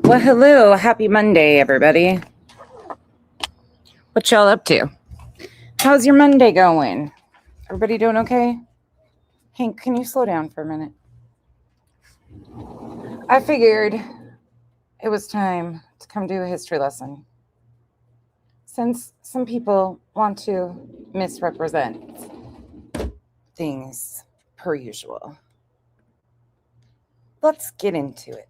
Well, hello. Happy Monday, everybody. What y'all up to? How's your Monday going? Everybody doing okay? Hank, can you slow down for a minute? I figured it was time to come do a history lesson. Since some people want to misrepresent things per usual. Let's get into it.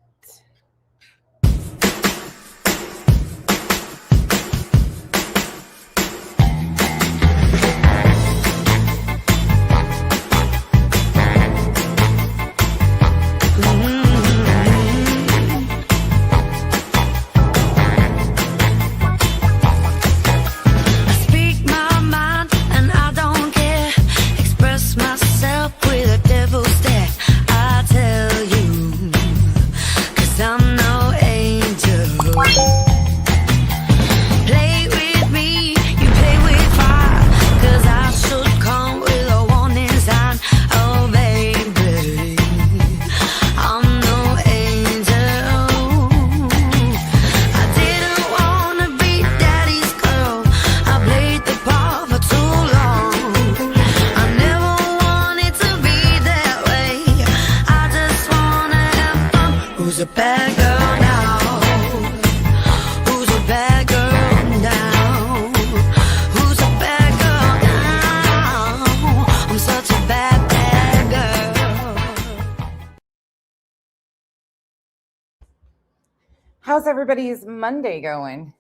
How's everybody's Monday going?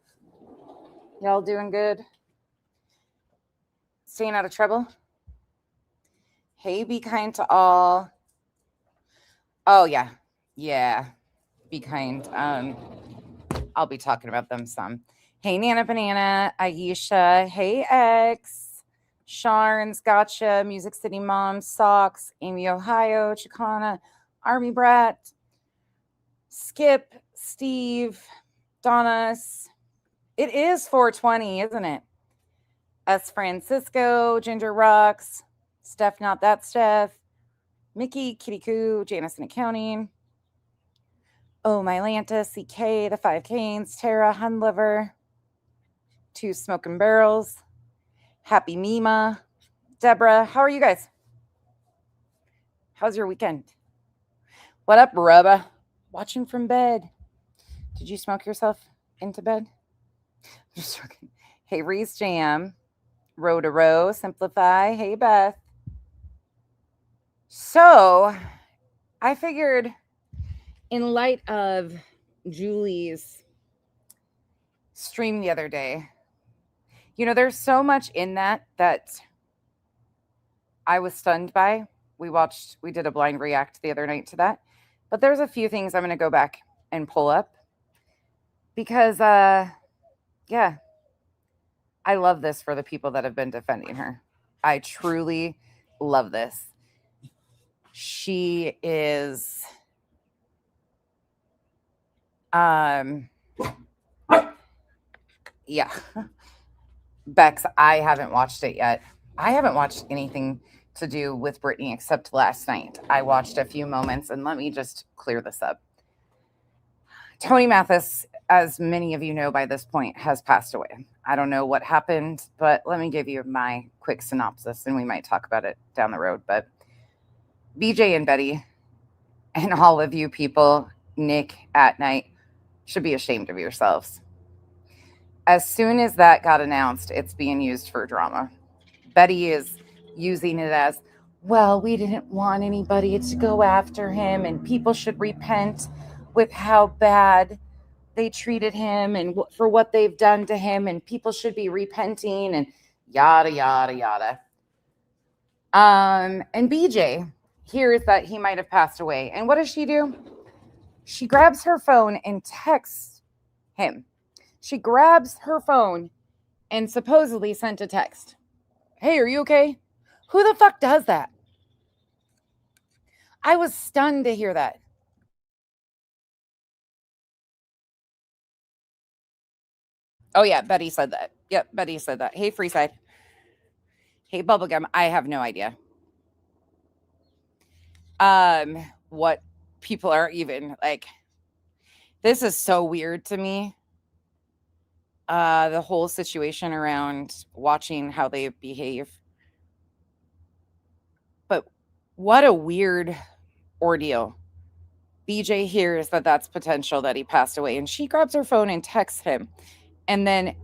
Y'all doing good? Staying out of trouble? Hey, be kind to all. Oh, yeah. Yeah. Be kind. I'll be talking about them some. Hey, Nana Banana, Aisha. Hey, X. Sharns, Gotcha, Music City Mom, Socks, Amy, Ohio, Chicana, Army Brat, Skip, Steve, Donna's. It is 420, isn't it? S. Francisco, Ginger Rocks, Steph Not That Steph, Mickey, Kitty Coo, Janice in Accounting, Oh My Lanta, CK, The Five Canes, Tara, Hunliver, Two Smoking Barrels, Happy Mima, Deborah. How are you guys? How's your weekend? What up, Rubba? Watching from bed. Did you smoke yourself into bed? Just joking. Hey, Reese Jam, Row to Row, Simplify. Hey, Beth. So, I figured in light of Julie's stream the other day, you know, there's so much in that I was stunned by. We did a blind react the other night to that. But there's a few things I'm going to go back and pull up because, yeah, I love this for the people that have been defending her. I truly love this. She is, yeah. Bex, I haven't watched it yet. I haven't watched anything to do with Britney except last night. I watched a few moments, and let me just clear this up. Tony Matthysse, as many of you know by this point, has passed away. I don't know what happened, but let me give you my quick synopsis, and we might talk about it down the road. But BJ and Betty and all of you people, Nick at night, should be ashamed of yourselves. As soon as that got announced, it's being used for drama. Betty is using it as, well, we didn't want anybody to go after him, and people should repent with how bad they treated him and for what they've done to him, and people should be repenting and yada, yada, yada. And BJ hears that he might have passed away. And what does she do? She grabs her phone and texts him. She grabs her phone and supposedly sent a text. Hey, are you okay? Who the fuck does that? I was stunned to hear that. Oh, yeah, Betty said that. Yep, Betty said that. Hey, Freeside. Hey, Bubblegum. I have no idea. What people are even like. This is so weird to me. The whole situation around watching how they behave. But what a weird ordeal. BJ hears that that's potential that he passed away, and she grabs her phone and texts him and then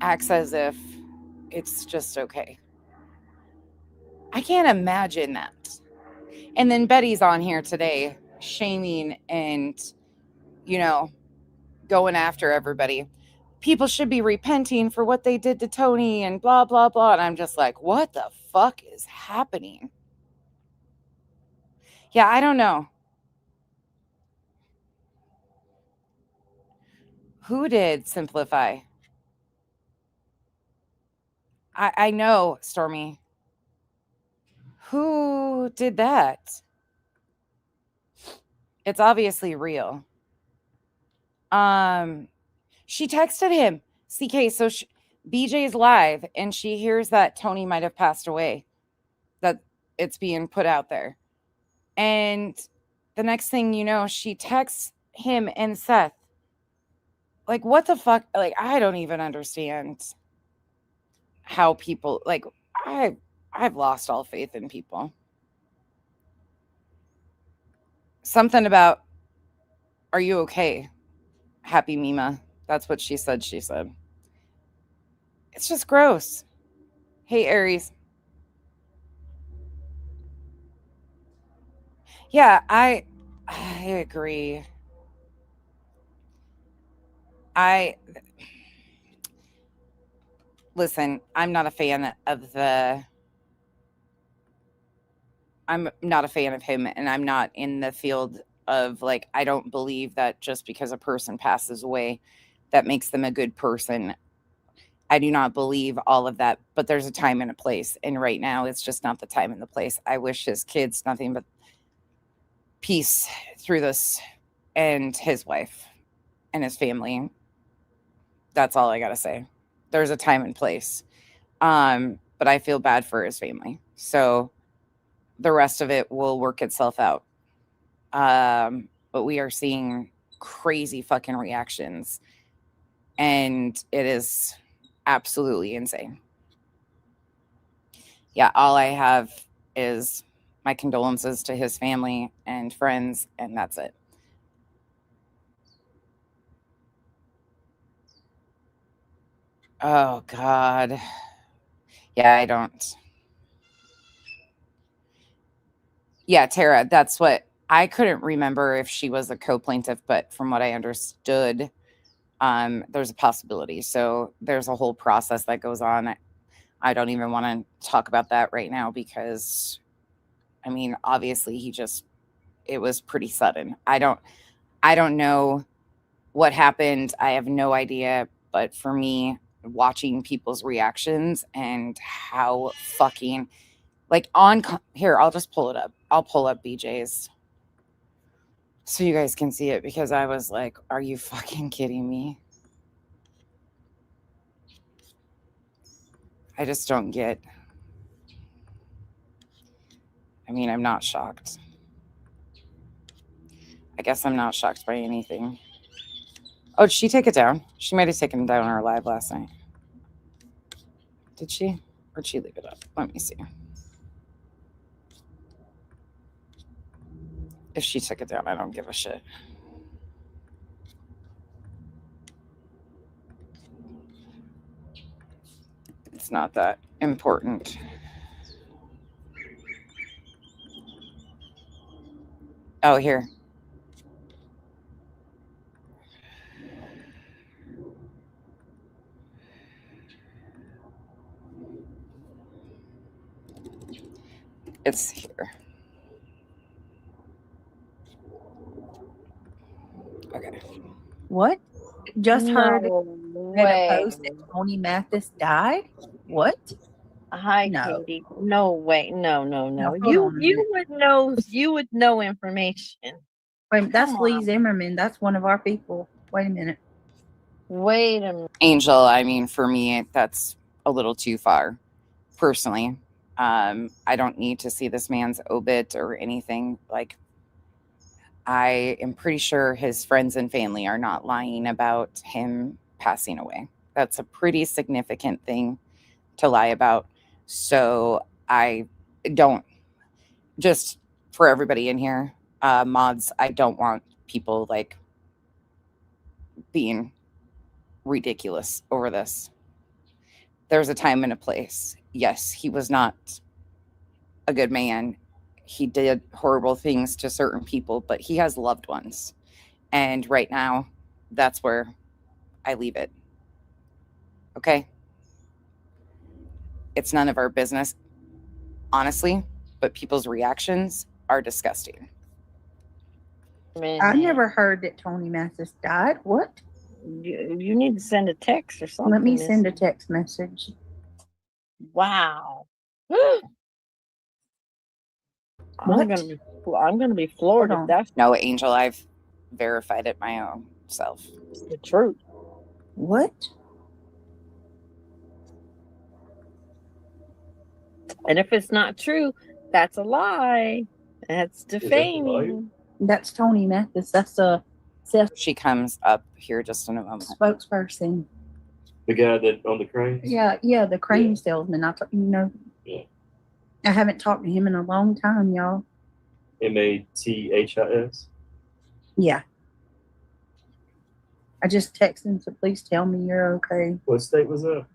acts as if it's just okay. I can't imagine that. And then Betty's on here today shaming and, going after everybody. People should be repenting for what they did to Tony and blah, blah, blah. And I'm just like, what the fuck is happening? Yeah, I don't know. Who did Simplify? I know, Stormy. Who did that? It's obviously real. She texted him, CK, so BJ is live, and she hears that Tony might have passed away, that it's being put out there. And the next thing you know, she texts him and Seth. Like, what the fuck? Like, I don't even understand how people, like, I've lost all faith in people. Something about, are you okay? Happy Mima. That's what she said. It's just gross. Hey, Aries. Yeah, I agree. Listen, I'm not a fan of him, and I'm not in the field of, like, I don't believe that just because a person passes away, that makes them a good person. I do not believe all of that, but there's a time and a place. And right now it's just not the time and the place. I wish his kids nothing but peace through this, and his wife and his family. That's all I got to say. There's a time and place. But I feel bad for his family. So the rest of it will work itself out. But we are seeing crazy fucking reactions, and it is absolutely insane. Yeah, all I have is my condolences to his family and friends, and that's it. Oh, God. Yeah, I don't. Yeah, Tara, that's what I couldn't remember if she was a co-plaintiff, but from what I understood, there's a possibility. So there's a whole process that goes on. I don't even want to talk about that right now because, I mean, obviously it was pretty sudden. I don't know what happened. I have no idea. But for me, watching people's reactions and how fucking, like, here, I'll just pull it up. I'll pull up BJ's so you guys can see it, because I was like, are you fucking kidding me? I just don't get. I mean, I'm not shocked. I guess I'm not shocked by anything. Oh, did she take it down? She might have taken it down on her live last night. Did she? Or did she leave it up? Let me see. If she took it down, I don't give a shit. It's not that important. Oh, here. It's here. Okay. What? Just heard No that a way. post that Tony Matthysse died? What? Hi, No. Katie. No way. No. No, hold You on a minute. would know. You would know information. Wait, that's Come Lee on. Zimmerman. That's one of our people. Wait a minute. Wait a minute. Angel, I mean, for me, that's a little too far, personally. I don't need to see this man's obit or anything. Like, I am pretty sure his friends and family are not lying about him passing away. That's a pretty significant thing to lie about. So I don't, just for everybody in here, mods, I don't want people like being ridiculous over this. There's a time and a place. Yes, he was not a good man. He did horrible things to certain people, but he has loved ones. And right now, that's where I leave it. Okay? It's none of our business, honestly, but people's reactions are disgusting. I never heard that Tony Matthysse died. What? You need to send a text or something. Let me send a text message. Wow. What? I'm gonna be floored Hold if that's No, Angel, I've verified it my own self. the truth. What? And if it's not true, that's a lie. That's defaming. That's Tony Matthysse. That's a self She comes up here just in a moment. spokesperson. The guy that on the cranes? Yeah, the crane salesman. Yeah. I haven't talked to him in a long time, y'all. Mathis? Yeah. I just texted him, so please tell me you're okay. What state was that?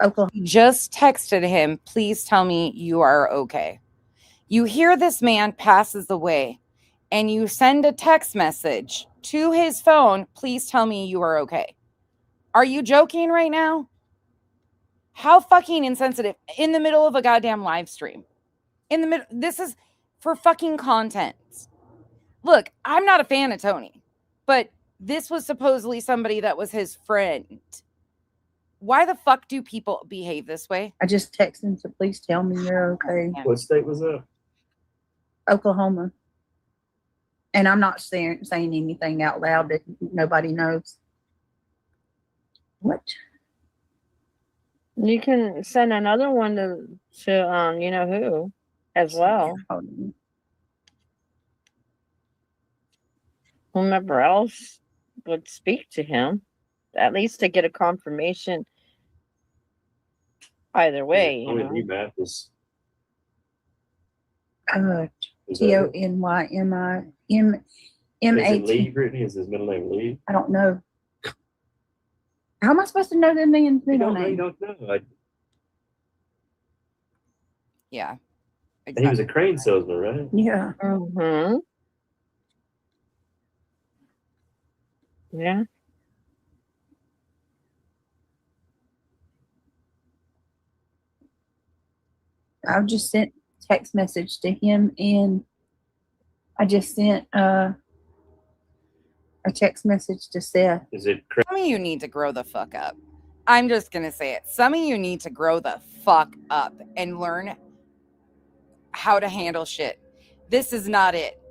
Oklahoma. Just texted him, please tell me you are okay. You hear this man passes away and you send a text message to his phone, please tell me you are okay. Are you joking right now? How fucking insensitive. In the middle of a goddamn live stream. In the middle, this is for fucking content. Look, I'm not a fan of Tony, but this was supposedly somebody that was his friend. Why the fuck do people behave this way? I just texted him, so please tell me you're okay. What state was that? Oklahoma. And I'm not saying anything out loud that nobody knows. What? You can send another one to you know who as well. Hold on. Whomever else would speak to him, at least to get a confirmation. Either way, I mean, Mathis. TONYMIMMA. Is it Lee, Brittany? Is his middle name Lee? I don't know. How am I supposed to know that man's middle You name? don't know. Yeah. He was a crane salesman, right? Yeah. Mm-hmm. Yeah. I just sent text message to him, and I just sent a text message to Seth. Is it Some of you need to grow the fuck up. I'm just going to say it. Some of you need to grow the fuck up and learn how to handle shit. This is not it.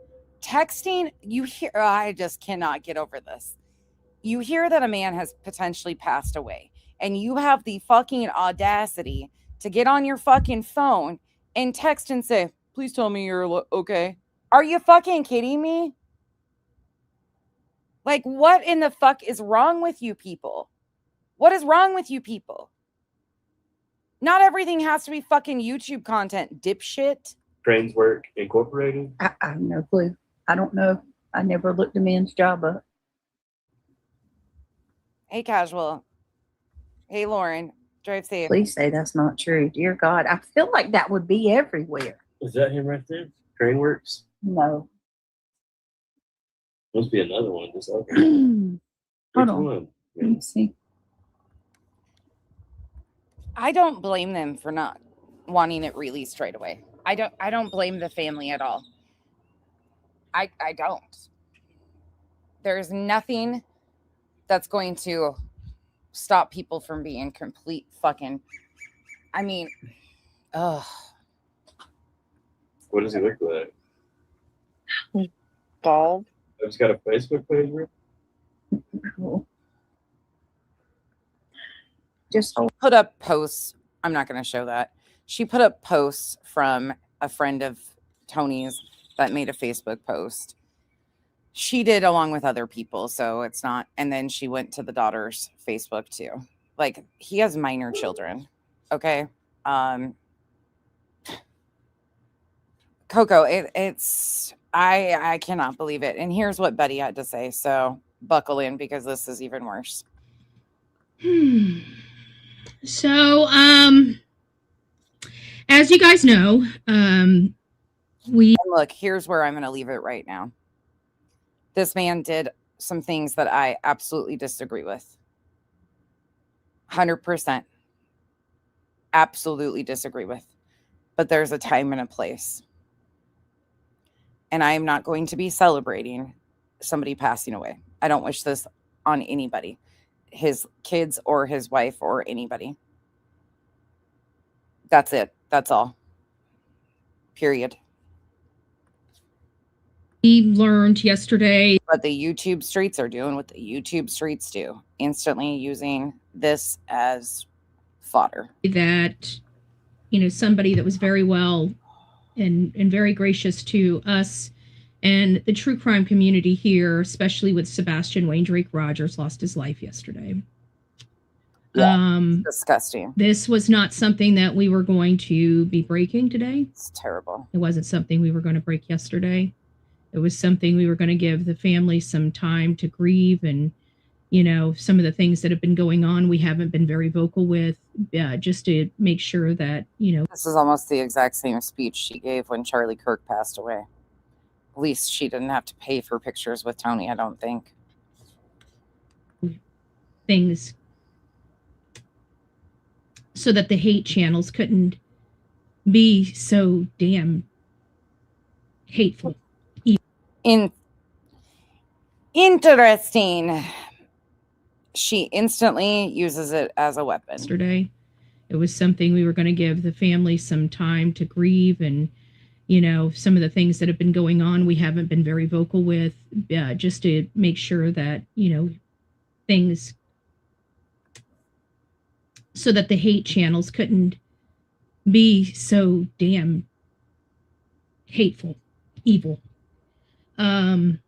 Texting, you hear, I just cannot get over this. You hear that a man has potentially passed away, and you have the fucking audacity to get on your fucking phone and text and say, please tell me you're okay. Are you fucking kidding me? Like, what in the fuck is wrong with you people? What is wrong with you people? Not everything has to be fucking YouTube content, dipshit. Cranes Work Incorporated? I have no clue. I don't know. I never looked the man's job up. Hey, Casual. Hey, Lauren. Drive safe. Please say that's not true. Dear God, I feel like that would be everywhere. Is that him right there? Crane Works? No. Must be another one. Just open. Hold Which on. one? Let me see. I don't blame them for not wanting it released right away. I don't blame the family at all. I don't. There's nothing that's going to stop people from being complete fucking, I mean, ugh. What does he look like? Bald. I've just got a Facebook page, right? Just hold. Put up posts. I'm not going to show that. She put up posts from a friend of Tony's that made a Facebook post. She did along with other people, so it's not. And then she went to the daughter's Facebook too. Like, he has minor children. Okay. Coco, it's I cannot believe it. And here's what Betty had to say. So buckle in because this is even worse. So, as you guys know, And look, here's where I'm going to leave it right now. This man did some things that I absolutely disagree with. 100%. Absolutely disagree with. But there's a time and a place. And I am not going to be celebrating somebody passing away. I don't wish this on anybody, his kids or his wife or anybody. That's it. That's all. Period. we learned yesterday But the YouTube streets are doing what the YouTube streets do, instantly using this as fodder. that, somebody that was very well and very gracious to us and the true crime community here, especially with Sebastian Wayne Drake Rogers, lost his life yesterday. Yeah, disgusting. This was not something that we were going to be breaking today. It's terrible. It wasn't something we were going to break yesterday. It was something we were going to give the family some time to grieve and, some of the things that have been going on, we haven't been very vocal with, just to make sure that, This is almost the exact same speech she gave when Charlie Kirk passed away. At least she didn't have to pay for pictures with Tony, I don't think. things so that the hate channels couldn't be so damn hateful. Interesting. She instantly uses it as a weapon. Yesterday, it was something we were going to give the family some time to grieve and, some of the things that have been going on, we haven't been very vocal with, just to make sure that, things so that the hate channels couldn't be so damn hateful, evil. As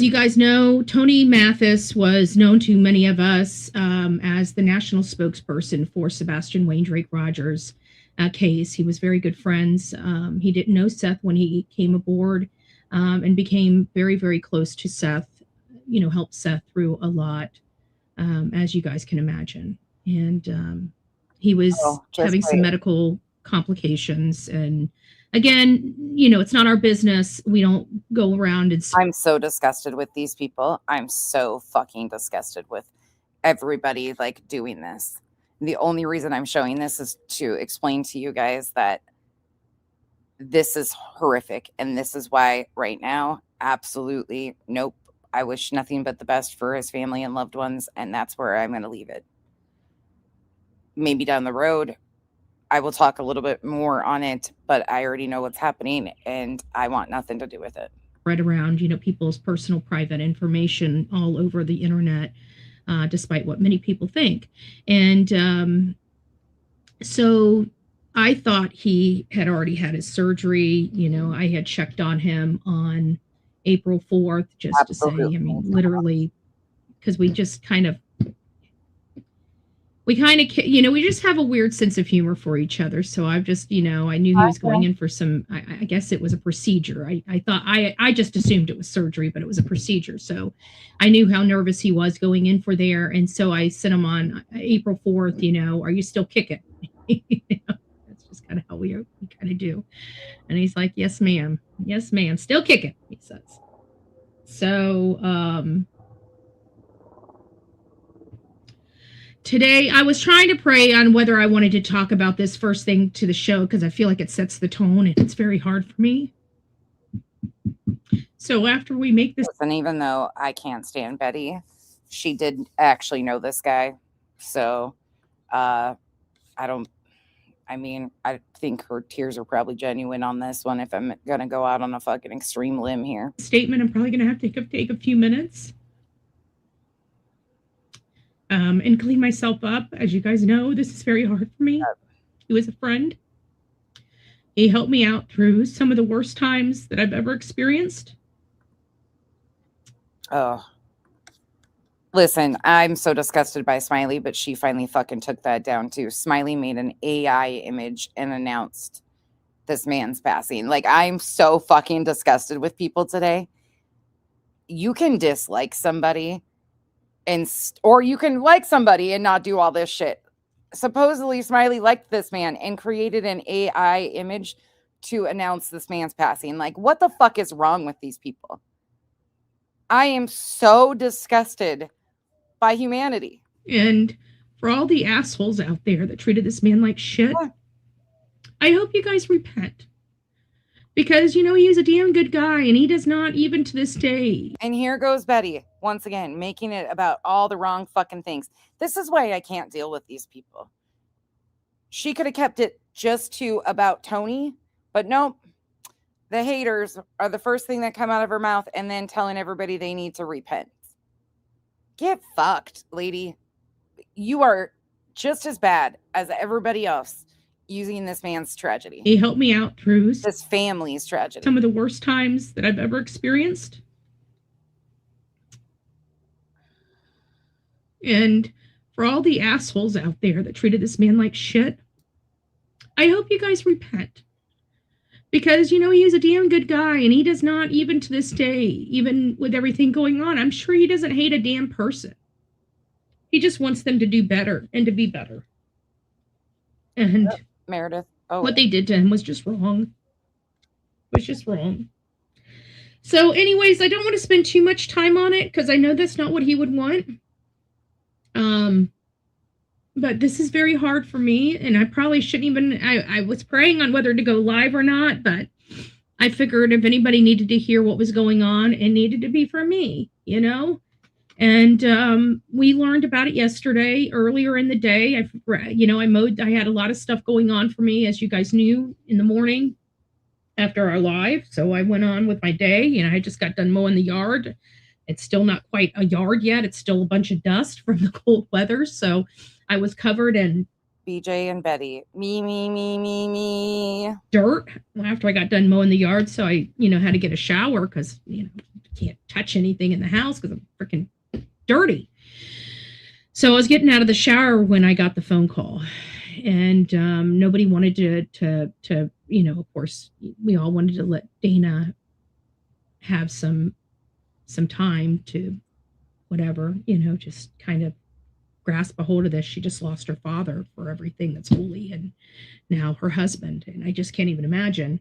you guys know, Tony Matthysse was known to many of us as the national spokesperson for Sebastian Wayne Drake Rogers case. He was very good friends. He didn't know Seth when he came aboard and became very, very close to Seth, helped Seth through a lot, as you guys can imagine. And he was having some medical complications. And again, it's not our business. We don't go around and... I'm so disgusted with these people. I'm so fucking disgusted with everybody doing this. The only reason I'm showing this is to explain to you guys that this is horrific. And this is why right now, absolutely, nope. I wish nothing but the best for his family and loved ones. And that's where I'm going to leave it. Maybe down the road, I will talk a little bit more on it, but I already know what's happening and I want nothing to do with it. Right around, people's personal private information all over the internet, despite what many people think. And so I thought he had already had his surgery. I had checked on him on April 4th just Absolutely. To say, literally, because we just kind of, we just have a weird sense of humor for each other. So I've just, I knew he was going in for some, I guess it was a procedure. I thought, I just assumed it was surgery, but it was a procedure. So I knew how nervous he was going in for there. And so I sent him on April 4th, are you still kicking? That's just kind of how we kind of do. And he's like, yes, ma'am. Yes, ma'am. Still kicking, he says. So, today, I was trying to pray on whether I wanted to talk about this first thing to the show because I feel like it sets the tone and it's very hard for me. So after we make this... And even though I can't stand Betty, she did actually know this guy. So I think her tears are probably genuine on this one if I'm going to go out on a fucking extreme limb here. Statement, I'm probably going to have to take a few minutes. And clean myself up. As you guys know, this is very hard for me. He was a friend. He helped me out through some of the worst times that I've ever experienced. Oh. Listen, I'm so disgusted by Smiley, but she finally fucking took that down too. Smiley made an AI image and announced this man's passing. Like, I'm so fucking disgusted with people today. You can dislike somebody or you can like somebody and not do all this shit. Supposedly Smiley liked this man and created an AI image to announce this man's passing. Like, what the fuck is wrong with these people? I am so disgusted by humanity. And for all the assholes out there that treated this man like shit, Yeah. I hope you guys repent. Because, he's a damn good guy, and he does not, even to this day. And here goes Betty, once again, making it about all the wrong fucking things. This is why I can't deal with these people. She could have kept it just to about Tony, but nope. The haters are the first thing that come out of her mouth and then telling everybody they need to repent. Get fucked, lady. You are just as bad as everybody else using this man's tragedy. He helped me out through This family's tragedy. some of the worst times that I've ever experienced. And for all the assholes out there that treated this man like shit, I hope you guys repent. Because, he's a damn good guy, and he does not, even to this day, even with everything going on, I'm sure he doesn't hate a damn person. He just wants them to do better and to be better. And Meredith. what they did to him was just wrong. It was just wrong. So anyways, I don't want to spend too much time on it because I know that's not what he would want. But this is very hard for me, and I probably shouldn't even, I was praying on whether to go live or not, but I figured if anybody needed to hear what was going on, it needed to be for me, And we learned about it yesterday, earlier in the day. I had a lot of stuff going on for me, as you guys knew, in the morning after our live. So I went on with my day, I just got done mowing the yard. It's still not quite a yard yet. It's still a bunch of dust from the cold weather. So I was covered in BJ and Betty. Me. dirt after I got done mowing the yard. So I, had to get a shower because, can't touch anything in the house because I'm freaking dirty. So I was getting out of the shower when I got the phone call, and nobody wanted to of course we all wanted to let Dana have some time to whatever, just kind of grasp a hold of this. She just lost her father for everything that's holy, and now her husband, and I just can't even imagine.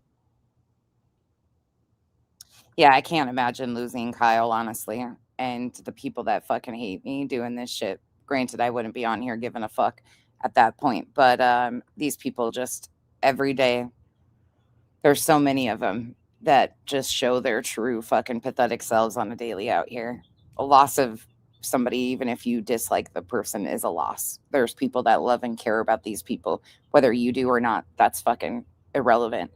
Yeah, I can't imagine losing Kyle, honestly. And the people that fucking hate me doing this shit. Granted, I wouldn't be on here giving a fuck at that point. But these people just every day, there's so many of them that just show their true fucking pathetic selves on a daily out here. A loss of somebody, even if you dislike the person, is a loss. There's people that love and care about these people, whether you do or not. That's fucking irrelevant.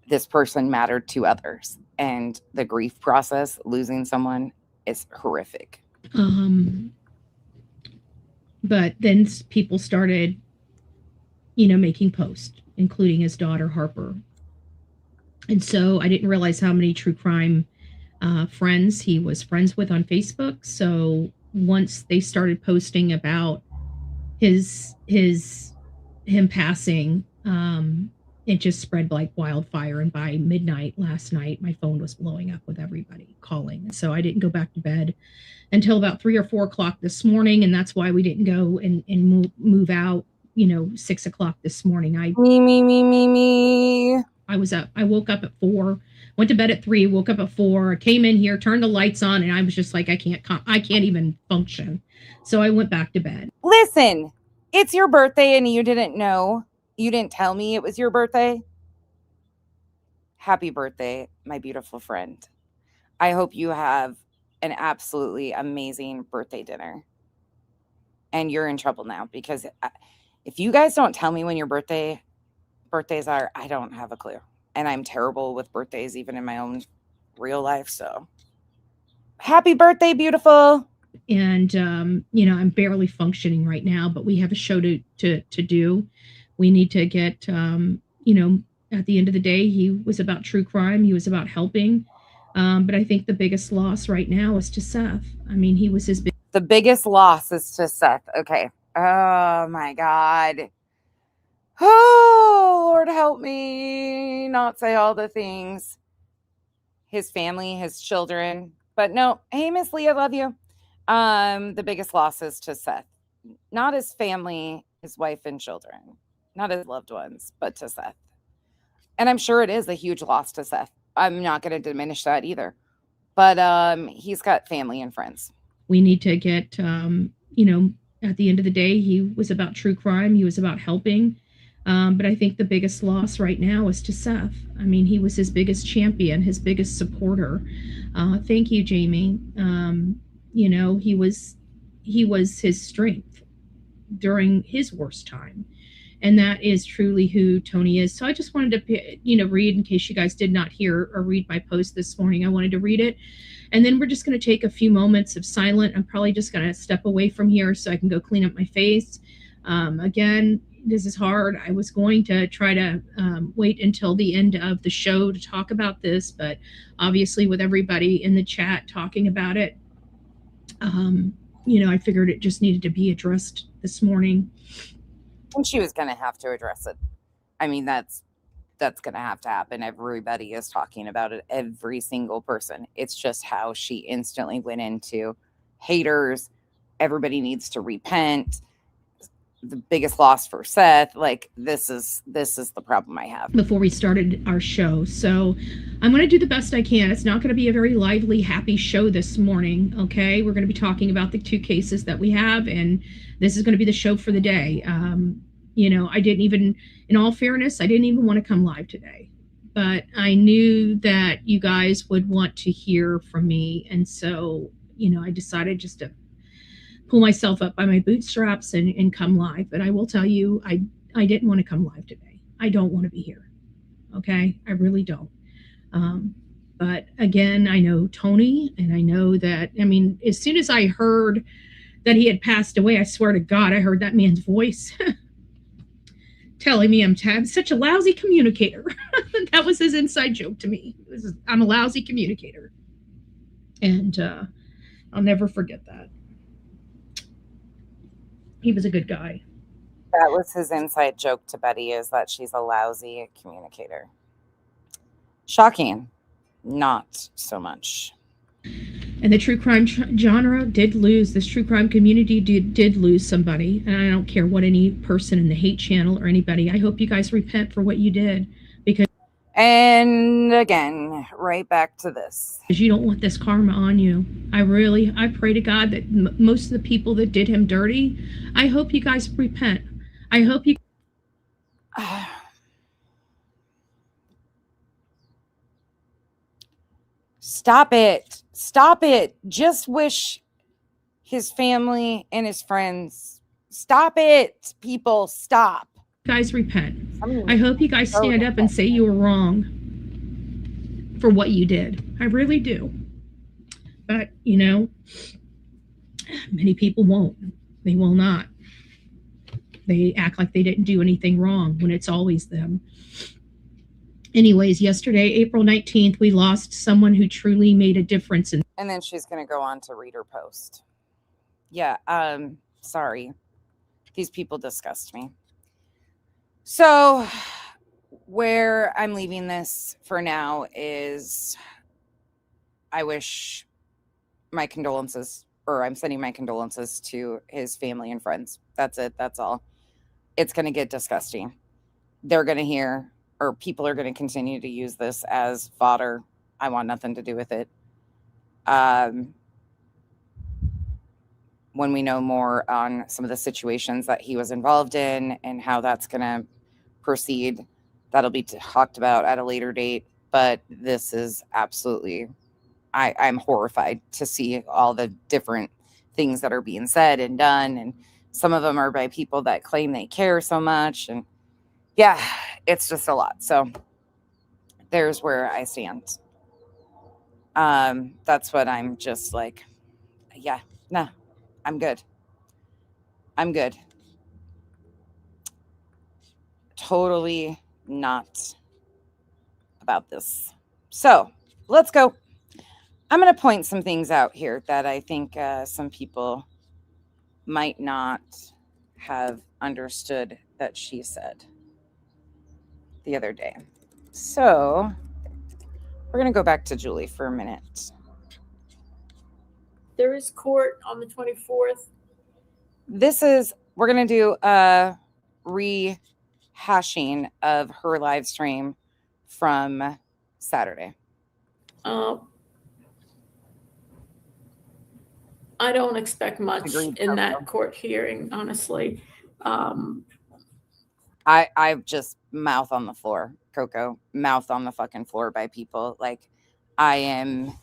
This person mattered to others, and the grief process, losing someone, is horrific. But then people started, making posts, including his daughter, Harper. And so I didn't realize how many true crime friends he was friends with on Facebook. So once they started posting about him passing, it just spread like wildfire. And by midnight last night, my phone was blowing up with everybody calling. So I didn't go back to bed until about 3 or 4 o'clock this morning. And that's why we didn't go and move out, 6 o'clock this morning. I was up. I woke up at 4, went to bed at 3, woke up at 4, I came in here, turned the lights on, and I was just like, I can't even function. So I went back to bed. Listen, it's your birthday and you didn't know. You didn't tell me it was your birthday. Happy birthday, my beautiful friend. I hope you have an absolutely amazing birthday dinner. And you're in trouble now, because if you guys don't tell me when your birthdays are, I don't have a clue. And I'm terrible with birthdays, even in my own real life. So happy birthday, beautiful. And, I'm barely functioning right now, but we have a show to do. We need to get, at the end of the day, he was about true crime. He was about helping. But I think the biggest loss right now is to Seth. I mean, he was his The biggest loss is to Seth. Okay. Oh my God. Oh, Lord, help me not say all the things. His family, his children. But no, hey, Miss Lee, I love you. The biggest loss is to Seth. Not his family, his wife and children. Not his loved ones, but to Seth. And I'm sure it is a huge loss to Seth. I'm not going to diminish that either. But he's got family and friends. We need to get, at the end of the day, he was about true crime. He was about helping. But I think the biggest loss right now is to Seth. I mean, he was his biggest champion, his biggest supporter. Thank you, Jamie. He was his strength during his worst time. And that is truly who Tony is. So I just wanted to, read, in case you guys did not hear or read my post this morning. I wanted to read it. And then we're just going to take a few moments of silence. I'm probably just going to step away from here so I can go clean up my face. Again, this is hard. I was going to try to wait until the end of the show to talk about this, but obviously with everybody in the chat talking about it, I figured it just needed to be addressed this morning. And she was going to have to address it. I mean, that's going to have to happen. Everybody is talking about it. Every single person. It's just how she instantly went into haters. Everybody needs to repent. The biggest loss for Seth. Like, this is the problem I have. Before we started our show. So I'm going to do the best I can. It's not going to be a very lively, happy show this morning. Okay. We're going to be talking about the 2 cases that we have, and this is going to be the show for the day. I didn't even, in all fairness, I didn't even want to come live today, but I knew that you guys would want to hear from me. And so, I decided just to pull myself up by my bootstraps and come live. But I will tell you, I didn't want to come live today. I don't want to be here. Okay. I really don't. But again, I know Tony, and I know that, as soon as I heard that he had passed away, I swear to God, I heard that man's voice telling me I'm such a lousy communicator. That was his inside joke to me. I'm a lousy communicator. And I'll never forget that. He was a good guy. That was his inside joke to Betty, is that she's a lousy communicator. Shocking. Not so much. And the true crime genre did lose. This true crime community did lose somebody. And I don't care what any person in the hate channel or anybody. I hope you guys repent for what you did. And again, right back to this. Because you don't want this karma on you. I pray to God that most of the people that did him dirty, I hope you guys repent. I hope you... Stop it. Stop it. Just wish his family and his friends. Stop it, people. Stop. Guys repent. I hope you guys stand up and say you were wrong for what you did. I really do. But, many people won't. They will not. They act like they didn't do anything wrong when it's always them. Anyways, yesterday, April 19th, we lost someone who truly made a difference. And then she's going to go on to read her post. Yeah, sorry. These people disgust me. So where I'm leaving this for now is I'm sending my condolences to his family and friends. That's it. That's all. It's going to get disgusting. They're going to hear, or people are going to continue to use this as fodder. I want nothing to do with it. When we know more on some of the situations that he was involved in and how that's going to proceed, that'll be talked about at a later date. But this is absolutely, I'm horrified to see all the different things that are being said and done. And some of them are by people that claim they care so much. And yeah, it's just a lot. So there's where I stand. That's what I'm just like, yeah, no, I'm good. I'm good. Totally not about this. So let's go. I'm going to point some things out here that I think some people might not have understood that she said the other day. So we're going to go back to Julie for a minute. There is court on the 24th. We're going to do a rehashing of her live stream from Saturday. I don't expect much Agreed. in that court hearing, honestly. I've just mouth on the floor, Coco, mouth on the fucking floor by people. Like I'm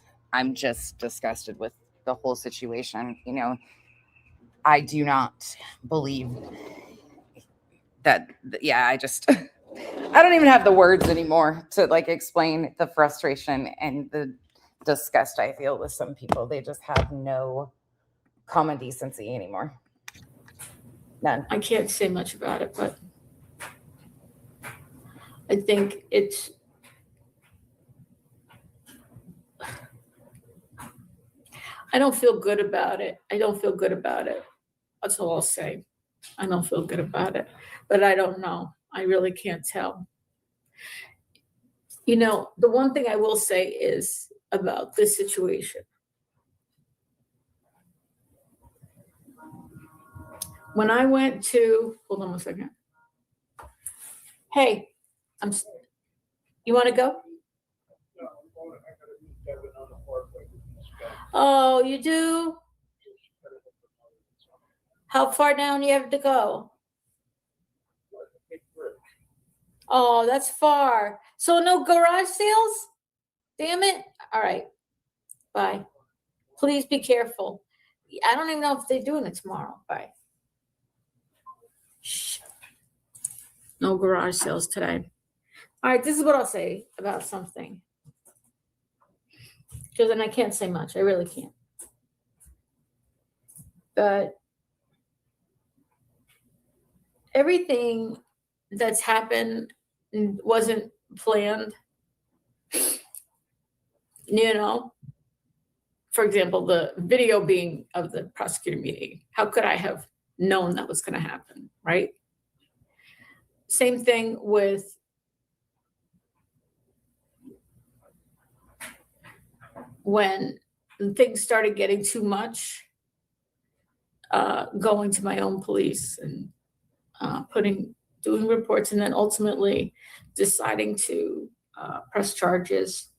just disgusted with the whole situation. You know, I do not believe that. Yeah, I just, I don't even have the words anymore to like explain the frustration and the disgust I feel with some people. They just have no common decency anymore. None. I can't say much about it, but I think it's, I don't feel good about it. I don't feel good about it. That's all I'll say. I don't feel good about it, but I don't know. I really can't tell. You know, the one thing I will say is about this situation. When I went to, hold on 1 second. Hey, you want to go? Oh, you do? How far down you have to go? Oh, that's far. So no garage sales? Damn it. All right. Bye. Please be careful. I don't even know if they're doing it tomorrow. Bye. Shh. No garage sales today. All right, this is what I'll say about something. Because then I can't say much. I really can't. But everything that's happened wasn't planned. You know, for example, the video being of the prosecutor meeting. How could I have known that was going to happen, right? Same thing with when things started getting too much, going to my own police and doing reports, and then ultimately deciding to press charges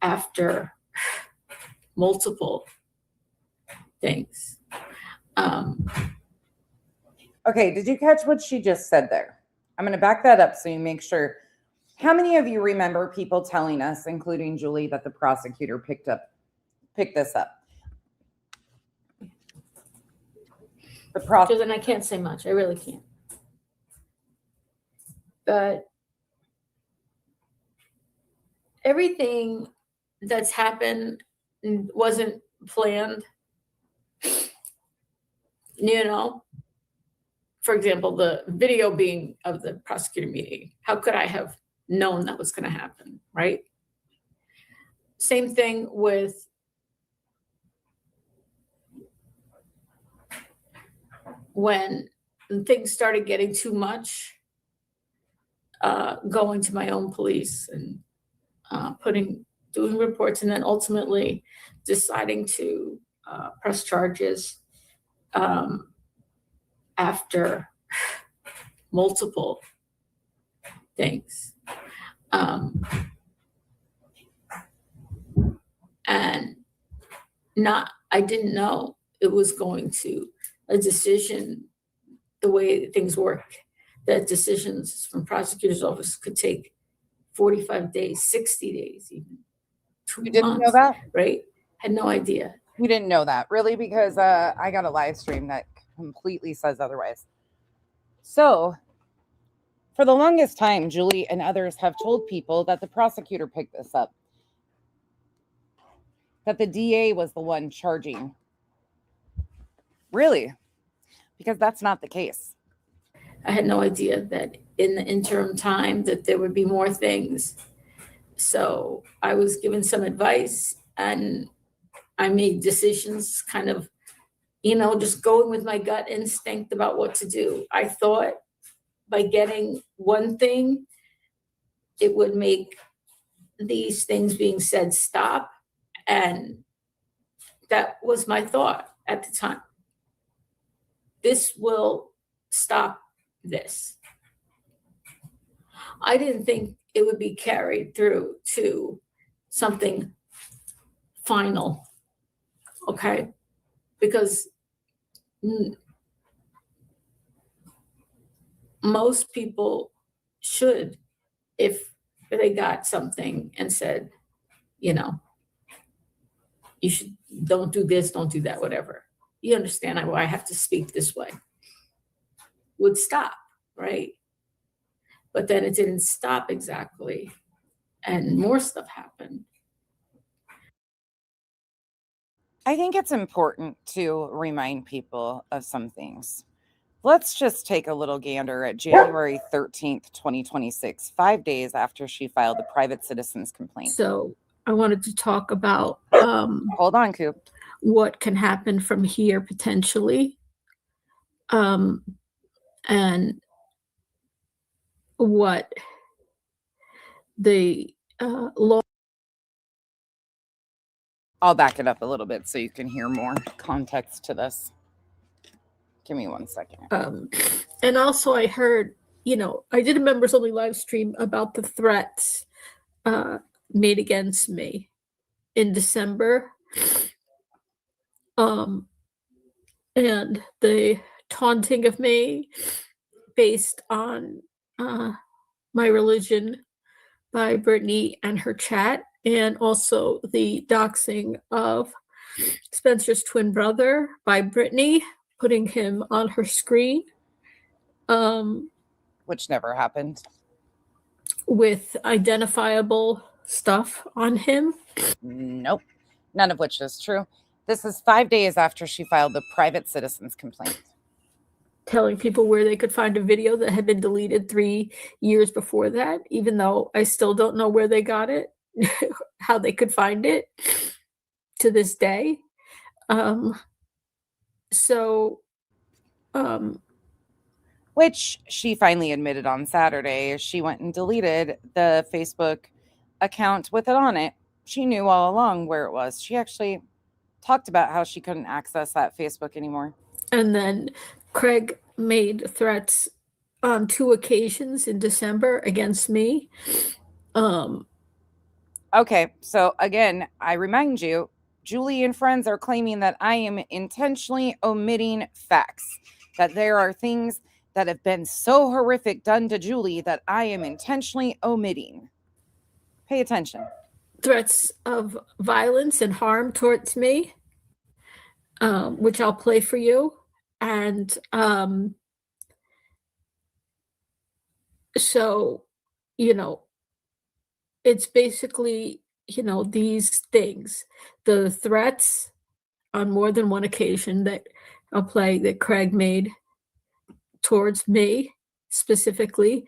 after multiple things. Okay, did you catch what she just said there? I'm going to back that up so you make sure. How many of you remember people telling us, including Julie, that the prosecutor picked this up? Because then I can't say much. I really can't. But everything that's happened wasn't planned. You know, for example, the video being of the prosecutor meeting. How could I have known that was going to happen, right? Same thing with when things started getting too much, going to my own police and doing reports, and then ultimately deciding to press charges after multiple things. And I didn't know it was going to a decision, the way things work, that decisions from prosecutor's office could take 45 days, 60 days, even 2 months. You didn't know that? Right? Had no idea. You didn't know that, really? Because I got a live stream that completely says otherwise. So, for the longest time, Julie and others have told people that the prosecutor picked this up, that the DA was the one charging. Really? Because that's not the case. I had no idea that in the interim time that there would be more things. So I was given some advice and I made decisions kind of, just going with my gut instinct about what to do. I thought by getting one thing, it would make these things being said stop. And that was my thought at the time. This will stop this. I didn't think it would be carried through to something final, okay? Because most people should, if they got something and said, you should, don't do this, don't do that, whatever. You understand why I have to speak this way. Would stop, right? But then it didn't stop exactly. And more stuff happened. I think it's important to remind people of some things. Let's just take a little gander at January 13th, 2026, 5 days after she filed the private citizen's complaint. So I wanted to talk about Hold on, Coop. what can happen from here potentially, and what the law. I'll back it up a little bit so you can hear more context to this. Give me 1 second. And also I heard, I did a members only live stream about the threats made against me in December. And the taunting of me based on my religion by Brittany and her chat, and also the doxing of Spencer's twin brother by Brittany, putting him on her screen. Which never happened. With identifiable stuff on him. Nope. None of which is true. This is 5 days after she filed the private citizen's complaint. Telling people where they could find a video that had been deleted 3 years before that, even though I still don't know where they got it, how they could find it to this day. Which she finally admitted on Saturday. She went and deleted the Facebook account with it on it. She knew all along where it was. She actually talked about how she couldn't access that Facebook anymore. And then Craig made threats on 2 occasions in December against me. Okay, so again, I remind you, Julie and friends are claiming that I am intentionally omitting facts, that there are things that have been so horrific done to Julie that I am intentionally omitting. Pay attention. Threats of violence and harm towards me, which I'll play for you. And so, it's basically, these things, the threats on more than one occasion that I'll play that Craig made towards me specifically.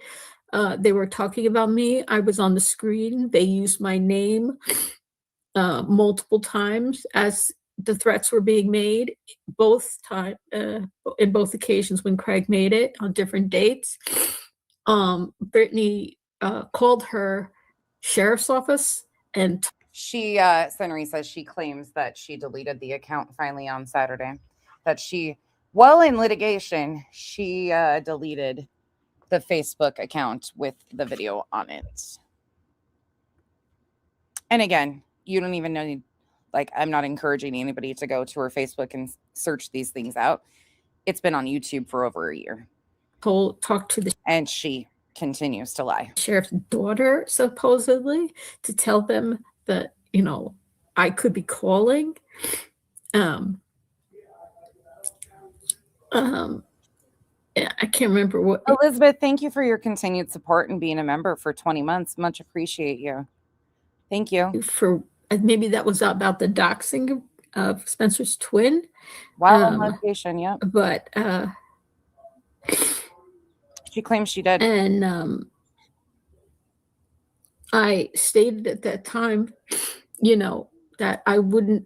They were talking about me. I was on the screen. They used my name multiple times as the threats were being made, in both occasions when Craig made it on different dates. Brittany called her sheriff's office, and she, Senri says she claims that she deleted the account finally on Saturday. That she, while in litigation, she deleted the Facebook account with the video on it. And again, you don't even know, like, I'm not encouraging anybody to go to her Facebook and search these things out. It's been on YouTube for over a year. Talk to the and she continues to lie. Sheriff's daughter, supposedly, to tell them that, I could be calling. I can't remember what. Elizabeth, thank you for your continued support and being a member for 20 months. Much appreciate you. Thank you. For maybe that was about the doxing of Spencer's twin. While on location, yeah. But She claims she did. And I stated at that time, that I wouldn't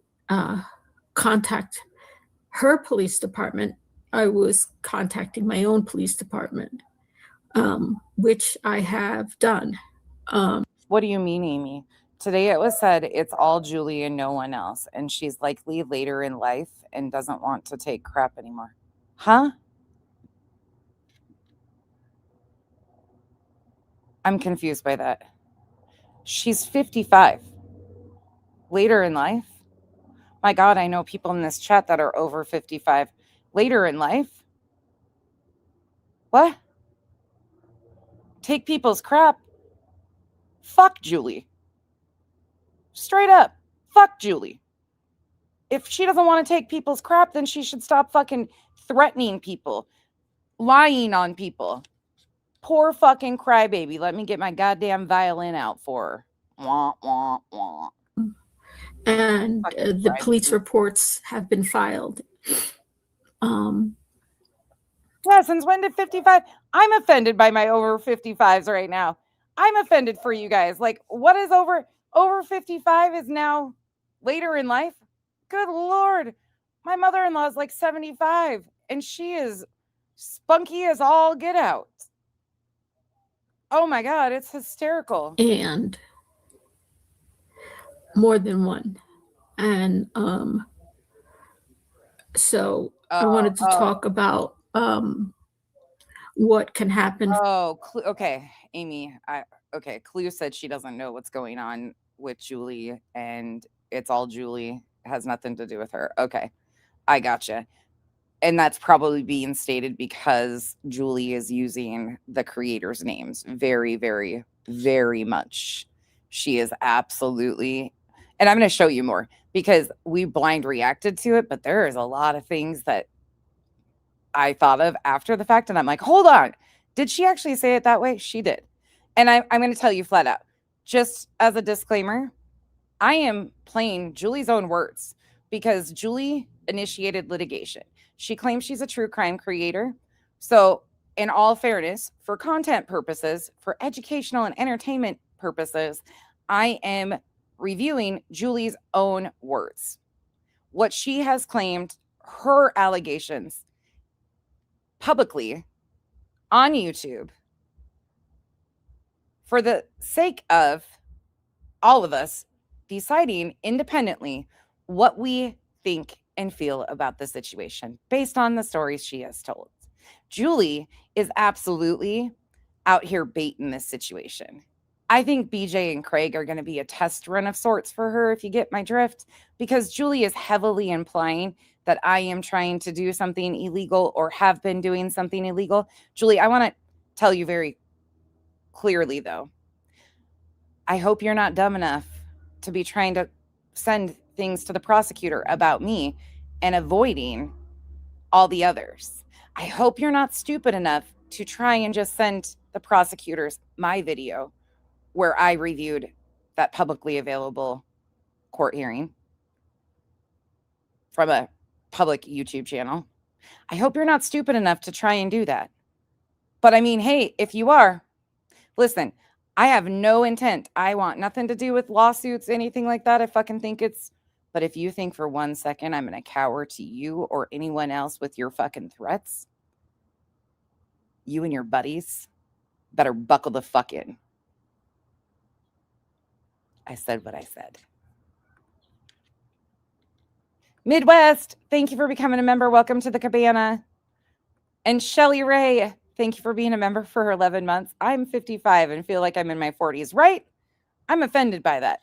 contact her police department. I was contacting my own police department, which I have done. What do you mean, Amy? Today it was said it's all Julie and no one else, and she's likely later in life and doesn't want to take crap anymore. Huh? I'm confused by that. She's 55. Later in life? My God, I know people in this chat that are over 55. Later in life? What? Take people's crap? Fuck Julie. Straight up. Fuck Julie. If she doesn't want to take people's crap, then she should stop fucking threatening people, lying on people. Poor fucking crybaby. Let me get my goddamn violin out for her. Wah, wah, wah. And Fucking the crybaby. police reports have been filed. Yeah, since when did 55? I'm offended by my over 55s right now. I'm offended for you guys. Like, what is over 55 is now later in life? Good Lord. My mother-in-law is like 75 and she is spunky as all get out. Oh my God, it's hysterical. And more than one. And so I wanted to talk about what can happen. Okay, Amy. Clue said she doesn't know what's going on with Julie, and it's all Julie. It has nothing to do with her. Okay, I gotcha. And that's probably being stated because Julie is using the creators' names very, very, very much. She is absolutely, and I'm going to show you more because we blind reacted to it, but there is a lot of things that I thought of after the fact, and I'm like, hold on. Did she actually say it that way? She did. And I'm going to tell you flat out, just as a disclaimer, I am playing Julie's own words because Julie initiated litigation. She claims she's a true crime creator. So in all fairness, for content purposes, for educational and entertainment purposes, I am reviewing Julie's own words. What she has claimed, her allegations publicly on YouTube, for the sake of all of us deciding independently what we think and feel about the situation based on the stories she has told. Julie is absolutely out here baiting this situation. I think BJ and Craig are going to be a test run of sorts for her, if you get my drift, because Julie is heavily implying that I am trying to do something illegal or have been doing something illegal. Julie, I want to tell you very clearly, though, I hope you're not dumb enough to be trying to send things to the prosecutor about me and avoiding all the others. I hope you're not stupid enough to try and just send the prosecutors my video where I reviewed that publicly available court hearing from a public YouTube channel. I hope you're not stupid enough to try and do that. But I mean, hey, if you are, listen, I have no intent. I want nothing to do with lawsuits, anything like that. I fucking think it's, but if you think for 1 second I'm going to cower to you or anyone else with your fucking threats, you and your buddies better buckle the fuck in. I said what I said. Midwest, thank you for becoming a member. Welcome to the cabana. And Shelly Ray, thank you for being a member for 11 months. I'm 55 and feel like I'm in my 40s, right? I'm offended by that.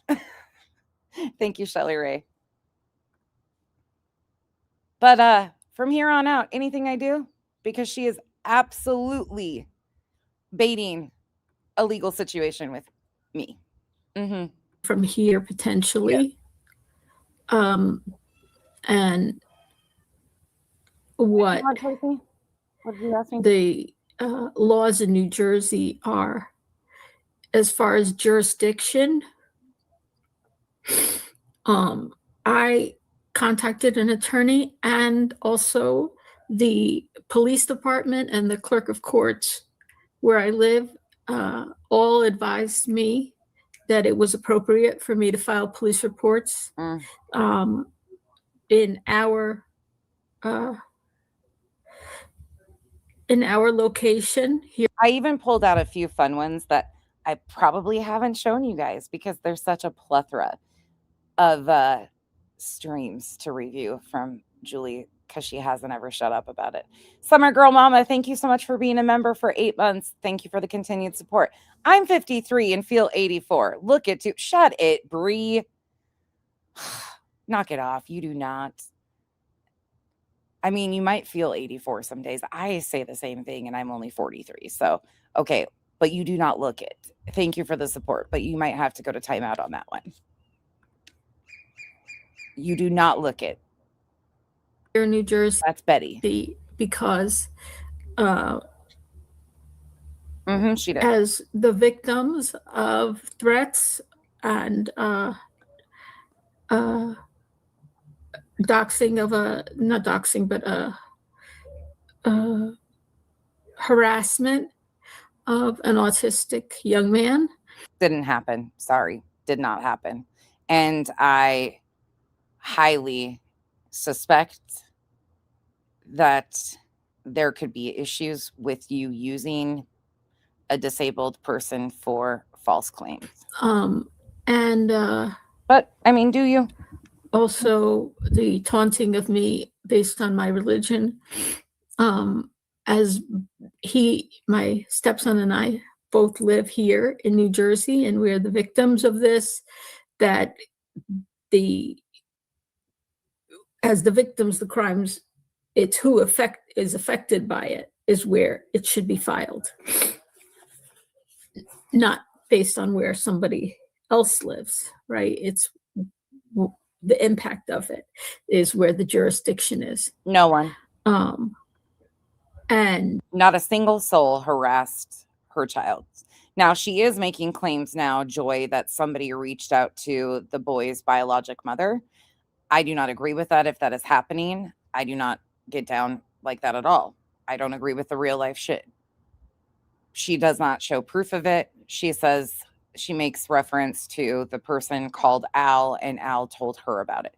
Thank you, Shelly Ray. But from here on out, anything I do, because she is absolutely baiting a legal situation with me. Mm-hmm. From here, potentially. Yeah. And what the laws in New Jersey are as far as jurisdiction. I contacted an attorney and also the police department and the clerk of courts where I live, all advised me that it was appropriate for me to file police reports Mm. in our location here. I even pulled out a few fun ones that I probably haven't shown you guys because there's such a plethora of streams to review from Julie because she hasn't ever shut up about it. Summer Girl Mama, thank you so much for being a member for 8 months. Thank you for the continued support. I'm 53 and feel 84. Look at you. Shut it, Bree. Knock it off. You do not. I mean, you might feel 84 some days. I say the same thing and I'm only 43. So, okay, but you do not look it. Thank you for the support, but you might have to go to timeout on that one. You do not look it. Here in New Jersey, That's Betty. because She did. as the victims of threats and doxing of not doxing, but harassment of an autistic young man. Didn't happen. Sorry. Did not happen. And I highly suspect that there could be issues with you using a disabled person for false claims. But I mean, do you? Also the taunting of me based on my religion. As my stepson and I both live here in New Jersey, and we're the victims of this, that as the victims, the crimes, it's who is affected by it is where it should be filed. Not based on where somebody else lives, right? It's the impact of it is where the jurisdiction is. No one. And not a single soul harassed her child. Now, she is making claims now, Joy, that somebody reached out to the boy's biologic mother. I do not agree with that. If that is happening, I do not get down like that at all. I don't agree with the real life shit. She does not show proof of it. She says she makes reference to the person called Al, and Al told her about it.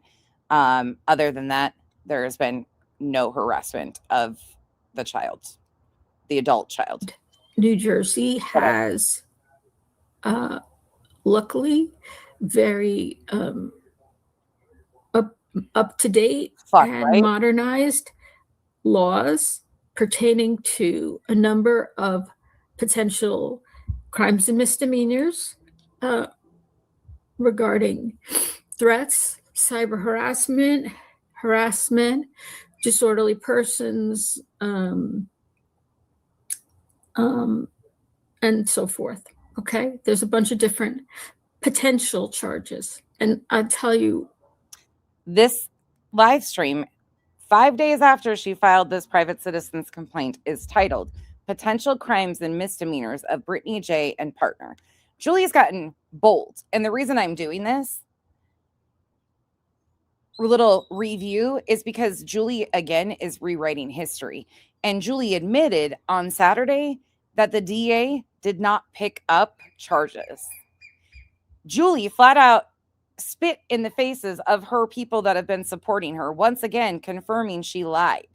Other than that, there has been no harassment of the child, the adult child. New Jersey has, luckily, very up to date and modernized laws pertaining to a number of potential crimes and misdemeanors regarding threats, cyber harassment, disorderly persons, and so forth. Okay, there's a bunch of different potential charges, and I tell you, this live stream 5 days after she filed this private citizen's complaint is titled "Potential Crimes and Misdemeanors of Brittany J. and Partner." Julie's gotten bold, and the reason I'm doing this little review is because Julie again is rewriting history, and Julie admitted on Saturday that the DA did not pick up charges. Julie flat out spit in the faces of her people that have been supporting her, once again confirming she lied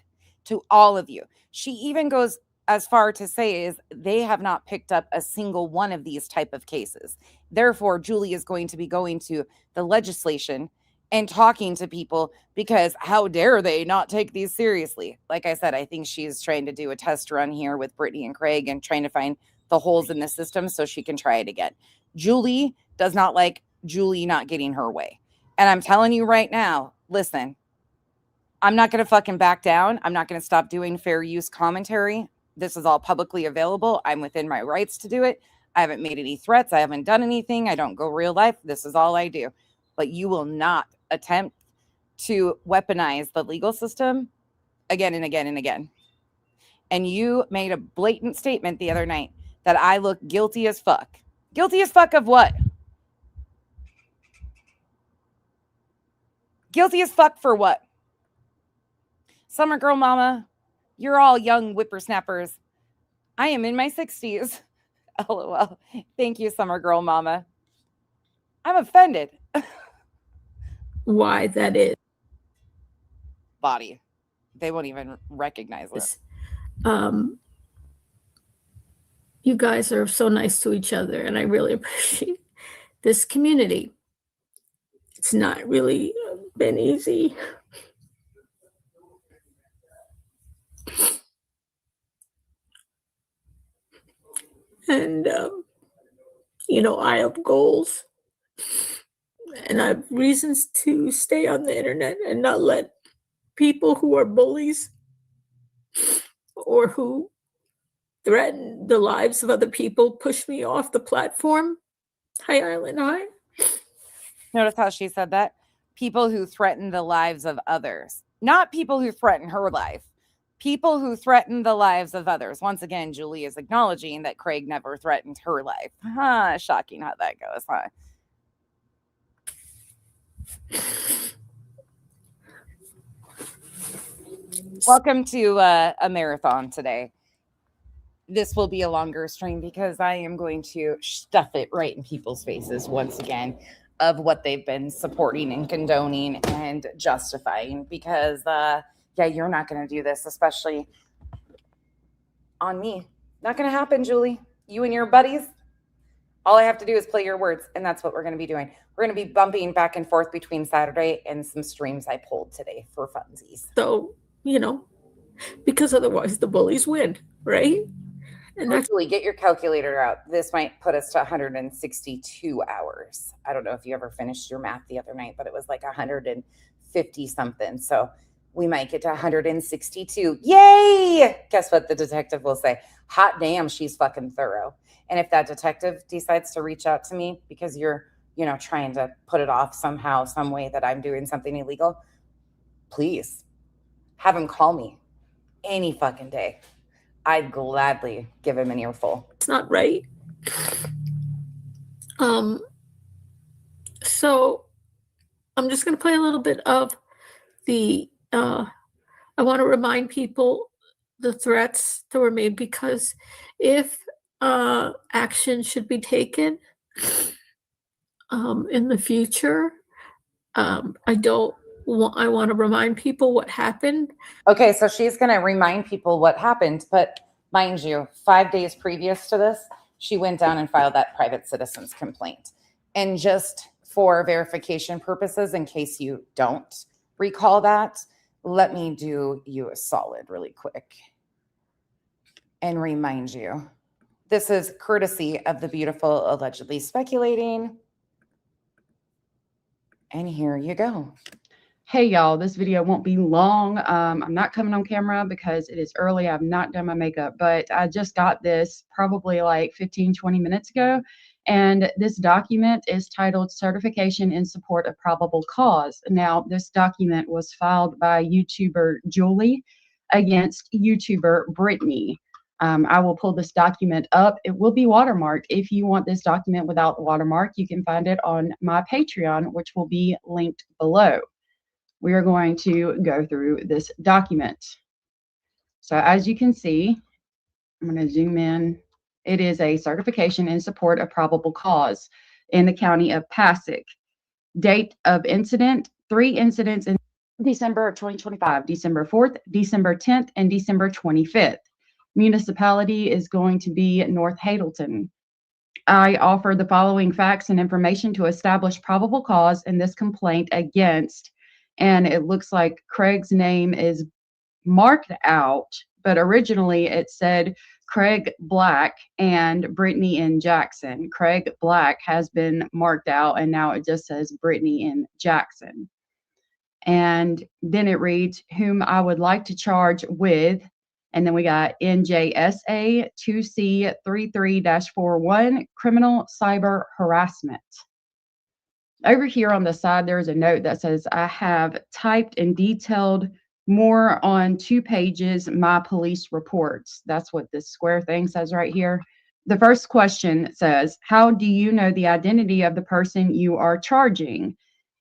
to all of you. She even goes as far to say is they have not picked up a single one of these type of cases. Therefore, Julie is going to be going to the legislation and talking to people because how dare they not take these seriously? Like I said, I think she's trying to do a test run here with Brittany and Craig and trying to find the holes in the system so she can try it again. Julie does not like Julie not getting her way. And I'm telling you right now, listen, I'm not going to fucking back down. I'm not going to stop doing fair use commentary. This is all publicly available. I'm within my rights to do it. I haven't made any threats. I haven't done anything. I don't go real life. This is all I do. But you will not attempt to weaponize the legal system again and again and again. And you made a blatant statement the other night that I look guilty as fuck. Guilty as fuck of what? Guilty as fuck for what? Summer Girl Mama, you're all young whippersnappers. I am in my 60s. LOL. Thank you, Summer Girl Mama. I'm offended. why that is. Body. They won't even recognize it. You guys are so nice to each other, and I really appreciate this community. It's not really been easy. And, I have goals, and I have reasons to stay on the internet and not let people who are bullies or who threaten the lives of other people push me off the platform. Hi, Island. Hi. Notice how she said that? People who threaten the lives of others, not people who threaten her life. People who threaten the lives of others. Once again, Julie is acknowledging that Craig never threatened her life. Shocking how that goes, huh? Welcome to a marathon today. This will be a longer stream because I am going to stuff it right in people's faces once again of what they've been supporting and condoning and justifying because, you're not going to do this, especially on me. Not going to happen, Julie. You and your buddies, all I have to do is play your words, and that's what we're going to be doing. We're going to be bumping back and forth between Saturday and some streams I pulled today for funsies. So, because otherwise the bullies win, right? And that's Julie, get your calculator out. This might put us to 162 hours. I don't know if you ever finished your math the other night, but it was like 150 something. So we might get to 162. Yay! Guess what the detective will say? Hot damn, she's fucking thorough. And if that detective decides to reach out to me because you're, trying to put it off somehow, some way that I'm doing something illegal, please have him call me any fucking day. I'd gladly give him an earful. it's not right. So I'm just going to play a little bit of the, I want to remind people the threats that were made because if action should be taken in the future, I want to remind people what happened. Okay, so she's going to remind people what happened, but mind you, 5 days previous to this, she went down and filed that private citizen's complaint. And just for verification purposes, in case you don't recall that, let me do you a solid really quick and remind you. This is courtesy of the beautiful allegedly speculating. And here you go. Hey y'all, this video won't be long. I'm not coming on camera because it is early. I've not done my makeup, but I just got this probably like 15-20 minutes ago. And this document is titled Certification in Support of Probable Cause. Now, this document was filed by YouTuber Julie against YouTuber Brittany. I will pull this document up. It will be watermarked. If you want this document without the watermark, you can find it on my Patreon, which will be linked below. We are going to go through this document. So as you can see, I'm going to zoom in. It is a certification in support of probable cause in the county of Passaic. Date of incident, 3 incidents in December of 2025, December 4th, December 10th, and December 25th. Municipality is going to be North Hadelton. I offer the following facts and information to establish probable cause in this complaint against, and it looks like Craig's name is marked out, but originally it said Craig Black and Brittany N. Jackson. Craig Black has been marked out, and now it just says Brittany N. Jackson. And then it reads, whom I would like to charge with, and then we got NJSA 2C33-41, criminal cyber harassment. Over here on the side, there's a note that says, I have typed and detailed more on 2 pages my police reports. That's what this square thing says right here. The first question says, how do you know the identity of the person you are charging?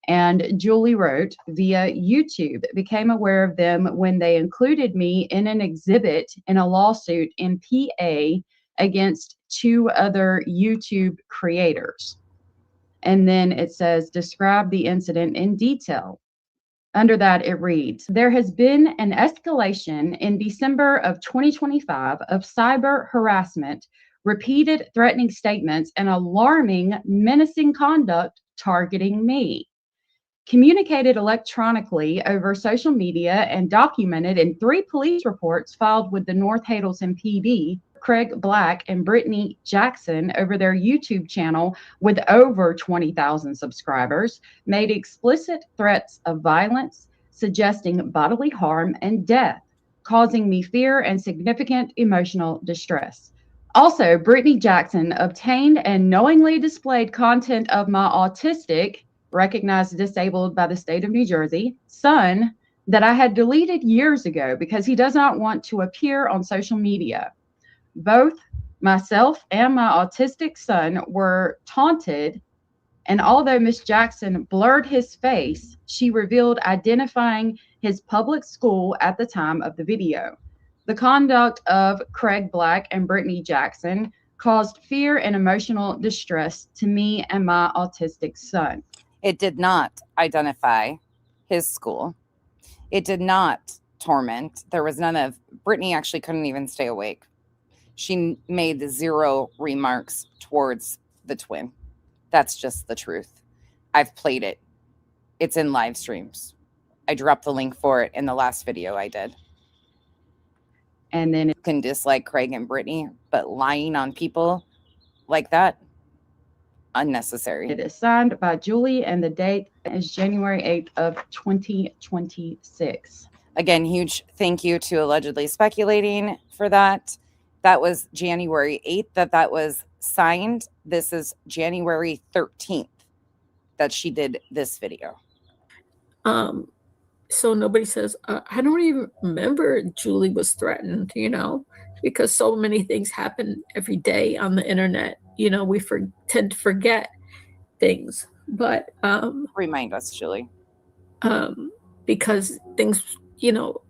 And Julie wrote, via YouTube, became aware of them when they included me in an exhibit in a lawsuit in PA against 2 other YouTube creators. And then it says, describe the incident in detail. Under that, it reads, there has been an escalation in December of 2025 of cyber harassment, repeated threatening statements, and alarming, menacing conduct targeting me. Communicated electronically over social media and documented in 3 police reports filed with the North Hadelton PD, Craig Black and Brittany Jackson over their YouTube channel with over 20,000 subscribers, made explicit threats of violence, suggesting bodily harm and death, causing me fear and significant emotional distress. Also, Brittany Jackson obtained and knowingly displayed content of my autistic, recognized disabled by the state of New Jersey, son that I had deleted years ago because he does not want to appear on social media. Both myself and my autistic son were taunted, and although Miss Jackson blurred his face, she revealed identifying his public school at the time of the video. The conduct of Craig Black and Brittany Jackson caused fear and emotional distress to me and my autistic son. It did not identify his school. It did not torment. There was none of, Brittany actually couldn't even stay awake. She made 0 remarks towards the twin. That's just the truth. I've played it. It's in live streams. I dropped the link for it in the last video I did. And then You can dislike Craig and Brittany, but lying on people like that, unnecessary. it is signed by Julie, and the date is January 8th of 2026. Again, huge thank you to Allegedly Speculating for that. That was January 8th that was signed. This is January 13th that she did this video. So nobody says, I don't even remember Julie was threatened, because so many things happen every day on the internet. We tend to forget things, but Remind us, Julie. because things,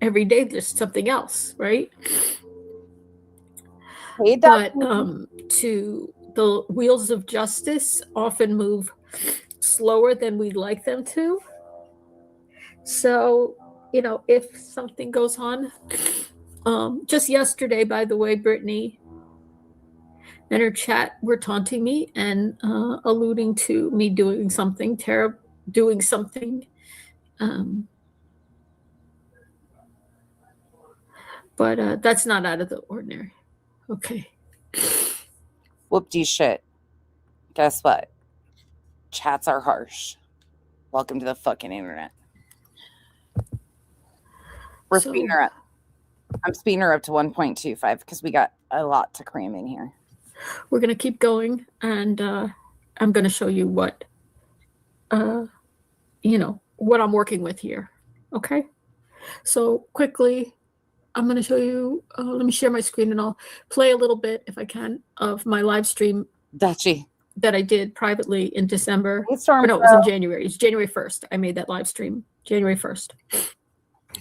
every day there's something else, right? Hey, But to the wheels of justice often move slower than we'd like them to. So, if something goes on, just yesterday, by the way, Brittany and her chat were taunting me and alluding to me doing something terrible, but that's not out of the ordinary. Okay. Whoop-de shit. Guess what? Chats are harsh. Welcome to the fucking internet. We're speeding her up. I'm speeding her up to 1.25 because we got a lot to cram in here. We're going to keep going, and I'm going to show you what, what I'm working with here. Okay. So quickly, I'm going to show you, let me share my screen and I'll play a little bit, if I can, of my live stream Dutchie. that I did privately in December. Hey, Storm Or no, it was in January. It's January 1st. I made that live stream, January 1st.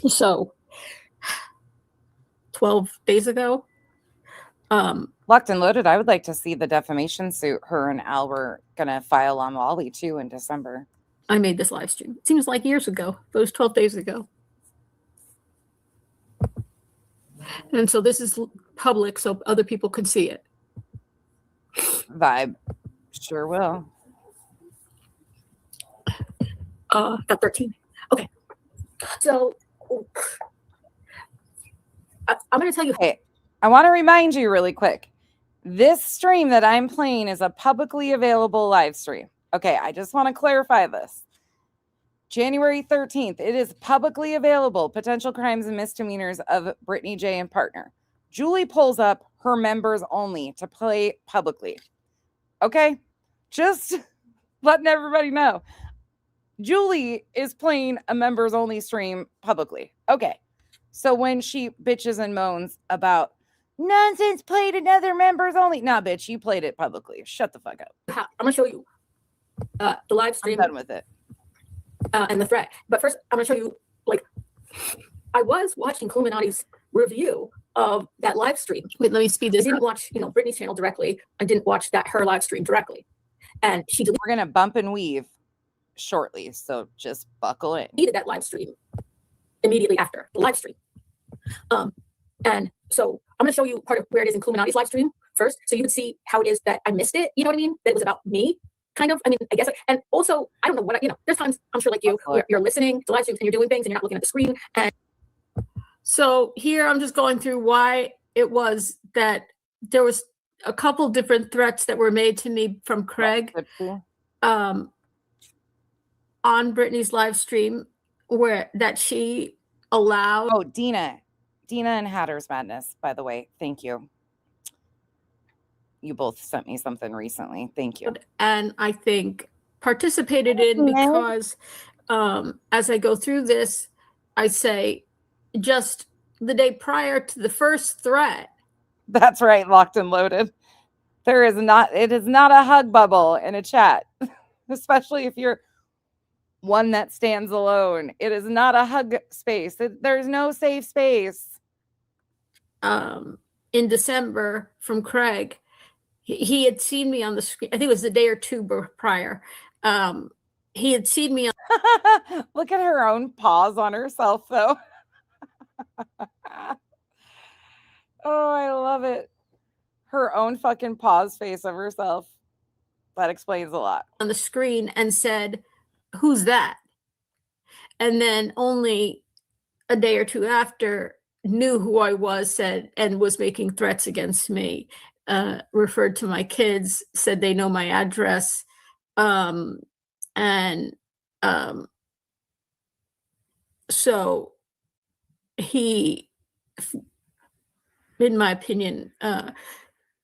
So 12 days ago. Locked and loaded. I would like to see the defamation suit her and Al were going to file on Wally too in December. I made this live stream. It seems like years ago, but it was 12 days ago. And so this is public so other people could see it. Vibe. Sure will. Got 13. Okay. So I'm going to tell you. Hey, I want to remind you really quick. This stream that I'm playing is a publicly available live stream. Okay, I just want to clarify this. January 13th, it is publicly available, potential crimes and misdemeanors of Brittany J. and partner. Julie pulls up her members only to play publicly. Okay, just letting everybody know. Julie is playing a members only stream publicly. Okay, so when she bitches and moans about nonsense played another members only. Nah, bitch, you played it publicly. Shut the fuck up. I'm going to show you the live I'm stream. done with it. and the threat. But first, I'm going to show you, like, I was watching Illuminati's review of that live stream. Wait, let me speed this. I didn't watch, Brittany's channel directly. I didn't watch her live stream directly. And she We're going to bump and weave shortly, so just buckle in. deleted that live stream immediately after the live stream. And so I'm going to show you part of where it is in Illuminati's live stream first, so you can see how it is that I missed it. You know what I mean? That it was about me, kind of. I mean, I guess. And also, I don't know what there's times I'm sure, like you're listening to live streams and you're doing things and you're not looking at the screen. And So here I'm just going through why it was that there was a couple different threats that were made to me from Craig on Brittany's live stream where that she allowed. Oh, Dina and Hatter's Madness, by the way. Thank you. You both sent me something recently. Thank you. And I think participated in because as I go through this, I say just the day prior to the first threat. That's right, locked and loaded. It is not a hug bubble in a chat, especially if you're one that stands alone. It is not a hug space. There's no safe space. In December from Craig, he had seen me on the screen. I think it was the day or two prior. He had seen me on. Look at her own pause on herself, though. Oh, I love it. Her own fucking pause face of herself. That explains a lot. On the screen and said, "Who's that?" And then only a day or two after knew who I was, said, and was making threats against me, referred to my kids, said they know my address. So he, in my opinion,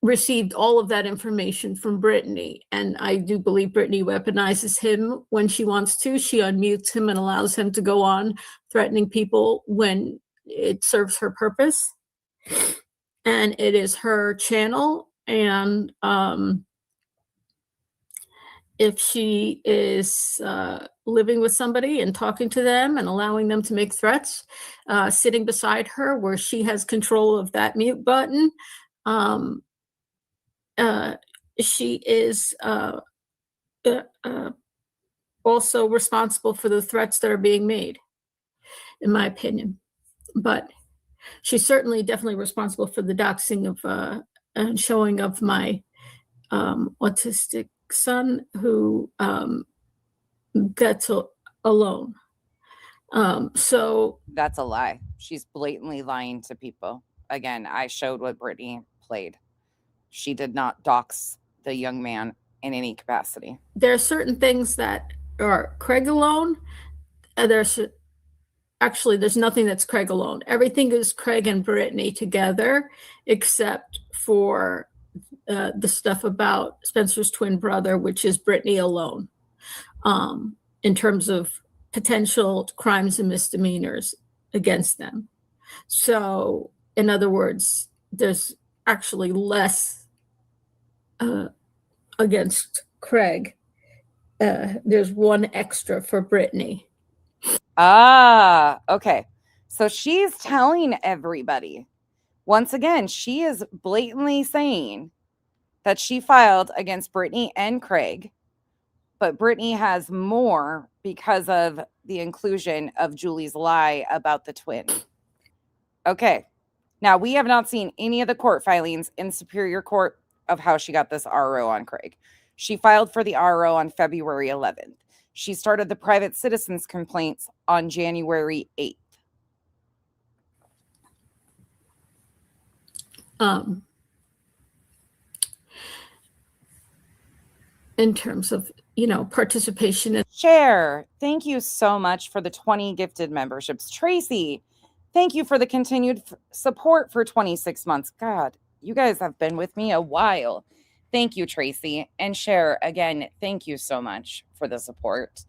received all of that information from Brittany. And I do believe Brittany weaponizes him when she wants to. She unmutes him and allows him to go on threatening people when it serves her purpose. And it is her channel. And if she is living with somebody and talking to them and allowing them to make threats, sitting beside her where she has control of that mute button, she is also responsible for the threats that are being made, in my opinion. But she's certainly definitely responsible for the doxing of and showing of my autistic son who gets alone. So that's a lie. She's blatantly lying to people. Again, I showed what Brittany played. She did not dox the young man in any capacity. There are certain things that are Craig alone. There's nothing that's Craig alone. Everything is Craig and Brittany together, except for the stuff about Spencer's twin brother, which is Brittany alone, in terms of potential crimes and misdemeanors against them. So, in other words, there's actually less against Craig. There's one extra for Brittany. Ah, okay. So she's telling everybody. Once again, she is blatantly saying that she filed against Brittany and Craig, but Brittany has more because of the inclusion of Julie's lie about the twin. Okay. Now, we have not seen any of the court filings in Superior Court of how she got this RO on Craig. She filed for the RO on February 11th. She started the private citizens complaints on January 8th. In terms of, participation. In Share. Thank you so much for the 20 gifted memberships. Tracy, thank you for the continued support for 26 months. God, you guys have been with me a while. Thank you, Tracy. And Share, again, thank you so much for the support.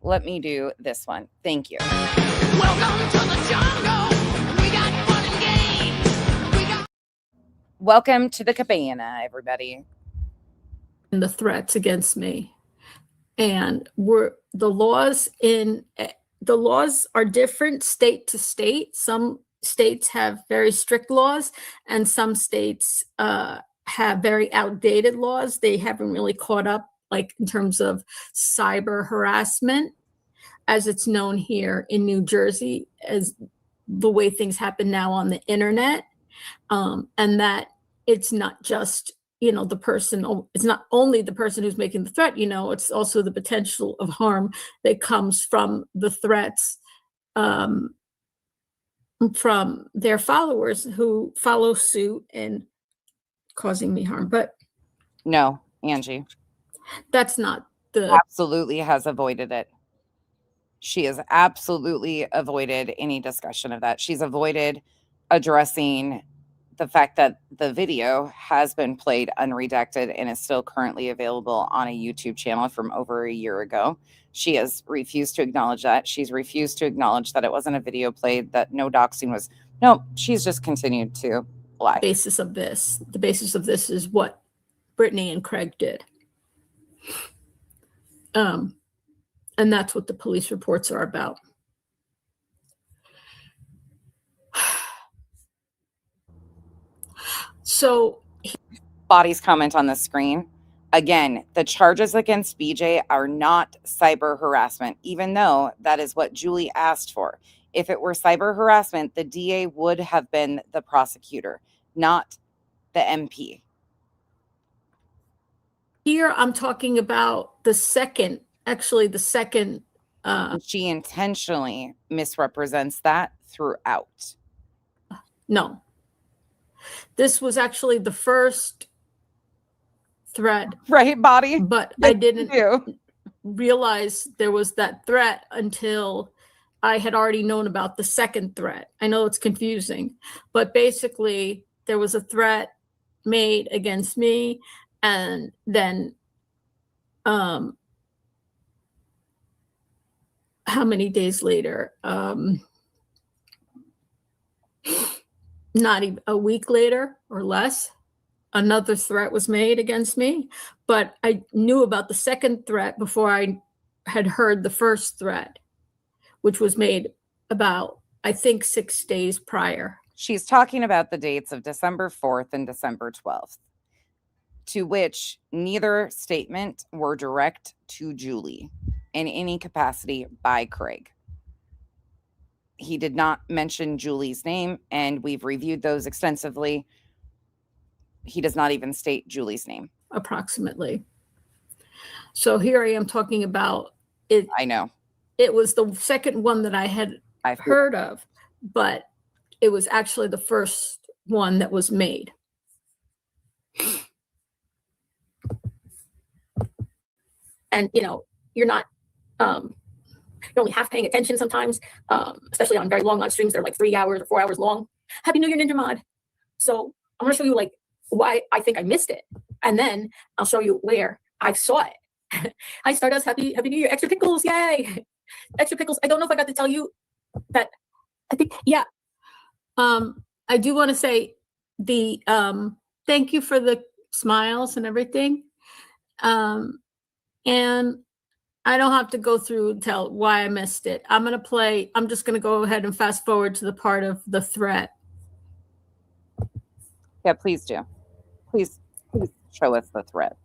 Let me do this one. Thank you. Welcome to the jungle. We got fun and games. Welcome to the cabana, everybody. the threats against me. And the laws the laws are different state to state. Some states have very strict laws, and some states have very outdated laws. They haven't really caught up, like in terms of cyber harassment, as it's known here in New Jersey, as the way things happen now on the internet, and that it's not just the person, it's not only the person who's making the threat, it's also the potential of harm that comes from the threats from their followers who follow suit and causing me harm. But No, Angie that's not the absolutely has avoided it. She has absolutely avoided any discussion of that. She's avoided addressing the fact that the video has been played unredacted and is still currently available on a YouTube channel from over a year ago. She has refused to acknowledge that. She's refused to acknowledge that it wasn't a video played, that no doxing was. No, she's just continued to lie. basis of this. The basis of this is what Brittany and Craig did. And that's what the police reports are about. So Body's comment on the screen. Again, the charges against BJ are not cyber harassment, even though that is what Julie asked for. If it were cyber harassment, the DA would have been the prosecutor, not the MP. here I'm talking about the second. She intentionally misrepresents that throughout. No. This was actually the first threat, Right, Body? but I didn't You. realize there was that threat until I had already known about the second threat. I know it's confusing, but basically there was a threat made against me, and then how many days later? Not even a week later or less, another threat was made against me. But I knew about the second threat before I had heard the first threat, which was made about, I think, 6 days prior. She's talking about the dates of December 4th and December 12th, to which neither statement were direct to Julie in any capacity by Craig. He did not mention Julie's name, and we've reviewed those extensively. He does not even state Julie's name. Approximately. So here I am talking about it. I know. It was the second one that I had I've heard of, but it was actually the first one that was made. And you're not you're only half paying attention sometimes, especially on very long live streams that are like 3 hours or 4 hours long. Happy New Year, Ninja Mod. So I'm going to show you why I think I missed it. And then I'll show you where I saw it. Hi, Stardust. Happy New Year. Extra pickles. Yay. Extra pickles. I don't know if I got to tell you that. I think, yeah. I do want to say thank you for the smiles and everything. And I don't have to go through and tell why I missed it. I'm just going to go ahead and fast forward to the part of the threat. Yeah, please do. Please show us the threat.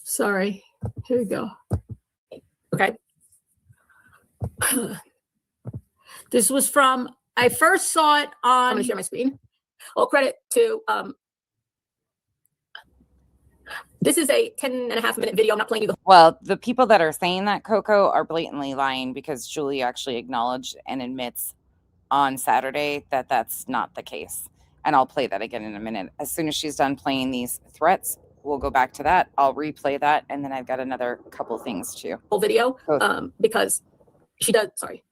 Sorry. Here we go. Okay. This was from, I first saw it on, I'm going to share my screen. All credit to, this is a 10.5-minute video. I'm not playing you the Well, the people that are saying that, Coco, are blatantly lying, because Julie actually acknowledged and admits on Saturday that that's not the case. And I'll play that again in a minute. As soon as she's done playing these threats, we'll go back to that. I'll replay that. And then I've got another couple things too. whole video, because she does, sorry.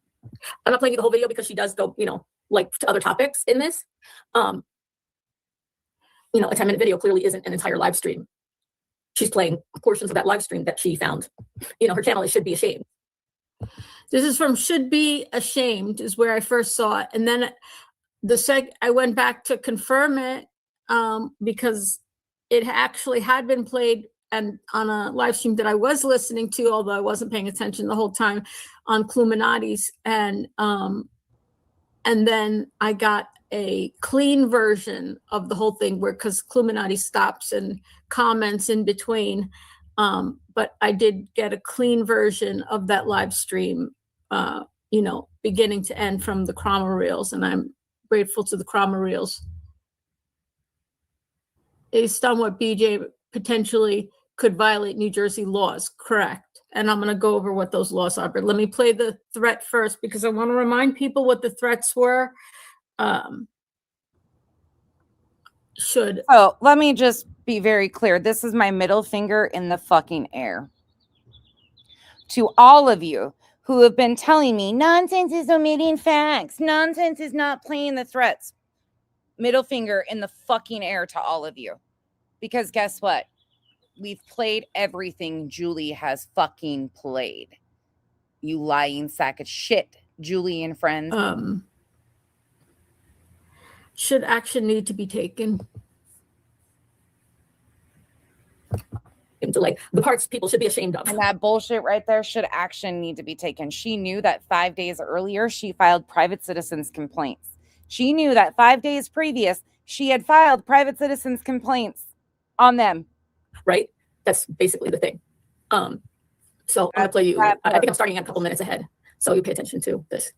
I'm not playing you the whole video because she does go, to other topics in this. A 10-minute video clearly isn't an entire live stream. She's playing portions of that live stream that she found. Her channel is Should Be Ashamed. This is from Should Be Ashamed is where I first saw it. And then I went back to confirm it because it actually had been played and on a live stream that I was listening to, although I wasn't paying attention the whole time, on Cluminati's, and then I got a clean version of the whole thing, where because Cluminati stops and comments in between, but I did get a clean version of that live stream, beginning to end from the Crommer Reels, and I'm grateful to the Crommer Reels. Based on what BJ potentially could violate New Jersey laws, correct? And I'm going to go over what those laws are, but let me play the threat first because I want to remind people what the threats were. So let me just be very clear. This is my middle finger in the fucking air. To all of you who have been telling me nonsense is omitting facts, nonsense is not playing the threats. Middle finger in the fucking air to all of you. Because guess what? We've played everything Julie has fucking played. You lying sack of shit, Julie and friends. Should action need to be taken? Into like the parts people should be ashamed of. And that bullshit right there, should action need to be taken. She knew that 5 days earlier, she filed private citizens complaints. She knew that 5 days previous, she had filed private citizens complaints on them. Right? That's basically the thing. So I'm gonna play you. I think I'm starting a couple minutes ahead, so you pay attention to this.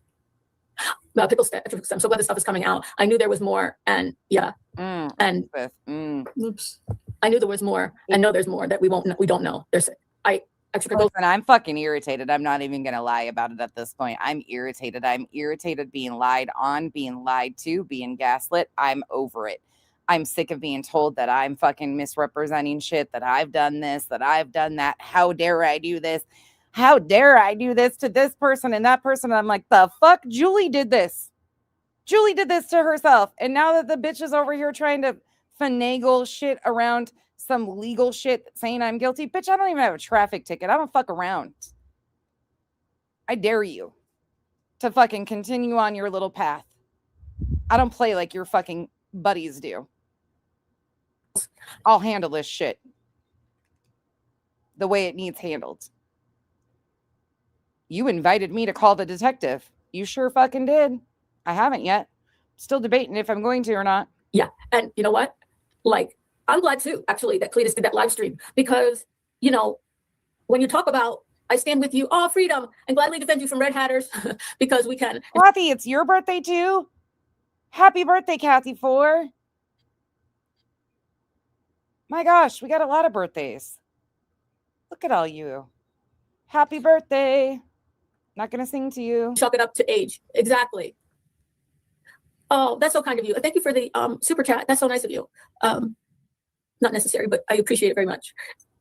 Pickle I'm so glad this stuff is coming out. I knew there was more, and yeah, oops. I knew there was more, and no, there's more that we don't know. Listen, I'm fucking irritated. I'm not even gonna lie about it at this point. I'm irritated. I'm irritated being lied on, being lied to, being gaslit. I'm over it. I'm sick of being told that I'm fucking misrepresenting shit, that I've done this, that I've done that. How dare I do this? How dare I do this to this person and that person? And I'm like, the fuck? Julie did this. Julie did this to herself. And now that the bitch is over here trying to finagle shit around some legal shit saying I'm guilty, bitch, I don't even have a traffic ticket. I don't fuck around. I dare you to fucking continue on your little path. I don't play like your fucking buddies do. I'll handle this shit the way it needs handled. You invited me to call the detective. You sure fucking did. I haven't yet. Still debating if I'm going to or not. Yeah. And you know what? Like, I'm glad too, actually, that Cletus did that live stream because, when you talk about, I stand with you, freedom, and gladly defend you from red hatters because we can. Kathy, it's your birthday too? Happy birthday, Kathy 4. My gosh, we got a lot of birthdays. Look at all you. Happy birthday. Not going to sing to you. Chalk it up to age. Exactly. Oh, that's so kind of you. Thank you for the super chat. That's so nice of you. Not necessary, but I appreciate it very much.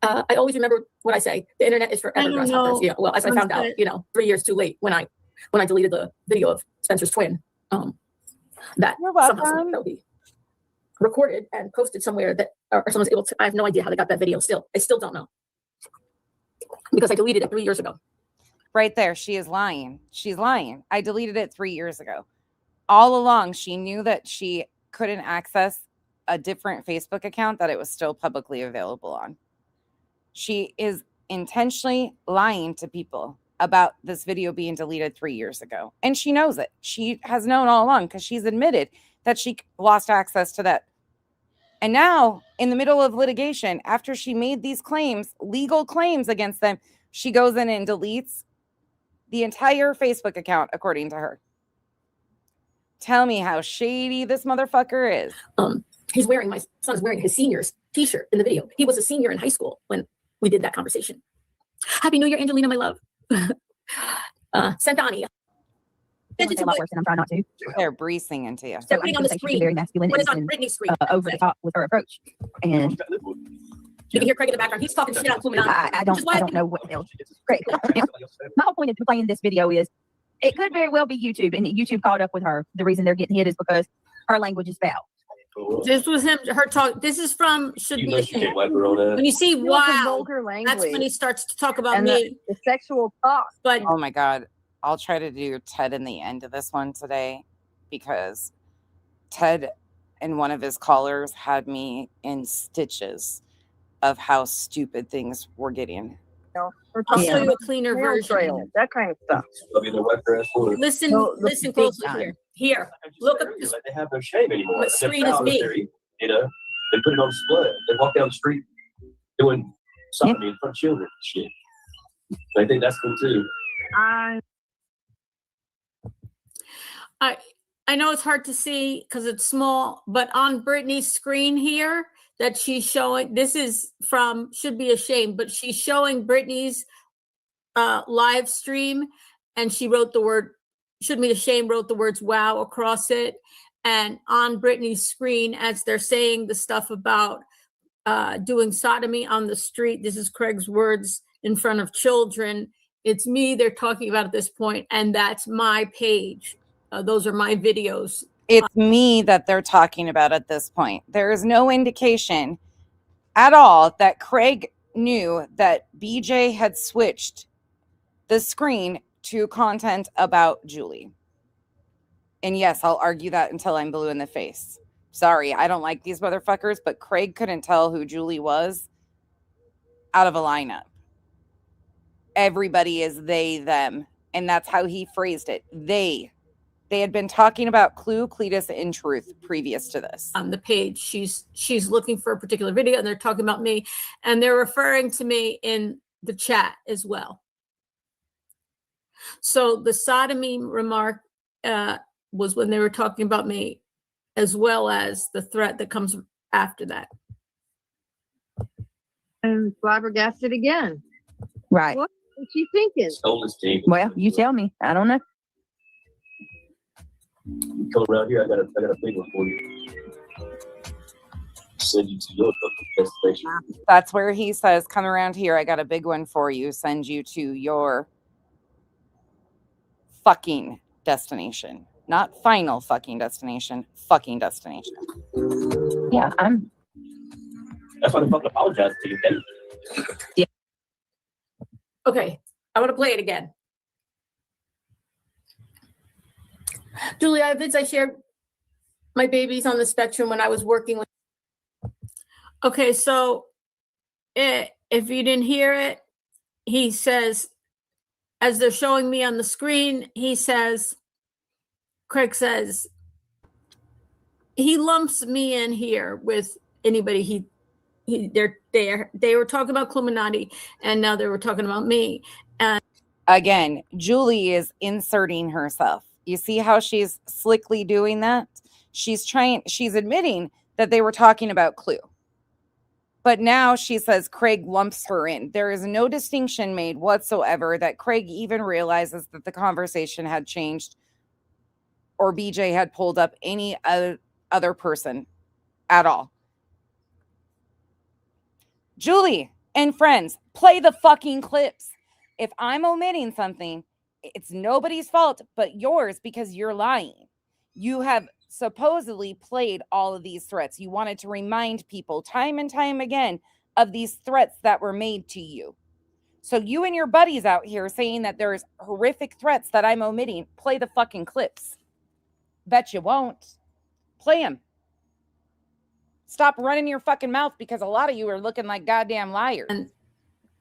I always remember what I say. The internet is forever grasshoppers. Yeah. Well, as I found out, 3 years too late when I deleted the video of Spencer's twin. That You're somehow welcome. that'll be recorded and posted somewhere that or someone's able to. I have no idea how they got that video. Still, I still don't know because I deleted it 3 years ago. Right there, she is lying. She's lying. I deleted it 3 years ago. All along, she knew that she couldn't access a different Facebook account that it was still publicly available on. She is intentionally lying to people about this video being deleted 3 years ago. And she knows it. She has known all along because she's admitted that she lost access to that. And now, in the middle of litigation, after she made these claims, legal claims against them, she goes in and deletes the entire Facebook account, according to her. Tell me how shady this motherfucker is. My son is wearing his senior's t-shirt in the video. He was a senior in high school when we did that conversation. Happy New Year, Angelina, my love. Santani. A lot worse, and I'm trying not to. They're breezing into you. So putting on the screen. Very masculine When it's on and Britney's screen. over the top with her approach. And You can hear Craig in the background. He's talking shit out Illuminati. I don't know what else. Great. My whole point of playing this video is it could very well be YouTube, and YouTube caught up with her. The reason they're getting hit is because her language is foul. This was her talk. This is from Should You Be know you Ashamed. can't wipe her on that. When you see wow, vulgar language. that's when he starts to talk about and me. the sexual talk. But Oh my God. I'll try to do Ted in the end of this one today because Ted and one of his callers had me in stitches of how stupid things were getting. I'll show you a cleaner Nail version. trail, that kind of stuff. I mean, the wet dress or Listen, No, the listen big closely time. here. Here, look at this. like they have no shame anymore. What They're screen is proud of me? their ego, you know, they put it on display. They walk down the street doing something in front of children and shit. I think that's cool too. I know it's hard to see because it's small, but on Brittany's screen here that she's showing, this is from Should Be Ashamed, but she's showing Brittany's live stream, and she wrote the word, Should Be Ashamed, wrote the words wow across it. And on Brittany's screen, as they're saying the stuff about doing sodomy on the street, this is Craig's words, in front of children. It's me they're talking about at this point, and that's my page. Those are my videos. It's me that they're talking about at this point. There is no indication at all that Craig knew that BJ had switched the screen to content about Julie. And yes, I'll argue that until I'm blue in the face. Sorry, I don't like these motherfuckers, but Craig couldn't tell who Julie was out of a lineup. Everybody is they, them. And that's how he phrased it. They had been talking about Clue, Cletus, and Truth previous to this. On the page, she's looking for a particular video, and they're talking about me, and they're referring to me in the chat as well. So the sodomy remark was when they were talking about me, as well as the threat that comes after that. And flabbergasted again. Right. What is she thinking? Stole this team. Well, you tell me. I don't know. You come around here, I got a big one for you. Send you to your fucking destination. That's where he says, come around here. I got a big one for you. Send you to your fucking destination. Not final fucking destination. Fucking destination. Yeah, I'm. That's why they fucking apologize to you, Dave. Okay, I want to play it again. Julie, I shared my babies on the spectrum when I was working with. Okay, so if you didn't hear it, he says, as they're showing me on the screen, he says, Craig says, he lumps me in here with anybody they were talking about Illuminati, and now they were talking about me. And again, Julie is inserting herself. You see how she's slickly doing that? She's admitting that they were talking about Clue. But now she says Craig lumps her in. There is no distinction made whatsoever that Craig even realizes that the conversation had changed or BJ had pulled up any other person at all. Julie and friends, play the fucking clips. If I'm omitting something, it's nobody's fault but yours because you're lying. You have supposedly played all of these threats. You wanted to remind people time and time again of these threats that were made to you. So you and your buddies out here saying that there's horrific threats that I'm omitting, play the fucking clips. Bet you won't. Play them. Stop running your fucking mouth because a lot of you are looking like goddamn liars.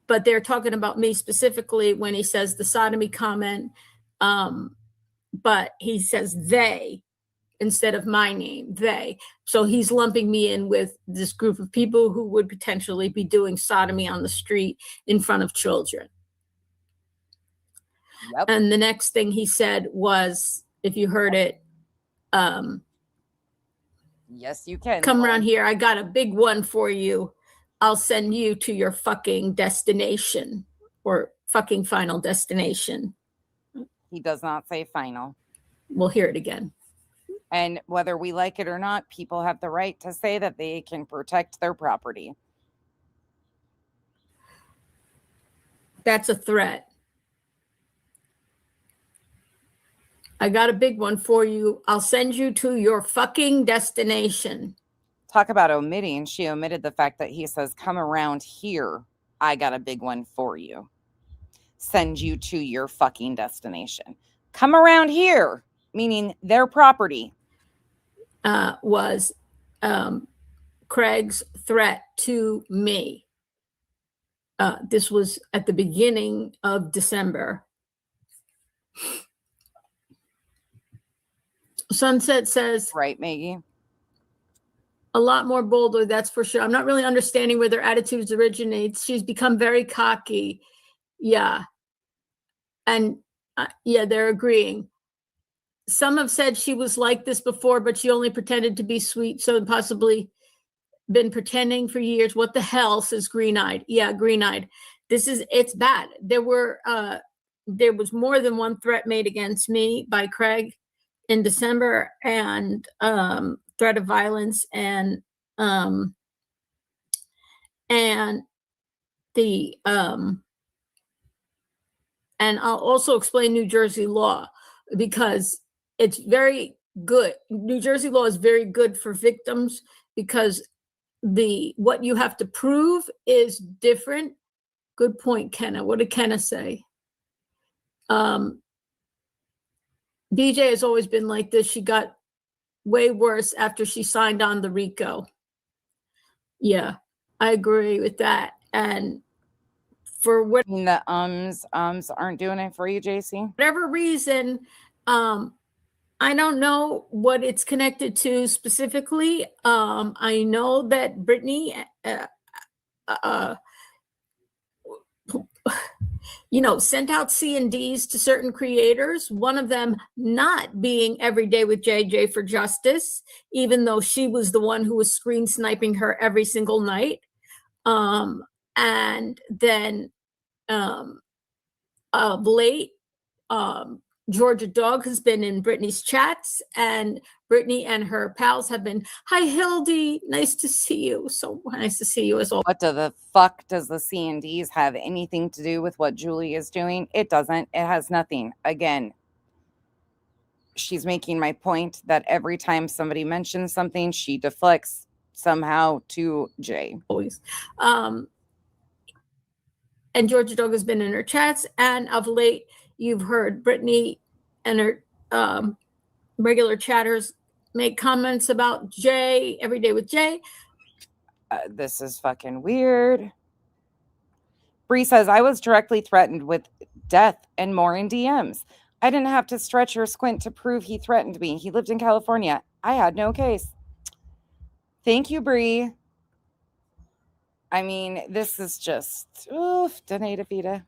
But they're talking about me specifically when he says the sodomy comment, but he says they instead of my name, they. So he's lumping me in with this group of people who would potentially be doing sodomy on the street in front of children. Yep. And the next thing he said was, if you heard it, yes, you can. come around here. I got a big one for you. I'll send you to your fucking destination or fucking final destination. He does not say final. We'll hear it again. And whether we like it or not, people have the right to say that they can protect their property. That's a threat. I got a big one for you. I'll send you to your fucking destination. Talk about omitting. She omitted the fact that he says, come around here. I got a big one for you. Send you to your fucking destination. Come around here, meaning their property. Was Craig's threat to me. This was at the beginning of December. Sunset says, Right, Maggie? a lot more bolder, that's for sure. I'm not really understanding where their attitudes originate. She's become very cocky. Yeah. And yeah, they're agreeing. Some have said she was like this before, but she only pretended to be sweet. So possibly been pretending for years. What the hell, says Green Eyed. Yeah, Green Eyed. It's bad. There was more than one threat made against me by Craig in December, and threat of violence, and the and I'll also explain New Jersey law, because it's very good. New Jersey law is very good for victims, because what you have to prove is different. Good point, Kenna. What did Kenna say? BJ has always been like this. She got way worse after she signed on the RICO. Yeah, I agree with that. And for The ums aren't doing it for you, JC? whatever reason, I don't know what it's connected to specifically. I know that Brittany, sent out C&Ds to certain creators, one of them not being Every Day with JJ for Justice, even though she was the one who was screen sniping her every single night. And then of late, Georgia Dog has been in Brittany's chats, and Brittany and her pals have been, hi, Hildy, nice to see you. So nice to see you as well. What the fuck does the C&Ds have anything to do with what Julie is doing? It doesn't. It has nothing. Again, she's making my point that every time somebody mentions something, she deflects somehow to Jay. Always. And Georgia Dog has been in her chats, and of late, you've heard Brittany and her regular chatters make comments about Jay, Every Day with Jay. This is fucking weird. Bree says, I was directly threatened with death and more in DMs. I didn't have to stretch or squint to prove he threatened me. He lived in California. I had no case. Thank you, Bree. I mean, this is just, oof, Donata Vita.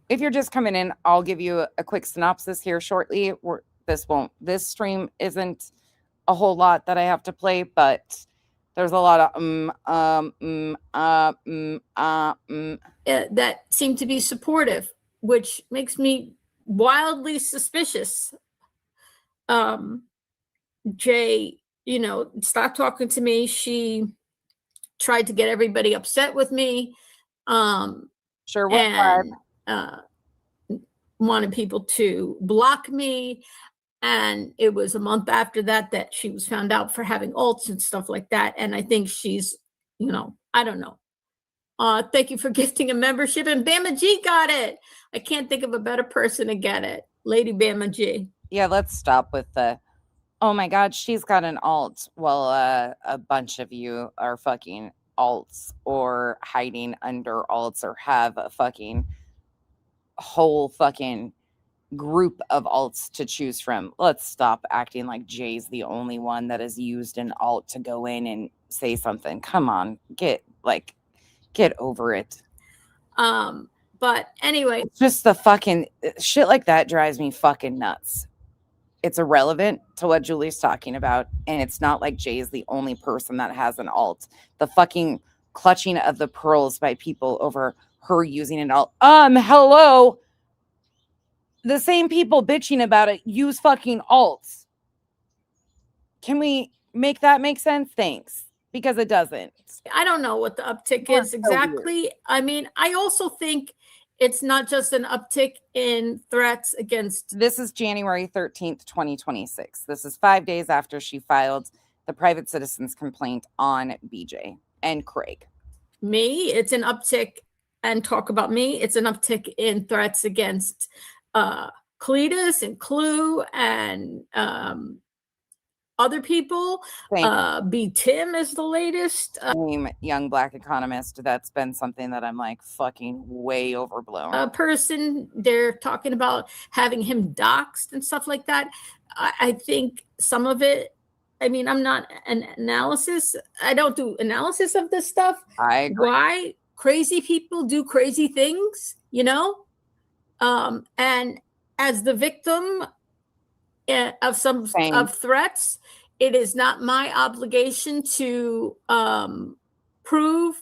If you're just coming in, I'll give you a quick synopsis here shortly. This stream isn't a whole lot that I have to play, but there's a lot of that seem to be supportive, which makes me wildly suspicious. Jay, stopped talking to me. She tried to get everybody upset with me. Sure, and wanted people to block me. And it was a month after that she was found out for having alts and stuff like that. And I think she's, I don't know. Thank you for gifting a membership. And Bama G got it. I can't think of a better person to get it. Lady Bama G. Yeah, let's stop with the, oh my God, she's got an alt. Well, a bunch of you are fucking alts or hiding under alts or have a fucking whole fucking group of alts to choose from. Let's stop acting like Jay's the only one that has used an alt to go in and say something. Come on, get over it. But anyway, just the fucking shit like that drives me fucking nuts. It's irrelevant to what Julie's talking about, and it's not like Jay is the only person that has an alt. The fucking clutching of the pearls by people over her using an alt. Hello. The same people bitching about it use fucking alts. Can we make that make sense? Thanks. Because it doesn't. I don't know what the uptick is exactly. I mean, I also think it's not just an uptick in threats against. This is January 13th, 2026. This is 5 days after she filed the private citizen's complaint on BJ and Craig. Me, it's an uptick, and talk about me, it's an uptick in threats against Cletus and Clue and other people. Same. B. Tim is the latest Same young black economist. That's been something that I'm like fucking way overblown. person. They're talking about having him doxxed and stuff like that. I think some of it, I mean, I'm not an analysis. I don't do analysis of this stuff. I agree. Why crazy people do crazy things, you know? And as the victim of some Same. of threats, it is not my obligation to prove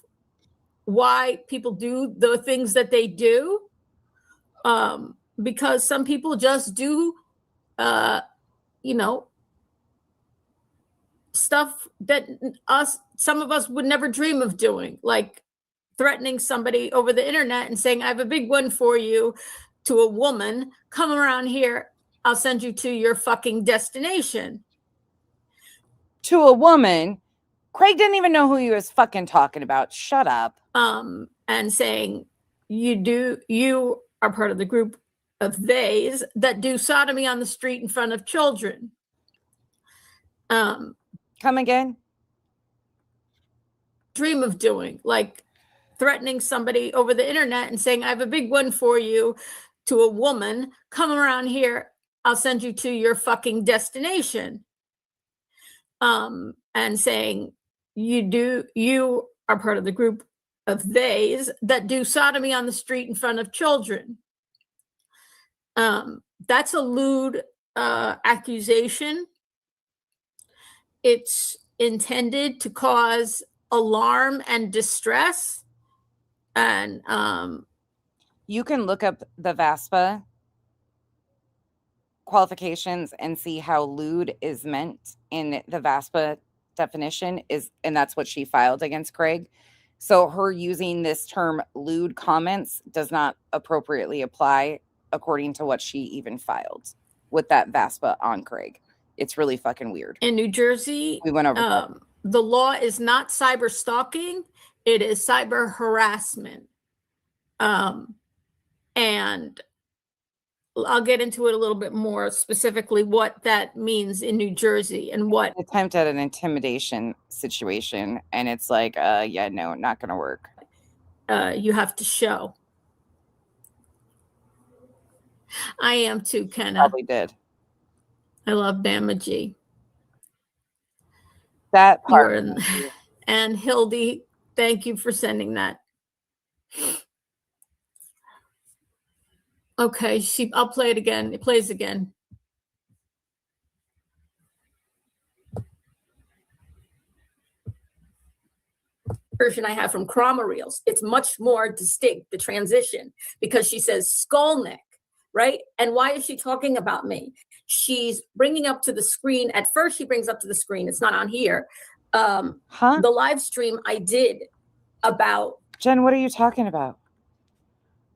why people do the things that they do, because some people just do, you know, stuff that some of us would never dream of doing, like threatening somebody over the internet and saying, I have a big one for you, to a woman, come around here, I'll send you to your fucking destination. To a woman, Craig didn't even know who he was fucking talking about. Shut up. And saying, you are part of the group of theys that do sodomy on the street in front of children. Come again? Dream of doing, like threatening somebody over the internet and saying, I have a big one for you, to a woman, come around here, I'll send you to your fucking destination. And saying, you are part of the group of theys that do sodomy on the street in front of children. That's a lewd accusation. It's intended to cause alarm and distress. And you can look up the VASPA qualifications and see how lewd is meant in the VASPA definition and that's what she filed against Craig. So her using this term lewd comments does not appropriately apply according to what she even filed with that VASPA on Craig. It's really fucking weird. In New Jersey, we went over that. The law is not cyber stalking, it is cyber harassment. And I'll get into it a little bit more specifically what that means in New Jersey and what attempt at an intimidation situation. And it's like, yeah, no, not going to work. You have to show. I am too, Kenna. Probably did. I love Bama G. That part. And Hildy, thank you for sending that. Okay, I'll play it again. It plays again. Version I have from Krama Reels. It's much more distinct, the transition, because she says Skolnick, right? And why is she talking about me? She's bringing up to the screen. At first, she brings up to the screen. It's not on here. The live stream I did about. Jen, what are you talking about?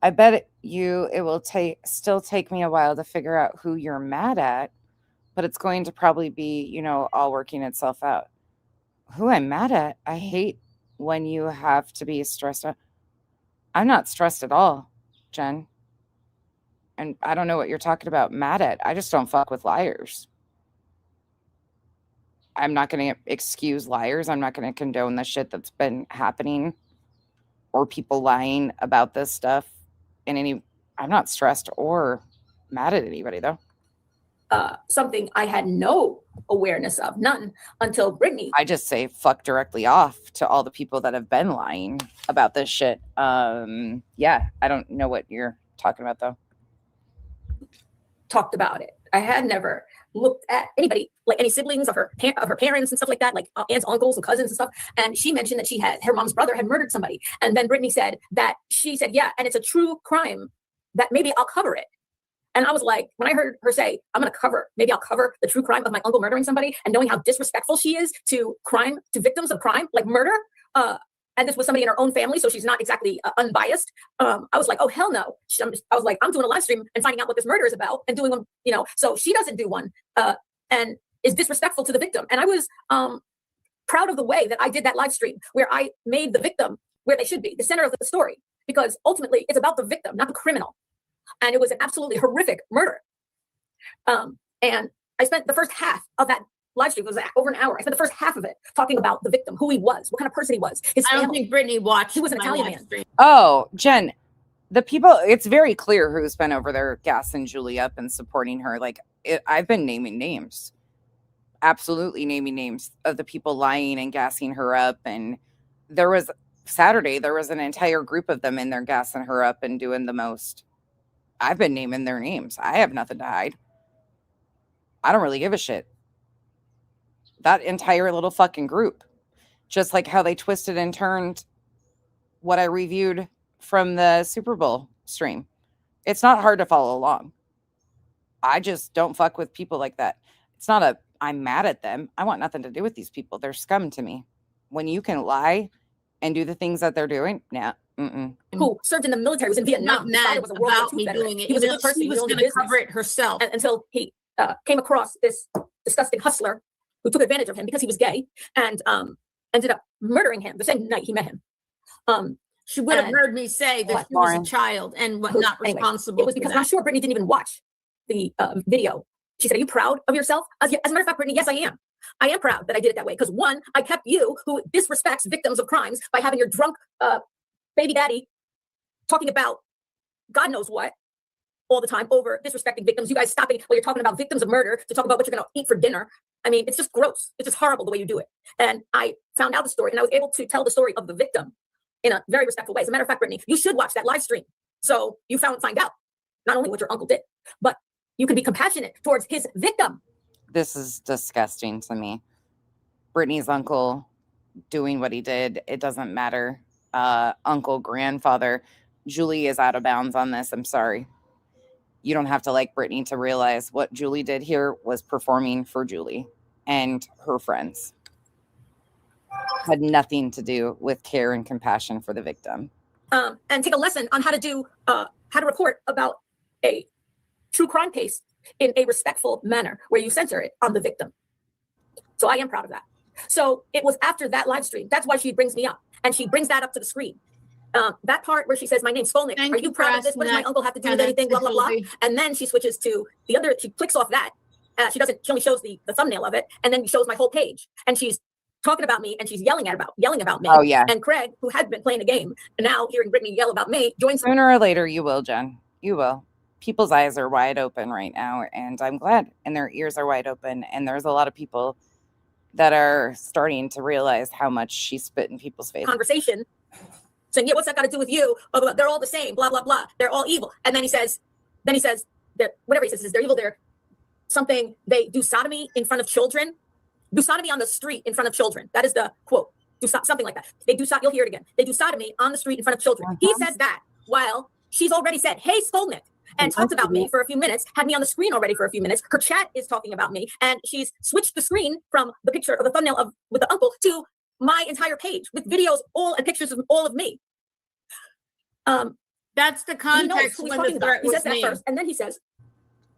I bet it will still take me a while to figure out who you're mad at, but it's going to probably be, all working itself out. Who I'm mad at? I hate when you have to be stressed out. I'm not stressed at all, Jen. And I don't know what you're talking about mad at. I just don't fuck with liars. I'm not going to excuse liars. I'm not going to condone the shit that's been happening or people lying about this stuff. I'm not stressed or mad at anybody though. Something I had no awareness of, none, until Brittany. I just say fuck directly off to all the people that have been lying about this shit. Yeah, I don't know what you're talking about though. Talked about it. I had never looked at anybody, like any siblings of her parents and stuff like that, like aunts, uncles, and cousins and stuff. And she mentioned that her mom's brother had murdered somebody. And then Brittany said that yeah, and it's a true crime, that maybe I'll cover it. And I was like, when I heard her say, maybe I'll cover the true crime of my uncle murdering somebody, and knowing how disrespectful she is to victims of crime, like murder. And this was somebody in her own family, so she's not exactly unbiased. I was like, oh, hell no. I was like, I'm doing a live stream and finding out what this murder is about and doing them, so she doesn't do one and is disrespectful to the victim. And I was proud of the way that I did that live stream, where I made the victim where they should be, the center of the story, because ultimately it's about the victim, not the criminal. And it was an absolutely horrific murder. And I spent the first half of that live stream. It was like over an hour. I spent the first half of it talking about the victim, who he was, what kind of person he was, his I don't family. think Brittany watched. He was an my Italian live man. stream. Oh, Jen, the people, it's very clear who's been over there gassing Julie up and supporting her. Like, I've been naming names, absolutely naming names of the people lying and gassing her up. And there was Saturday, there was an entire group of them in there gassing her up and doing the most. I've been naming their names. I have nothing to hide. I don't really give a shit. That entire little fucking group, just like how they twisted and turned what I reviewed from the Super Bowl stream. It's not hard to follow along. I just don't fuck with people like that. It's not I'm mad at them. I want nothing to do with these people. They're scum to me. When you can lie and do the things that they're doing, nah. Who served in the military, was in Vietnam. Not mad Was a World War about II me veteran. doing it. He was a good Even person. she was owned a going to business. cover it herself. Until he came across this disgusting hustler who took advantage of him because he was gay and ended up murdering him the same night he met him. She would have and- heard me say that What, she was Lauren? a child and Who- not anyway, responsible. It was for because that. I'm sure Brittany didn't even watch the video. She said, "Are you proud of yourself?" As a matter of fact, Brittany, yes, I am. I am proud that I did it that way because one, I kept you, who disrespects victims of crimes, by having your drunk baby daddy talking about God knows what all the time over disrespecting victims. You guys stopping while you're talking about victims of murder to talk about what you're going to eat for dinner. I mean, it's just gross. It's just horrible the way you do it. And I found out the story, and I was able to tell the story of the victim in a very respectful way. As a matter of fact, Brittany, you should watch that live stream so you find out not only what your uncle did, but you can be compassionate towards his victim. This is disgusting to me. Brittany's uncle doing what he did, it doesn't matter. Uncle, grandfather, Julie is out of bounds on this. I'm sorry. You don't have to like Brittany to realize what Julie did here was performing for Julie and her friends. Had nothing to do with care and compassion for the victim. And take a lesson on how to report about a true crime case in a respectful manner where you censor it on the victim. So I am proud of that. So it was after that live stream. That's why she brings me up. And she brings that up to the screen. That part where she says, "My name's Skolnick. Thank Are you you for proud of this? asking What does my that, uncle have to do with Hannah anything? Blah, blah, blah." Sylvie. And then she switches to the other, she clicks off that. She only shows the thumbnail of it, and then shows my whole page. And she's talking about me, and she's yelling about me. Oh, yeah. And Craig, who had been playing a game, and now hearing Brittany yell about me, joins Sooner or later, you will, Jen. You will. People's eyes are wide open right now, and I'm glad. And their ears are wide open. And there's a lot of people that are starting to realize how much she spit in people's face. conversation saying, "Yeah, what's that got to do with you? Blah, blah, blah. They're all the same, blah, blah, blah. They're all evil." And then he says that whatever he says is they're evil. They're something, they do sodomy in front of children, do sodomy on the street in front of children. That is the quote. Something like that. They do, you'll hear it again. They do sodomy on the street in front of children. He says that while she's already said, "Hey, Skolnick," and talked about me for a few minutes, had me on the screen already for a few minutes. Her chat is talking about me, and she's switched the screen from the picture of the thumbnail with the uncle to my entire page with videos and pictures of all of me. That's the He knows context who he's when talking the about. threat He was says that made. first, and then he says,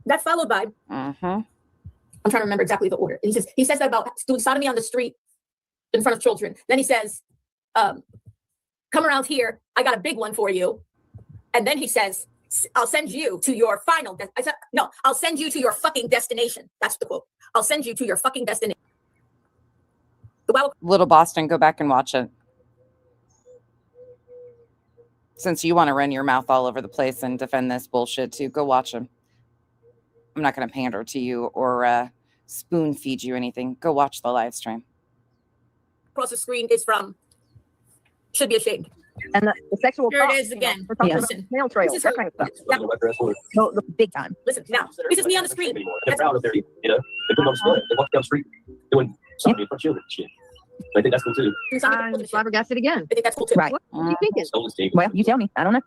that's followed by, I'm trying to remember exactly the order. He says that about doing sodomy on the street in front of children. Then he says, "Come around here. I got a big one for you." And then he says, "I'll send you to your final." I said, "No, I'll send you to your fucking destination." That's the quote. "I'll send you to your fucking destination." Little Boston, go back and watch it. Since you want to run your mouth all over the place and defend this bullshit too, go watch them. I'm not going to pander to you or spoon feed you anything. Go watch the live stream. Across the screen is from Should Be Ashamed. And the sexual Here it thought, is again. we're talking Yeah. about snail trails, This is that her- kind of stuff. Running the web dress or- No, the big time. Listen, now, this is me on the screen. They're proud of their, they put it on display. They walk down the street doing something in front of children and shit. I think that's cool too. Doing something cool I'm to shit. flabbergasted again. I think that's cool too. Right. What are you thinking? Stolen Steve. Well, you tell me. I don't know.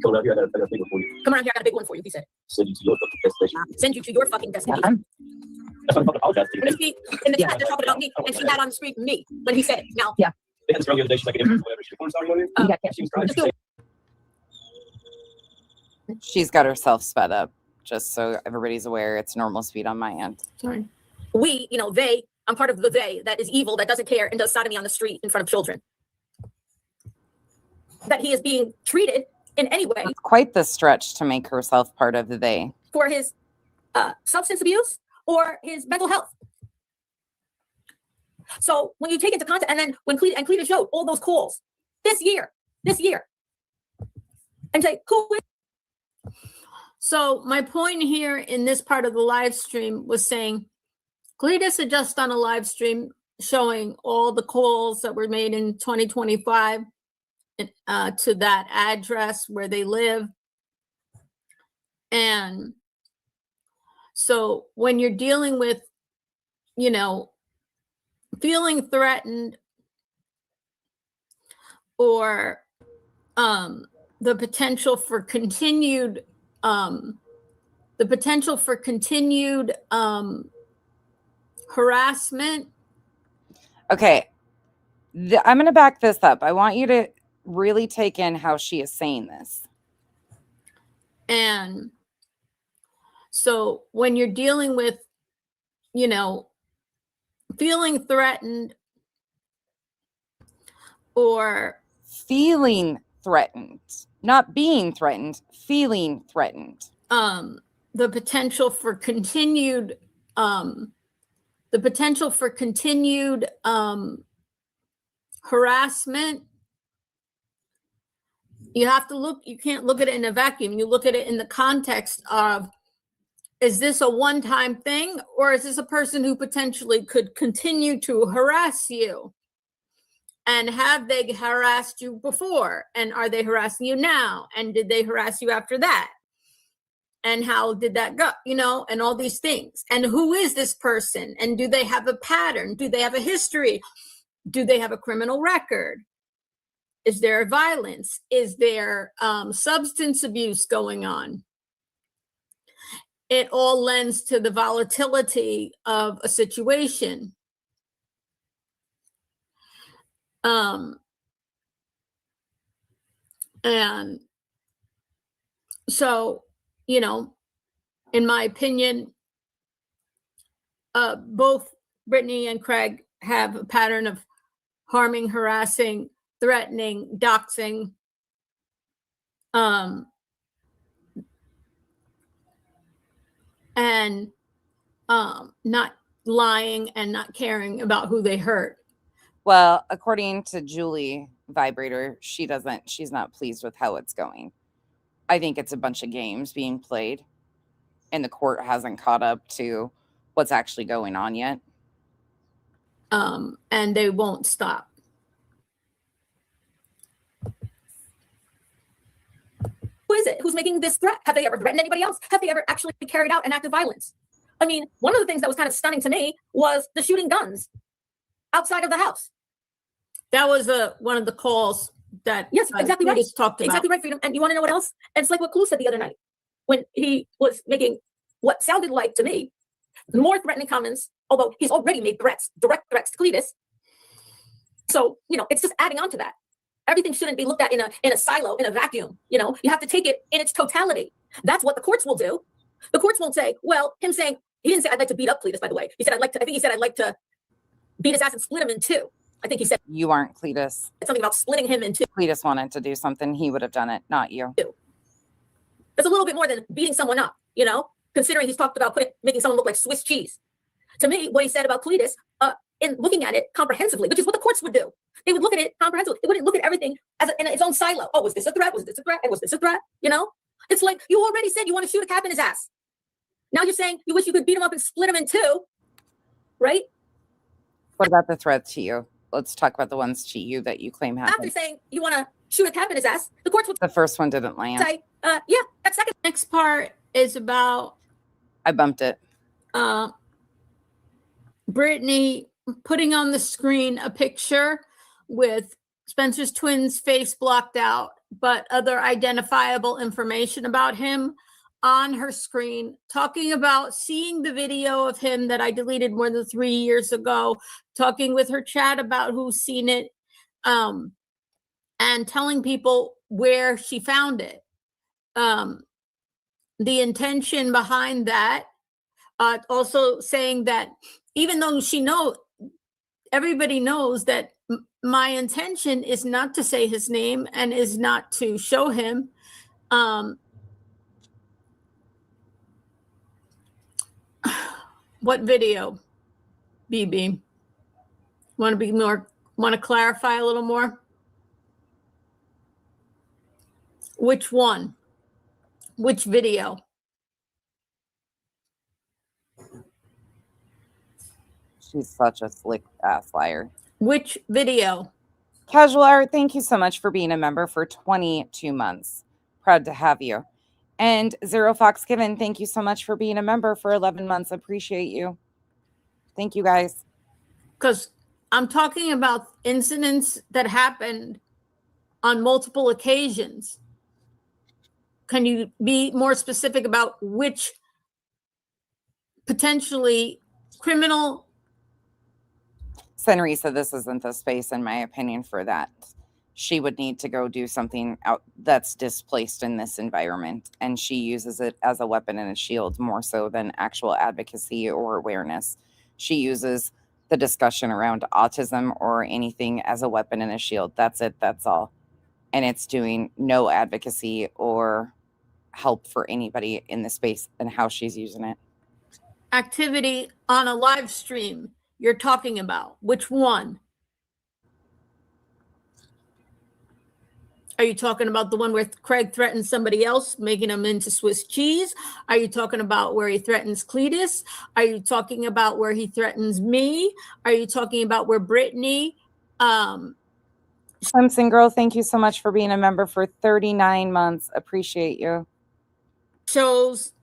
Coming out here, I got a big one for you. Come around here, I got a big one for you, he said. Send you to your fucking destination. Send you to your fucking destination. I'm, That's why I fucking apologize to you. And in the Yeah. chat, they're talking about me, and she had on the screen me when he said it. Now, They had this girl the other day, she's like, whatever, she's porn star, you know what I mean? yeah, She was trying to Just say, She's got herself sped up, just so everybody's aware. It's normal speed on my end. we, they, I'm part of the they that is evil, that doesn't care, and does sodomy on the street in front of children. That he is being treated in any way It's quite the stretch to make herself part of the they. for his substance abuse or his mental health. So when you take into context, and then when Cleta showed all those calls this year, and say, who is? So my point here in this part of the live stream was saying, Cletus had just done a live stream showing all the calls that were made in 2025 to that address where they live. And so when you're dealing with, you know, feeling threatened or the potential for continued harassment. Okay. I'm going to back this up. I want you to really take in how she is saying this. And so when you're dealing with, you know, feeling threatened or feeling threatened, not being threatened, feeling threatened. The potential for continued harassment. You have to look, you can't look at it in a vacuum. You look at it in the context of, is this a one-time thing, or is this a person who potentially could continue to harass you? And have they harassed you before? And are they harassing you now? And did they harass you after that? And how did that go? You know, and all these things. And who is this person? And do they have a pattern? Do they have a history? Do they have a criminal record? Is there violence? Is there substance abuse going on? It all lends to the volatility of a situation. And so, you know, in my opinion, both Brittany and Craig have a pattern of harming, harassing, threatening, doxing, and not lying and not caring about who they hurt. Well, according to Julie Vibrator, she's not pleased with how it's going. I think it's a bunch of games being played, and the court hasn't caught up to what's actually going on yet. And they won't stop. Who is it? Who's making this threat? Have they ever threatened anybody else? Have they ever actually carried out an act of violence? I mean, one of the things that was kind of stunning to me was the shooting guns outside of the house. That was one of the calls that yes, exactly right. Talked about. Exactly right, Freedom. And you want to know what else? And it's like what Clue said the other night when he was making what sounded like to me more threatening comments, although he's already made threats, direct threats to Cletus. So, you know, it's just adding on to that. Everything shouldn't be looked at in a silo, in a vacuum. You know, you have to take it in its totality. That's what the courts will do. The courts won't say, well, him saying, he didn't say, I'd like to beat up Cletus, by the way. He said, I think he said, I'd like to beat his ass and split him in two. I think he said. You aren't Cletus. Something about splitting him in two. Cletus wanted to do something. He would have done it, not you. That's a little bit more than beating someone up, you know, considering he's talked about making someone look like Swiss cheese. To me, what he said about Cletus, in looking at it comprehensively, which is what the courts would do. They would look at it comprehensively. They wouldn't look at everything as in its own silo. Oh, was this a threat? Was this a threat? And was this a threat? You know, it's like you already said you want to shoot a cap in his ass. Now you're saying you wish you could beat him up and split him in two, right? What about the threats to you? Let's talk about the ones to you that you claim happened. After saying you want to shoot a cap in his ass, the courts would. The first one didn't land. Say, yeah, that second. Next part is about. I bumped it. Brittany putting on the screen a picture with Spencer's twin's face blocked out, but other identifiable information about him on her screen, talking about seeing the video of him that I deleted more than 3 years ago, talking with her chat about who's seen it, and telling people where she found it. The intention behind that, also saying that even though everybody knows that my intention is not to say his name and is not to show him. What video, BB? Want to clarify a little more? Which one? Which video? She's such a slick ass liar. Which video? Casual Art, thank you so much for being a member for 22 months. Proud to have you. And Zero Fox Given, thank you so much for being a member for 11 months. Appreciate you. Thank you, guys. Because I'm talking about incidents that happened on multiple occasions. Can you be more specific about which potentially criminal? Senri said this isn't the space, in my opinion, for that. She would need to go do something out that's displaced in this environment. And she uses it as a weapon and a shield more so than actual advocacy or awareness. She uses the discussion around autism or anything as a weapon and a shield. That's it. That's all. And it's doing no advocacy or help for anybody in the space and how she's using it. Activity on a live stream you're talking about? Which one? Are you talking about the one where Craig threatens somebody else, making them into Swiss cheese? Are you talking about where he threatens Cletus? Are you talking about where he threatens me? Are you talking about where Brittany? Clemson Girl, thank you so much for being a member for 39 months. Appreciate you. Shows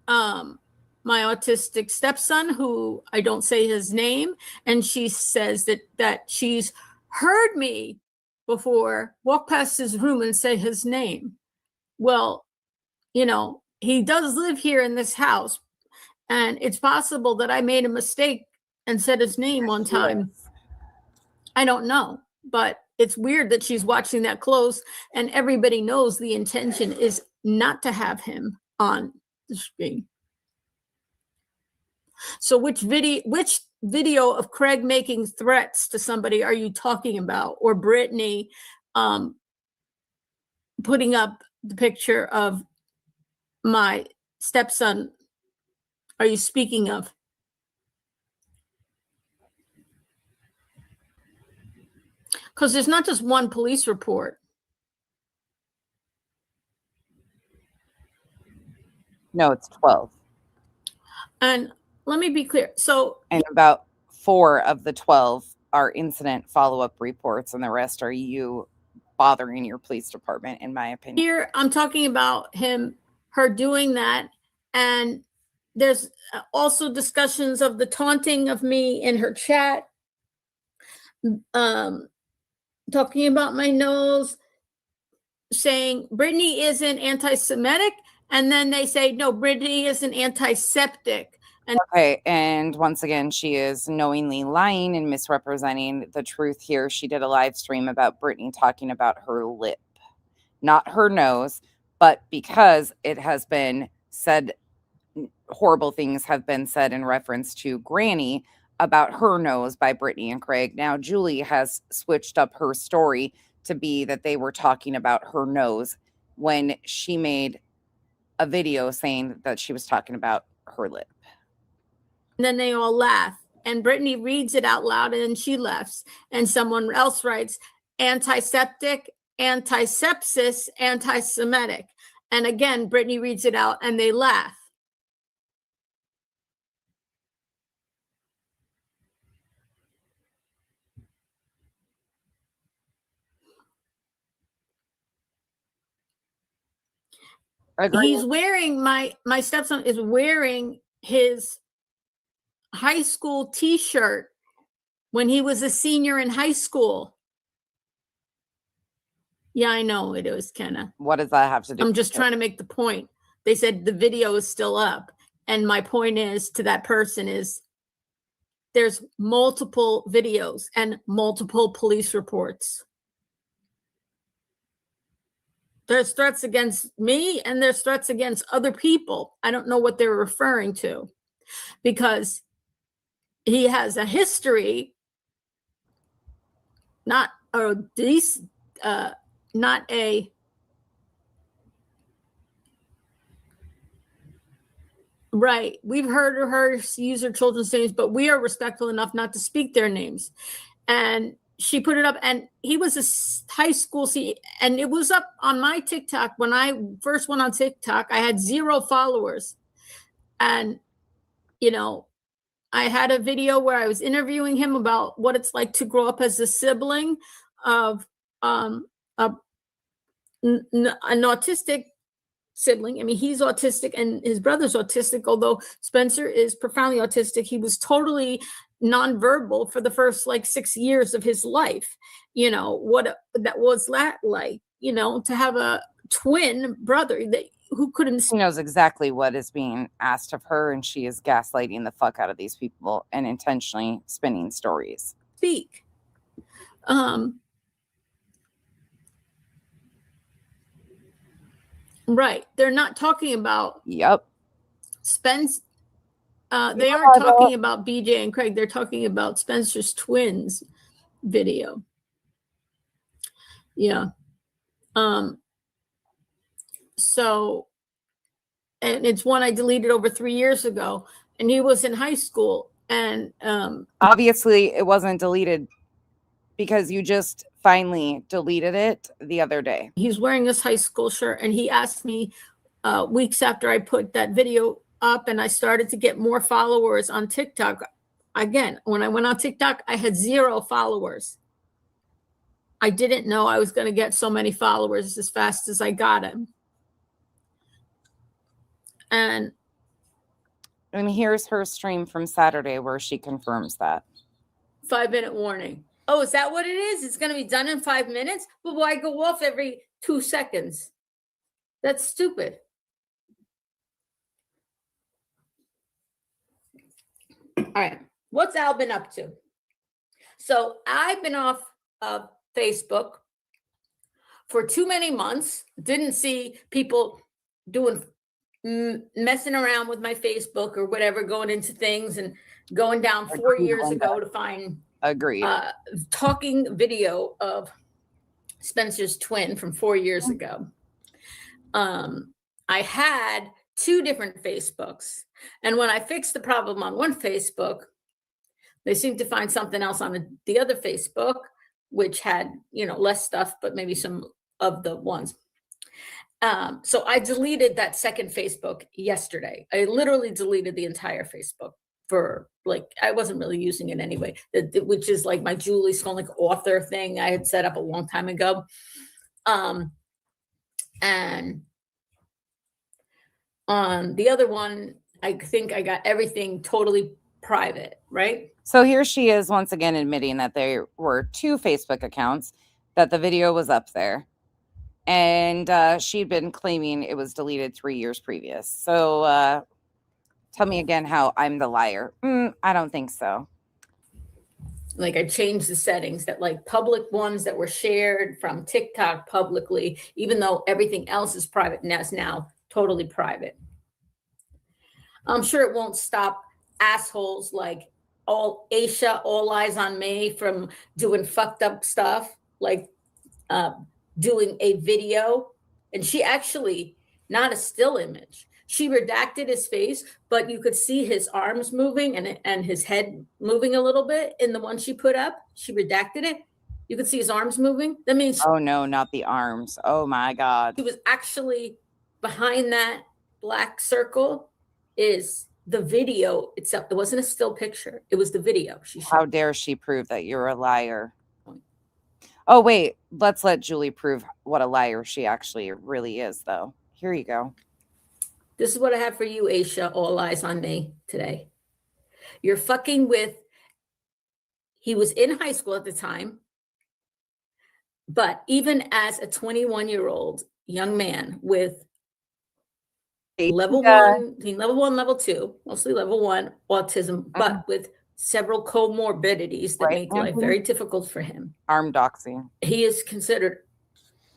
my autistic stepson, who I don't say his name, and she says that she's heard me before walk past his room and say his name. Well, you know, he does live here in this house, and it's possible that I made a mistake and said his name one time. I don't know, but it's weird that she's watching that close, and everybody knows the intention is not to have him on the screen. So which video of Craig making threats to somebody are you talking about? Or Brittany putting up the picture of my stepson are you speaking of? Because there's not just one police report. No, it's 12. And let me be clear. So, and about 4 of the 12 are incident follow-up reports, and the rest are you bothering your police department, in my opinion. Here, I'm talking about her doing that. And there's also discussions of the taunting of me in her chat, talking about my nose, saying Brittany isn't anti-Semitic. And then they say, no, Brittany isn't antiseptic. And okay, and once again, she is knowingly lying and misrepresenting the truth here. She did a live stream about Brittany talking about her lip, not her nose, but because it has been said, horrible things have been said in reference to Granny about her nose by Brittany and Craig. Now, Julie has switched up her story to be that they were talking about her nose when she made a video saying that she was talking about her lip. And then they all laugh. And Brittany reads it out loud and she laughs. And someone else writes antiseptic, antisepsis, anti-Semitic. And again, Brittany reads it out and they laugh. He's wearing, my stepson is wearing his high school t-shirt when he was a senior in high school. Yeah, I know it was Kenna. What does that have to do? I'm just trying to make the point. They said the video is still up. And my point is to that person is there's multiple videos and multiple police reports. There's threats against me and there's threats against other people. I don't know what they're referring to because he has a history, not a Right. We've heard her use her children's names, but we are respectful enough not to speak their names. And she put it up, and he was a high school and it was up on my TikTok. When I first went on TikTok, I had 0 followers. And, you know, I had a video where I was interviewing him about what it's like to grow up as a sibling of an autistic sibling. I mean, he's autistic and his brother's autistic, although Spencer is profoundly autistic. He was totally nonverbal for the first like 6 years of his life. You know, what that was like, you know, to have a twin brother that who couldn't She knows exactly what is being asked of her, and she is gaslighting the fuck out of these people and intentionally spinning stories. speak. Right. They're not talking about Yep. Spence. They aren't talking about BJ and Craig. They're talking about Spencer's twins video. Yeah. So, and it's one I deleted over 3 years ago, and he was in high school. And Obviously, it wasn't deleted because you just finally deleted it the other day. he's wearing this high school shirt, and he asked me weeks after I put that video up, and I started to get more followers on TikTok. Again, when I went on TikTok, I had 0 followers. I didn't know I was going to get so many followers as fast as I got them. And here's her stream from Saturday where she confirms that. 5-minute warning. Oh, is that what it is? It's going to be done in 5 minutes? But why go off every 2 seconds? That's stupid. All right. What's Al been up to? So I've been off of Facebook for too many months. Didn't see people doing messing around with my Facebook or whatever, going into things and going down 4 years ago to find Agreed. talking video of Spencer's twin from 4 years ago. I had 2 different Facebooks, and when I fixed the problem on one Facebook, they seemed to find something else on the other Facebook, which had, you know, less stuff, but maybe some of the ones. So I deleted that second Facebook yesterday. I literally deleted the entire Facebook for like, I wasn't really using it anyway, which is like my Julie Skolnick author thing I had set up a long time ago. And on the other one, I think I got everything totally private, right? So here she is once again admitting that there were 2 Facebook accounts, that the video was up there, and she'd been claiming it was deleted 3 years previous. So tell me again how I'm the liar. I don't think so. Like I changed the settings that like public ones that were shared from TikTok publicly, even though everything else is private and that's now totally private. I'm sure it won't stop assholes like all eyes on me from doing fucked up stuff, like doing a video. And she actually, not a still image, she redacted his face, but you could see his arms moving and his head moving a little bit in the one she put up. She redacted it. You could see his arms moving. That means Oh no, not the arms. Oh my God. he was actually behind that black circle is the video itself. It wasn't a still picture. It was the video. How dare she prove that you're a liar? Oh, wait. Let's let Julie prove what a liar she actually really is, though. Here you go. This is what I have for you, Aisha. All eyes on me today. You're fucking with, he was in high school at the time, but even as a 21-year-old young man with level 1, level 2, mostly level 1 autism, but with several comorbidities that make life very difficult for him. Arm doxing. He is considered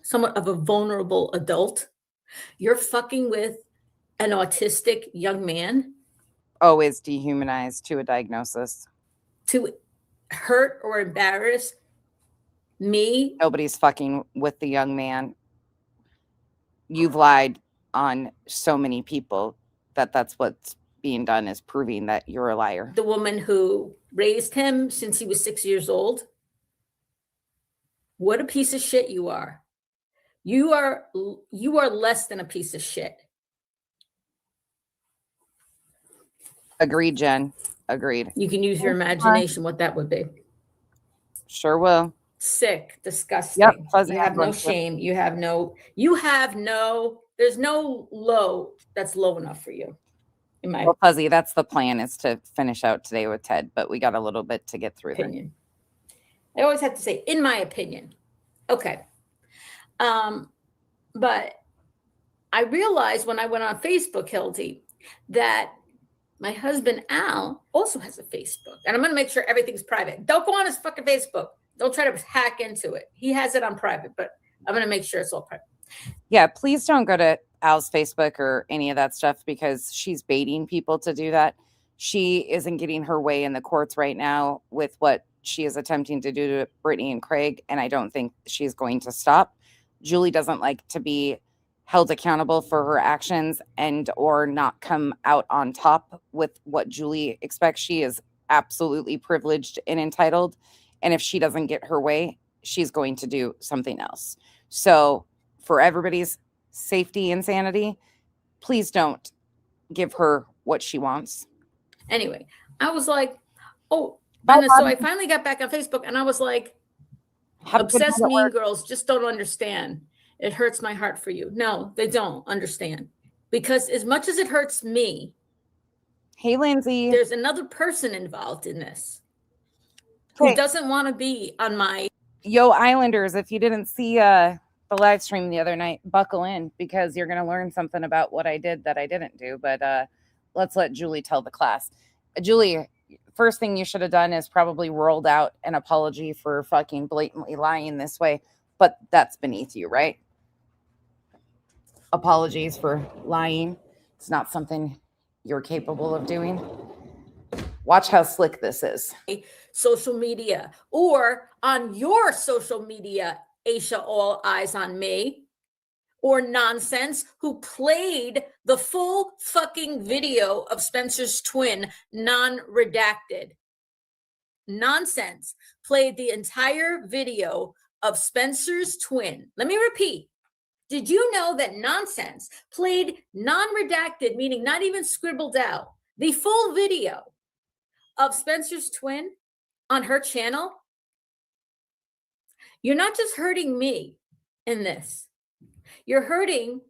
somewhat of a vulnerable adult. You're fucking with an autistic young man. Always dehumanized to a diagnosis. To hurt or embarrass me. Nobody's fucking with the young man. You've lied on so many people that's what's being done is proving that you're a liar. The woman who raised him since he was 6 years old. What a piece of shit you are. You are less than a piece of shit. Agreed, Jen. Agreed. You can use your imagination what that would be. Sure will. Sick, disgusting. Yep, fuzzy You have no influence. shame. There's no low that's low enough for you. In my Well, Fuzzy, that's the plan, is to finish out today with Ted, but we got a little bit to get through there. opinion. I always have to say, in my opinion. Okay. But I realized when I went on Facebook, Hildy, that my husband Al also has a Facebook. And I'm going to make sure everything's private. Don't go on his fucking Facebook. Don't try to hack into it. He has it on private, but I'm going to make sure it's all private. Yeah, please don't go to Al's Facebook or any of that stuff, because she's baiting people to do that. She isn't getting her way in the courts right now with what she is attempting to do to Brittany and Craig, and I don't think she's going to stop. Julie doesn't like to be held accountable for her actions and or not come out on top with what Julie expects. She is absolutely privileged and entitled, and if she doesn't get her way, she's going to do something else. So for everybody's safety and sanity, please don't give her what she wants. Anyway, I was like, oh, and so I finally got back on Facebook and I was like, obsessed mean girls just don't understand. It hurts my heart for you. No, they don't understand. Because as much as it hurts me, hey, Lindsay, there's another person involved in this who doesn't want to be on my. Yo, Islanders, if you didn't see the live stream the other night, buckle in, because you're going to learn something about what I did that I didn't do. But let's let Julie tell the class. Julie, first thing you should have done is probably rolled out an apology for fucking blatantly lying this way. But that's beneath you, right? Apologies for lying. It's not something you're capable of doing. Watch how slick this is. Social media or on your social media, Aisha, all eyes on me, or nonsense, who played the full fucking video of Spencer's twin, non-redacted. Nonsense played the entire video of Spencer's twin. Let me repeat. Did you know that Nonsense played non-redacted, meaning not even scribbled out, the full video of Spencer's twin on her channel? You're not just hurting me in this. You're hurting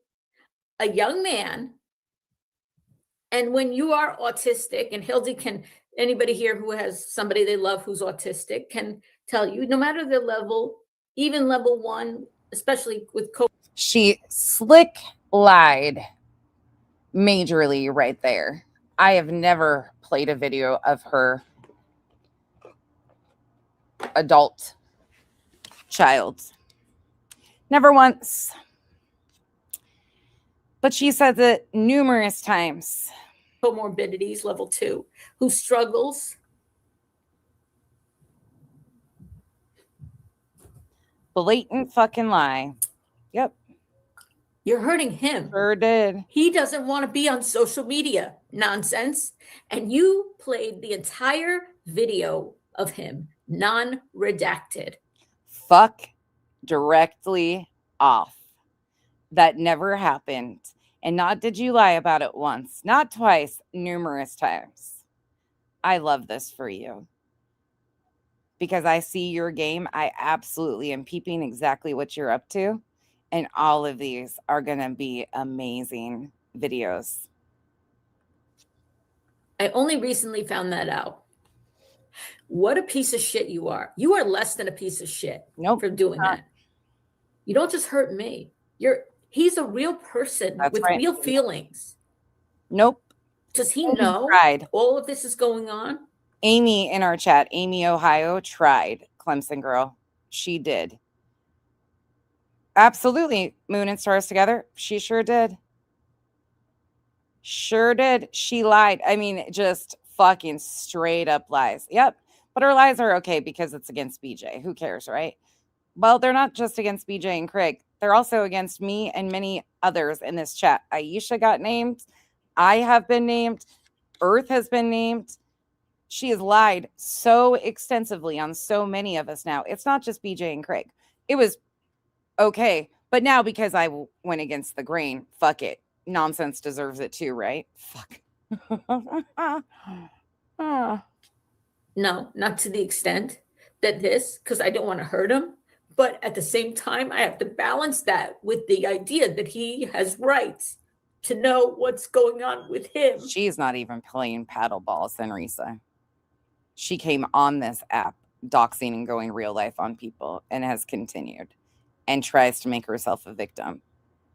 a young man. And when you are autistic, and Hildy can, anybody here who has somebody they love who's autistic can tell you, no matter the level, even level 1, especially with COVID. She slick lied majorly right there. I have never played a video of her adult child. Never once. But she said it numerous times. Comorbidities, level 2, who struggles. Blatant fucking lie. Yep. You're hurting him. Sure did. He doesn't want to be on social media. Nonsense. And you played the entire video of him, non-redacted. Fuck directly off. That never happened. And not did you lie about it once, not twice, numerous times. I love this for you. Because I see your game. I absolutely am peeping exactly what you're up to. And all of these are going to be amazing videos. I only recently found that out. What a piece of shit you are. You are less than a piece of shit for doing that. You don't just hurt me. He's a real person with real feelings. Nope. Does he know all of this is going on? Amy in our chat, Amy Ohio, tried. Clemson girl. She did. Absolutely. Moon and stars together. She sure did. Sure did. She lied. I mean, just fucking straight up lies. Yep. But her lies are okay because it's against BJ. Who cares, right? Well, they're not just against BJ and Craig. They're also against me and many others in this chat. Aisha got named. I have been named. Earth has been named. She has lied so extensively on so many of us now. It's not just BJ and Craig. It was okay. But now because I went against the grain, fuck it. Nonsense deserves it too, right? Fuck. No, not to the extent that this, because I don't want to hurt him. But at the same time, I have to balance that with the idea that he has rights to know what's going on with him. She's not even playing paddle ball, Senrisa. She came on this app, doxing and going real life on people, and has continued and tries to make herself a victim.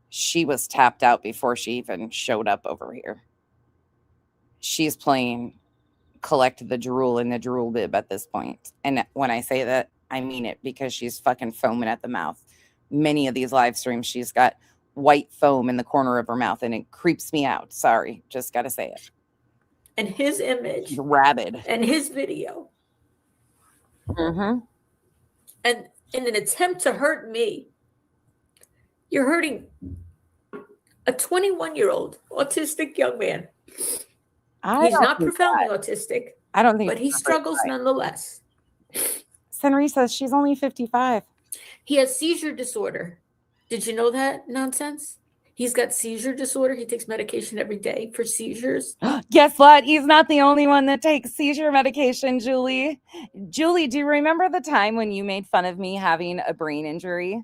She was tapped out before she even showed up over here. She's playing collect the drool in the drool bib at this point. And when I say that, I mean it, because she's fucking foaming at the mouth. Many of these live streams, she's got white foam in the corner of her mouth, and it creeps me out. Sorry, just got to say it. And his image. She's rabid. And his video. Mm-hmm. And in an attempt to hurt me, you're hurting a 21-year-old autistic young man. He's not profoundly autistic. I don't think, but he struggles nonetheless. Senri says she's only 55. He has seizure disorder. Did you know that nonsense? He's got seizure disorder. He takes medication every day for seizures. Guess what? He's not the only one that takes seizure medication, Julie. Julie, do you remember the time when you made fun of me having a brain injury?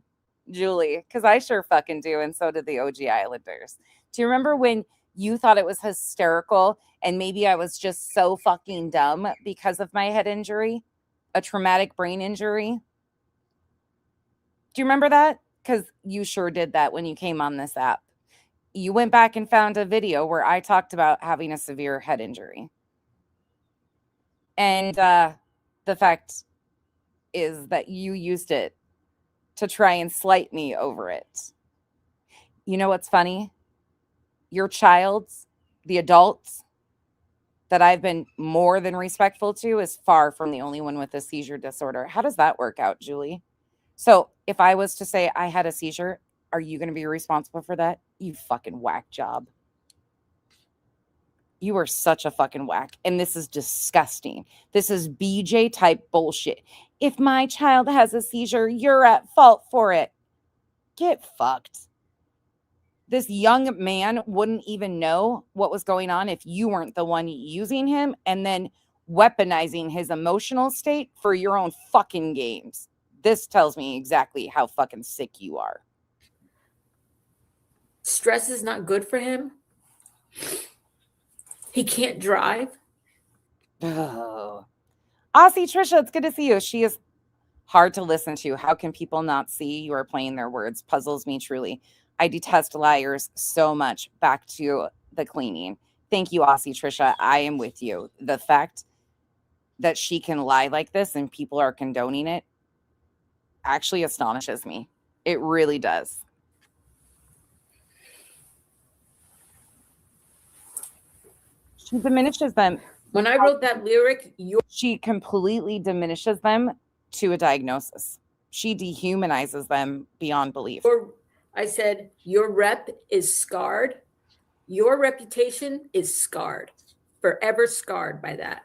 Julie, because I sure fucking do, and so did the OG Islanders. Do you remember when you thought it was hysterical and maybe I was just so fucking dumb because of my head injury, a traumatic brain injury? Do you remember that? Because you sure did that when you came on this app. You went back and found a video where I talked about having a severe head injury. And the fact is that you used it to try and slight me over it. You know what's funny? Your child's, the adults that I've been more than respectful to, is far from the only one with a seizure disorder. How does that work out, Julie? So if I was to say I had a seizure, are you going to be responsible for that? You fucking whack job. You are such a fucking whack. And this is disgusting. This is BJ type bullshit. If my child has a seizure, you're at fault for it. Get fucked. This young man wouldn't even know what was going on if you weren't the one using him and then weaponizing his emotional state for your own fucking games. This tells me exactly how fucking sick you are. Stress is not good for him. He can't drive. Oh. Aussie Trisha, it's good to see you. She is hard to listen to. How can people not see you are playing their words? Puzzles me truly. I detest liars so much. Back to the cleaning. Thank you, Aussie Trisha. I am with you. The fact that she can lie like this and people are condoning it actually astonishes me. It really does. She diminishes them. When I wrote that lyric, she completely diminishes them to a diagnosis. She dehumanizes them beyond belief. I said, your rep is scarred. Your reputation is scarred. Forever scarred by that.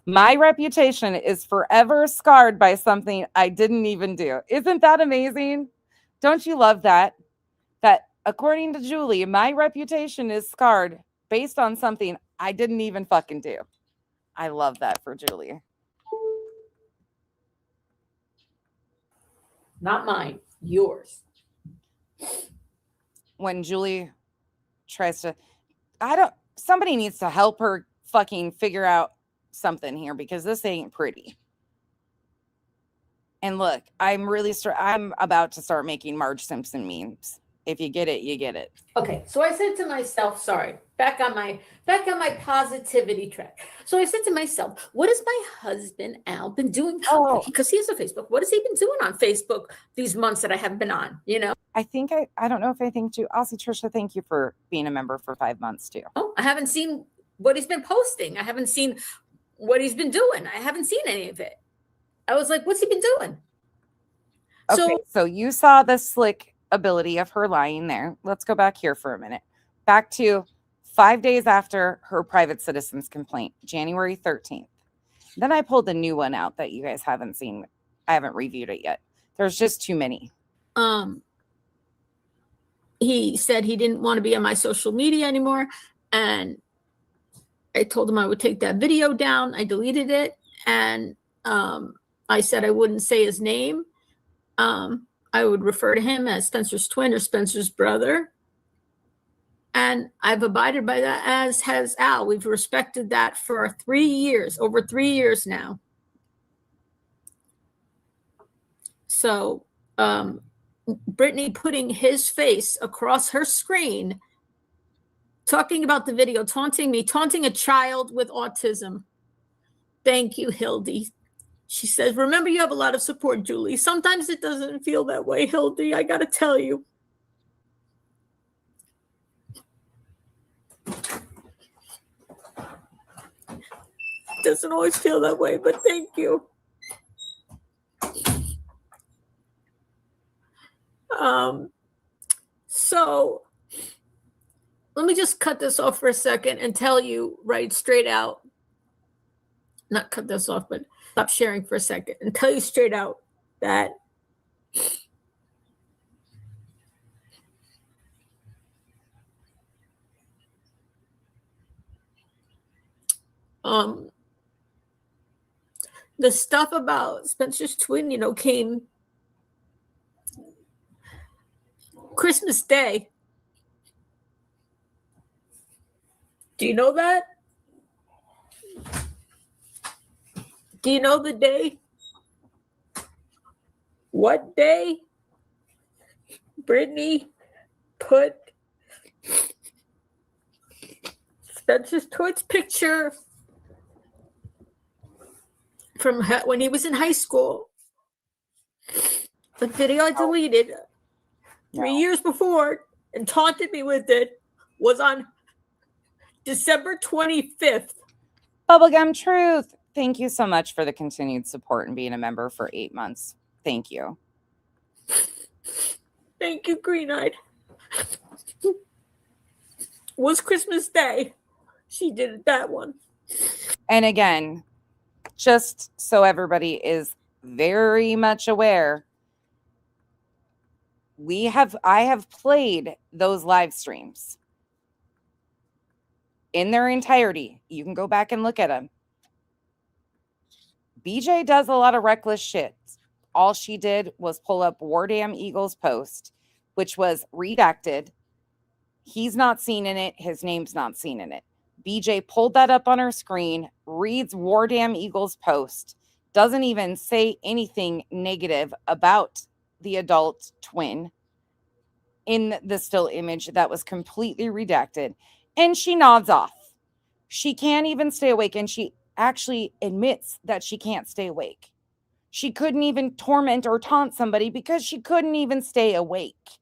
My reputation is forever scarred by something I didn't even do. Isn't that amazing? Don't you love that? That according to Julie, my reputation is scarred based on something I didn't even fucking do. I love that for Julie. Not mine, yours. When Julie tries to, somebody needs to help her fucking figure out something here, because this ain't pretty. And look, I'm about to start making Marge Simpson memes. If you get it, you get it. Okay, so I said to myself, sorry, back on my positivity track. So I said to myself, what has my husband Al been doing? Oh, because he has a Facebook. What has he been doing on Facebook these months that I haven't been on? You know, I don't know if I think you, Aussie Trisha, thank you for being a member for 5 months too. Oh, I haven't seen what he's been posting. I haven't seen what he's been doing. I haven't seen any of it. I was like, what's he been doing? Okay, so you saw the slick ability of her lying there. Let's go back here for a minute. Back to 5 days after her private citizen's complaint, January 13th. Then I pulled a new one out that you guys haven't seen. I haven't reviewed it yet. There's just too many. He said he didn't want to be on my social media anymore. And I told him I would take that video down. I deleted it. And I said I wouldn't say his name. I would refer to him as Spencer's twin or Spencer's brother. And I've abided by that, as has Al. We've respected that for 3 years, over 3 years now. So Brittany putting his face across her screen, talking about the video, taunting me, taunting a child with autism. Thank you, Hildy. She says, remember, you have a lot of support, Julie. Sometimes it doesn't feel that way, Hildy. I got to tell you. It doesn't always feel that way, but thank you. So let me just cut this off for a second and tell you right straight out, not cut this off, but stop sharing for a second and tell you straight out that the stuff about Spencer's twin, came Christmas Day. Do you know that? Do you know the day? What day Brittany put Spencer's twin's picture from when he was in high school? The video I deleted 3 years before and taunted me with it was on December 25th. Bubblegum Truth. Thank you so much for the continued support and being a member for 8 months. Thank you. Thank you, Green Eyed. Was Christmas Day. She did it that one. And again, just so everybody is very much aware, I have played those live streams in their entirety. You can go back and look at them. BJ does a lot of reckless shit. All she did was pull up War Damn Eagle's post, which was redacted. He's not seen in it. His name's not seen in it. BJ pulled that up on her screen, reads War Damn Eagle's post, doesn't even say anything negative about the adult twin in the still image that was completely redacted. And she nods off. She can't even stay awake. And she actually admits that she can't stay awake. She couldn't even torment or taunt somebody because she couldn't even stay awake.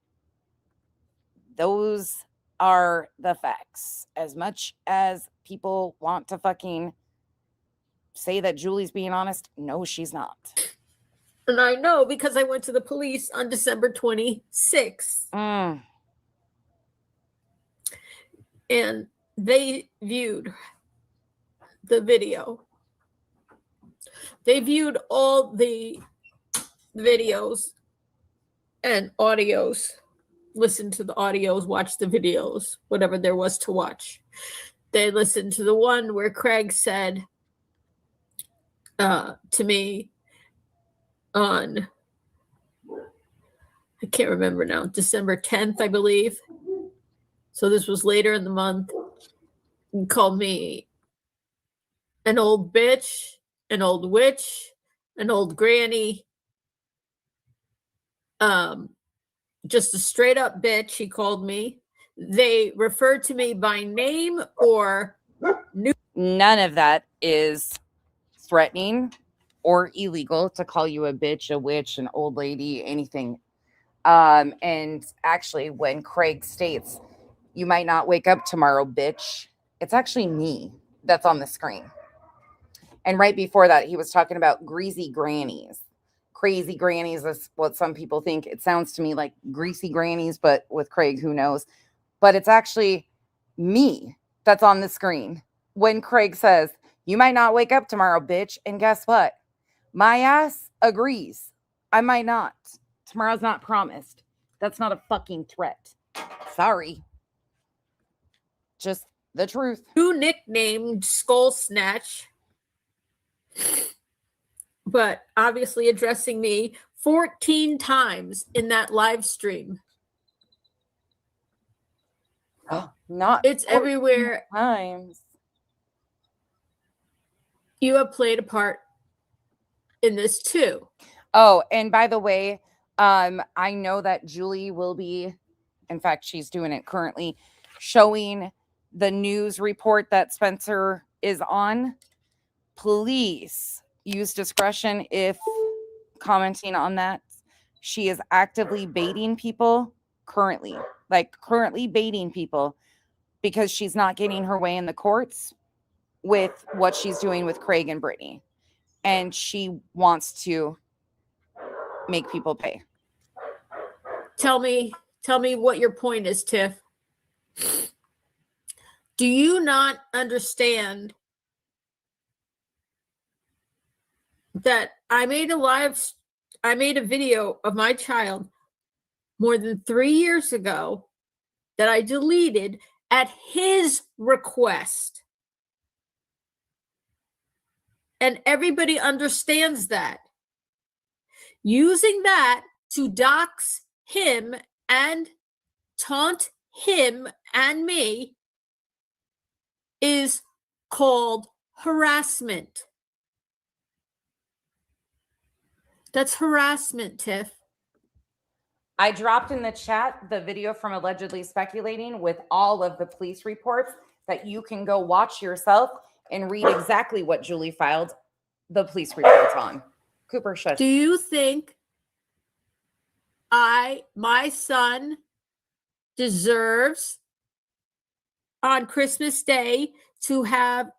Those are the facts. As much as people want to fucking say that Julie's being honest, no, she's not. And I know because I went to the police on December 26th. And they viewed the video. They viewed all the videos and audios, listened to the audios, watched the videos, whatever there was to watch. They listened to the one where Craig said to me on, I can't remember now, December 10th, I believe. So this was later in the month. He called me an old bitch, an old witch, an old granny, just a straight up bitch, he called me. They referred to me by name or None of that is threatening or illegal to call you a bitch, a witch, an old lady, anything. And actually, when Craig states, you might not wake up tomorrow, bitch, it's actually me that's on the screen. And right before that, he was talking about greasy grannies. Crazy grannies is what some people think. It sounds to me like greasy grannies, but with Craig, who knows? But it's actually me that's on the screen when Craig says, "You might not wake up tomorrow, bitch." And guess what? My ass agrees. I might not. Tomorrow's not promised. That's not a fucking threat. Sorry. Just the truth. You nicknamed Skull Snatch, but obviously addressing me 14 times in that live stream. Not It's 14 everywhere. times. You have played a part in this too. Oh, and by the way, I know that Julie will be, in fact, she's doing it currently, showing the news report that Spencer is on. Please use discretion if commenting on that. She is actively baiting people currently, baiting people because she's not getting her way in the courts with what she's doing with Craig and Brittany. And she wants to make people pay. Tell me what your point is, Tiff. Do you not understand that I made a video of my child more than 3 years ago that I deleted at his request? And everybody understands that. Using that to dox him and taunt him and me is called harassment. That's harassment, Tiff. I dropped in the chat the video from Allegedly Speculating with all of the police reports that you can go watch yourself and read exactly what Julie filed the police reports on. Cooper, shush. Do you think my son deserves on Christmas Day to have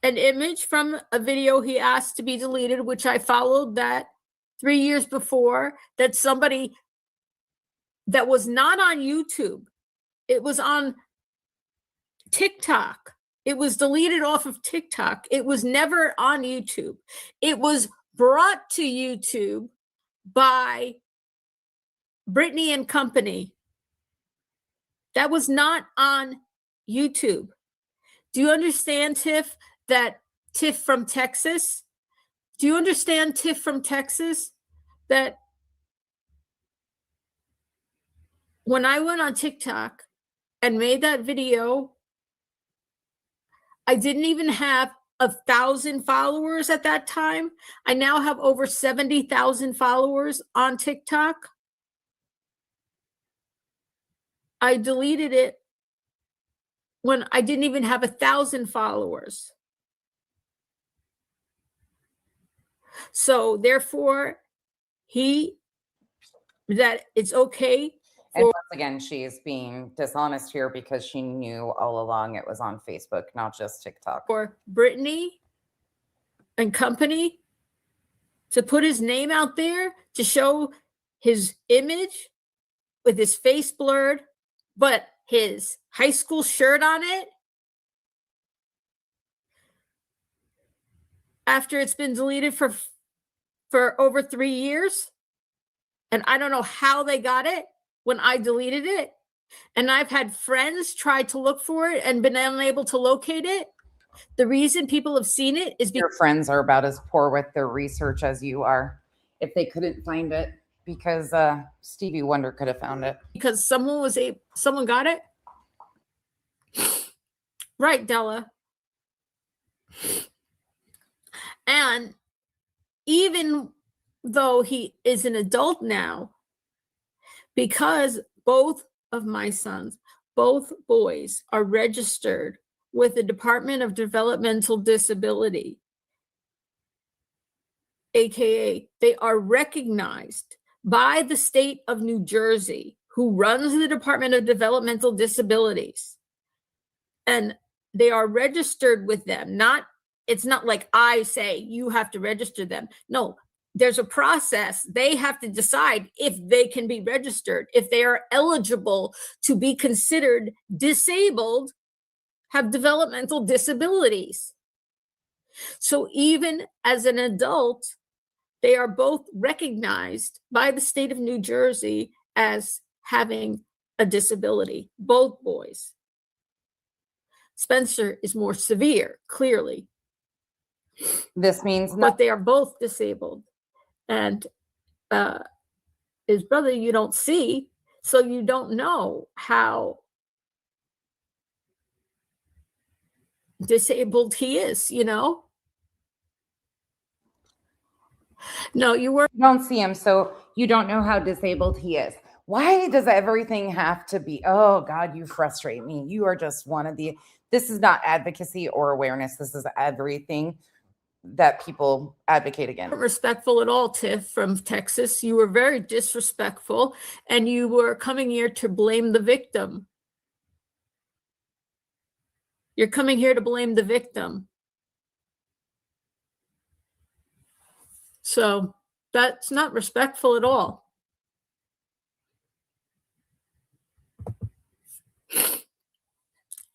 an image from a video he asked to be deleted, which I followed that 3 years before, that somebody that was not on YouTube, it was on TikTok. It was deleted off of TikTok. It was never on YouTube. It was brought to YouTube by Brittany and Company. That was not on YouTube. Do you understand, Tiff, that Tiff from Texas? Do you understand, Tiff from Texas, that when I went on TikTok and made that video, I didn't even have 1,000 followers at that time. I now have over 70,000 followers on TikTok. I deleted it when I didn't even have 1,000 followers. So therefore, that it's okay. And once again, she is being dishonest here because she knew all along it was on Facebook, not just TikTok. For Brittany and Company to put his name out there, to show his image with his face blurred, but his high school shirt on it, after it's been deleted for over 3 years. And I don't know how they got it when I deleted it. And I've had friends try to look for it and been unable to locate it. The reason people have seen it is Your friends are about as poor with their research as you are. If they couldn't find it, because Stevie Wonder could have found it. because someone got it. Right, Della. And even though he is an adult now, because both of my sons, both boys, are registered with the Department of Developmental Disability, aka they are recognized by the state of New Jersey, who runs the Department of Developmental Disabilities, and they are registered with them. It's not like I say you have to register them. No, there's a process. They have to decide if they can be registered, if they are eligible to be considered disabled, have developmental disabilities. So even as an adult, they are both recognized by the state of New Jersey as having a disability, both boys. Spencer is more severe, clearly, This means but they are both disabled. And his brother, you don't see, so you don't know how disabled he is, you know? No, you were. you don't see him, so you don't know how disabled he is. Why does everything have to be, oh God, you frustrate me. You are just one of the, this is not advocacy or awareness. This is everything that people advocate against. Respectful at all, Tiff from Texas. You were very disrespectful, and you were coming here to blame the victim. You're coming here to blame the victim. So that's not respectful at all.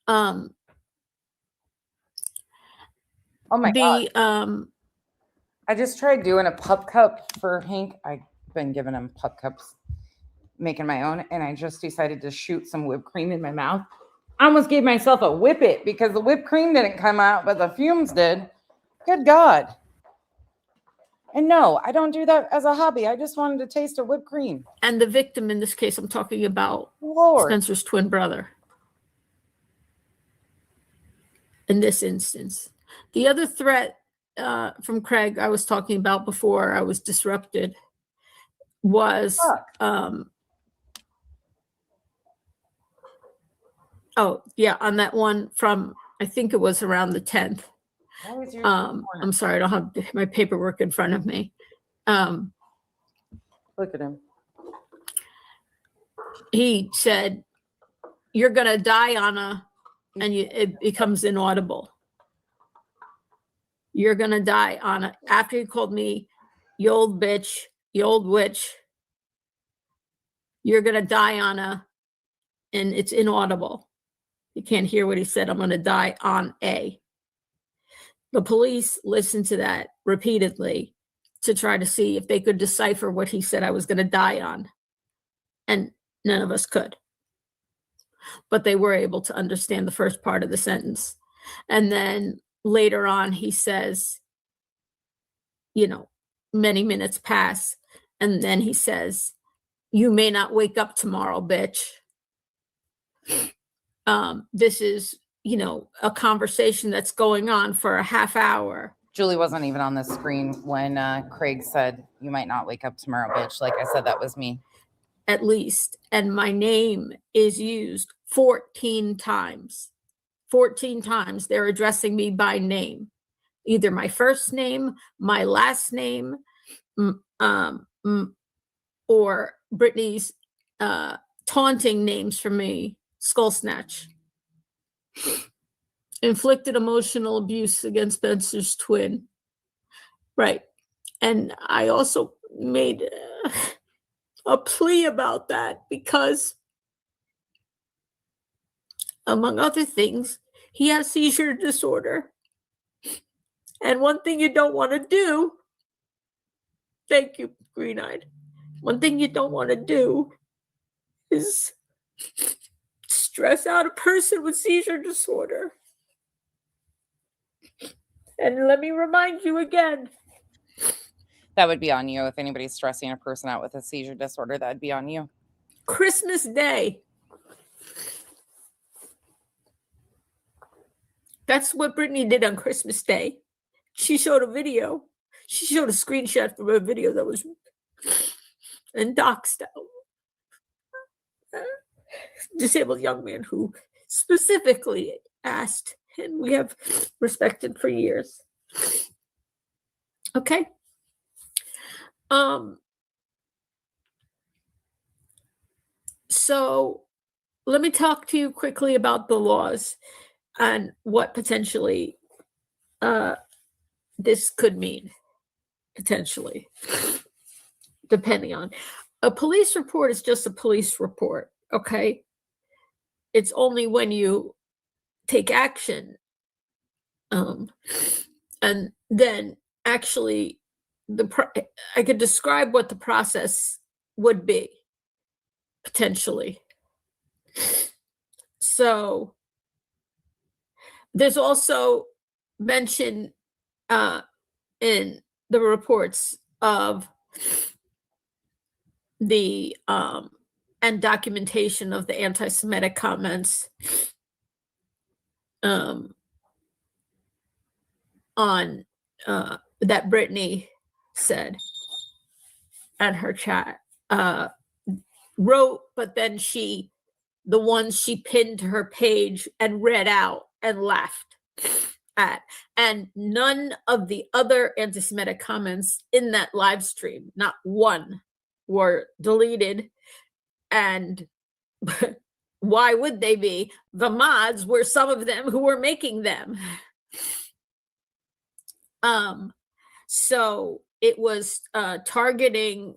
Oh my God. I just tried doing a pup cup for Hank. I've been giving him pup cups, making my own, and I just decided to shoot some whipped cream in my mouth. I almost gave myself a whip it because the whipped cream didn't come out, but the fumes did. Good God. And no, I don't do that as a hobby. I just wanted to taste a whipped cream. And the victim in this case, I'm talking about Lord. Spencer's twin brother. In this instance, the other threat from Craig I was talking about before I was disrupted was oh yeah, on that one from, I think it was around the 10th. I'm sorry, I don't have my paperwork in front of me. Look at him. He said, "You're gonna die, Anna," and it becomes inaudible. "You're gonna die, Anna." After he called me, "You old bitch, you old witch," "You're gonna die, Anna," and it's inaudible. You can't hear what he said. "I'm gonna die on A." The police listened to that repeatedly to try to see if they could decipher what he said I was going to die on. And none of us could. But they were able to understand the first part of the sentence. And then later on, he says, you know, many minutes pass. And then he says, "You may not wake up tomorrow, bitch." This is, you know, a conversation that's going on for a half hour. Julie wasn't even on the screen when Craig said, "You might not wake up tomorrow, bitch." Like I said, that was me. At least. And my name is used 14 times. 14 times they're addressing me by name. Either my first name, my last name, or Brittany's taunting names for me. Skull snatch. Inflicted emotional abuse against Spencer's twin. Right. And I also made a plea about that because, among other things, he has seizure disorder. And one thing you don't want to do, thank you, Green-Eyed, one thing you don't want to do is stress out a person with seizure disorder. And let me remind you again. That would be on you. If anybody's stressing a person out with a seizure disorder, that'd be on you. Christmas Day. That's what Brittany did on Christmas Day. She showed a video. She showed a screenshot from a video that was in doxed disabled young man who specifically asked, and we have respected for years. Okay. So let me talk to you quickly about the laws and what potentially this could mean. potentially, depending on. A police report is just a police report, okay? It's only when you take action, and then actually I could describe what the process would be, potentially. So there's also mention in the reports of the and documentation of the anti-Semitic comments on that Brittany said and her chat wrote, but then the ones she pinned to her page and read out and laughed at. And none of the other anti-Semitic comments in that live stream, not one, were deleted. And why would they be? The mods were some of them who were making them. So it was targeting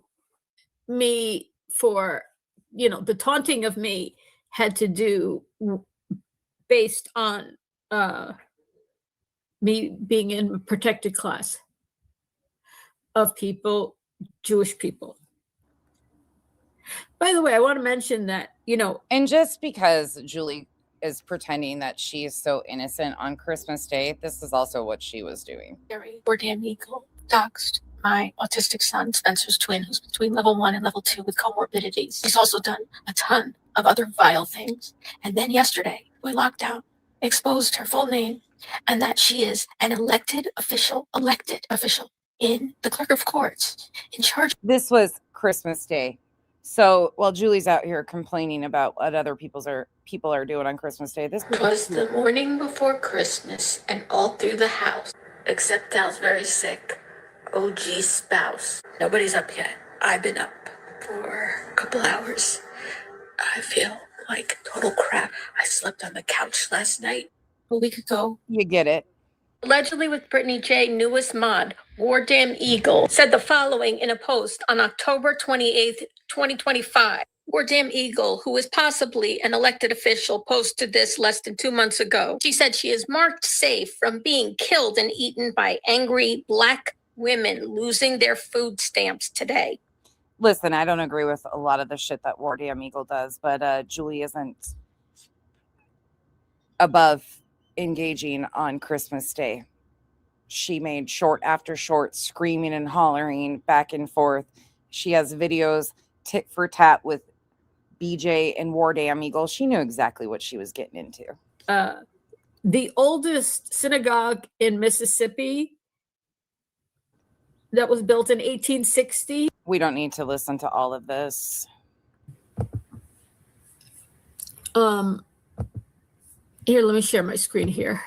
me for, the taunting of me had to do based on me being in a protected class of people, Jewish people. By the way, I want to mention that, And just because Julie is pretending that she is so innocent on Christmas Day, this is also what she was doing. Or damn eagle doxed my autistic son, Spencer's twin, who's between level 1 and level 2 with comorbidities. He's also done a ton of other vile things. And then yesterday, we locked down, exposed her full name, and that she is an elected official in the clerk of courts in charge. This was Christmas Day. So while Julie's out here complaining about what other people are doing on Christmas Day, this was the morning before Christmas, and all through the house, except Al's very sick OG spouse. Nobody's up yet. I've been up for a couple hours. I feel like total crap. I slept on the couch last night a week ago. You get it. Allegedly with Brittany J, newest mod, War Damn Eagle, said the following in a post on October 28th, 2025. War Damn Eagle, who is possibly an elected official, posted this less than 2 months ago. She said she is marked safe from being killed and eaten by angry Black women losing their food stamps today. Listen, I don't agree with a lot of the shit that War Damn Eagle does, but Julie isn't above engaging on Christmas Day. She made short after short, screaming and hollering back and forth. She has videos tit for tat with BJ and War Damn Eagle. She knew exactly what she was getting into. The oldest synagogue in Mississippi that was built in 1860. We don't need to listen to all of this. Here, let me share my screen here.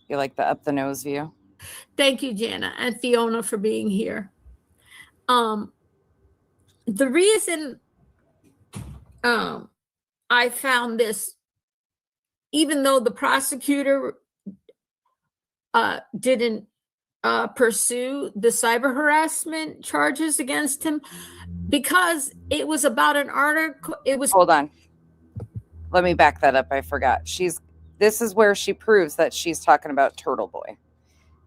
You like the up the nose view? Thank you, Jana and Fiona, for being here. The reason I found this, even though the prosecutor didn't pursue the cyber harassment charges against him, because it was about an article. Hold on. Let me back that up. I forgot. This is where she proves that she's talking about Turtle Boy.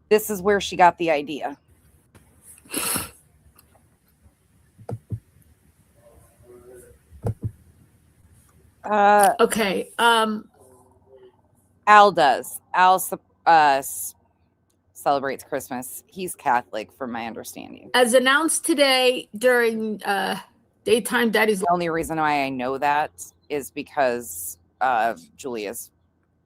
This is where she got the idea. Okay. Al does. Al celebrates Christmas. He's Catholic, from my understanding. As announced today during Daytime Daddy's. The only reason why I know that is because Julia's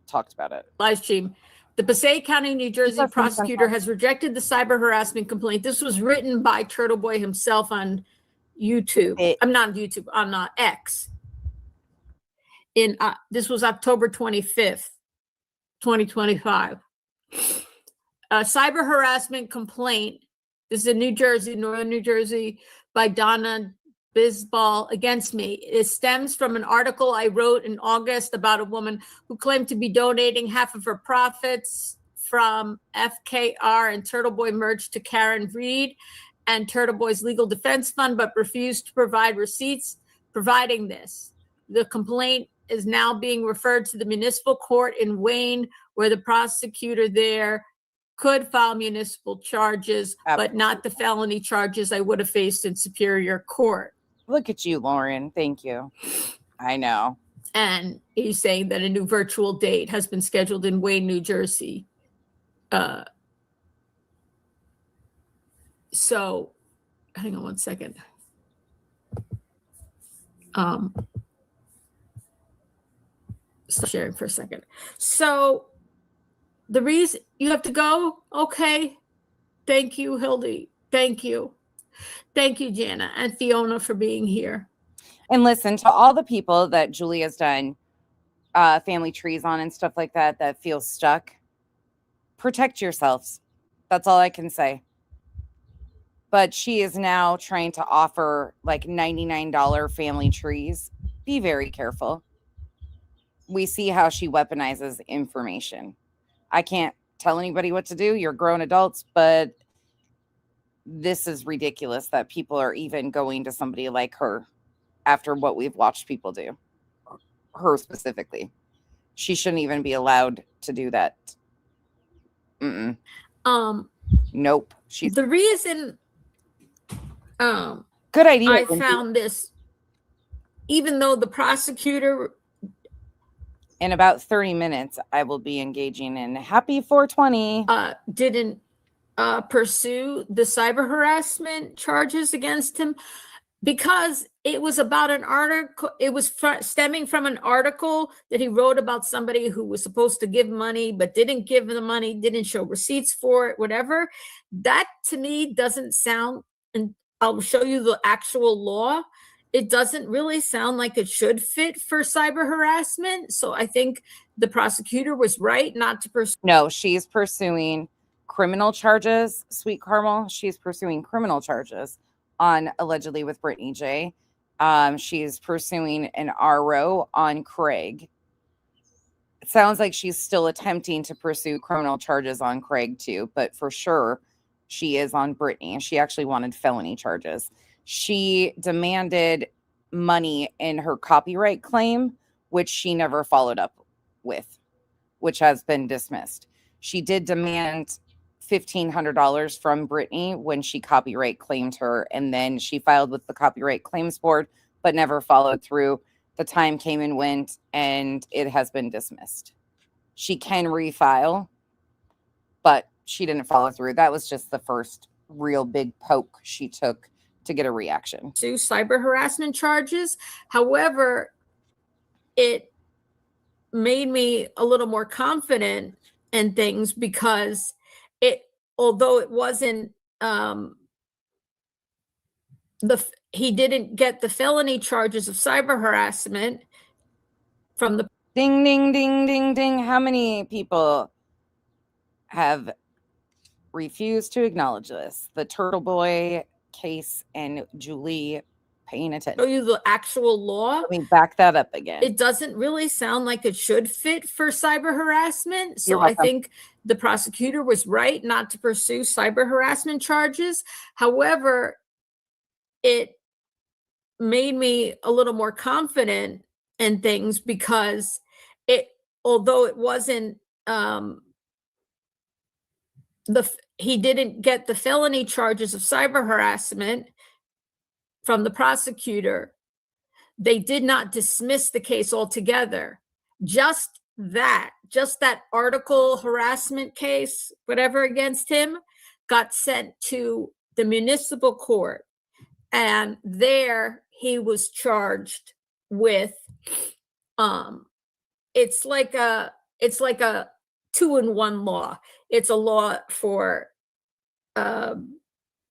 talked about it. Live stream. The Passaic County, New Jersey prosecutor has rejected the cyber harassment complaint. This was written by Turtle Boy himself on YouTube. I'm not on YouTube, on X. This was October 25th, 2025. A cyber harassment complaint. This is in New Jersey, Northern New Jersey, by Donna Bisbal against me. It stems from an article I wrote in August about a woman who claimed to be donating half of her profits from FKR and Turtle Boy merged to Karen Reed and Turtle Boy's legal defense fund, but refused to provide receipts providing this. The complaint is now being referred to the municipal court in Wayne, where the prosecutor there could file municipal charges, but not the felony charges I would have faced in Superior Court. Look at you, Lauren. Thank you. I know. And he's saying that a new virtual date has been scheduled in Wayne, New Jersey. So, hang on one second. Stop sharing for a second. So, the reason you have to go, okay. Thank you, Hildy. Thank you. Thank you, Jana and Fiona, for being here. And listen, to all the people that Julie has done family trees on and stuff like that, that feel stuck, protect yourselves. That's all I can say. But she is now trying to offer like $99 family trees. Be very careful. We see how she weaponizes information. I can't tell anybody what to do. You're grown adults, but this is ridiculous that people are even going to somebody like her after what we've watched people do. Her specifically. She shouldn't even be allowed to do that. Nope. She's the reason good idea. I found this, even though the prosecutor in about 30 minutes, I will be engaging in Happy 420. Didn't pursue the cyber harassment charges against him because it was about an article. It was stemming from an article that he wrote about somebody who was supposed to give money, but didn't give the money, didn't show receipts for it, whatever. That to me doesn't sound, and I'll show you the actual law. It doesn't really sound like it should fit for cyber harassment. So I think the prosecutor was right not to pursue. No, she's pursuing criminal charges, Sweet Caramel. She's pursuing criminal charges on allegedly with Brittany J. She's pursuing an RO on Craig. It sounds like she's still attempting to pursue criminal charges on Craig too, but for sure she is on Brittany. She actually wanted felony charges. She demanded money in her copyright claim, which she never followed up with, which has been dismissed. She did demand $1,500 from Brittany when she copyright claimed her, and then she filed with the Copyright Claims Board, but never followed through. The time came and went, and it has been dismissed. She can refile, but she didn't follow through. That was just the first real big poke she took to get a reaction. To cyber harassment charges. However, it made me a little more confident in things because although it wasn't, he didn't get the felony charges of cyber harassment from the ding, ding, ding, ding, ding. How many people have refused to acknowledge this? The Turtle Boy case and Julie paying attention. Show you the actual law. Let me back that up again. It doesn't really sound like it should fit for cyber harassment. So You're I welcome. think the prosecutor was right not to pursue cyber harassment charges. However, it made me a little more confident in things because although it wasn't, he didn't get the felony charges of cyber harassment from the prosecutor. They did not dismiss the case altogether. Just that article harassment case, whatever against him, got sent to the municipal court. And there he was charged with, it's like a 2-in-1 law. It's a law for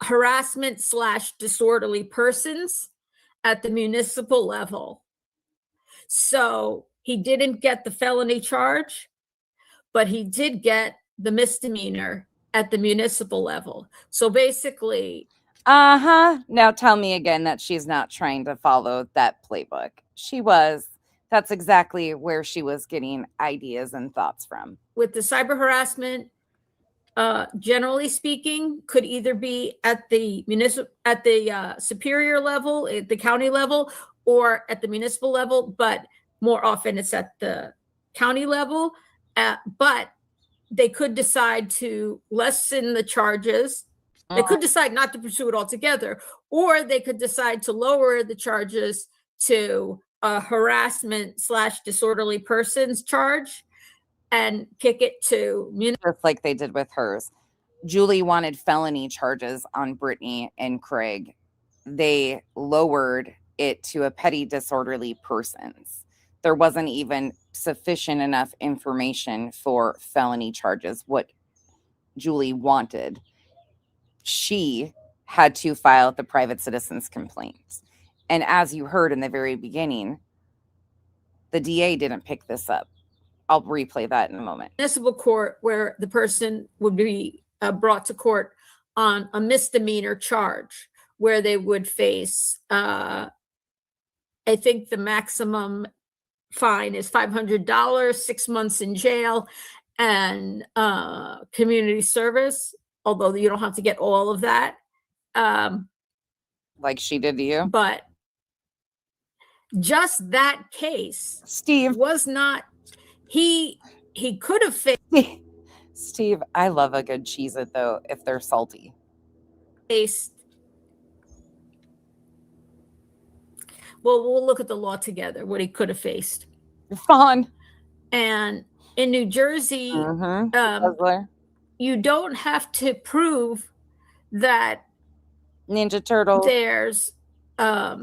harassment / disorderly persons at the municipal level. So he didn't get the felony charge, but he did get the misdemeanor at the municipal level. So basically, Now tell me again that she's not trying to follow that playbook. She was. That's exactly where she was getting ideas and thoughts from. With the cyber harassment, generally speaking, could either be at the superior level, at the county level, or at the municipal level, but more often it's at the county level. But they could decide to lessen the charges. They could decide not to pursue it altogether, or they could decide to lower the charges to a harassment/disorderly persons charge and kick it to Just like they did with hers. Julie wanted felony charges on Brittany and Craig. They lowered it to a petty disorderly persons. There wasn't even sufficient enough information for felony charges, what Julie wanted. She had to file the private citizen's complaint. And as you heard in the very beginning, the DA didn't pick this up. I'll replay that in a moment. municipal court where the person would be brought to court on a misdemeanor charge where they would face, I think the maximum fine is $500, 6 months in jail, and community service, although you don't have to get all of that. Like she did to you. But just that case, Steve, was not, he could have Steve, I love a good Cheez-It though, if they're salty. faced. Well, we'll look at the law together, what he could have faced. Fun. And in New Jersey, Puzzler. you don't have to prove that Ninja Turtle. there's a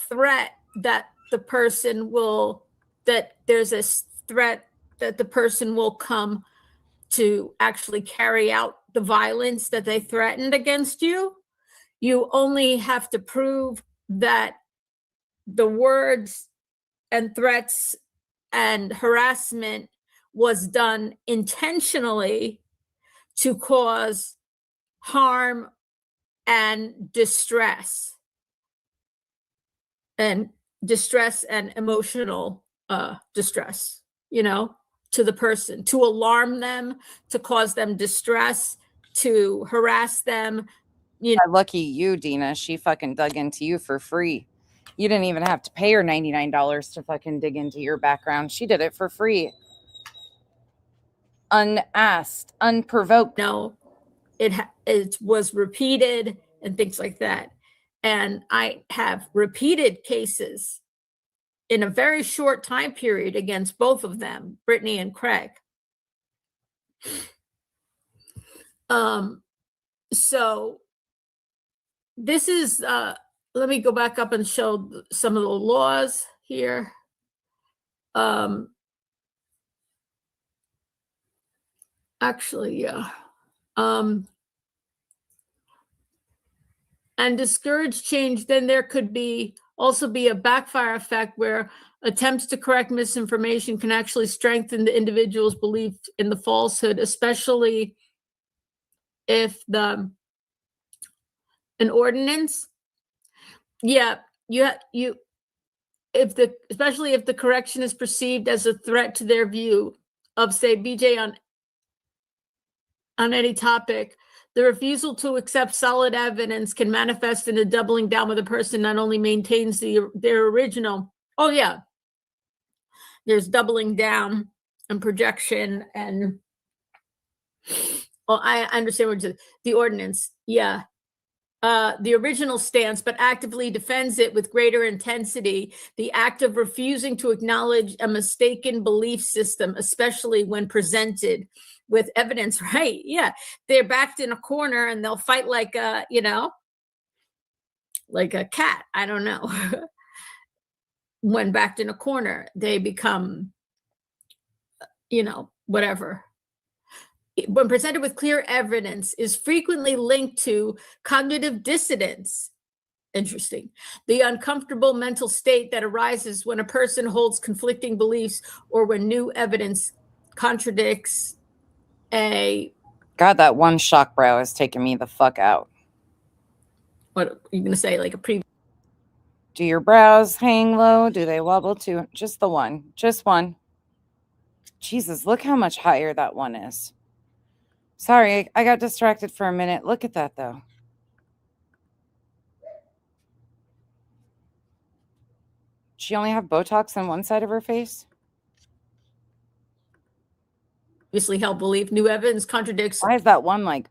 threat that the person will, that there's a threat that the person will come to actually carry out the violence that they threatened against you. You only have to prove that the words and threats and harassment was done intentionally to cause harm and distress and emotional distress, you know, to the person, to alarm them, to cause them distress, to harass them. Lucky you, Dina. She fucking dug into you for free. You didn't even have to pay her $99 to fucking dig into your background. She did it for free. Unasked, unprovoked. No, it was repeated and things like that. And I have repeated cases in a very short time period against both of them, Brittany and Craig. So this is, let me go back up and show some of the laws here. Actually, yeah. And discourage change, then there could be also be a backfire effect where attempts to correct misinformation can actually strengthen the individual's belief in the falsehood, especially if an ordinance, especially if the correction is perceived as a threat to their view of, say, BJ on any topic. The refusal to accept solid evidence can manifest in a doubling down where the person not only maintains their original. Oh yeah, there's doubling down and projection and. Well, I understand what the ordinance. Yeah, the original stance, but actively defends it with greater intensity. The act of refusing to acknowledge a mistaken belief system, especially when presented with evidence, right? Yeah, they're backed in a corner and they'll fight like a, like a cat. I don't know. When backed in a corner, they become, whatever. When presented with clear evidence, is frequently linked to cognitive dissonance. Interesting. The uncomfortable mental state that arises when a person holds conflicting beliefs or when new evidence contradicts a God, that one shock brow is taking me the fuck out. What are you going to say? Like a previous? Do your brows hang low? Do they wobble too? Just the one. Just one. Jesus, look how much higher that one is. Sorry, I got distracted for a minute. Look at that, though. She only have Botox on one side of her face? Obviously held belief. New evidence contradicts Why is that one like...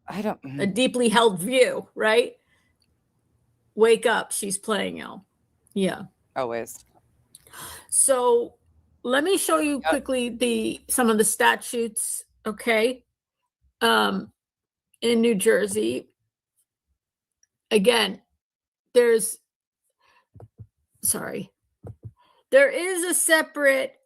I don't... a deeply held view, right? Wake up, she's playing L. Yeah. Always. So let me show you quickly some of the statutes, okay? In New Jersey. Again, there is a separate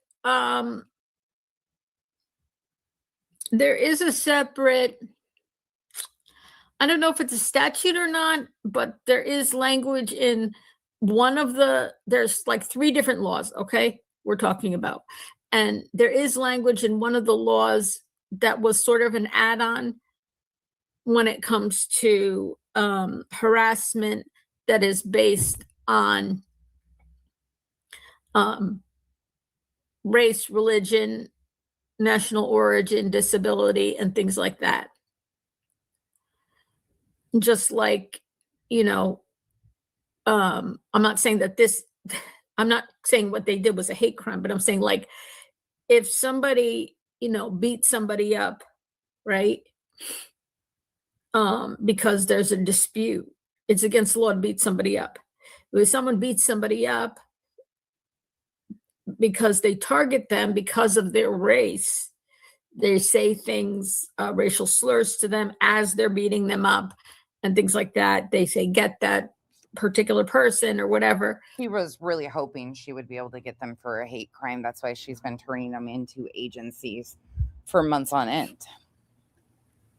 I don't know if it's a statute or not, but there is language in there's like 3 different laws, okay, we're talking about. And there is language in one of the laws that was sort of an add-on when it comes to harassment that is based on race, religion, national origin, disability, and things like that. Just like, I'm not saying I'm not saying what they did was a hate crime, but I'm saying, like, if somebody, beat somebody up, right? Because there's a dispute, it's against the law to beat somebody up. If someone beats somebody up because they target them because of their race, they say things, racial slurs to them as they're beating them up and things like that. They say, get that particular person or whatever. He was really hoping she would be able to get them for a hate crime. That's why she's been turning them into agencies for months on end.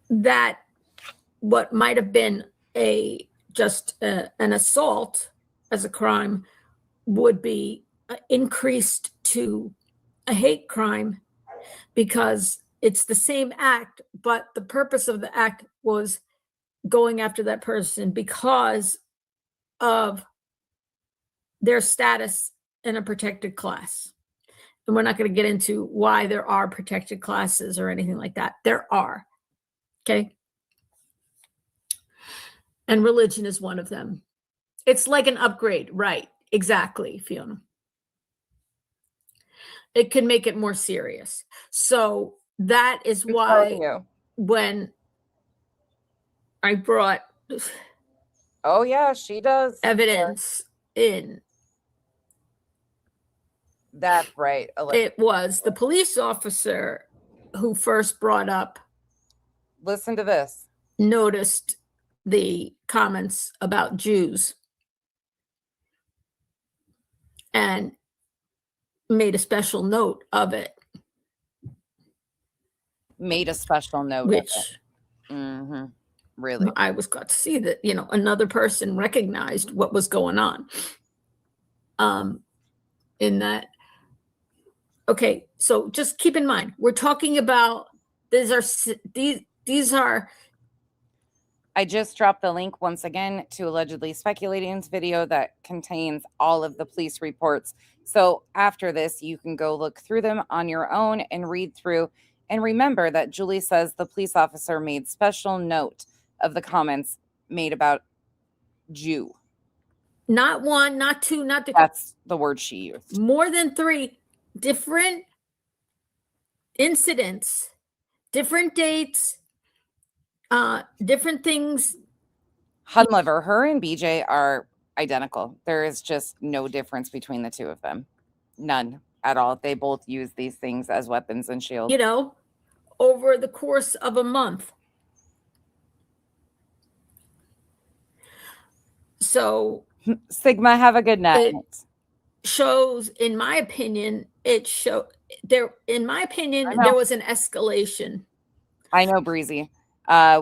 That what might have been just an assault as a crime would be increased to a hate crime, because it's the same act, but the purpose of the act was going after that person because of their status in a protected class. And we're not going to get into why there are protected classes or anything like that. There are. Okay. And religion is one of them. It's like an upgrade. Right. Exactly, Fiona. It can make it more serious. So that is why when I brought oh yeah, she does evidence in, that's right, it was the police officer who first brought up, listen to this, noticed the comments about Jews and made a special note of it. Made a special note which of it. Mm-hmm. Really? I was got to see that, another person recognized what was going on. In that, okay, so just keep in mind, we're talking about, these are. I just dropped the link once again to Allegedly Speculating's video that contains all of the police reports. So after this, you can go look through them on your own and read through. And remember that Julie says the police officer made special note of the comments made about Jew. Not one, not two, not three. That's the word she used. More than 3 different incidents, different dates, different things. Hunlever, her and BJ are identical. There is just no difference between the two of them. None at all. They both use these things as weapons and shields. Over the course of a month. So Sigma, have a good night. It shows, in my opinion, there was an escalation. I know, Breezy.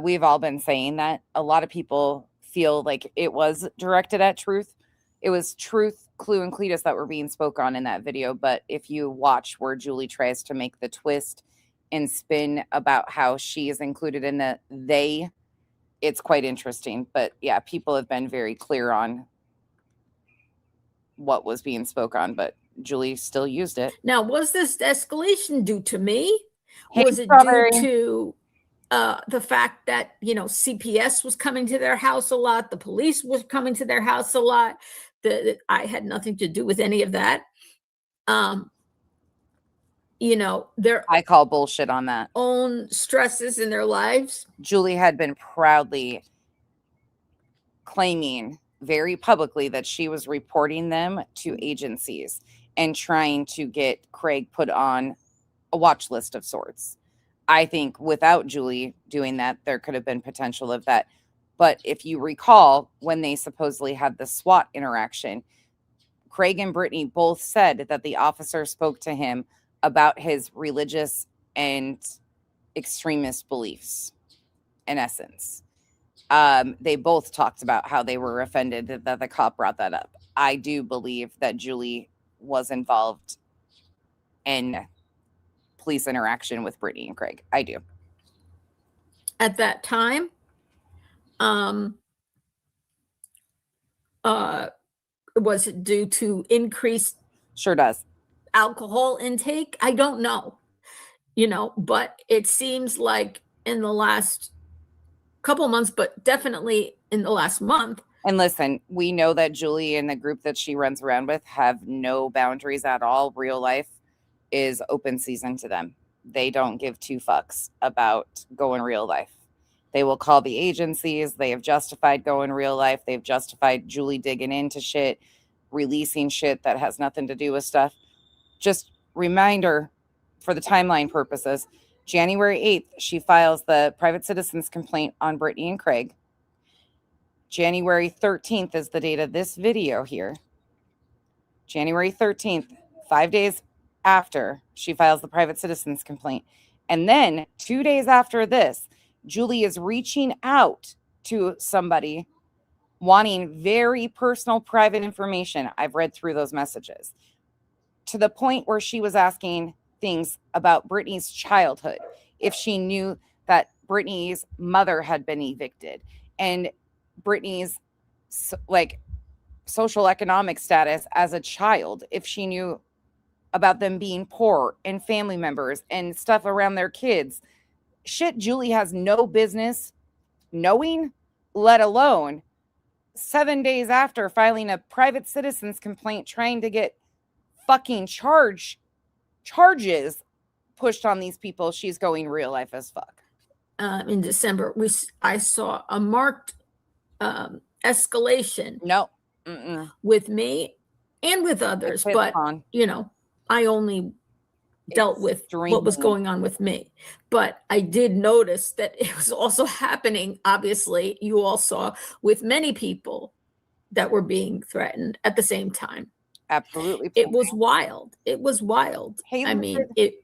We've all been saying that. A lot of people feel like it was directed at Truth. It was Truth, Clue, and Cletus that were being spoke on in that video. But if you watch where Julie tries to make the twist and spin about how she is included in the they, it's quite interesting. But yeah, people have been very clear on what was being spoke on, but Julie still used it. Now, was this escalation due to me? Hey, Was it Strawberry. due to the fact that, you know, CPS was coming to their house a lot, the police was coming to their house a lot? I had nothing to do with any of that. You know, their I call bullshit on that. own stresses in their lives. Julie had been proudly claiming very publicly that she was reporting them to agencies and trying to get Craig put on a watch list of sorts. I think without Julie doing that, there could have been potential of that. But if you recall, when they supposedly had the SWAT interaction, Craig and Brittany both said that the officer spoke to him about his religious and extremist beliefs, in essence. They both talked about how they were offended that the cop brought that up. I do believe that Julie was involved in police interaction with Brittany and Craig. I do. At that time, was it due to increased Sure does. alcohol intake? I don't know, you know, but it seems like in the last couple of months, but definitely in the last month. And listen, we know that Julie and the group that she runs around with have no boundaries at all. Real life is open season to them. They don't give two fucks about going real life. They will call the agencies. They have justified going real life. They've justified Julie digging into shit, releasing shit that has nothing to do with stuff. Just reminder for the timeline purposes, January 8th, she files the private citizen's complaint on Brittany and Craig. January 13th is the date of this video here. January 13th, 5 days after she files the private citizen's complaint. And then 2 days after this, Julie is reaching out to somebody wanting very personal, private information. I've read through those messages to the point where she was asking things about Brittany's childhood, if she knew that Brittany's mother had been evicted and Brittany's like social economic status as a child, if she knew about them being poor and family members and stuff around their kids. Shit Julie has no business knowing, let alone 7 days after filing a private citizen's complaint trying to get fucking charges pushed on these people. She's going real life as fuck. In December, I saw a marked escalation. No. With me and with others, but you know, I only dealt with what was going on with me. But I did notice that it was also happening, obviously, you all saw, with many people that were being threatened at the same time. Absolutely. It was wild. It was wild. Hey, I mean,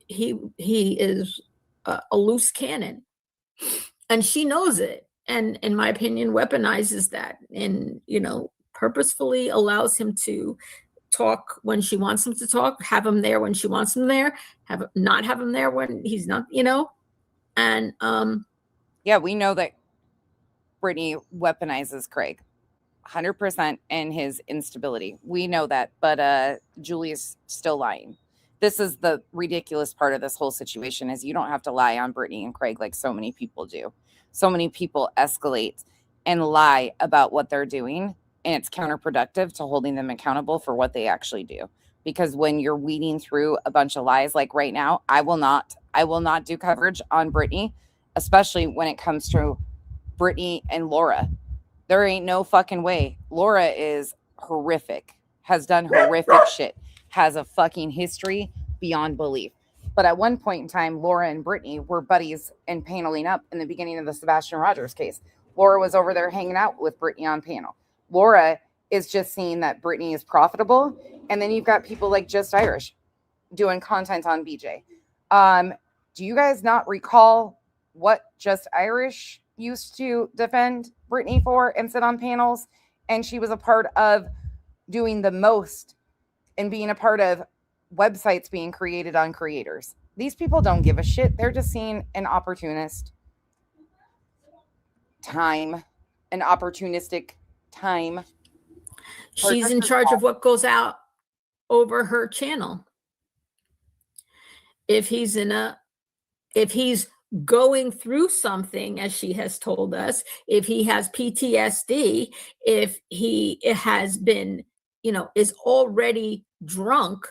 he is a loose cannon, and she knows it. And in my opinion, weaponizes that, and, you know, purposefully allows him to talk when she wants him to talk, have him there when she wants him there, not have him there when he's not, you know. And yeah, we know that Brittany weaponizes Craig 100% and his instability. We know that, but Julie is still lying. This is the ridiculous part of this whole situation, is you don't have to lie on Brittany and Craig like so many people do. So many people escalate and lie about what they're doing, and it's counterproductive to holding them accountable for what they actually do. Because when you're weeding through a bunch of lies, like right now, I will not do coverage on Brittany, especially when it comes to Brittany and Laura. There ain't no fucking way. Laura is horrific, has done horrific shit, has a fucking history beyond belief. But at one point in time, Laura and Brittany were buddies and paneling up in the beginning of the Sebastian Rogers case. Laura was over there hanging out with Brittany on panel. Laura is just seeing that Brittany is profitable. And then you've got people like Just Irish doing content on BJ. Do you guys not recall what Just Irish used to defend Brittany for and sit on panels? And she was a part of doing the most and being a part of websites being created on creators. These people don't give a shit. They're just seeing an opportunistic time. She's in charge of what goes out over her channel. If he's going through something, as she has told us, if he has PTSD, if he has been, is already drunk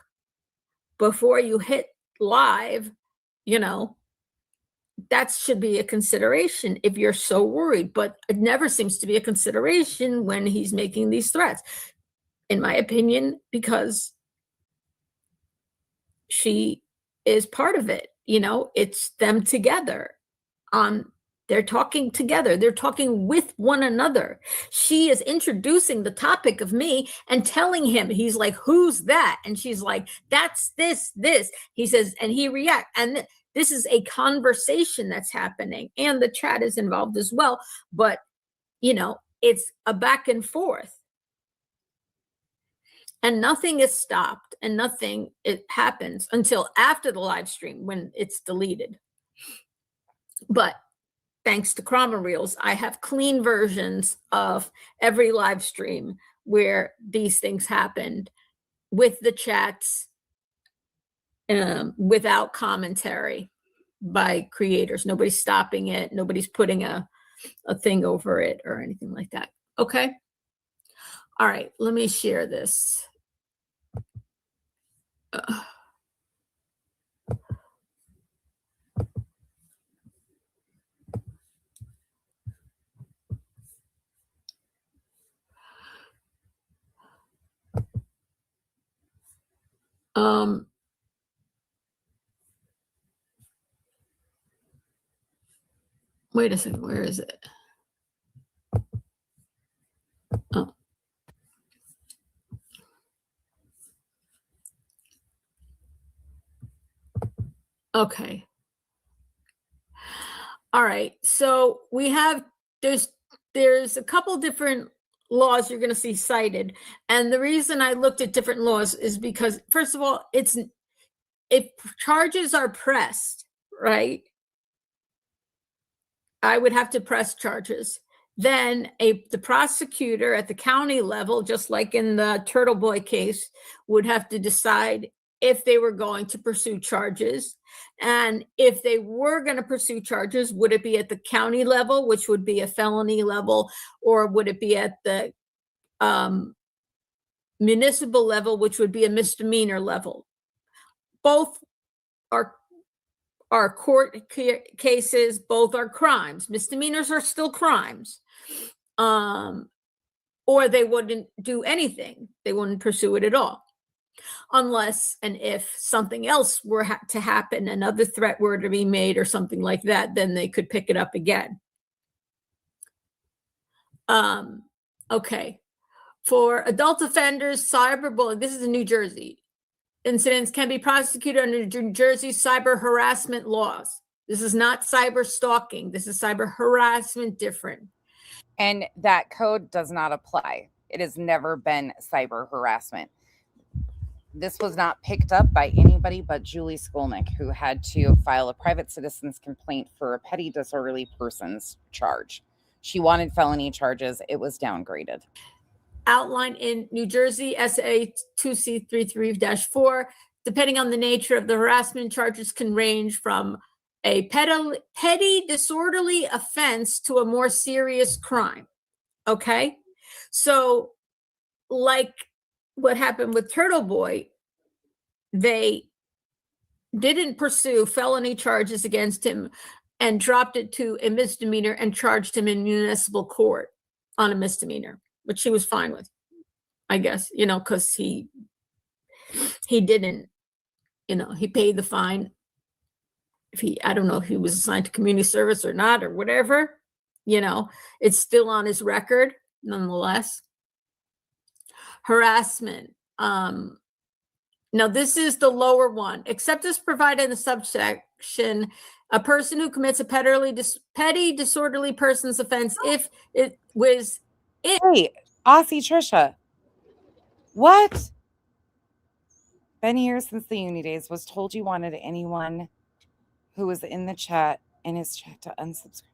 before you hit live, that should be a consideration if you're so worried. But it never seems to be a consideration when he's making these threats, in my opinion, because she is part of it. It's them together. They're talking together. They're talking with one another. She is introducing the topic of me and telling him. He's like, who's that? And she's like, that's this. He says, and he reacts. And this is a conversation that's happening. And the chat is involved as well. But, it's a back and forth. And nothing is stopped and it happens until after the live stream when it's deleted. But thanks to Chroma Reels, I have clean versions of every live stream where these things happened with the chats, without commentary by creators. Nobody's stopping it. Nobody's putting a thing over it or anything like that. Okay. All right. Let me share this. Wait a second. Where is it? Oh. Okay. All right. So we have, there's a couple different laws you're going to see cited. And the reason I looked at different laws is because, first of all, if charges are pressed, right? I would have to press charges. Then the prosecutor at the county level, just like in the Turtle Boy case, would have to decide if they were going to pursue charges. And if they were going to pursue charges, would it be at the county level, which would be a felony level, or would it be at the municipal level, which would be a misdemeanor level? Both are court cases, both are crimes. Misdemeanors are still crimes. Or they wouldn't do anything. They wouldn't pursue it at all. Unless and if something else were to happen, another threat were to be made or something like that, then they could pick it up again. Okay. For adult offenders, cyberbullying, this is in New Jersey. Incidents can be prosecuted under New Jersey cyber harassment laws. This is not cyber stalking. This is cyber harassment, different. And that code does not apply. It has never been cyber harassment. This was not picked up by anybody but Julie Skolnick, who had to file a private citizen's complaint for a petty disorderly persons charge. She wanted felony charges. It was downgraded. Outlined in New Jersey SA 2C33-4, depending on the nature of the harassment, charges can range from a petty disorderly offense to a more serious crime. Okay? So, like what happened with Turtle Boy, they didn't pursue felony charges against him and dropped it to a misdemeanor and charged him in municipal court on a misdemeanor, which he was fine with, I guess, because he didn't, he paid the fine. I don't know if he was assigned to community service or not or whatever, it's still on his record nonetheless. Harassment. Now this is the lower one. Except as provided in the subsection, a person who commits a petty disorderly person's offense, if it was Hey, Aussie Trisha. What? Been here since the uni days. Was told you wanted anyone who was in the chat, in his chat to unsubscribe.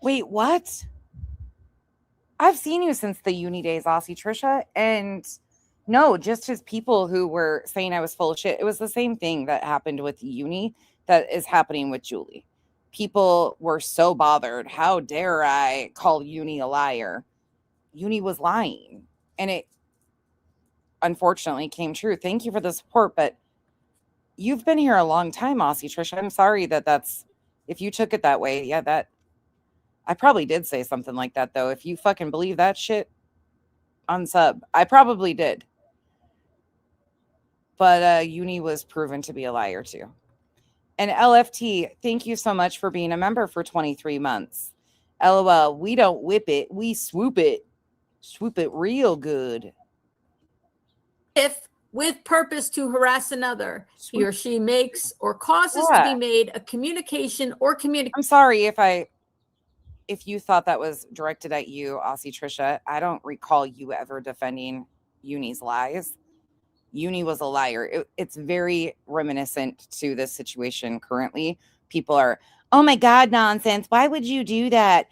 Wait, what? I've seen you since the uni days, Aussie Trisha, and no, just his people who were saying I was full of shit. It was the same thing that happened with uni that is happening with Julie. People were so bothered. How dare I call uni a liar? Uni was lying, and it unfortunately came true. Thank you for the support, but you've been here a long time, Aussie Trisha. I'm sorry that's if you took it that way. Yeah, that I probably did say something like that though. If you fucking believe that shit, unsub. I probably did. But uni was proven to be a liar too. And LFT, thank you so much for being a member for 23 months. LOL, we don't whip it, we swoop it. Swoop it real good. If with purpose to harass another, he or she makes or causes to Yeah. be made a communication or I'm sorry if you thought that was directed at you, Aussie Trisha. I don't recall you ever defending Uni's lies. Uni was a liar. It's very reminiscent to this situation currently. People are, oh my God, nonsense. Why would you do that?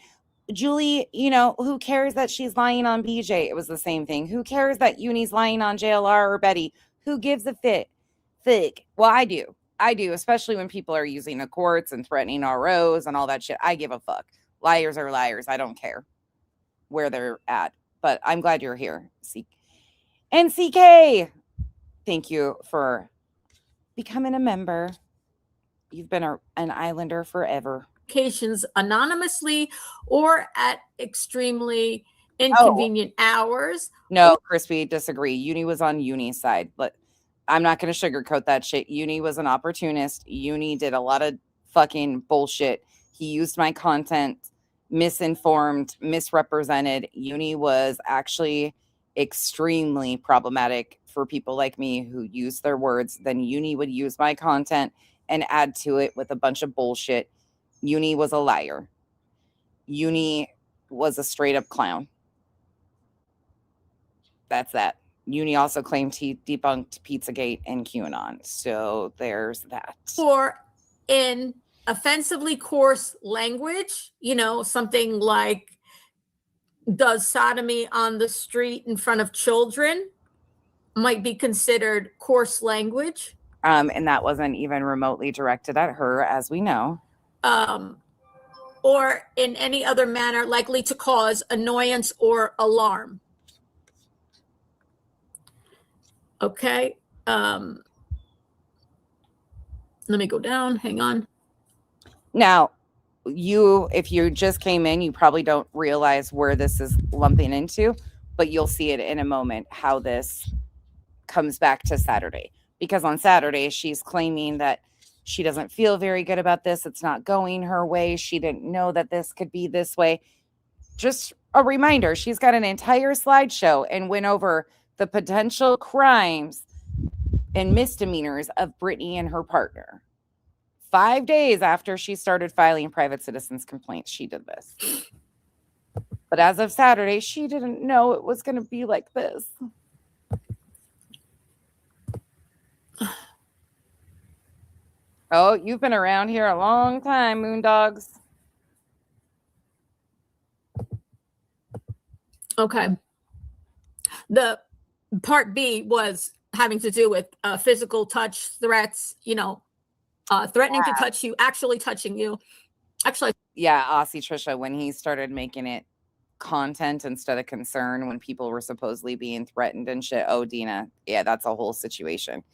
Julie, who cares that she's lying on BJ? It was the same thing. Who cares that Uni's lying on JLR or Betty? Who gives a fig? Well, I do. I do, especially when people are using the courts and threatening ROs and all that shit. I give a fuck. Liars are liars. I don't care where they're at. But I'm glad you're here. And CK, thank you for becoming a member. You've been an Islander forever. communications anonymously or at extremely inconvenient hours. No, Crispy, disagree. Uni was on Uni's side, but I'm not going to sugarcoat that shit. Uni was an opportunist. Uni did a lot of fucking bullshit. He used my content, misinformed, misrepresented. Uni was actually extremely problematic for people like me who use their words. Then Uni would use my content and add to it with a bunch of bullshit. Uni was a liar. Uni was a straight up clown. That's that. Uni also claimed he debunked Pizzagate and QAnon. So there's that. Or in offensively coarse language, something like does sodomy on the street in front of children might be considered coarse language. And that wasn't even remotely directed at her, as we know. Or in any other manner likely to cause annoyance or alarm. Okay. Let me go down. Hang on. Now, if you just came in, you probably don't realize where this is lumping into, but you'll see it in a moment how this comes back to Saturday. Because on Saturday, she's claiming that she doesn't feel very good about this. It's not going her way. She didn't know that this could be this way. Just a reminder, she's got an entire slideshow and went over the potential crimes and misdemeanors of Brittany and her partner. 5 days after she started filing private citizens complaints, she did this. But as of Saturday, she didn't know it was going to be like this. Oh, you've been around here a long time, Moondogs. Okay. The part B was having to do with physical touch threats, threatening to touch you, actually touching you. Actually, yeah, Aussie Trisha, when he started making it content instead of concern, when people were supposedly being threatened and shit. Oh, Dina. Yeah, that's a whole situation.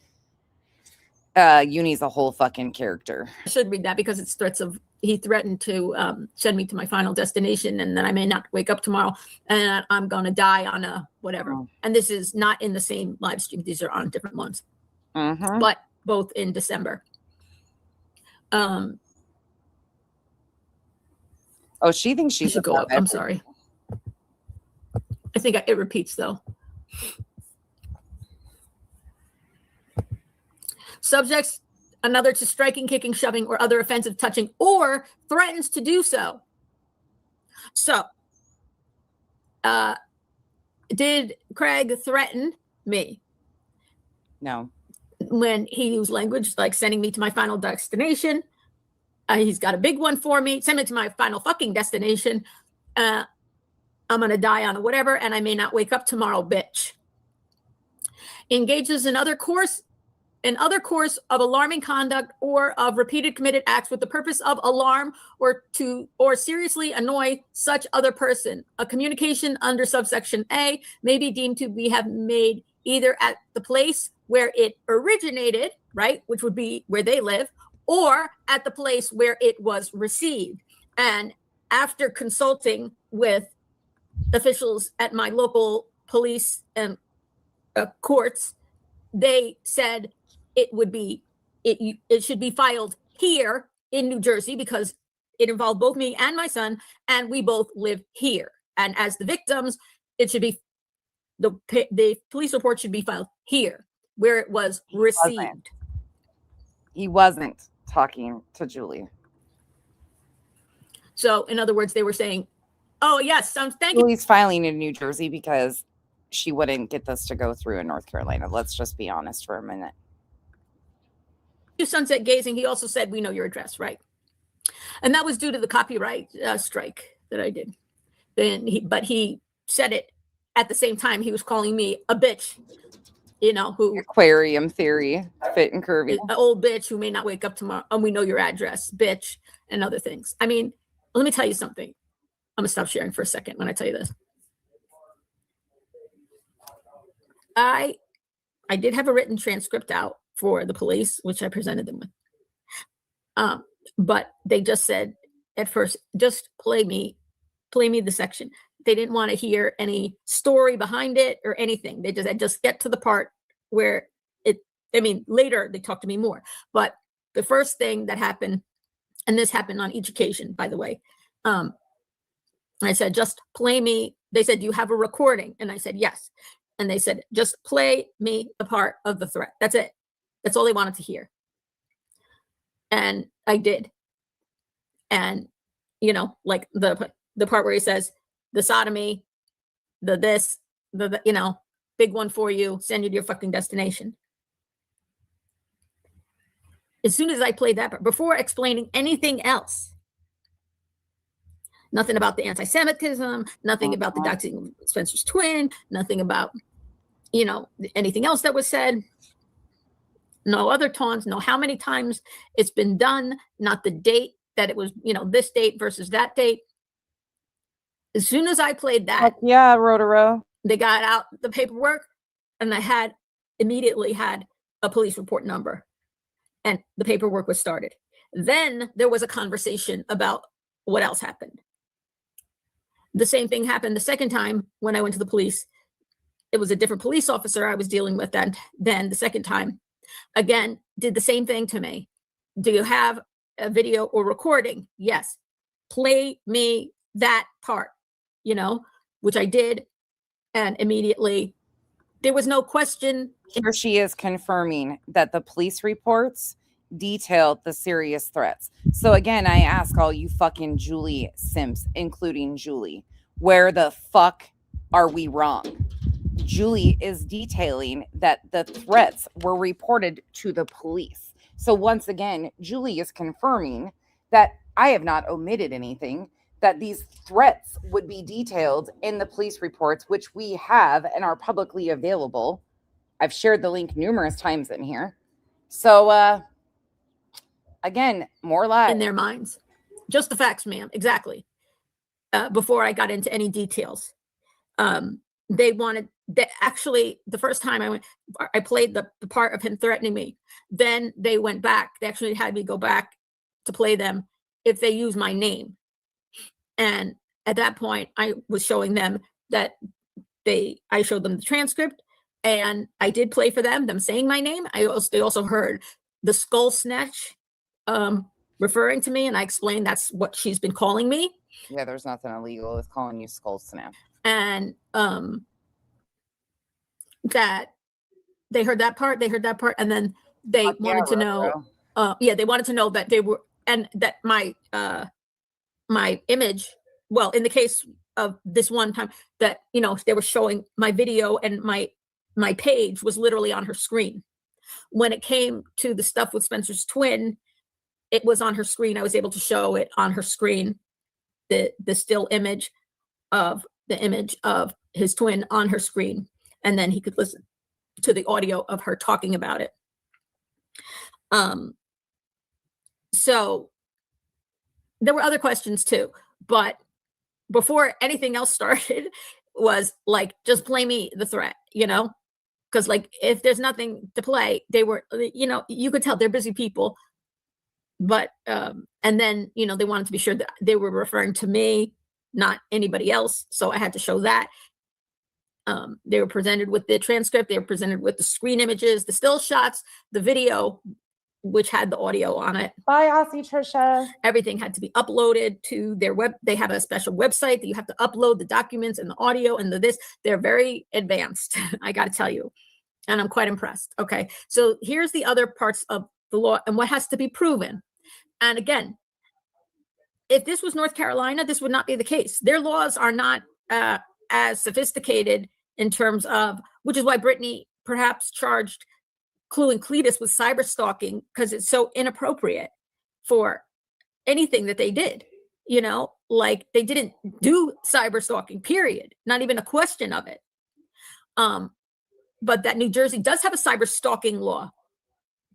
Uni's a whole fucking character. I should read that because it's threats of, he threatened to send me to my final destination and then I may not wake up tomorrow and I'm going to die on a whatever. Oh. And this is not in the same live stream. These are on different ones, but both in December. Oh, she thinks she should go up. I'm sorry. I think it repeats though. Subjects another to striking, kicking, shoving, or other offensive touching, or threatens to do so. So, did Craig threaten me? No. When he used language like sending me to my final destination, He's got a big one for me. Send me to my final fucking destination. I'm going to die on it, whatever, and I may not wake up tomorrow, bitch. Engages in other course of alarming conduct or of repeated committed acts with the purpose of alarm or seriously annoy such other person. A communication under subsection A may be deemed to have made either at the place where it originated, right, which would be where they live, or at the place where it was received. And after consulting with officials at my local police and courts, they said it should be filed here in New Jersey because it involved both me and my son, and we both live here. And as the victims, it should be the police report should be filed here where it was received. He wasn't talking to Julie. So, in other words, they were saying, "Oh yes, thank you." Julie's filing in New Jersey because she wouldn't get this to go through in North Carolina. Let's just be honest for a minute. Sunset gazing. He also said, "We know your address," right? And that was due to the copyright strike that I did. But he said it at the same time. He was calling me a bitch, who Aquarium theory, fit and curvy. an old bitch who may not wake up tomorrow. And we know your address, bitch, and other things. I mean, let me tell you something. I'm gonna stop sharing for a second when I tell you this. I did have a written transcript out for the police, which I presented them with. But they just said at first, just play me the section. They didn't want to hear any story behind it or anything. They just get to the part where later they talked to me more. But the first thing that happened, and this happened on each occasion, by the way, I said, just play me. They said, "Do you have a recording?" And I said, "Yes." And they said, "Just play me the part of the threat." That's it. That's all they wanted to hear. And I did. And, like the part where he says, the sodomy, the big one for you, send you to your fucking destination. As soon as I played that part, before explaining anything else, nothing about the anti-Semitism, nothing about the doxing of Spencer's twin, nothing about, anything else that was said. No other taunts, no how many times it's been done, not the date that it was, this date versus that date. As soon as I played that, Yeah, Rotaro. they got out the paperwork, and I immediately had a police report number, and the paperwork was started. Then there was a conversation about what else happened. The same thing happened the second time when I went to the police. It was a different police officer I was dealing with then the second time. Again, did the same thing to me. Do you have a video or recording? Yes. Play me that part, which I did. And immediately there was no question. Here she is confirming that the police reports detailed the serious threats. So again, I ask all you fucking Julie simps, including Julie, where the fuck are we wrong? Julie is detailing that the threats were reported to the police. So once again, Julie is confirming that I have not omitted anything, that these threats would be detailed in the police reports, which we have and are publicly available. I've shared the link numerous times in here. So, again, more lies. In their minds. Just the facts, ma'am. Exactly. Before I got into any details. They wanted that actually the first time I played the part of him threatening me. Then they went back. They actually had me go back to play them if they use my name. And at that point, I was showing them that I showed them the transcript, and I did play for them saying my name. They also heard the skull snatch referring to me, and I explained that's what she's been calling me. Yeah, there's nothing illegal with calling you skull snap. And that they heard that part, and then they wanted to know. They wanted to know that they were, and that my image. Well, in the case of this one time, that they were showing my video, and my page was literally on her screen. When it came to the stuff with Spencer's twin, it was on her screen. I was able to show it on her screen, the still image of his twin on her screen. And then he could listen to the audio of her talking about it. So there were other questions too, but before anything else started was like, just play me the threat, because like, if there's nothing to play, they were, you could tell they're busy people, but, and then, they wanted to be sure that they were referring to me, not anybody else. So I had to show that. They were presented with the transcript. They were presented with the screen images, the still shots, the video, which had the audio on it. Bye, Aussie Trisha. Everything had to be uploaded to their web. They have a special website that you have to upload the documents and the audio and the this. They're very advanced, I got to tell you. And I'm quite impressed. Okay. So here's the other parts of the law and what has to be proven. And again, if this was North Carolina, this would not be the case. Their laws are not as sophisticated in terms of, which is why Brittany perhaps charged Clue and Cletus with cyber stalking, because it's so inappropriate for anything that they did. Like they didn't do cyber stalking, period. Not even a question of it. But that New Jersey does have a cyber stalking law,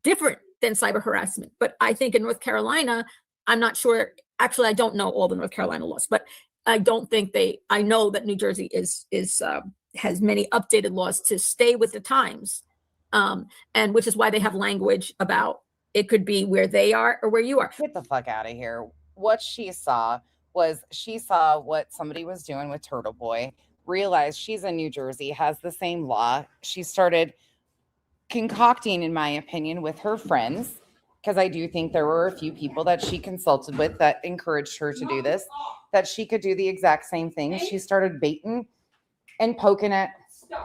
different than cyber harassment. But I think in North Carolina, I'm not sure. Actually, I don't know all the North Carolina laws, but I don't think I know that New Jersey has many updated laws to stay with the times. And which is why they have language about it could be where they are or where you are. Get the fuck out of here. What she saw what somebody was doing with Turtle Boy, realized she's in New Jersey, has the same law. She started concocting, in my opinion, with her friends, because I do think there were a few people that she consulted with that encouraged her to do this, that she could do the exact same thing. She started baiting and poking at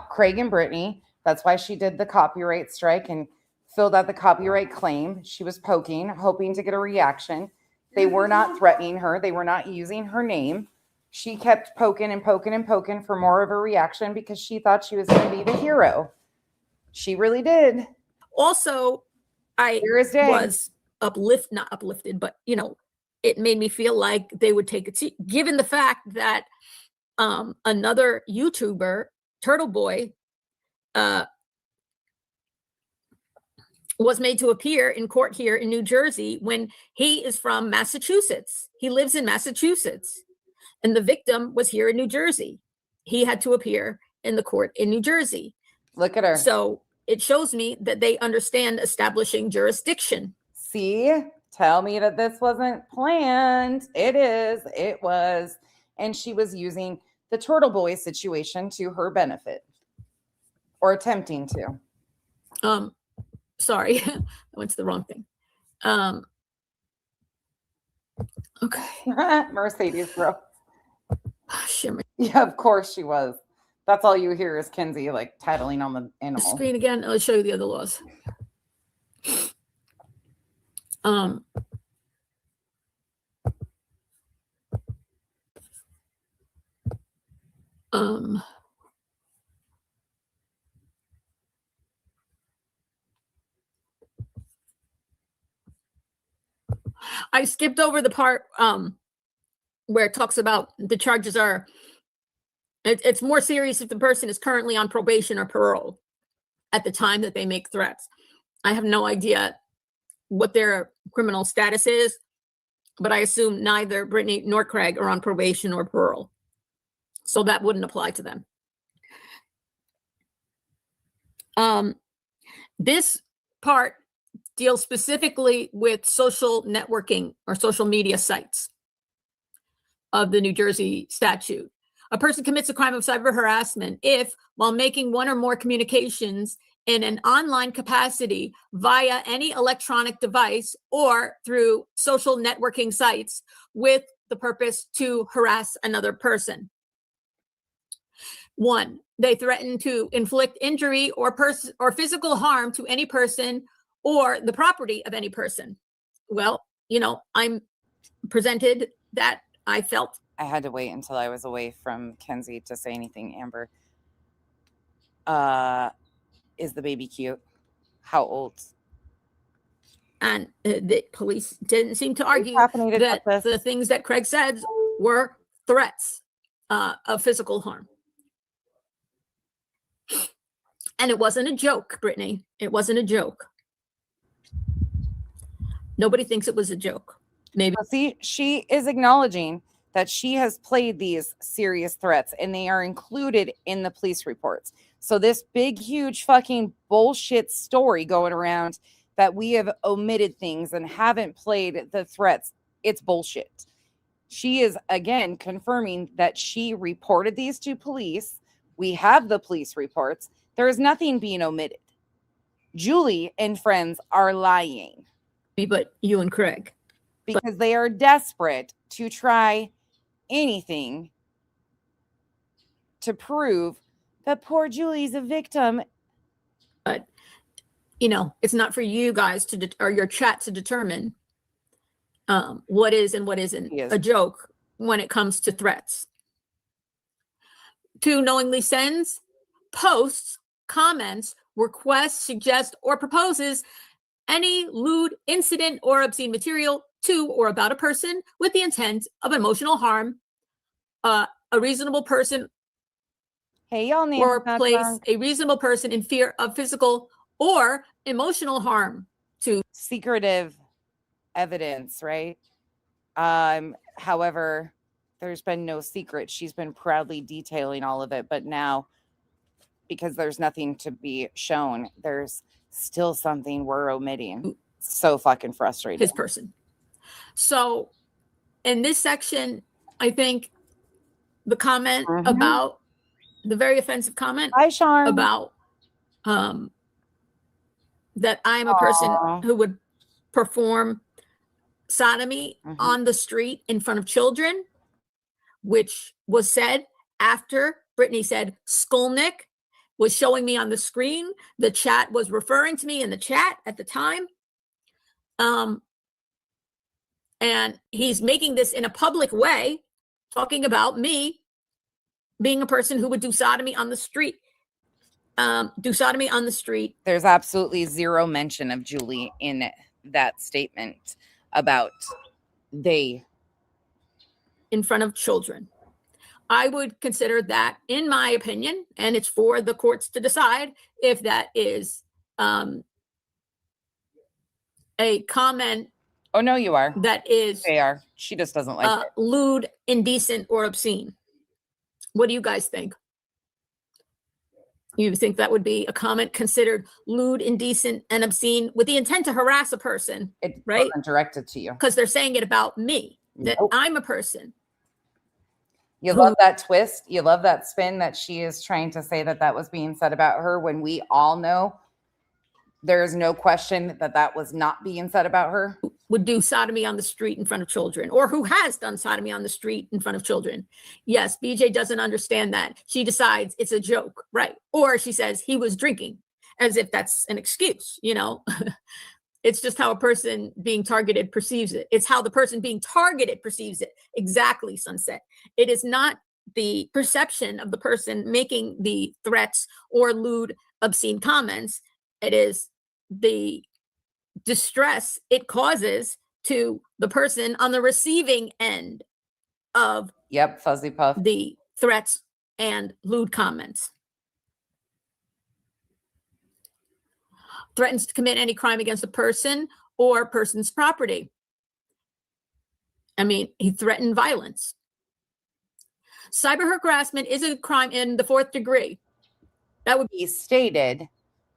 Craig and Brittany. That's why she did the copyright strike and filled out the copyright claim. She was poking, hoping to get a reaction. They were not threatening her. They were not using her name. She kept poking and poking and poking for more of a reaction because she thought she was going to be the hero. She really did. Also, I was not uplifted, but it made me feel like they would take it, given the fact that another YouTuber, Turtle Boy, was made to appear in court here in New Jersey when he is from Massachusetts. He lives in Massachusetts, and the victim was here in New Jersey. He had to appear in the court in New Jersey. Look at her. So it shows me that they understand establishing jurisdiction. See, tell me that this wasn't planned. It is. It was. And she was using the Turtle Boy situation to her benefit, or attempting to. Sorry, I went to the wrong thing. Okay. Mercedes, bro. Shimmer. Yeah, of course she was. That's all you hear is Kenzie like tattling on the animal. Screen again. I'll show you the other laws. I skipped over the part where it talks about the charges are, it's more serious if the person is currently on probation or parole at the time that they make threats. I have no idea what their criminal status is, but I assume neither Brittany nor Craig are on probation or parole. So that wouldn't apply to them. This part deals specifically with social networking or social media sites of the New Jersey statute. A person commits a crime of cyber harassment if, while making one or more communications in an online capacity via any electronic device or through social networking sites with the purpose to harass another person. 1, they threaten to inflict injury or physical harm to any person or the property of any person. Well, I'm presented that I felt. I had to wait until I was away from Kenzie to say anything, Amber. Is the baby cute? How old? And the police didn't seem to argue caffeinated that breakfast. the things that Craig said were threats of physical harm. And it wasn't a joke, Brittany. It wasn't a joke. Nobody thinks it was a joke. Maybe. Well, see, she is acknowledging that she has played these serious threats and they are included in the police reports. So this big, huge fucking bullshit story going around that we have omitted things and haven't played the threats, it's bullshit. She is again confirming that she reported these to police. We have the police reports. There is nothing being omitted. Julie and friends are lying. But you and Craig. Because they are desperate to try anything to prove that poor Julie's a victim. But, you know, it's not for you guys to, or your chat to determine what is and what isn't a joke when it comes to threats. To knowingly sends, posts, comments, requests, suggests, or proposes any lewd, incident, or obscene material to or about a person with the intent of emotional harm, a reasonable person, hey, y'all need or place a reasonable person in fear of physical or emotional harm to secretive evidence, right? However, there's been no secret. She's been proudly detailing all of it, but now, because there's nothing to be shown, there's still something we're omitting. So fucking frustrating. his person. So in this section, I think the comment about the very offensive comment Hi, Sean. about that I'm a person who would perform sodomy on the street in front of children, which was said after Brittany said Skolnick was showing me on the screen. The chat was referring to me in the chat at the time. And he's making this in a public way, talking about me being a person who would do sodomy on the street. There's absolutely zero mention of Julie in that statement about they in front of children. I would consider that, in my opinion, and it's for the courts to decide if that is a comment. Oh, no, you are. That is. They are. She just doesn't like it. Lewd, indecent, or obscene. What do you guys think? You think that would be a comment considered lewd, indecent, and obscene with the intent to harass a person, it right? Wasn't directed to you. Because they're saying it about me, that I'm a person. You love that twist. You love that spin that she is trying to say that that was being said about her, when we all know there is no question that that was not being said about her. Would do sodomy on the street in front of children, or who has done sodomy on the street in front of children. Yes, BJ doesn't understand that. She decides it's a joke, right? Or she says he was drinking, as if that's an excuse, you know? It's just how a person being targeted perceives it. It's how the person being targeted perceives it. Exactly, Sunset. It is not the perception of the person making the threats or lewd, obscene comments. It is the distress it causes to the person on the receiving end of Fuzzy Puff, the threats and lewd comments. Threatens to commit any crime against a person or person's property. I mean, he threatened violence. Cyber harassment is a crime in the 4th degree. That would be stated,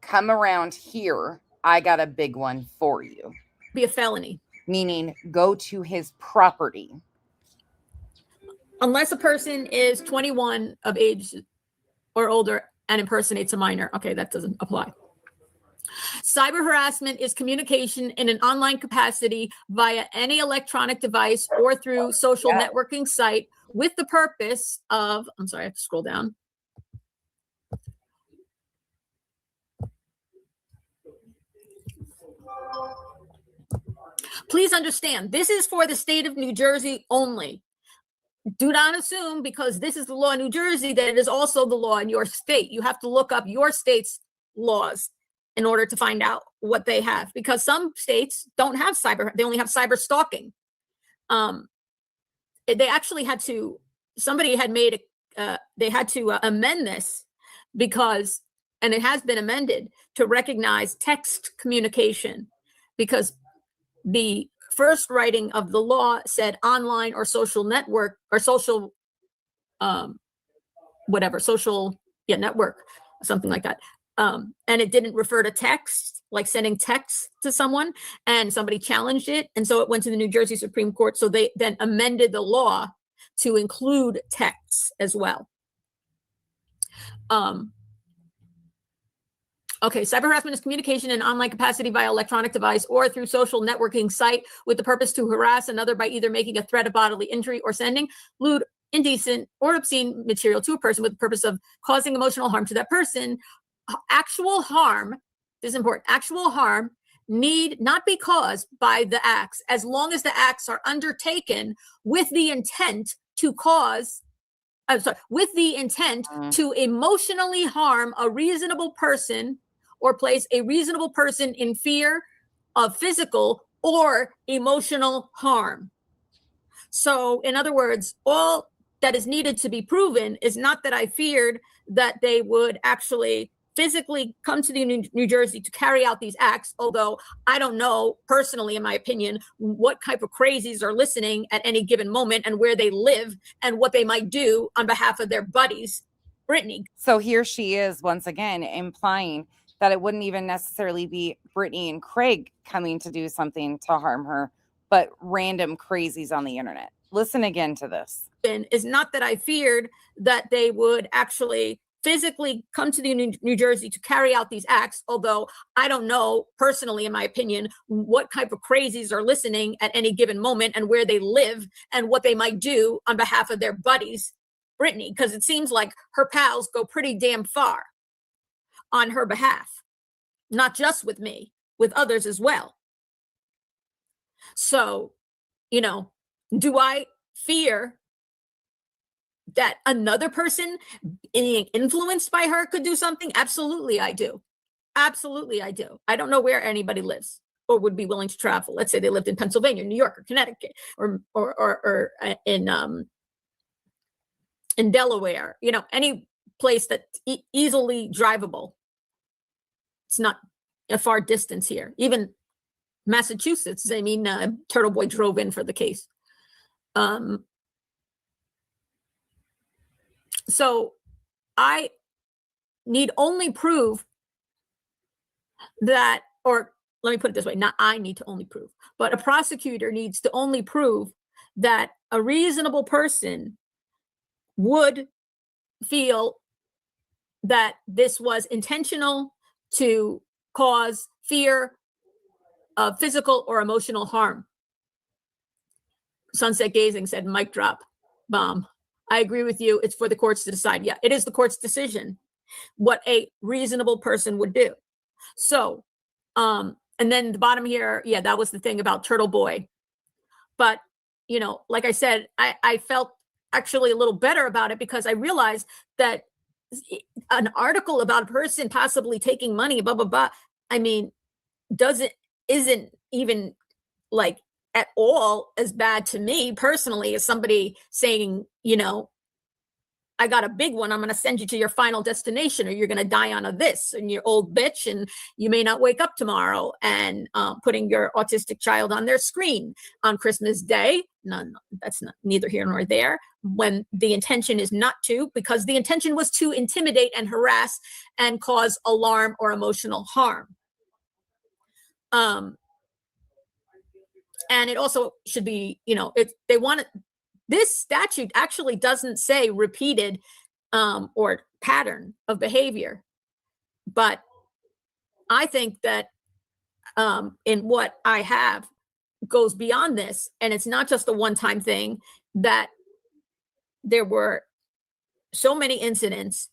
come around here, I got a big one for you. Be a felony. Meaning go to his property. Unless a person is 21 of age or older and impersonates a minor. Okay, that doesn't apply. Cyber harassment is communication in an online capacity via any electronic device or through social networking site with the purpose of, I'm sorry, I have to scroll down. Please understand, this is for the state of New Jersey only. Do not assume because this is the law in New Jersey that it is also the law in your state. You have to look up your state's laws in order to find out what they have, because some states don't have cyber, they only have cyber stalking. They actually had to, somebody had made they had to amend this because, and it has been amended to recognize text communication, because the first writing of the law said online or social network or social, social network, something like that. And it didn't refer to text, like sending text to someone, and somebody challenged it. And so it went to the New Jersey Supreme Court. So they then amended the law to include texts as well. Okay, cyber harassment is communication in online capacity via electronic device or through social networking site with the purpose to harass another by either making a threat of bodily injury or sending lewd, indecent, or obscene material to a person with the purpose of causing emotional harm to that person. Actual harm, this is important, actual harm need not be caused by the acts as long as the acts are undertaken with the intent to cause, with the intent to emotionally harm a reasonable person or place a reasonable person in fear of physical or emotional harm. So in other words, all that is needed to be proven is not that I feared that they would actually physically come to the New Jersey to carry out these acts, although I don't know personally, in my opinion, what type of crazies are listening at any given moment and where they live and what they might do on behalf of their buddies, Brittany. So here she is once again implying that it wouldn't even necessarily be Brittany and Craig coming to do something to harm her, but random crazies on the internet. Listen again to this. Is not that I feared that they would actually physically come to the New Jersey to carry out these acts, although I don't know personally, in my opinion, what type of crazies are listening at any given moment and where they live and what they might do on behalf of their buddies, Brittany, because it seems like her pals go pretty damn far on her behalf, not just with me, with others as well. So, do I fear that another person being influenced by her could do something? Absolutely, I do. Absolutely, I do. I don't know where anybody lives or would be willing to travel. Let's say they lived in Pennsylvania, New York, or Connecticut, or in Delaware. Any place that's easily drivable. It's not a far distance here. Even Massachusetts. I mean, Turtle Boy drove in for the case. So I need only prove that, or let me put it this way, not I need to only prove, but a prosecutor needs to only prove that a reasonable person would feel that this was intentional to cause fear of physical or emotional harm. Sunset Gazing said, mic drop, bomb. I agree with you. It's for the courts to decide. Yeah, it is the court's decision what a reasonable person would do. So, and then the bottom here, yeah, that was the thing about Turtle Boy. But, like I said, I felt actually a little better about it because I realized that an article about a person possibly taking money, blah, blah, blah, I mean, isn't even like at all as bad to me personally as somebody saying, I got a big one, I'm going to send you to your final destination, or you're going to die on this, and you're old bitch, and you may not wake up tomorrow, and putting your autistic child on their screen on Christmas Day. No, that's neither here nor there, when the intention is not to, because the intention was to intimidate and harass and cause alarm or emotional harm. And it also should be, they want it. This statute actually doesn't say repeated or pattern of behavior, but I think that in what I have goes beyond this, and it's not just a one-time thing, that there were so many incidents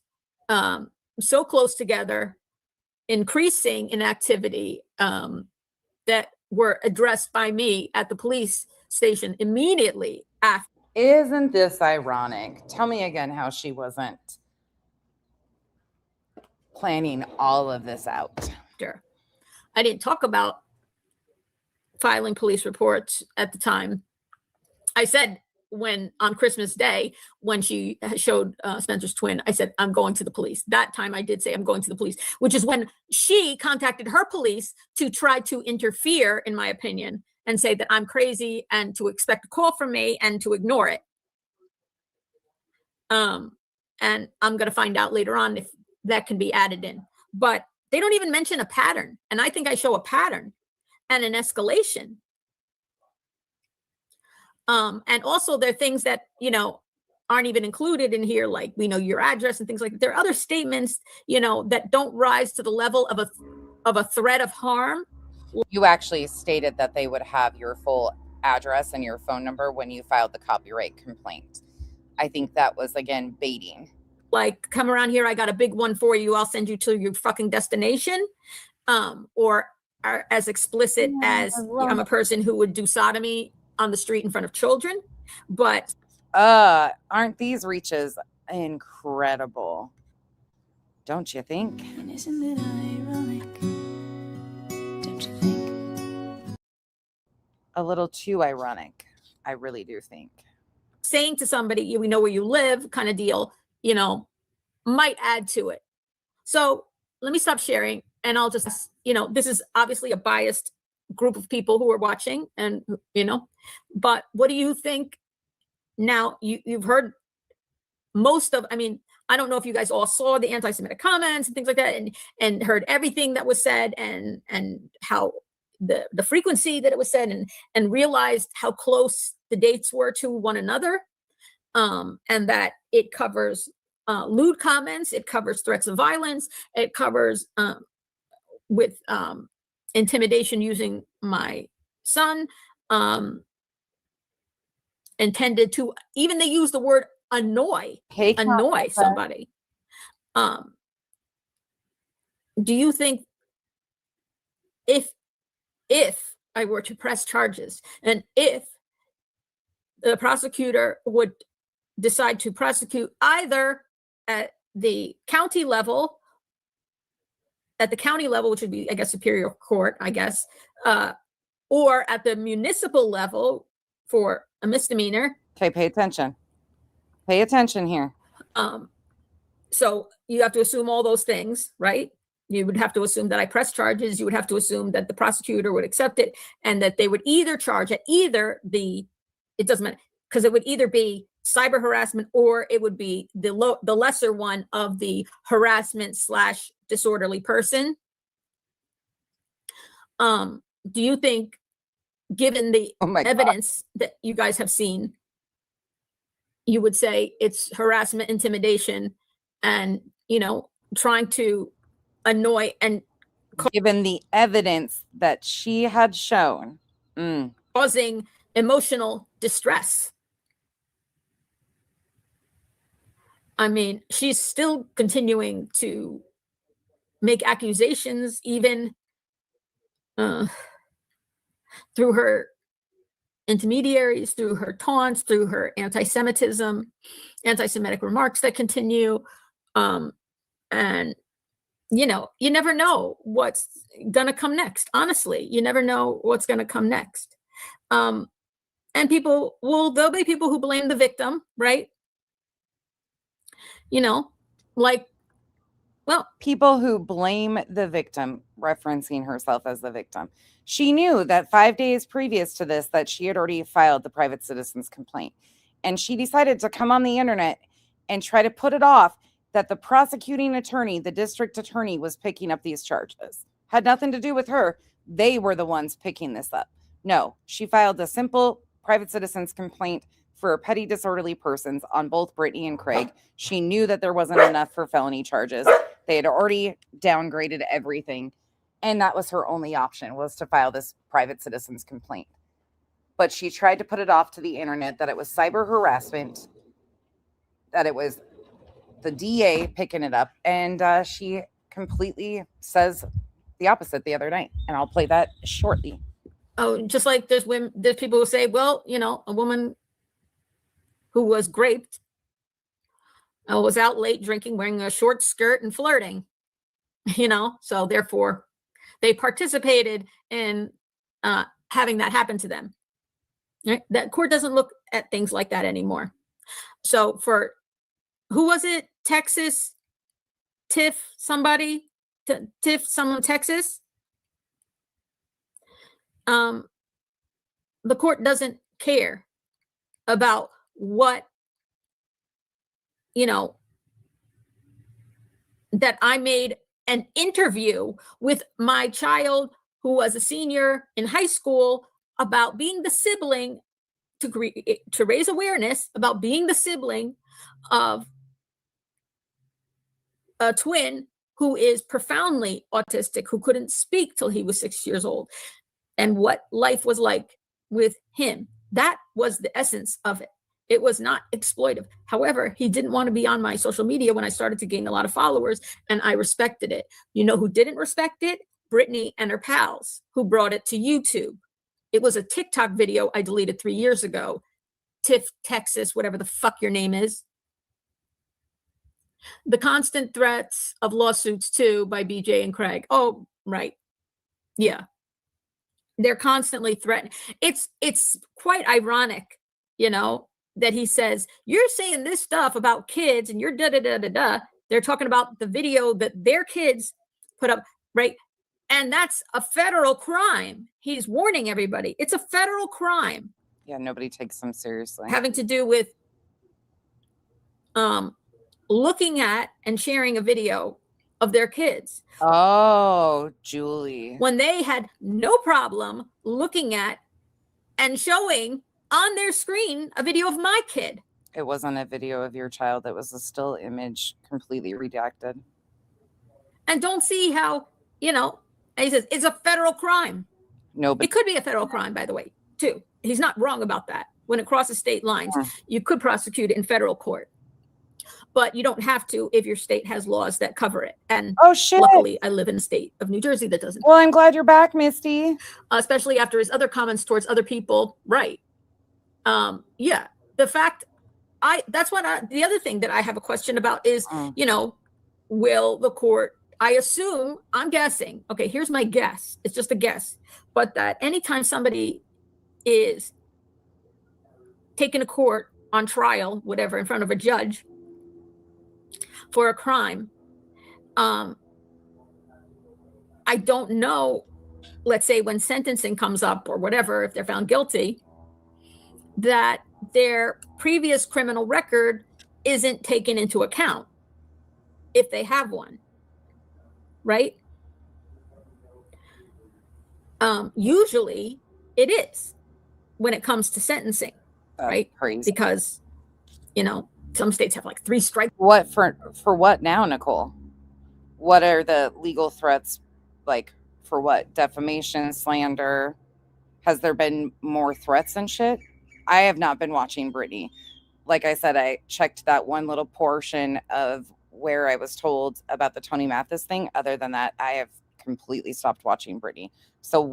so close together, increasing in activity that were addressed by me at the police station immediately after. Isn't this ironic? Tell me again how she wasn't planning all of this out. after. I didn't talk about filing police reports at the time. I said when on Christmas Day, when she showed Spencer's twin, I said, I'm going to the police. That time I did say I'm going to the police, which is when she contacted her police to try to interfere, in my opinion, and say that I'm crazy and to expect a call from me and to ignore it. And I'm going to find out later on if that can be added in. But they don't even mention a pattern. And I think I show a pattern and an escalation. And also there are things that, you know, aren't even included in here, like we know your address and things like that. There are other statements, you know, that don't rise to the level of a threat of harm. You actually stated that they would have your full address and your phone number when you filed the copyright complaint. I think that was, again, baiting. Like, come around here, I got a big one for you, I'll send you to your fucking destination. Or are as explicit as I'm a person who would do sodomy on the street in front of children. But aren't these reaches incredible? Don't you think? And isn't it ironic? Don't you think? A little too ironic. I really do think. saying to somebody, we know where you live kind of deal, you know, might add to it. So let me stop sharing and I'll just, you know, this is obviously a biased group of people who are watching and, you know, but what do you think now? You've heard most of, I mean, I don't know if you guys all saw the anti-Semitic comments and things like that and heard everything that was said and how the frequency that it was said and realized how close the dates were to one another, and that it covers lewd comments, it covers threats of violence, it covers with intimidation using my son, intended to, even they use the word annoy somebody. Do you think if I were to press charges and if the prosecutor would decide to prosecute either at the county level, which would be, I guess, Superior Court, I guess, or at the municipal level for a misdemeanor. Okay, pay attention. Pay attention here. So you have to assume all those things, right? You would have to assume that I press charges. You would have to assume that the prosecutor would accept it and that they would either charge at either it doesn't matter, because it would either be cyber harassment or it would be the lesser one of the harassment / disorderly person. Do you think, given the evidence that you guys have seen, you would say it's harassment, intimidation, and, you know, trying to annoy and given the evidence that she had shown, causing emotional distress? I mean, she's still continuing to make accusations, even through her intermediaries, through her taunts, through her anti-Semitism, anti-Semitic remarks that continue. And, you know, you never know what's going to come next. Honestly, you never know what's going to come next. And there'll be people who blame the victim, right? You know, like, well, people who blame the victim, referencing herself as the victim. She knew that 5 days previous to this, that she had already filed the private citizen's complaint. And she decided to come on the internet and try to put it off that the prosecuting attorney, the district attorney, was picking up these charges. Had nothing to do with her. They were the ones picking this up. No, she filed a simple private citizen's complaint for petty disorderly persons on both Brittany and Craig. She knew that there wasn't enough for felony charges. They had already downgraded everything. And that was her only option, was to file this private citizen's complaint. But she tried to put it off to the internet that it was cyber harassment, that it was the DA picking it up. And she completely says the opposite the other night. And I'll play that shortly. Oh, just like there's people who say, well, you know, a woman who was raped was out late drinking, wearing a short skirt and flirting, you know, so therefore They participated in having that happen to them. Right? That court doesn't look at things like that anymore. So for who was it? Texas, Tiff, somebody, Tiff, someone, Texas. The court doesn't care about what, that I made an interview with my child who was a senior in high school about being the sibling to raise awareness about being the sibling of a twin who is profoundly autistic, who couldn't speak till he was 6 years old, and what life was like with him. That was the essence of it. It was not exploitive. However, he didn't want to be on my social media when I started to gain a lot of followers, and I respected it. You know who didn't respect it? Brittany and her pals, who brought it to YouTube. It was a TikTok video I deleted 3 years ago. Tiff, Texas, whatever the fuck your name is. The constant threats of lawsuits too by BJ and Craig. Oh, right. Yeah. They're constantly threatening. It's quite ironic, that he says, you're saying this stuff about kids and you're da-da-da-da-da. They're talking about the video that their kids put up, right? And that's a federal crime. He's warning everybody. It's a federal crime. Yeah, nobody takes them seriously. Having to do with looking at and sharing a video of their kids. Oh, Julie. When they had no problem looking at and showing on their screen a video of my kid. It wasn't a video of your child. It was a still image, completely redacted. And don't see how, and he says, it's a federal crime. No, but it could be a federal crime, by the way, too. He's not wrong about that. When it crosses state lines, you could prosecute it in federal court. But you don't have to if your state has laws that cover it. And oh shit! Luckily, I live in a state of New Jersey that doesn't. Well, I'm glad you're back, Misty. Especially after his other comments towards other people. Right. Yeah. The fact the other thing that I have a question about is, will the court, I'm guessing, okay, here's my guess. It's just a guess. But that anytime somebody is taken to court on trial, whatever, in front of a judge, for a crime, I don't know, let's say when sentencing comes up or whatever, if they're found guilty, that their previous criminal record isn't taken into account if they have one, right? Usually it is when it comes to sentencing, right? Crazy. Because, some states have like 3 strikes. What for what now, Nicole? What are the legal threats like for what? Defamation, slander? Has there been more threats and shit? I have not been watching Brittany. Like I said, I checked that one little portion of where I was told about the Tony Matthysse thing. Other than that, I have completely stopped watching Brittany. So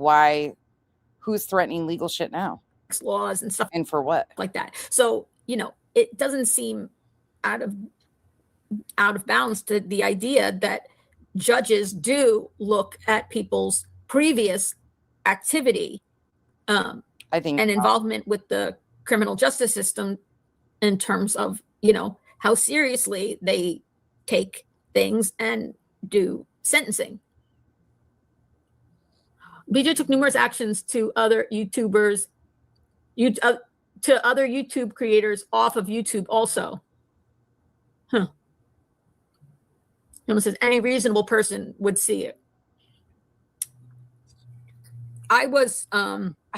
who's threatening legal shit now? Laws and stuff. And for what? Like that. So, it doesn't seem out of bounds to the idea that judges do look at people's previous activity I think and involvement with the criminal justice system in terms of, how seriously they take things and do sentencing. BJ took numerous actions to other YouTubers, to other YouTube creators off of YouTube also. Huh. It says any reasonable person would see it. I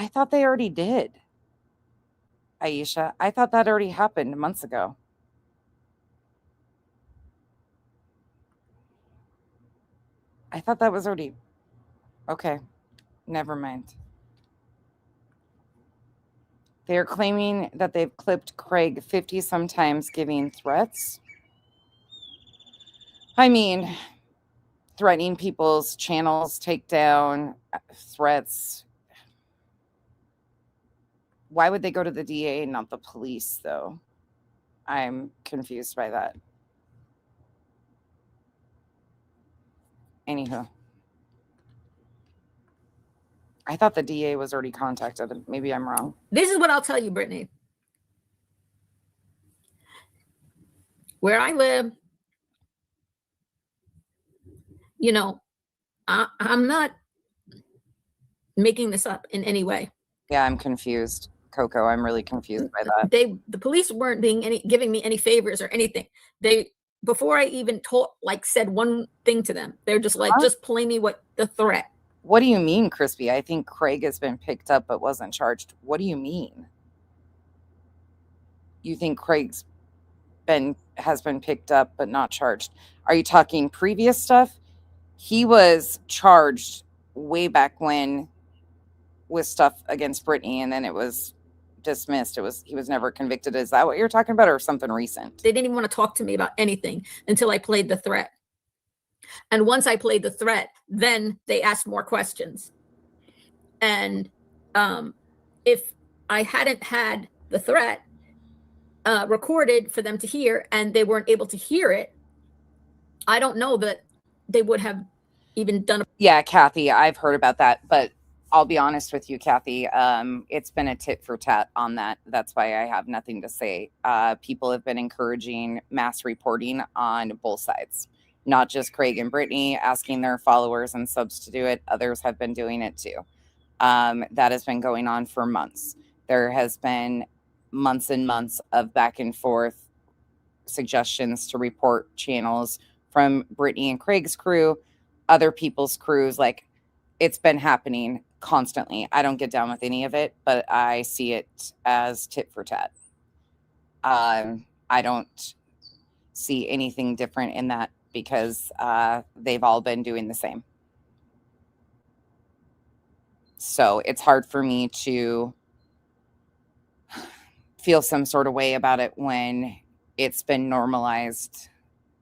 thought they already did. Aisha, I thought that already happened months ago. I thought that was already okay. Never mind. They are claiming that they've clipped Craig 50 sometimes, giving threats. I mean, threatening people's channels, takedown, threats. Why would they go to the DA and not the police, though? I'm confused by that. Anywho. I thought the DA was already contacted. Maybe I'm wrong. This is what I'll tell you, Brittany. Where I live, you know, I'm not making this up in any way. Yeah, I'm confused, Coco. I'm really confused by that. The police weren't giving me any favors or anything. Before I even said one thing to them, they're just like, just play me what the threat. What do you mean, Crispy? I think Craig has been picked up but wasn't charged. What do you mean? You think Craig's has been picked up but not charged? Are you talking previous stuff? He was charged way back when with stuff against Brittany, and then it was dismissed. He was never convicted. Is that what you're talking about, or something recent? They didn't even want to talk to me about anything until I played the threat. And once I played the threat, then they asked more questions. And if I hadn't had the threat recorded for them to hear, and they weren't able to hear it, I don't know that they would have even done. Yeah, Kathy, I've heard about that, but I'll be honest with you, Kathy. It's been a tit for tat on that. That's why I have nothing to say. People have been encouraging mass reporting on both sides, not just Craig and Brittany asking their followers and subs to do it. Others have been doing it too. That has been going on for months. There has been months and months of back and forth suggestions to report channels from Brittany and Craig's crew, other people's crews. Like, it's been happening constantly. I don't get down with any of it, but I see it as tit for tat. I don't see anything different in that because they've all been doing the same. So it's hard for me to feel some sort of way about it when it's been normalized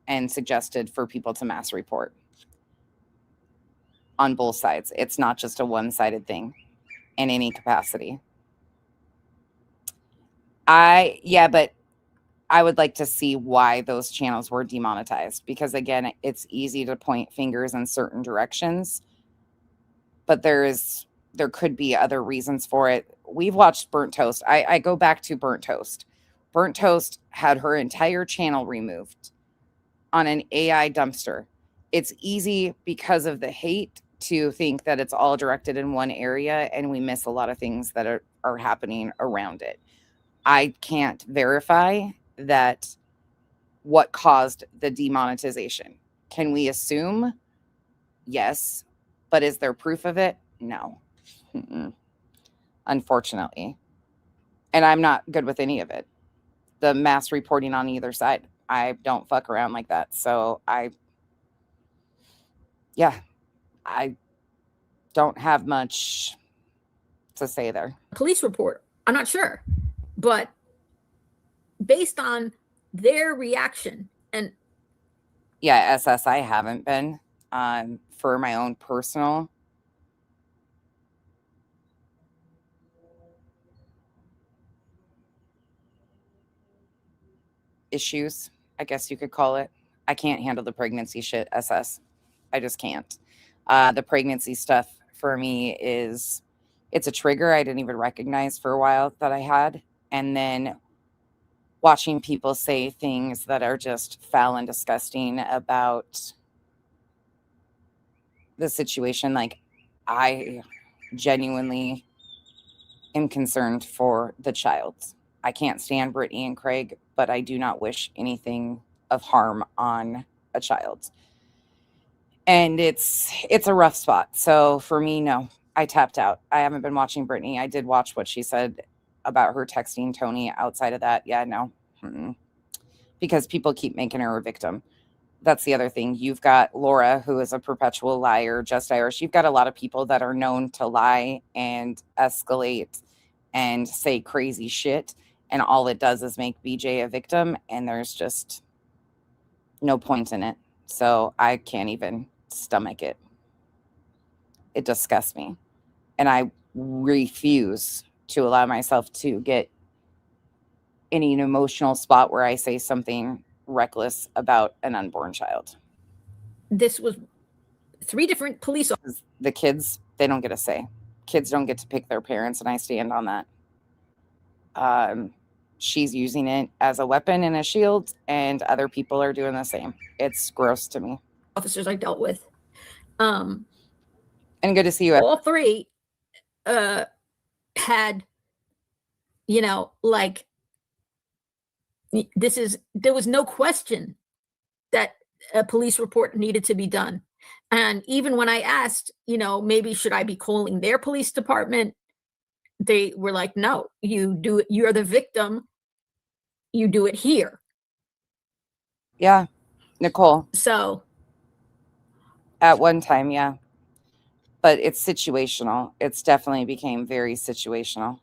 and suggested for people to mass report on both sides. It's not just a one-sided thing in any capacity. But I would like to see why those channels were demonetized, because again, it's easy to point fingers in certain directions, but there could be other reasons for it. We've watched Burnt Toast. I go back to Burnt Toast. Burnt Toast had her entire channel removed on an AI dumpster. It's easy because of the hate to think that it's all directed in one area, and we miss a lot of things that are happening around it. I can't verify that what caused the demonetization. Can we assume? Yes. But is there proof of it? No. Unfortunately. And I'm not good with any of it. The mass reporting on either side. I don't fuck around like that. So I don't have much to say there. Police report. I'm not sure. But based on their reaction and yeah, SS, I haven't been for my own personal issues, I guess you could call it. I can't handle the pregnancy shit, SS. I just can't. The pregnancy stuff for me it's a trigger I didn't even recognize for a while that I had. And then watching people say things that are just foul and disgusting about the situation. Like, I genuinely am concerned for the child. I can't stand Brittany and Craig, but I do not wish anything of harm on a child. And it's a rough spot. So for me, no, I tapped out. I haven't been watching Brittany. I did watch what she said about her texting Tony. Outside of that, yeah, no. Because people keep making her a victim. That's the other thing. You've got Laura, who is a perpetual liar, Just Irish. You've got a lot of people that are known to lie and escalate and say crazy shit. And all it does is make BJ a victim. And there's just no point in it. So I can't even stomach it. It disgusts me. And I refuse to allow myself to get in an emotional spot where I say something reckless about an unborn child. this was 3 different police officers. The kids, they don't get a say. Kids don't get to pick their parents, and I stand on that. She's using it as a weapon and a shield, and other people are doing the same. It's gross to me. Officers I dealt with. And good to see you. All three had, you know, like, there was no question that a police report needed to be done. And even when I asked, you know, maybe should I be calling their police department, they were like, no, you do it. You're the victim. You do it here. Yeah, Nicole. So At one time, yeah. But it's situational. It's definitely became very situational.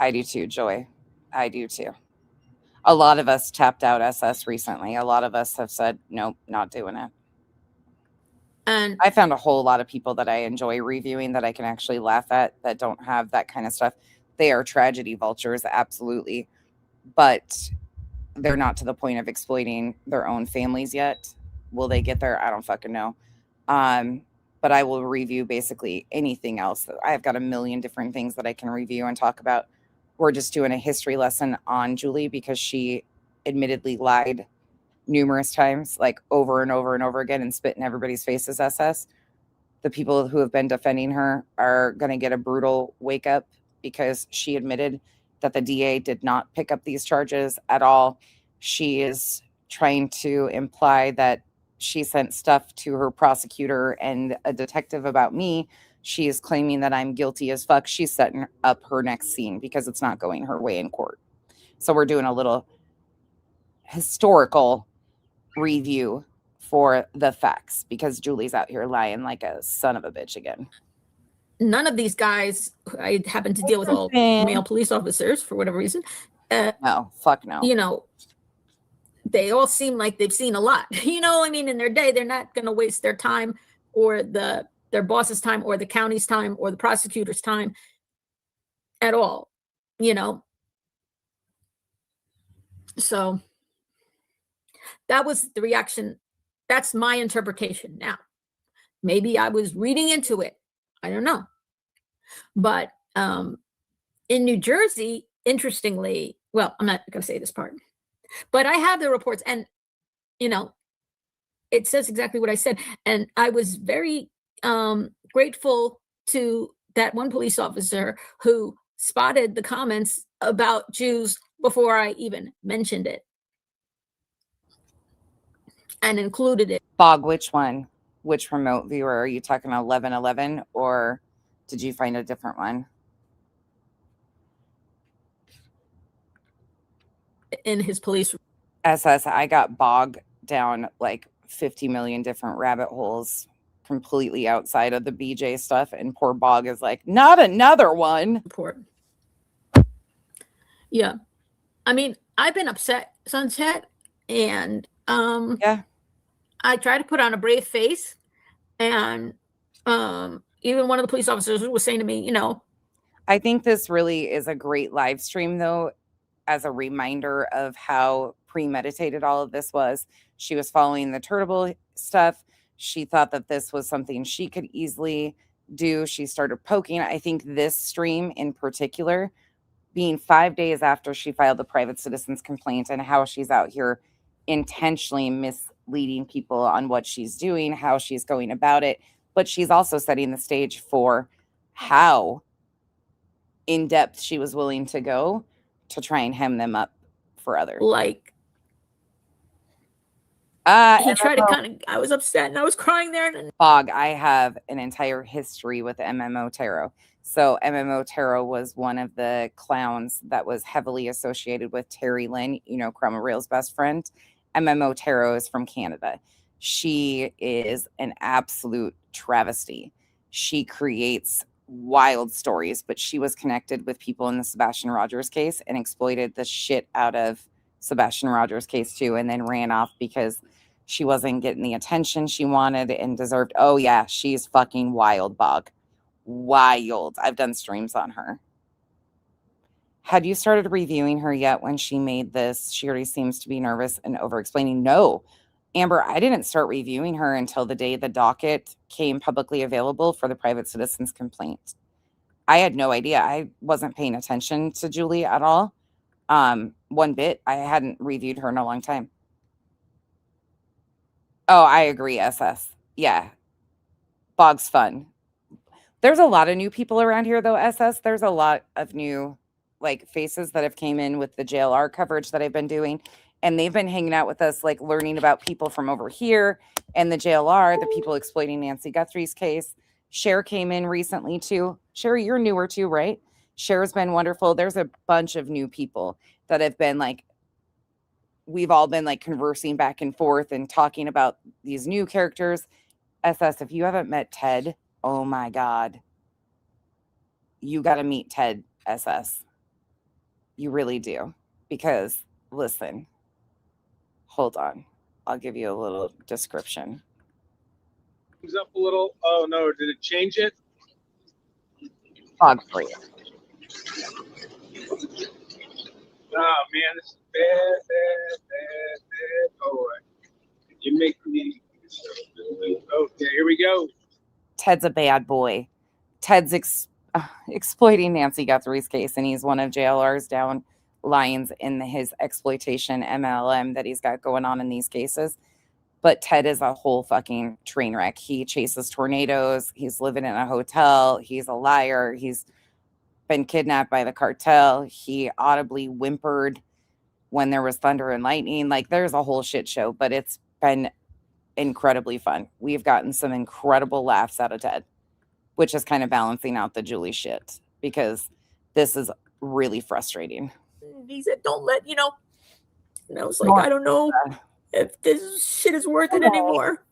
I do too, Joy. I do too. A lot of us tapped out SS recently. A lot of us have said, nope, not doing it. and I found a whole lot of people that I enjoy reviewing that I can actually laugh at that don't have that kind of stuff. They are tragedy vultures, absolutely. But they're not to the point of exploiting their own families yet. Will they get there? I don't fucking know. But I will review basically anything else. I've got a million different things that I can review and talk about. We're just doing a history lesson on Julie because she admittedly lied numerous times, like over and over and over again, and spit in everybody's faces. SS. The people who have been defending her are going to get a brutal wake up because she admitted that the DA did not pick up these charges at all. She is trying to imply that she sent stuff to her prosecutor and a detective about me. She is claiming that I'm guilty as fuck. She's setting up her next scene because it's not going her way in court. So we're doing a little historical review for the facts because Julie's out here lying like a son of a bitch again. none of these guys, I happen to deal with all male police officers for whatever reason. No, fuck no. You know, they all seem like they've seen a lot. You know, I mean, in their day, they're not going to waste their time or their boss's time or the county's time or the prosecutor's time at all, you know. So that was the reaction. That's my interpretation. Now, maybe I was reading into it. I don't know. But in New Jersey, interestingly, well, I'm not going to say this part, but I have the reports and, you know, it says exactly what I said. And I was very grateful to that one police officer who spotted the comments about Jews before I even mentioned it and included it. Bog, which one? Which remote viewer? Are you talking 1111 or did you find a different one? In his police. SS, I got bogged down like 50 million different rabbit holes completely outside of the BJ stuff. And poor Bog is like, not another one. Report. Yeah. I mean, I've been upset, Sunset, and yeah, I try to put on a brave face. And even one of the police officers was saying to me, you know, I think this really is a great live stream, though, as a reminder of how premeditated all of this was. She was following the Turtable stuff. She thought that this was something she could easily do. She started poking. I think this stream in particular, being 5 days after she filed the private citizen's complaint and how she's out here intentionally misleading people on what she's doing, how she's going about it. But she's also setting the stage for how in depth she was willing to go to try and hem them up for others. Like, he tried to kind of, I was upset and I was crying there. And Bog, I have an entire history with MMO Tarot. So MMO Tarot was one of the clowns that was heavily associated with Terry Lynn, you know, Chroma Real's best friend. MMO Tarot is from Canada. She is an absolute travesty. She creates wild stories, but she was connected with people in the Sebastian Rogers case and exploited the shit out of Sebastian Rogers case too, and then ran off because she wasn't getting the attention she wanted and deserved. Oh yeah, she's fucking wild, Bog. Wild. I've done streams on her. Had you started reviewing her yet when she made this? She already seems to be nervous and over explaining. No, Amber, I didn't start reviewing her until the day the docket came publicly available for the private citizen's complaint. I had no idea. I wasn't paying attention to Julie at all. One bit. I hadn't reviewed her in a long time. Oh, I agree, SS. Yeah. Bog's fun. There's a lot of new people around here, though, SS. There's a lot of new like faces that have came in with the JLR coverage that I've been doing. And they've been hanging out with us, like learning about people from over here and the JLR, the people exploiting Nancy Guthrie's case. Cher came in recently too. Cher, you're newer too, right? Cher's been wonderful. There's a bunch of new people that have been like, we've all been like conversing back and forth and talking about these new characters. SS, if you haven't met Ted, oh my God. You got to meet Ted, SS. You really do. Because, listen, hold on. I'll give you a little description. Comes up a little. Oh no, did it change it? Fog for you. Oh man, this is bad boy. You make me. Okay, here we go. Ted's a bad boy. Ted's exploiting Nancy Guthrie's case, and he's one of JLR's down lions in his exploitation MLM that he's got going on in these cases. But Ted is a whole fucking train wreck. He chases tornadoes. He's living in a hotel. He's a liar. He's been kidnapped by the cartel. He audibly whimpered when there was thunder and lightning. Like, there's a whole shit show, but it's been incredibly fun. We've gotten some incredible laughs out of Ted, which is kind of balancing out the Julie shit, because this is really frustrating. He said, don't let, and I was like, I don't know if this shit is worth it anymore.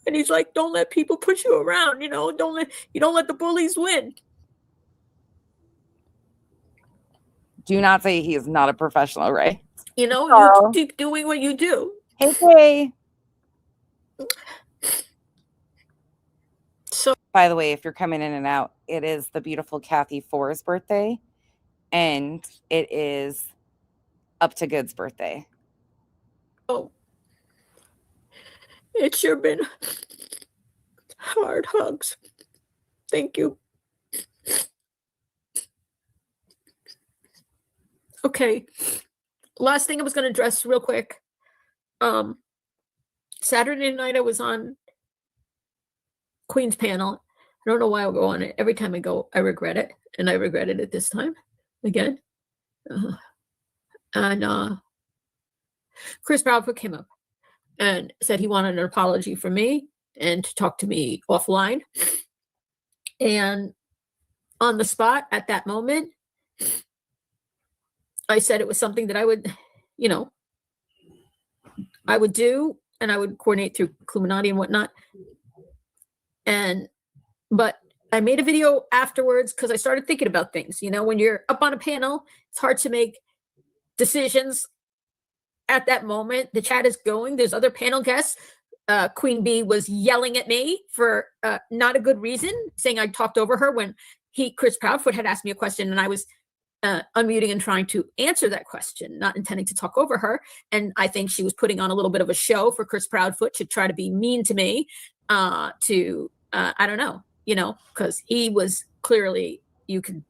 And he's like, don't let people push you around, don't let the bullies win. Do not say he is not a professional, right? You keep doing what you do. Hey. So, by the way, if you're coming in and out, it is the beautiful Kathy Four's birthday, and it is Up to Good's birthday. Oh, it's sure been hard hugs. Thank you. Okay, last thing I was going to address real quick. Saturday night I was on Queen's panel. I don't know why I go on it. Every time I go, I regret it, and I regretted it this time again. And Chris Proudfoot came up and said he wanted an apology from me and to talk to me offline. And on the spot at that moment, I said it was something that I would, I would do, and I would coordinate through Illuminati and whatnot. But I made a video afterwards because I started thinking about things. When you're up on a panel, it's hard to make decisions at that moment. The chat is going. There's other panel guests. Queen Bee was yelling at me for not a good reason, saying I talked over her when Chris Proudfoot had asked me a question, and I was unmuting and trying to answer that question, not intending to talk over her. And I think she was putting on a little bit of a show for Chris Proudfoot to try to be mean to me, I don't know, because he was clearly, you could,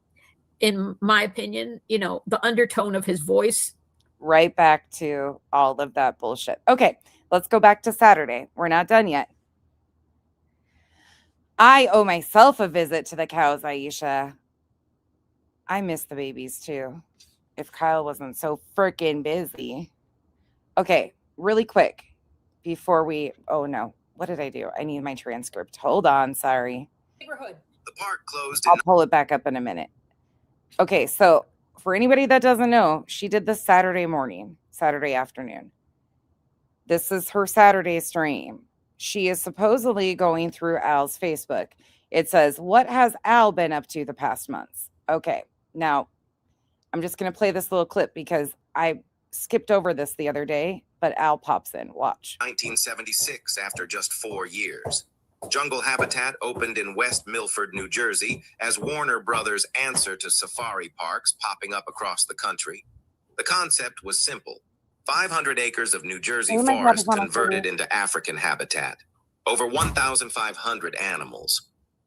in my opinion, the undertone of his voice. Right back to all of that bullshit. Okay, let's go back to Saturday. We're not done yet. I owe myself a visit to the cows, Aisha. I miss the babies too. If Kyle wasn't so freaking busy. Okay, really quick before we, oh no, what did I do? I need my transcript. Hold on, sorry. Neighborhood. The park closed. I'll pull it back up in a minute. Okay, so for anybody that doesn't know, she did this Saturday afternoon. This is her Saturday stream. She is supposedly going through Al's Facebook. It says, what has Al been up to the past months? Okay, now I'm just going to play this little clip because I skipped over this the other day, but Al pops in. Watch. 1976, after just 4 years. Jungle Habitat opened in West Milford, New Jersey, as Warner Brothers' answer to safari parks popping up across the country. The concept was simple. 500 acres of New Jersey We might have forest this on a converted photo. into African habitat. Over 1,500 animals.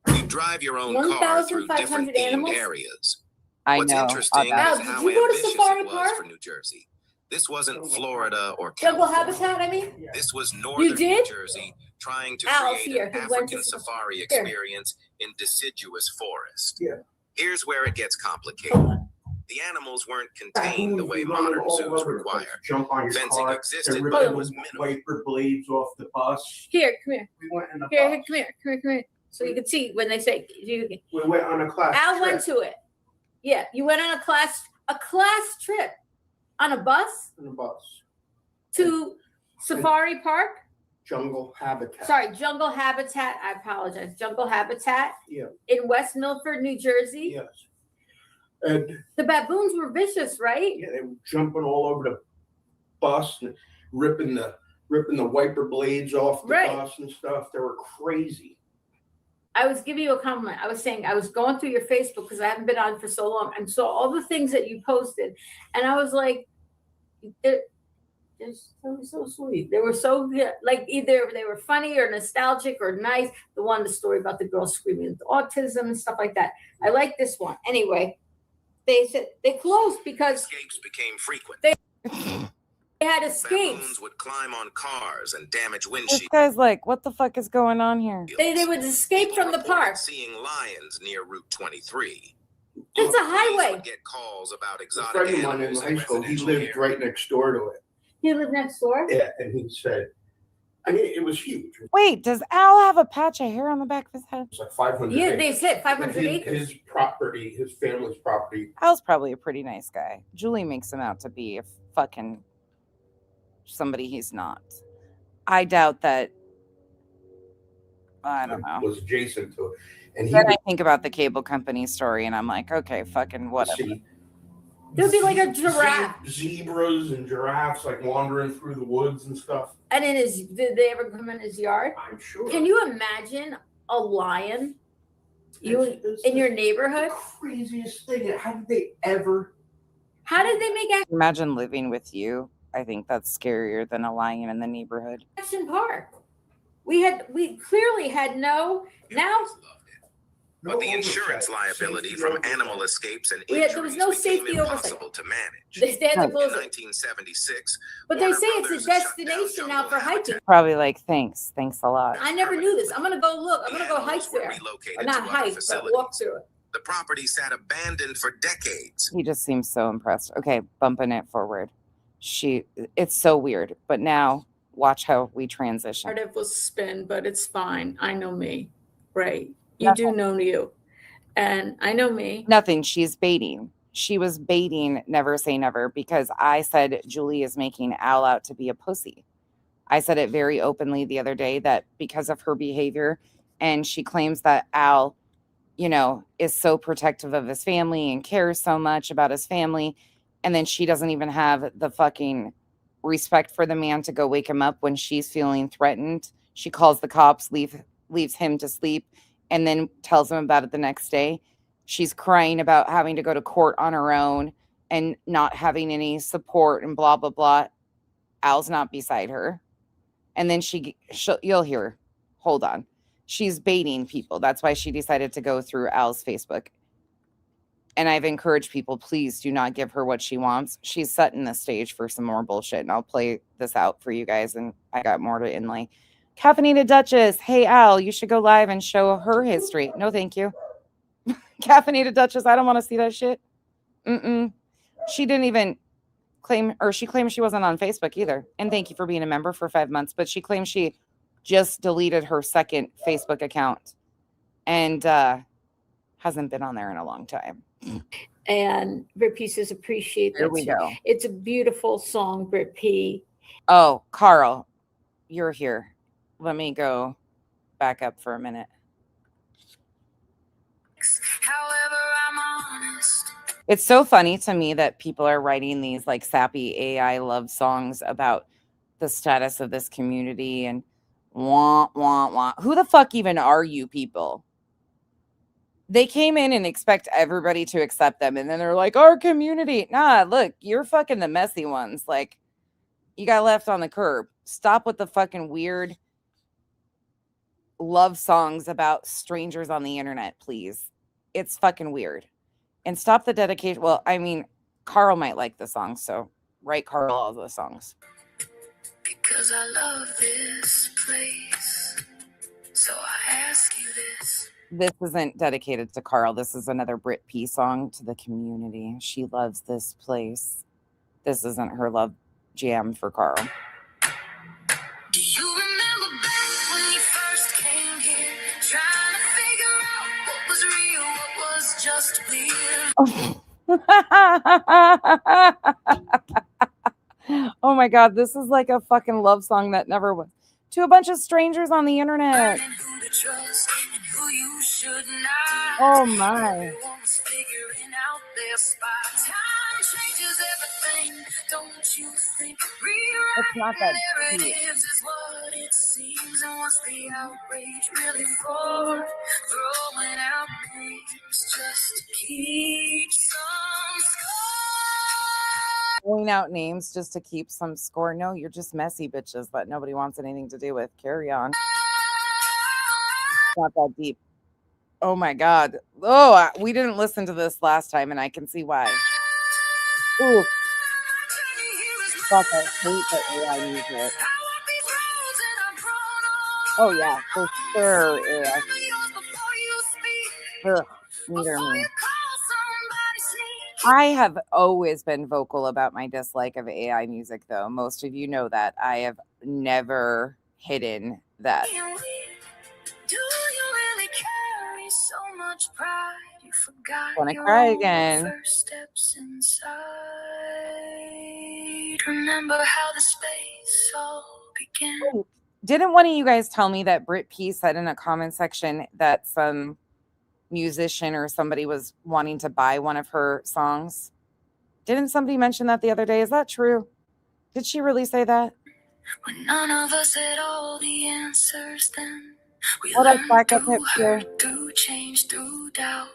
You drive your own car through 1,500 different themed animals? areas. I What's know. interesting I'll is Al, did how you go to ambitious Safari it was Park? for New Jersey. This wasn't Florida or Jungle California. Habitat, I mean? This was northern New did? Jersey trying to Al's create here, an who went to African safari here. experience in deciduous forest. Yeah. Here's where it gets complicated. The animals weren't contained the way modern zoos require. Jump on your Fencing car, existed, and but rip it the was minimal. wiper blades off the bus. Here, come here. We went in a Here, bus. come here, come here. So you can see when they say, We went on a class Al trip. went to it. Yeah, you went on a class trip on a bus In a bus. to Safari Park. Jungle Habitat. Sorry, Jungle Habitat. I apologize. Jungle Habitat Yeah. in West Milford, New Jersey. Yes. And The baboons were vicious, right? yeah, they were jumping all over the bus and ripping the wiper blades off the Right. bus and stuff. They were crazy. I was giving you a compliment. I was saying I was going through your Facebook because I haven't been on for so long and saw all the things that you posted, and I was like, they're so sweet. They were so good. Like either they were funny or nostalgic or nice. The one, the story about the girl screaming with autism and stuff like that. I like this one. Anyway, they said they closed because Escapes became frequent. they had escapes. Baboons would climb on cars and damage This windshields. guy's like, what the fuck is going on here? They would escape from the Reported park. Seeing lions near Route 23. It's a Police highway. would get calls about A exotic friend of mine in animals high school, he residential lived areas. right next door to it. You live next door. Yeah, and he said, I mean, it was huge. It Wait, does Al have a patch of hair on the back of his head? was like 500 Yeah, acres. they said 500 acres. His property, his family's property. Al's probably a pretty nice guy. Julie makes him out to be a fucking somebody he's not. I doubt that. I don't know. Was adjacent to it. And he Then I would think about the cable company story and I'm like, okay, fucking whatever. see It would be like a giraffe. zebras and giraffes like wandering through the woods and stuff. And in his, did they ever come in his yard? I'm sure. Can you imagine a lion It's in your the neighborhood? craziest thing. How did they ever? How did they make Imagine living with you. I think that's scarier than a lion in the neighborhood. Action Park? We clearly had no, now But the insurance liability from animal escapes and We had- there was injuries no became safety oversight. impossible to manage. they stand to Right. In close it. 1976, But they Warner say it's Brothers a shut down destination now Jungle for hiking. Habitat. Probably like, thanks a lot. I never knew this. I'm gonna go look. I'm The gonna go hike animals were there. relocated Or to not other hike, but facilities. walk through it. The property sat abandoned for decades. He just seems so impressed. Okay, bumping it forward. It's so weird. But now watch how we transition. Narrative was spin, but it's fine. I know me, right? You Nothing. do know you, and I know me. Nothing. She's baiting. She was baiting Never Say Never because I said Julie is making Al out to be a pussy. I said it very openly the other day that because of her behavior, and she claims that Al, is so protective of his family and cares so much about his family. And then she doesn't even have the fucking respect for the man to go wake him up when she's feeling threatened. She calls the cops, leaves him to sleep, and then tells him about it the next day. She's crying about having to go to court on her own and not having any support and blah, blah, blah. Al's not beside her. And then you'll hear her. Hold on. She's baiting people. That's why she decided to go through Al's Facebook. And I've encouraged people, please do not give her what she wants. She's setting the stage for some more bullshit. And I'll play this out for you guys. And I got more to inlay. Caffeinated Duchess. Hey, Al, you should go live and show her history. No, thank you. Caffeinated Duchess. I don't want to see that shit. She didn't even claim, or she claimed she wasn't on Facebook either. And thank you for being a member for 5 months. But she claimed she just deleted her second Facebook account and hasn't been on there in a long time. And Brit P says appreciate There that. we go. It's a beautiful song, Brit P. Oh, Carl, you're here. Let me go back up for a minute. However, I'm honest. It's so funny to me that people are writing these like sappy AI love songs about the status of this community and wah. Who the fuck even are you people? They came in and expect everybody to accept them. And then they're like, our community. Nah, look, you're fucking the messy ones. Like, You got left on the curb. Stop with the fucking weird love songs about strangers on the internet, please. It's fucking weird. And stop the dedication. Well, I mean, Carl might like the song, so write Carl all the songs. Because I love this place. So I ask you this. This isn't dedicated to Carl. This is another Brit P song to the community. She loves this place. This isn't her love jam for Carl. Do you remember back when you first came here? Trying to figure out what was real, what was just weird. Oh my God, this is like a fucking love song that never was. To a bunch of strangers on the internet. Learning who to trust and who you should not. Oh my. Everyone's figuring out their spot. Time changes everything, don't you think? It's not that Rewriting deep. narratives is what it seems. And what's the outrage really for? Throwing out names just to keep some score. Throwing out names just to keep some score. No, you're just messy bitches that nobody wants anything to do with. Carry on. It's not that deep. Oh my God. Oh, we didn't listen to this last time, and I can see why. Ooh. Fuck, I hate the AI music. Oh yeah, for sure. Yeah. Ugh, neither me. I have always been vocal about my dislike of AI music, though. Most of you know that. I have never hidden that. Do you really carry so much pride? You forgot Wanna your cry own again. first steps inside. Remember how the space all began. Wait, didn't one of you guys tell me that Brit P said in a comment section that some musician or somebody was wanting to buy one of her songs? Didn't somebody mention that the other day? Is that true? Did she really say that? When none of us had all the answers then. We What a learned back up through hip here. hurt, through change, through doubt.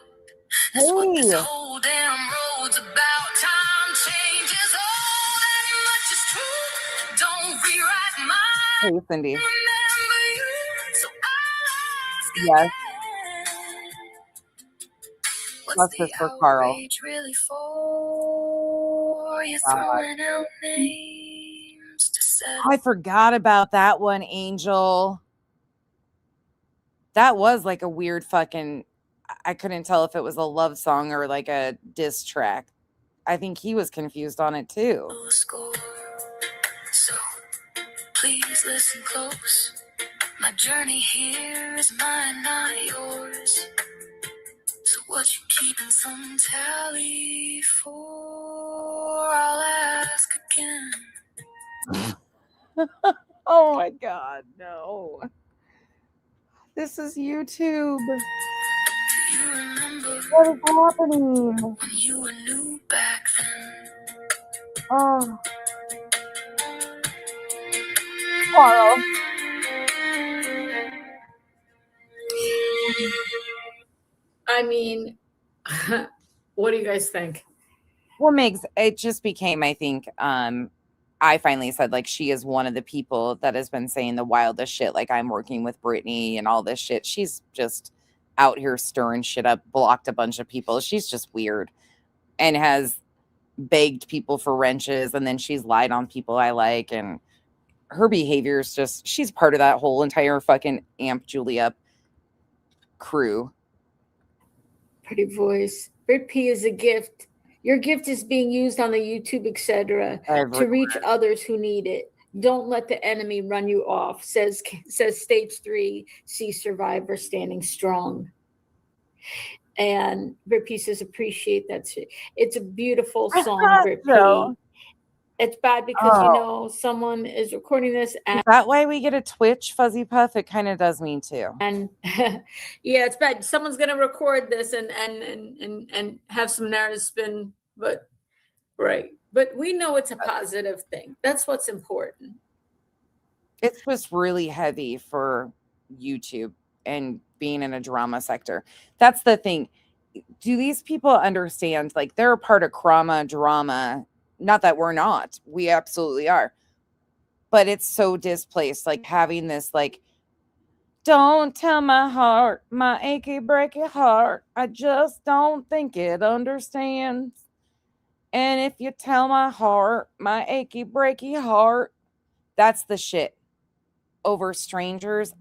That's what this Hey, whole damn road's about. Time changes, oh, that much is true. Don't rewrite my hey, Cindy. remember you. So I'll ask Yes, again. What's plus the this for Carl. outrage really for? You're God. throwing out names to settle. I forgot about that one, Angel. That was like a weird fucking. I couldn't tell if it was a love song or like a diss track. I think he was confused on it too. Score. So please listen close. My journey here is mine, not yours. So what you keeping some tally for? I'll ask again. Oh my God, no. This is YouTube. Do you remember What is happening? when you were new back then? Oh, Carl. I mean, what do you guys think? Well, Megs, it just became, I think, I finally said, like, she is one of the people that has been saying the wildest shit. Like, I'm working with Britney and all this shit. She's just out here stirring shit up, blocked a bunch of people. She's just weird and has begged people for wrenches. And then she's lied on people I like. And her behavior is just, she's part of that whole entire fucking Amp Julia crew. Pretty voice. Brit P is a gift. Your gift is being used on the YouTube, etc., to reach others who need it. Don't let the enemy run you off, says Stage 3, see Survivor standing strong. And Brit P says, appreciate that shit. It's a beautiful song, Brit P. So- It's bad because, you know, someone is recording this Is and that why we get a Twitch, Fuzzy Puff? It kind of does me too. yeah, it's bad. Someone's gonna record this and have some narrative spin, but right. But we know it's a positive thing. That's what's important. It's just really heavy for YouTube and being in a drama sector. That's the thing. Do these people understand? Like, they're a part of drama. Not that we're not. We absolutely are. but it's so displaced. Like having this, like, don't tell my heart, my achy breaky heart. I just don't think it understands. And if you tell my heart, my achy breaky heart, that's the shit. Over strangers.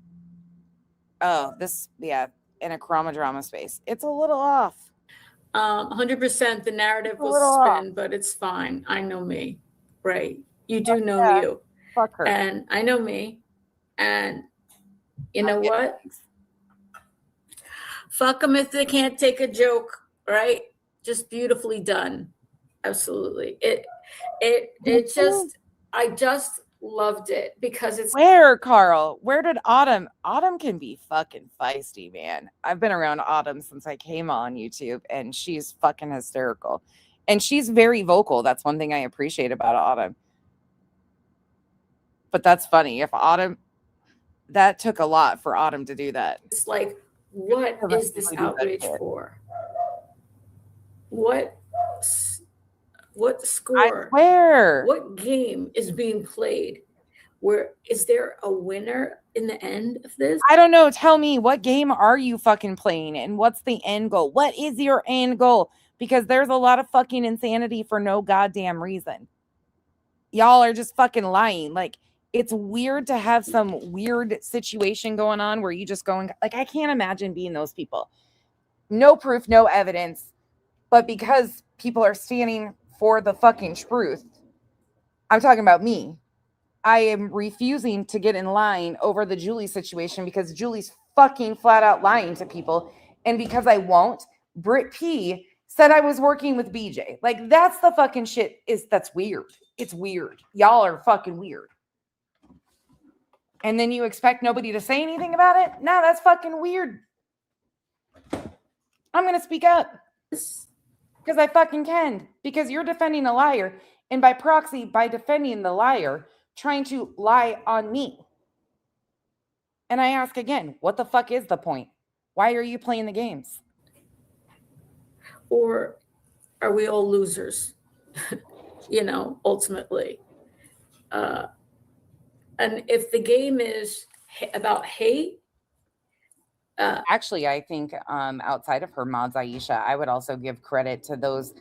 Oh, this, yeah, in a chroma drama space. It's a little off. 100% the narrative It's a was little spin, but it's fine. I know me, right? You do know yeah. you. Fuck her. And I know me. And you know what? Fuck them if they can't take a joke, right? Just beautifully done. Absolutely. I just loved it because it's Where, Carl? Where did Autumn? Autumn can be fucking feisty, man. I've been around Autumn since I came on YouTube, and she's fucking hysterical. And she's very vocal. That's one thing I appreciate about Autumn. But that's funny. If Autumn, that took a lot for Autumn to do that. It's like, what is this outrage for? What score? Where? What game is being played? Where is there a winner in the end of this? I don't know. Tell me, what game are you fucking playing, and what's the end goal? What is your end goal? Because there's a lot of fucking insanity for no goddamn reason. Y'all are just fucking lying. Like, it's weird to have some weird situation going on where you just going, like, I can't imagine being those people. No proof, no evidence. But because people are standing for the fucking truth, I'm talking about me. I am refusing to get in line over the Julie situation because Julie's fucking flat out lying to people. And because I won't, Britt P said I was working with BJ. Like, that's the fucking shit. That's weird. It's weird. Y'all are fucking weird. And then you expect nobody to say anything about it? No, that's fucking weird. I'm going to speak up. Because I fucking can. Because you're defending a liar. And by proxy, by defending the liar, trying to lie on me. And I ask again, what the fuck is the point? Why are you playing the games? Or are we all losers? Ultimately. And if the game is about hate. Actually, I think outside of her mods, Aisha, I would also give credit to those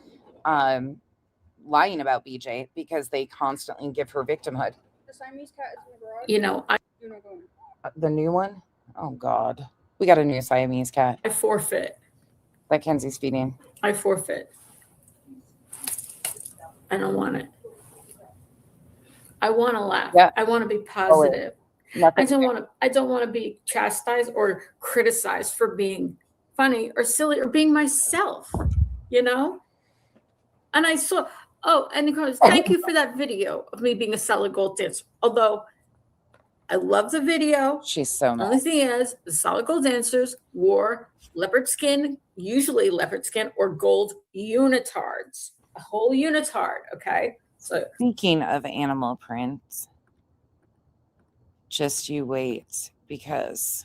lying about BJ because they constantly give her victimhood. The Siamese cat is in the garage. The new one? Oh, God. We got a new Siamese cat. I forfeit. That Kenzie's feeding. I forfeit. I don't want it. I want to laugh. Yeah. I want to be positive. I don't want to be chastised or criticized for being funny or silly or being myself, And I saw, and he goes, thank you for that video of me being a solid gold dancer. Although I love the video. She's so mad. Only thing is, the solid gold dancers wore leopard skin, usually leopard skin or gold unitards, a whole unitard. Okay. So speaking of animal prints, just you wait because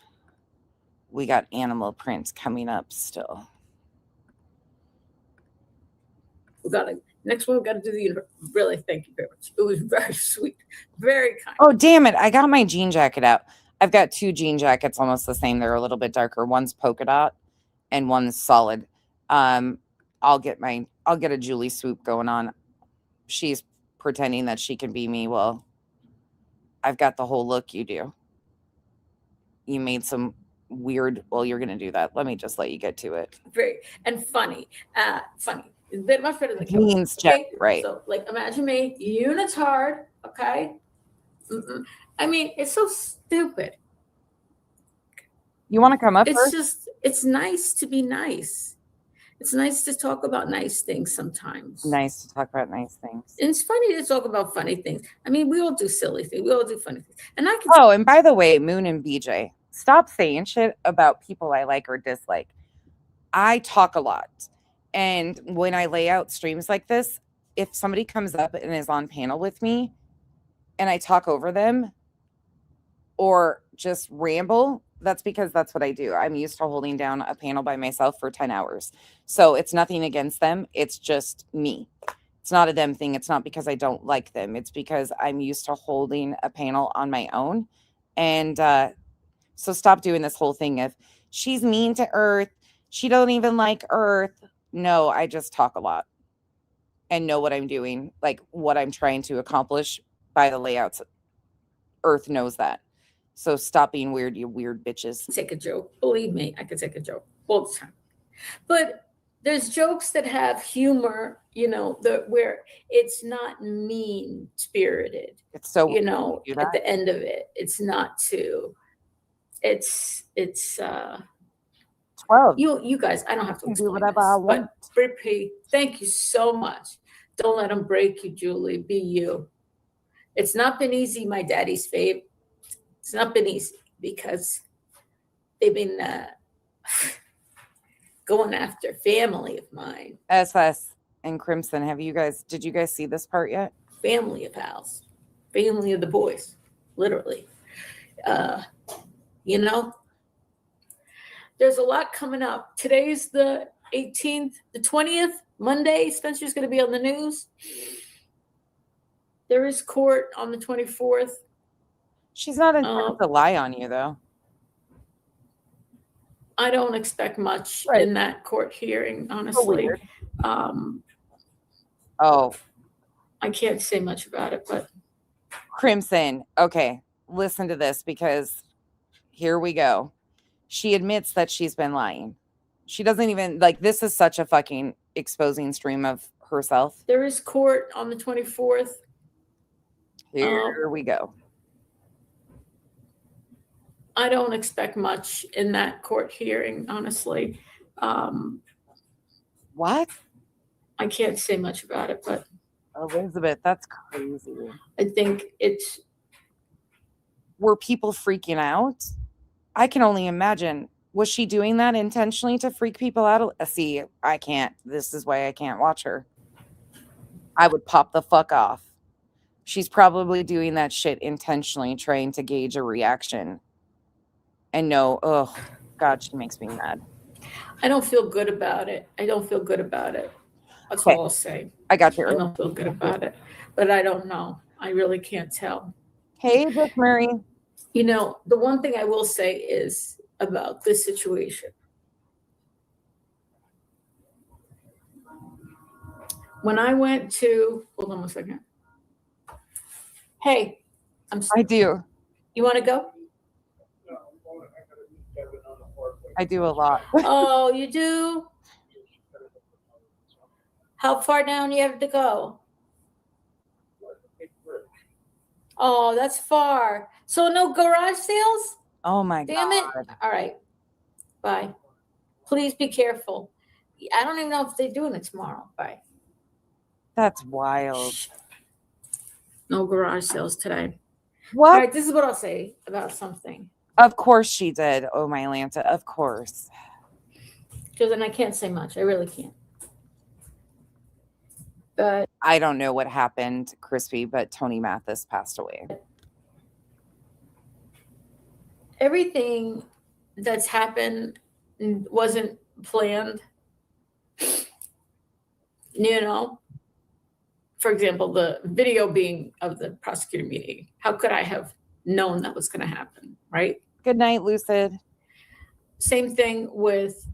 we got animal prints coming up still. Next one, we got to do the universe. Really, thank you very much. It was very sweet, very kind. Oh, damn it. I got my jean jacket out. I've got two jean jackets almost the same. They're a little bit darker. One's polka dot and one's solid. I'll get a Julie swoop going on. She's pretending that she can be me. Well, I've got the whole look you do. You made some weird, well, you're going to do that. Let me just let you get to it. Very, and funny. Funny. It's much better than Jeans jacket, right. So, like, imagine me, unitard, okay? I mean, it's so stupid. You want to come up It's first? just, it's nice to be nice. It's nice to talk about nice things sometimes. Nice to talk about nice things. And it's funny to talk about funny things. I mean, we all do silly things. We all do funny things. And I can. Oh, and by the way, Moon and BJ, stop saying shit about people I like or dislike. I talk a lot. And when I lay out streams like this, if somebody comes up and is on panel with me and I talk over them or just ramble, that's because that's what I do. I'm used to holding down a panel by myself for 10 hours. So it's nothing against them. It's just me. It's not a them thing. It's not because I don't like them. It's because I'm used to holding a panel on my own. And so stop doing this whole thing of she's mean to Earth. She don't even like Earth. No, I just talk a lot and know what I'm doing, like what I'm trying to accomplish by the layouts. Earth knows that. So stop being weird, you weird bitches. Take a joke. Believe me, I could take a joke all the time. But there's jokes that have humor, you know, where it's not mean spirited. It's so, you know, at the end of it, it's not too. It's 12. You guys, I don't have to do explain whatever this, I want. but Britt P, thank you so much. Don't let them break you, Julie. Be you. It's not been easy, my daddy's fave. It's not been easy because they've been going after family of mine. SS and Crimson, did you guys see this part yet? Family of House, family of the boys, literally. You know, there's a lot coming up. Today's the 18th, the 20th, Monday. Spencer's going to be on the news. There is court on the 24th. She's not entitled to lie on you, though. I don't expect much in that court hearing, honestly. I can't say much about it, but Crimson. Okay, listen to this because here we go. She admits that she's been lying. She doesn't even this is such a fucking exposing stream of herself. There is court on the 24th. Here we go. I don't expect much in that court hearing, honestly. What? I can't say much about it, but Elizabeth, that's crazy. I think were people freaking out? I can only imagine. Was she doing that intentionally to freak people out? See, I can't. This is why I can't watch her. I would pop the fuck off. She's probably doing that shit intentionally, trying to gauge a reaction. And no, oh, God, she makes me mad. I don't feel good about it. That's all I'll say. I got you. I don't feel good about it, but I don't know. I really can't tell. Hey, Miss Murray. You know, the one thing I will say is about this situation. When I went to, hold on one second. Hey, I do. You want to go? I do a lot. Oh, you do? How far down you have to go? Oh, that's far. So no garage sales? Oh my God. Damn it. All right. Bye. Please be careful. I don't even know if they're doing it tomorrow. Bye. That's wild. No garage sales today. What? All right, this is what I'll say about something. Of course she did. Oh, my Lanta. Of course. Because then I can't say much. I really can't. But I don't know what happened, Crispy, but Tony Matthysse passed away. Everything that's happened wasn't planned. You know, for example, the video being of the prosecutor meeting. How could I have known that was going to happen, right? Good night, Lucid. Same thing with.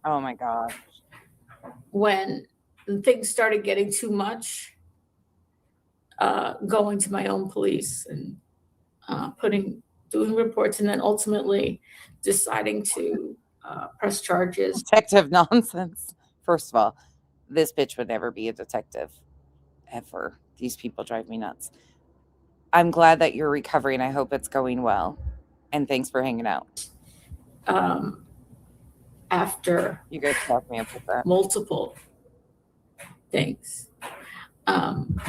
Oh my God. When things started getting too much, going to my own police and doing reports, and then ultimately deciding to press charges. Detective nonsense. First of all, this bitch would never be a detective. Ever. These people drive me nuts. I'm glad that you're recovering. I hope it's going well. And thanks for hanging out. After you guys talk me up with that. Multiple things. And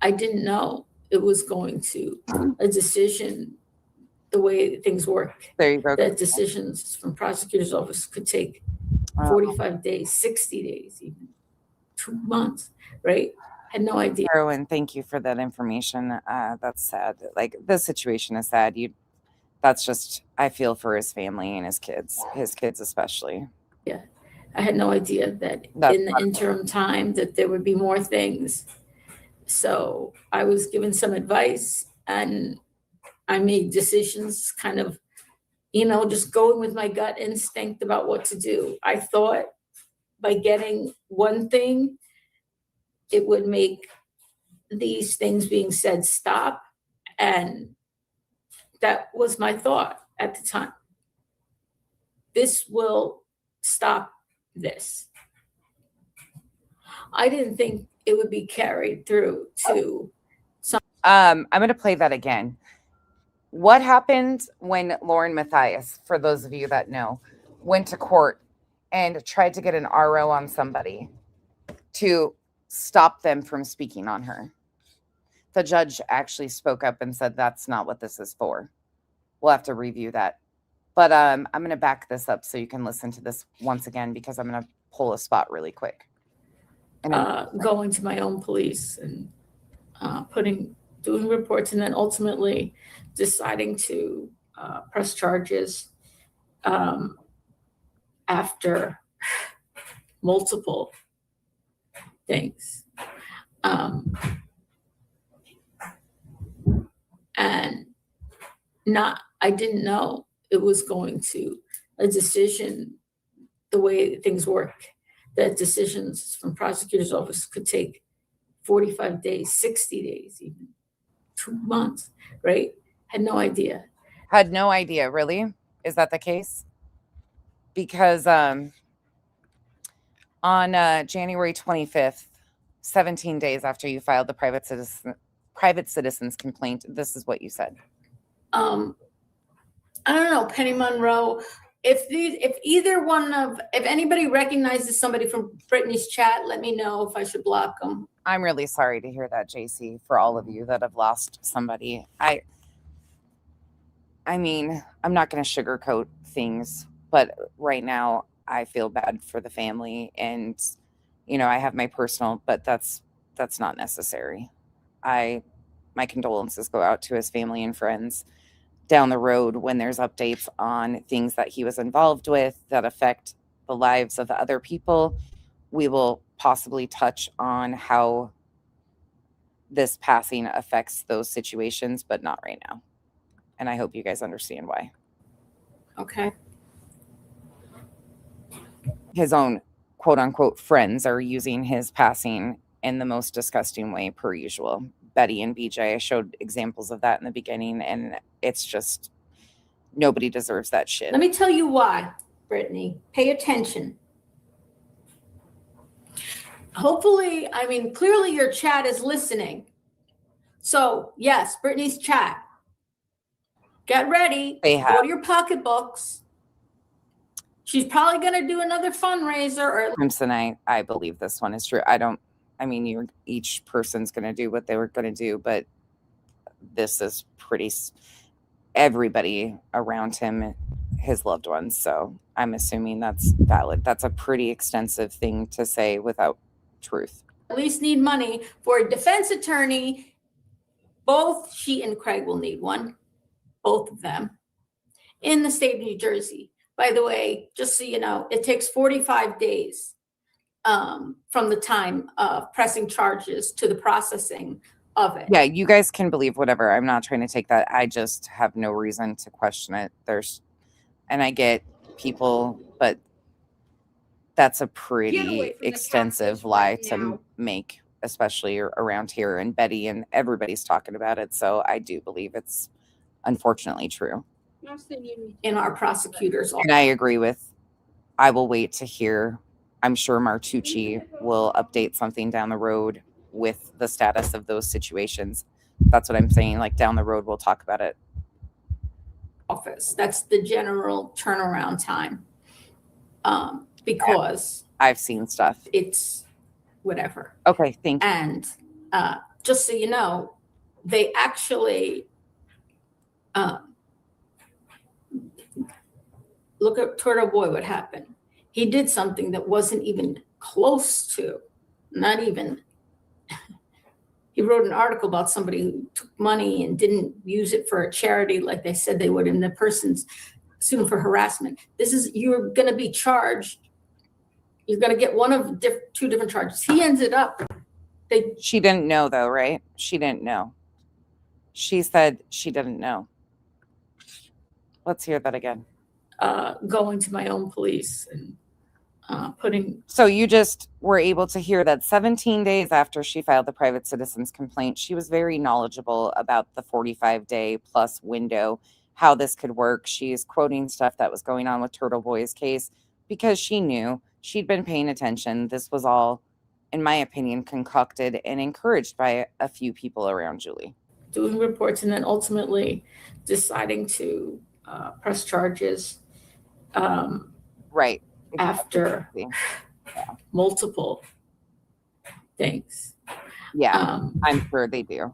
I didn't know it was going to a decision, the way things work. There you go. That decisions from prosecutor's office could take 45 days, 60 days, even 2 months, right? Had no idea. Erwin, thank you for that information. That's sad. Like, the situation is sad. That's just I feel for his family and his kids especially. Yeah. I had no idea that That's in the interim time that there would be more things. So I was given some advice and I made decisions kind of, just going with my gut instinct about what to do. I thought by getting one thing, it would make these things being said stop. And that was my thought at the time. This will stop this. I didn't think it would be carried through to some. I'm going to play that again. What happened when Lauren Matthysse, for those of you that know, went to court and tried to get an RO on somebody to stop them from speaking on her? The judge actually spoke up and said, that's not what this is for. We'll have to review that. But I'm going to back this up so you can listen to this once again, because I'm going to pull a spot really quick. And Going to my own police and doing reports, and then ultimately deciding to press charges after multiple things. And I didn't know it was going to a decision, the way things work, that decisions from prosecutor's office could take 45 days, 60 days, even 2 months, right? Had no idea. Had no idea, really? Is that the case? Because on January 25th, 17 days after you filed the private citizen's complaint, this is what you said. I don't know, Penny Monroe. If anybody recognizes somebody from Brittany's chat, let me know if I should block them. I'm really sorry to hear that, JC, for all of you that have lost somebody. I mean, I'm not going to sugarcoat things, but right now I feel bad for the family, and I have my personal, but that's not necessary. My condolences go out to his family and friends. Down the road, when there's updates on things that he was involved with that affect the lives of other people, we will possibly touch on how this passing affects those situations, but not right now. And I hope you guys understand why. Okay. His own quote unquote friends are using his passing in the most disgusting way, per usual. Betty and BJ, I showed examples of that in the beginning, and it's just, nobody deserves that shit. Let me tell you why, Brittany. Pay attention. Hopefully, clearly your chat is listening. So, yes, Brittany's chat. Get ready. Go to your pocketbooks. She's probably going to do another fundraiser. Crimson, I believe this one is true. Each person's going to do what they were going to do, but this is everybody around him, his loved ones. So I'm assuming that's valid. That's a pretty extensive thing to say without truth. At least need money for a defense attorney. Both she and Craig will need one, both of them, in the state of New Jersey. By the way, just so you know, it takes 45 days from the time of pressing charges to the processing of it. Yeah, you guys can believe whatever. I'm not trying to take that. I just have no reason to question it. And I get people, but that's a pretty extensive lie to make, especially around here. And Betty and everybody's talking about it. So I do believe it's unfortunately true. In our prosecutors' office. And I agree I will wait to hear. I'm sure Martucci will update something down the road with the status of those situations. That's what I'm saying. Like down the road, we'll talk about it. Office. That's the general turnaround time. Because I've seen stuff. It's whatever. Okay, thank you. And just so you know, they actually look at Turtle Boy, what happened. He did something that wasn't even close to, not even he wrote an article about somebody who took money and didn't use it for a charity like they said they would, and the person's suing for harassment. You're going to be charged. You're going to get one of two different charges. He ended up. She didn't know though, right? She didn't know. She said she didn't know. Let's hear that again. Going to my own police and putting. So you just were able to hear that 17 days after she filed the private citizen's complaint, she was very knowledgeable about the 45-day plus window, how this could work. She's quoting stuff that was going on with Turtle Boy's case because she knew, she'd been paying attention. This was all, in my opinion, concocted and encouraged by a few people around Julie. Doing reports and then ultimately deciding to press charges. Right. After multiple things. Yeah, I'm sure they do.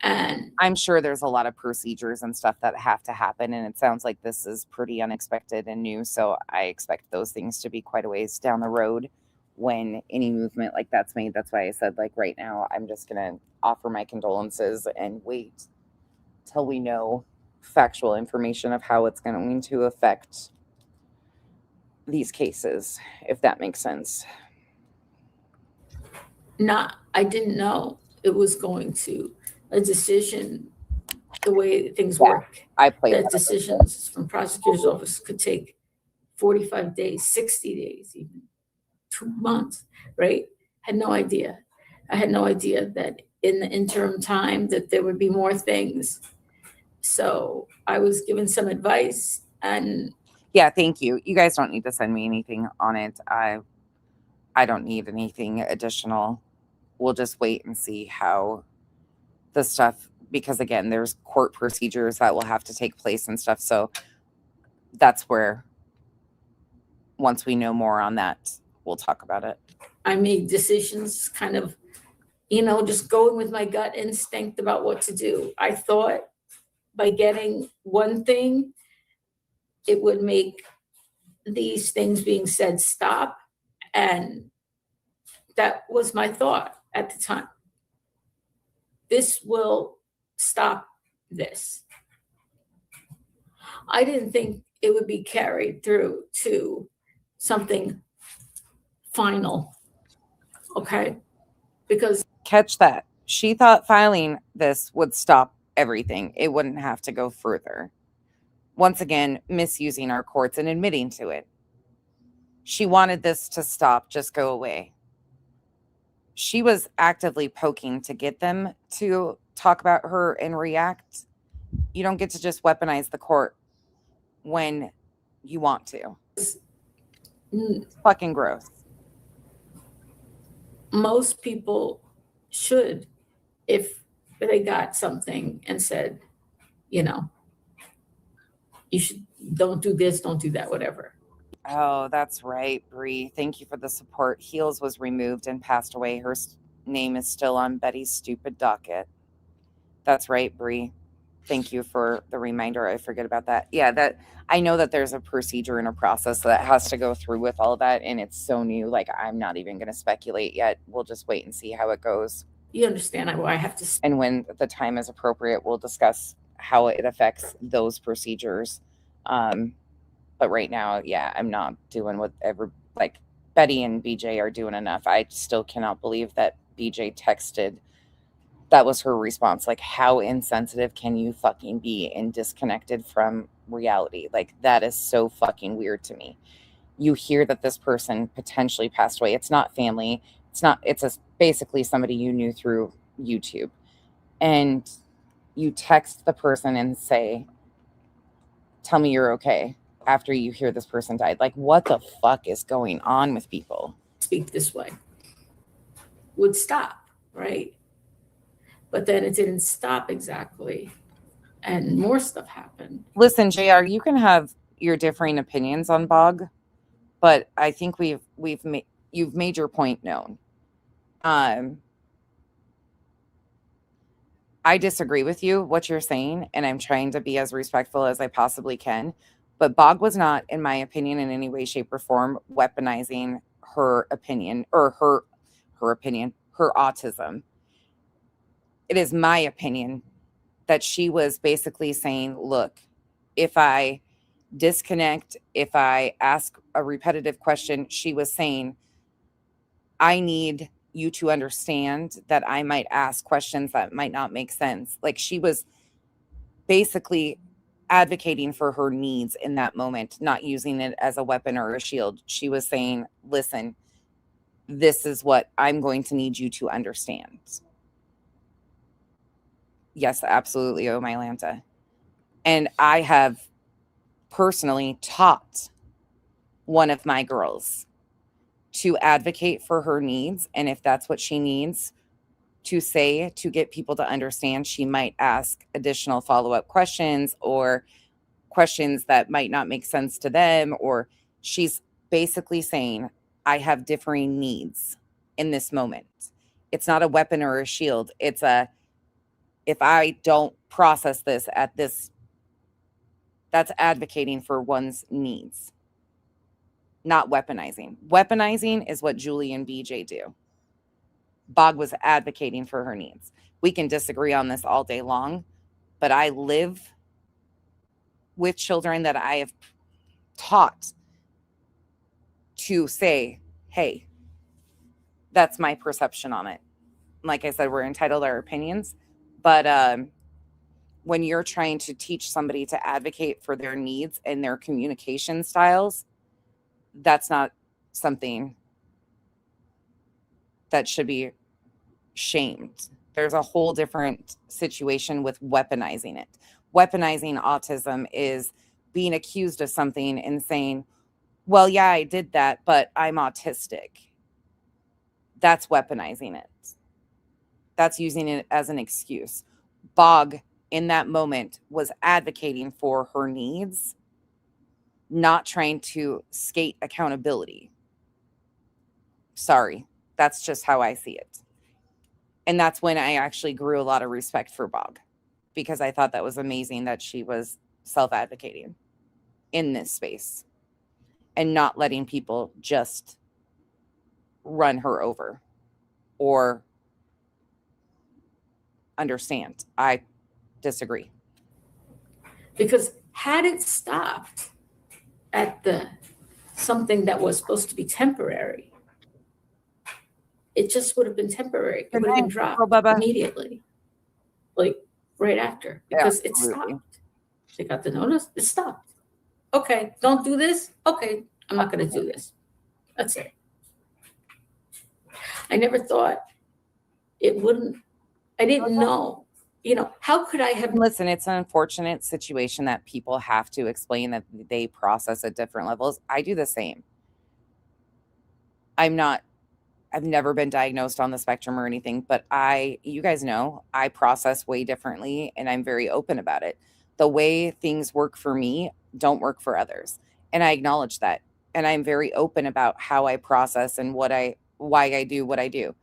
And I'm sure there's a lot of procedures and stuff that have to happen. And it sounds like this is pretty unexpected and new. So I expect those things to be quite a ways down the road when any movement like that's made. That's why I said, like, right now, I'm just going to offer my condolences and wait till we know factual information of how it's going to affect these cases, if that makes sense. I didn't know it was going to a decision, the way things work. I played that decisions from prosecutor's office could take 45 days, 60 days, even 2 months, right? Had no idea. I had no idea that in the interim time that there would be more things. So I was given some advice and yeah, thank you. You guys don't need to send me anything on it. I don't need anything additional. We'll just wait and see how the stuff, because again, there's court procedures that will have to take place and stuff. So that's where, once we know more on that, we'll talk about it. I made decisions kind of, just going with my gut instinct about what to do. I thought by getting one thing, it would make these things being said stop. And that was my thought at the time. This will stop this. I didn't think it would be carried through to something final. Okay? Because catch that. She thought filing this would stop everything. It wouldn't have to go further. Once again, misusing our courts and admitting to it. She wanted this to stop, just go away. She was actively poking to get them to talk about her and react. You don't get to just weaponize the court when you want to. It's fucking gross. Most people should, if they got something and said, you should, don't do this, don't do that, whatever. Oh, that's right, Bree. Thank you for the support. Heels was removed and passed away. Her name is still on Betty's stupid docket. That's right, Bree. Thank you for the reminder. I forget about that. Yeah, that I know that there's a procedure and a process that has to go through with all of that, and it's so new. Like, I'm not even going to speculate yet. We'll just wait and see how it goes. You understand why I have to. And when the time is appropriate, we'll discuss how it affects those procedures. But right now, yeah, I'm not doing whatever, like Betty and BJ are doing enough. I still cannot believe that BJ texted. That was her response. Like, how insensitive can you fucking be and disconnected from reality? Like, that is so fucking weird to me. You hear that this person potentially passed away. It's not family. It's basically somebody you knew through YouTube. And you text the person and say, tell me you're okay, after you hear this person died. Like, what the fuck is going on with people? Speak this way would stop, right? But then it didn't stop exactly, and more stuff happened. Listen, JR, you can have your differing opinions on Bog, but I think you've made your point known. I disagree with you, what you're saying, and I'm trying to be as respectful as I possibly can. But Bog was not, in my opinion, in any way, shape, or form, weaponizing her opinion, or her her autism. It is my opinion that she was basically saying, look, if I disconnect, if I ask a repetitive question, she was saying, I need you to understand that I might ask questions that might not make sense. Like, she was basically advocating for her needs in that moment, not using it as a weapon or a shield. She was saying, listen, this is what I'm going to need you to understand. Yes, absolutely. Oh, my Lanta. And I have personally taught one of my girls to advocate for her needs. And if that's what she needs to say to get people to understand, she might ask additional follow-up questions or questions that might not make sense to them. Or she's basically saying, I have differing needs in this moment. It's not a weapon or a shield. It's a, if I don't process this at this, that's advocating for one's needs, not weaponizing. Weaponizing is what Julie and BJ do. Bog was advocating for her needs. We can disagree on this all day long, but I live with children that I have taught to say, hey, that's my perception on it. Like I said, we're entitled to our opinions, but when you're trying to teach somebody to advocate for their needs and their communication styles, that's not something that should be shamed. There's a whole different situation with weaponizing it. Weaponizing autism is being accused of something and saying, well, yeah, I did that, but I'm autistic. That's weaponizing it. That's using it as an excuse. Bog, in that moment, was advocating for her needs, not trying to skate accountability. Sorry, that's just how I see it. And that's when I actually grew a lot of respect for Bog, because I thought that was amazing that she was self-advocating in this space and not letting people just run her over or understand. I disagree. Because had it stopped at the something that was supposed to be temporary, it just would have been temporary. It would have been dropped immediately, like right after, because it stopped. She got the notice, it stopped. Okay, don't do this. Okay, I'm not going to do this. That's it. I never thought it wouldn't. I didn't know. You know, how could I have? Listen, it's an unfortunate situation that people have to explain that they process at different levels. I do the same. I've never been diagnosed on the spectrum or anything, but you guys know, I process way differently and I'm very open about it. The way things work for me don't work for others. And I acknowledge that. And I'm very open about how I process and why I do what I do.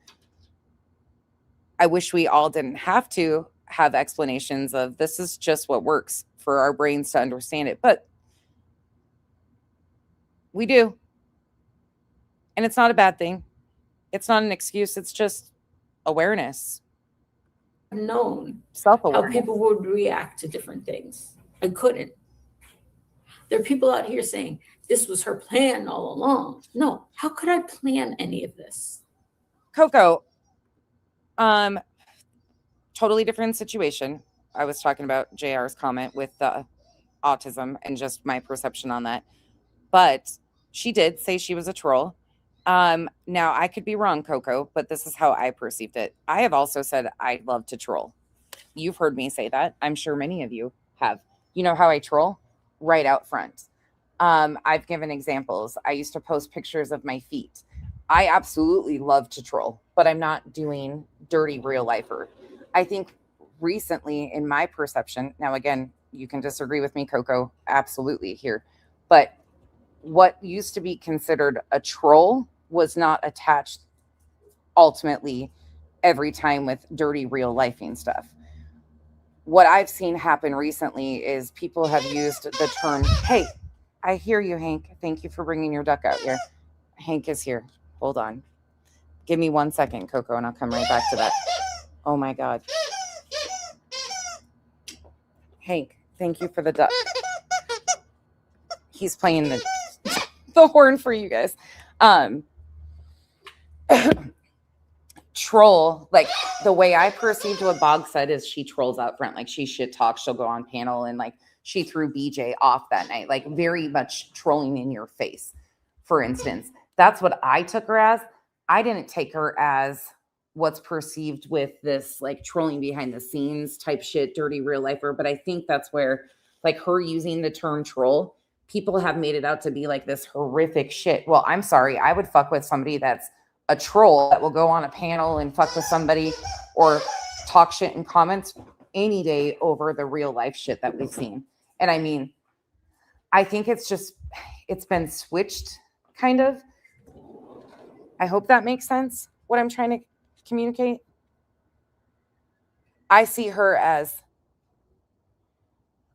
I wish we all didn't have to have explanations of this is just what works for our brains to understand it, but we do. And it's not a bad thing. It's not an excuse. It's just awareness. Known Self-awareness. How people would react to different things. I couldn't. There are people out here saying this was her plan all along. No, how could I plan any of this? Coco, totally different situation. I was talking about JR's comment with the autism and just my perception on that. But she did say she was a troll. Now I could be wrong, Coco, but this is how I perceived it. I have also said I love to troll. You've heard me say that. I'm sure many of you have. You know how I troll? Right out front. I've given examples. I used to post pictures of my feet. I absolutely love to troll, but I'm not doing dirty real lifer. I think recently, in my perception, now again, you can disagree with me, Coco, absolutely here, but what used to be considered a troll was not attached ultimately every time with dirty real lifing stuff. What I've seen happen recently is people have used the term, hey, I hear you, Hank. Thank you for bringing your duck out here. Hank is here. Hold on. Give me 1 second, Coco, and I'll come right back to that. Oh my God. Hank, thank you for the duck. He's playing the horn for you guys. Troll, like the way I perceived what Bog said is she trolls out front. Like she shit talks, she'll go on panel, and like she threw BJ off that night, like very much trolling in your face, for instance. That's what I took her as. I didn't take her as what's perceived with this like trolling behind the scenes type shit, dirty real lifer. But I think that's where like her using the term troll, people have made it out to be like this horrific shit. Well, I'm sorry. I would fuck with somebody that's a troll that will go on a panel and fuck with somebody or talk shit in comments any day over the real life shit that we've seen. And I mean, I think it's been switched kind of. I hope that makes sense, what I'm trying to communicate. I see her as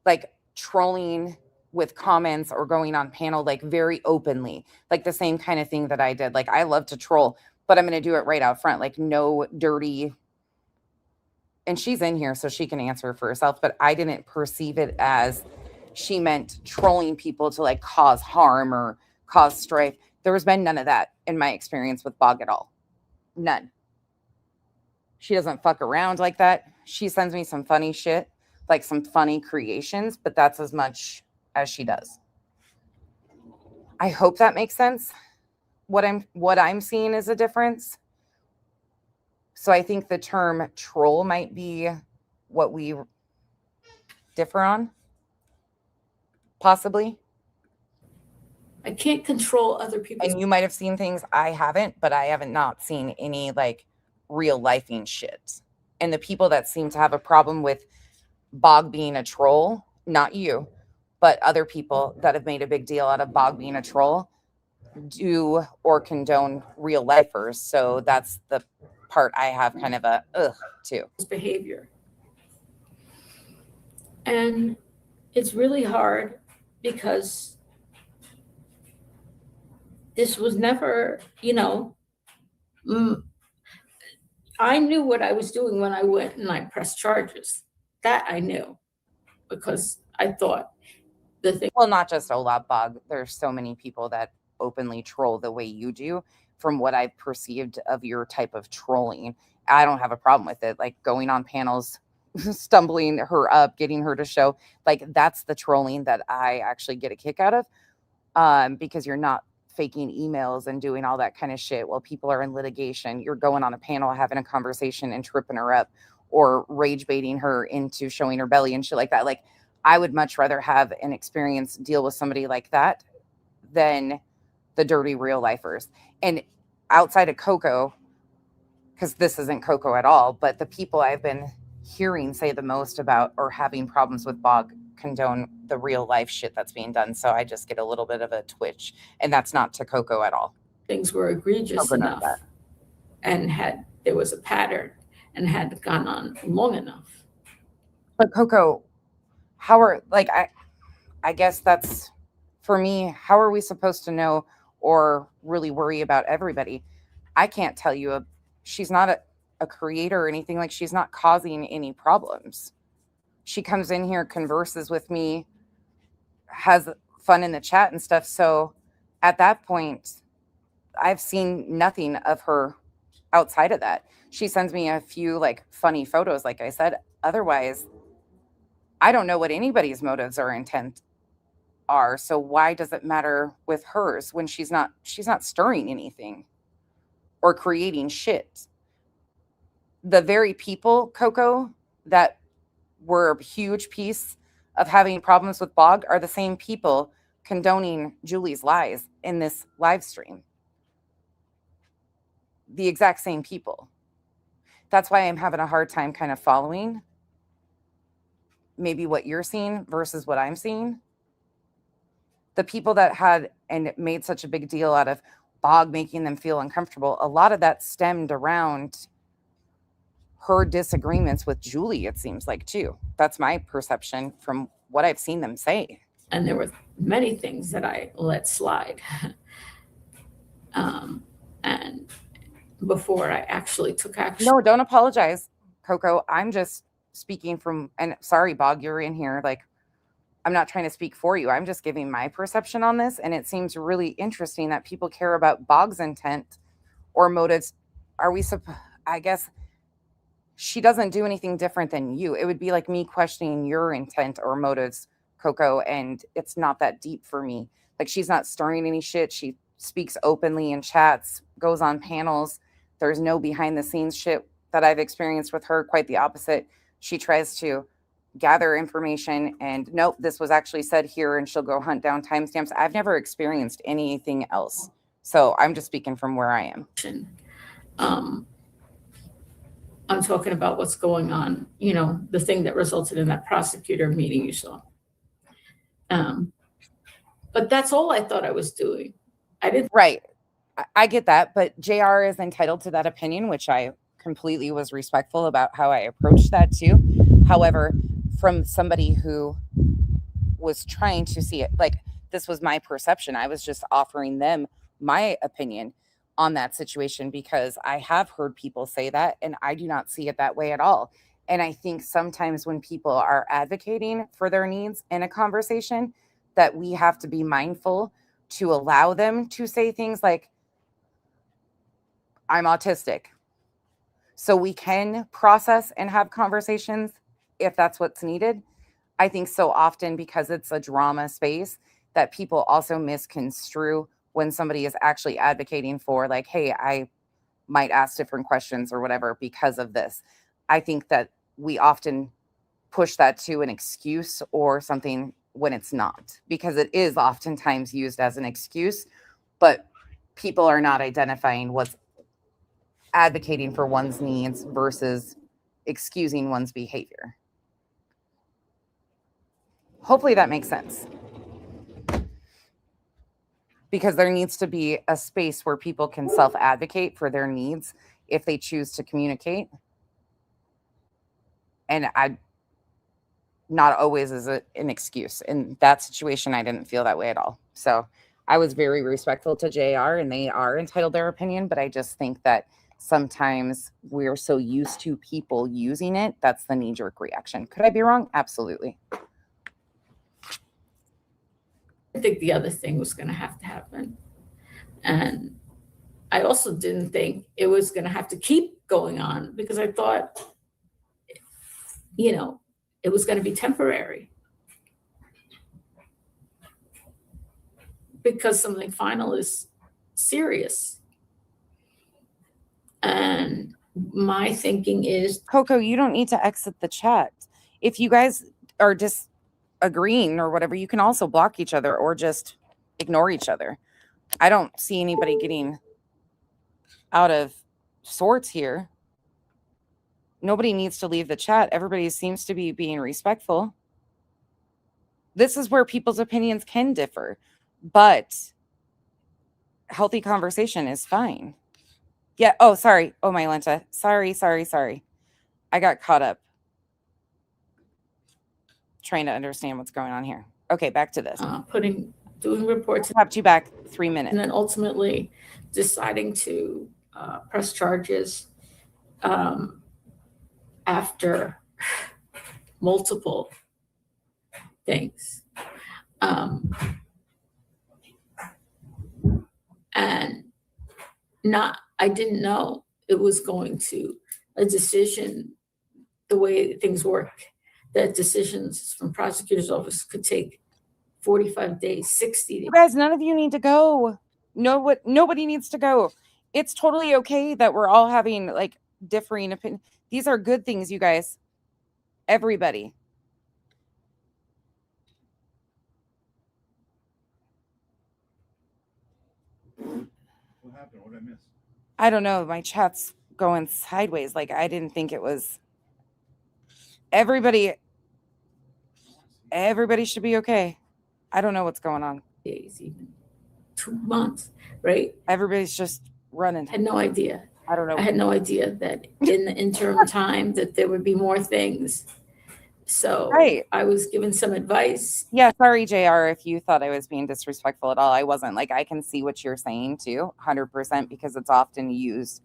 like trolling with comments or going on panel, like very openly, like the same kind of thing that I did. Like I love to troll, but I'm going to do it right out front. Like no dirty. And she's in here so she can answer for herself, but I didn't perceive it as she meant trolling people to like cause harm or cause strife. There has been none of that in my experience with Bog at all. None. She doesn't fuck around like that. She sends me some funny shit, like some funny creations, but that's as much as she does. I hope that makes sense. What I'm seeing is a difference. So I think the term troll might be what we differ on, possibly. I can't control other people. And you might have seen things I haven't, but I haven't not seen any like real lifing shit. And the people that seem to have a problem with Bog being a troll, not you, but other people that have made a big deal out of Bog being a troll, do or condone real lifers. So that's the part I have kind of a ugh to. Behavior. And it's really hard because this was never, I knew what I was doing when I went and I pressed charges. That I knew because I thought the thing. Well, not just Olaf Bog. There's so many people that openly troll the way you do. From what I've perceived of your type of trolling, I don't have a problem with it. Like going on panels, stumbling her up, getting her to show, like that's the trolling that I actually get a kick out of, because you're not faking emails and doing all that kind of shit while people are in litigation. You're going on a panel, having a conversation and tripping her up or rage baiting her into showing her belly and shit like that. Like I would much rather have an experience deal with somebody like that than the dirty real lifers. And outside of Coco, because this isn't Coco at all, but the people I've been hearing say the most about or having problems with Bog condone the real life shit that's being done. So I just get a little bit of a twitch, and that's not to Coco at all. Things were egregious enough and there was a pattern and had gone on long enough. But Coco, how are, like, I guess that's, for me, how are we supposed to know or really worry about everybody? I can't tell you, she's not a creator or anything. Like, she's not causing any problems. She comes in here, converses with me, has fun in the chat and stuff. So at that point, I've seen nothing of her outside of that. She sends me a few like funny photos, like I said. Otherwise, I don't know what anybody's motives or intent are. So why does it matter with hers when she's not stirring anything or creating shit? The very people, Coco, that were a huge piece of having problems with Bog are the same people condoning Julie's lies in this live stream. The exact same people. That's why I'm having a hard time kind of following maybe what you're seeing versus what I'm seeing. The people that had and made such a big deal out of Bog making them feel uncomfortable, a lot of that stemmed around her disagreements with Julie, it seems like, too. That's my perception from what I've seen them say. And there were many things that I let slide. And before I actually took action. No, don't apologize, Coco. I'm just speaking from, and sorry, Bog, you're in here. Like, I'm not trying to speak for you. I'm just giving my perception on this. And it seems really interesting that people care about Bog's intent or motives. I guess she doesn't do anything different than you. It would be like me questioning your intent or motives, Coco. And it's not that deep for me. Like, she's not stirring any shit. She speaks openly in chats, goes on panels. There's no behind the scenes shit that I've experienced with her. Quite the opposite. She tries to gather information and nope, this was actually said here, and she'll go hunt down timestamps. I've never experienced anything else. So I'm just speaking from where I am. I'm talking about what's going on, you know, the thing that resulted in that prosecutor meeting you saw. But that's all I thought I was doing. I didn't. Right. I get that, but JR is entitled to that opinion, which I completely was respectful about how I approached that too. However, from somebody who was trying to see it, like, this was my perception. I was just offering them my opinion on that situation because I have heard people say that and I do not see it that way at all. And I think sometimes when people are advocating for their needs in a conversation, that we have to be mindful to allow them to say things like, I'm autistic. So we can process and have conversations if that's what's needed. I think so often, because it's a drama space, that people also misconstrue when somebody is actually advocating for, like, hey, I might ask different questions or whatever because of this. I think that we often push that to an excuse or something when it's not, because it is oftentimes used as an excuse, but people are not identifying what's advocating for one's needs versus excusing one's behavior. Hopefully that makes sense. Because there needs to be a space where people can self-advocate for their needs if they choose to communicate. And not always is an excuse. In that situation, I didn't feel that way at all. So I was very respectful to JR, and they are entitled their opinion, but I just think that sometimes we're so used to people using it, that's the knee-jerk reaction. Could I be wrong? Absolutely. I think the other thing was going to happen. And I also didn't think it was going to have to keep going on, because I thought, you know, it was going to be temporary. Because something final is serious. And my thinking is, Coco, you don't need to exit the chat. If you guys are disagreeing or whatever, you can also block each other or just ignore each other. I don't see anybody getting out of sorts here. Nobody needs to leave the chat. Everybody seems to be being respectful. This is where people's opinions can differ, but healthy conversation is fine. Yeah. Oh, sorry. Oh, my Lenta. Sorry. I got caught up trying to understand what's going on here. Okay, back to this. Doing reports. Popped you back 3 minutes. And then ultimately deciding to press charges after multiple things. And I didn't know it was going to a decision, the way things work, that decisions from prosecutor's office could take 45 days, 60 days. You guys, none of you need to go. Nobody needs to go. It's totally okay that we're all having like differing opinions. These are good things, you guys. Everybody. What happened? What did I miss? I don't know. My chat's going sideways. Like, I didn't think it was. Everybody should be okay. I don't know what's going on. Days, even 2 months, right? Everybody's just running. I had no idea. I don't know. I had no idea that in the interim time that there would be more things. So right. I was given some advice. Yeah, sorry, JR, if you thought I was being disrespectful at all. I wasn't. Like, I can see what you're saying too, 100%, because it's often used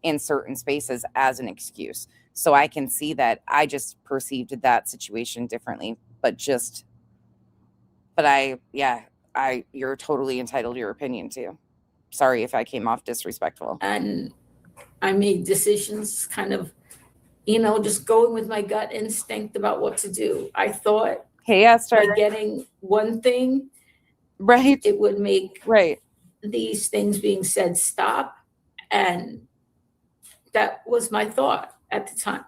in certain spaces as an excuse. So I can see that. I just perceived that situation differently, you're totally entitled to your opinion too. Sorry if I came off disrespectful. And I made decisions kind of, just going with my gut instinct about what to do. I thought Hey, Esther. by getting one thing, right, it would make right these things being said stop. And that was my thought at the time.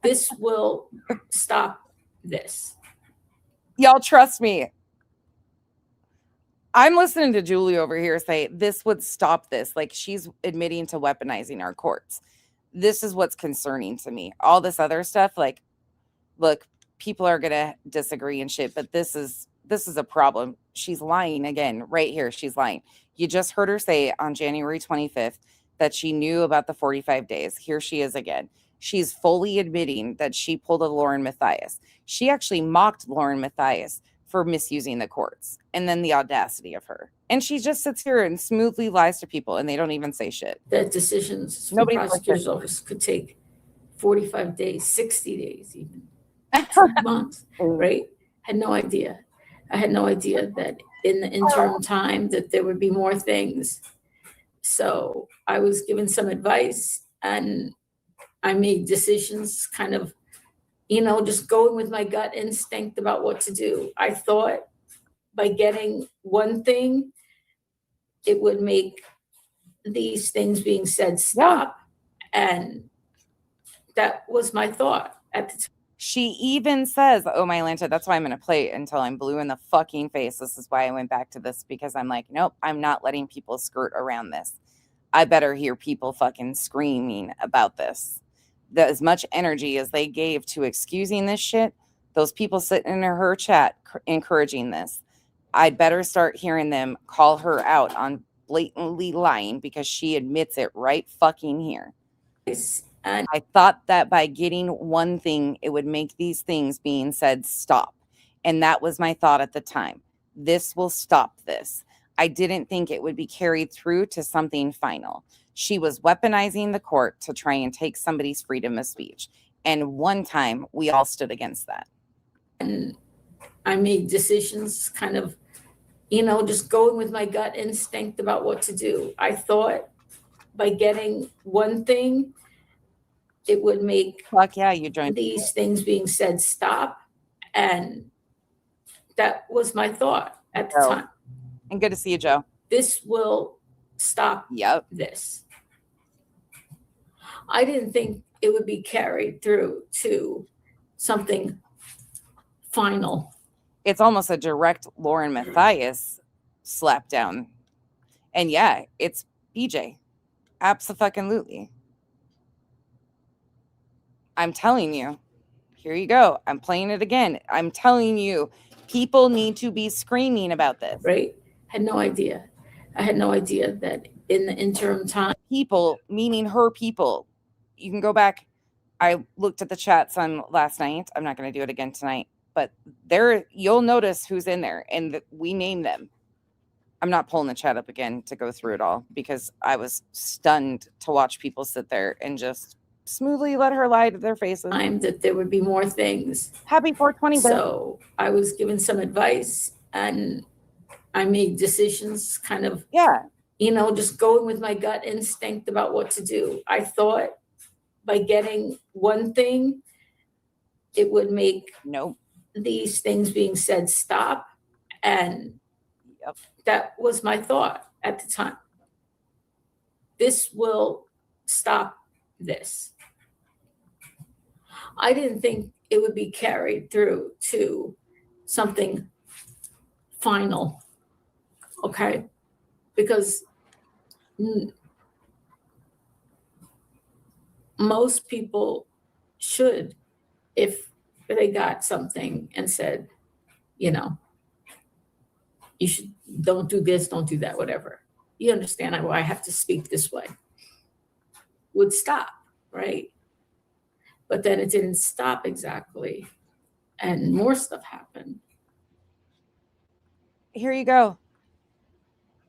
This will stop this. Y'all trust me. I'm listening to Julie over here say this would stop this. Like she's admitting to weaponizing our courts. This is what's concerning to me. All this other stuff, like, look, people are gonna disagree and shit, but this is a problem. She's lying again, right here. She's lying. You just heard her say on January 25th that she knew about the 45 days. Here she is again. She's fully admitting that she pulled a Lauren Matthysse. She actually mocked Lauren Matthysse for misusing the courts, and then the audacity of her. And she just sits here and smoothly lies to people, and they don't even say shit. That decisions from the prosecutor's office could take 45 days, 60 days, even 2 months, right? Had no idea. I had no idea that in the interim time that there would be more things. So I was given some advice, and I made decisions kind of, just going with my gut instinct about what to do. I thought by getting one thing, it would make these things being said stop. And that was my thought at the time. She even says, oh, my Lanta, that's why I'm going to play it until I'm blue in the fucking face. This is why I went back to this, because I'm like, nope, I'm not letting people skirt around this. I better hear people fucking screaming about this. As much energy as they gave to excusing this shit, those people sitting in her chat encouraging this, I'd better start hearing them call her out on blatantly lying, because she admits it right fucking here. And I thought that by getting one thing, it would make these things being said stop. And that was my thought at the time. This will stop this. I didn't think it would be carried through to something final. She was weaponizing the court to try and take somebody's freedom of speech. And one time we all stood against that. And I made decisions kind of, just going with my gut instinct about what to do. I thought by getting one thing, it would make you joined these things being said stop. And that was my thought at the time. And good to see you, Joe. This will stop this. I didn't think it would be carried through to something final. It's almost a direct Lauren Matthysse slap down. And yeah, it's BJ. Abso-fucking-lutely. I'm telling you. Here you go. I'm playing it again. I'm telling you, people need to be screaming about this. Right? Had no idea. I had no idea that in the interim time. People, meaning her people. You can go back. I looked at the chats on last night. I'm not going to do it again tonight. But there, you'll notice who's in there. And we name them. I'm not pulling the chat up again to go through it all, because I was stunned to watch people sit there and just smoothly let her lie to their faces. That there would be more things. Happy 420. So I was given some advice, and I made decisions kind of, just going with my gut instinct about what to do. I thought by getting one thing, it would make these things being said stop. And that was my thought at the time. This will stop this. I didn't think it would be carried through to something final. Okay? Because most people should, if they got something and said, you should, don't do this, don't do that, whatever. You understand why I have to speak this way. Would stop, right? But then it didn't stop exactly. And more stuff happened. Here you go.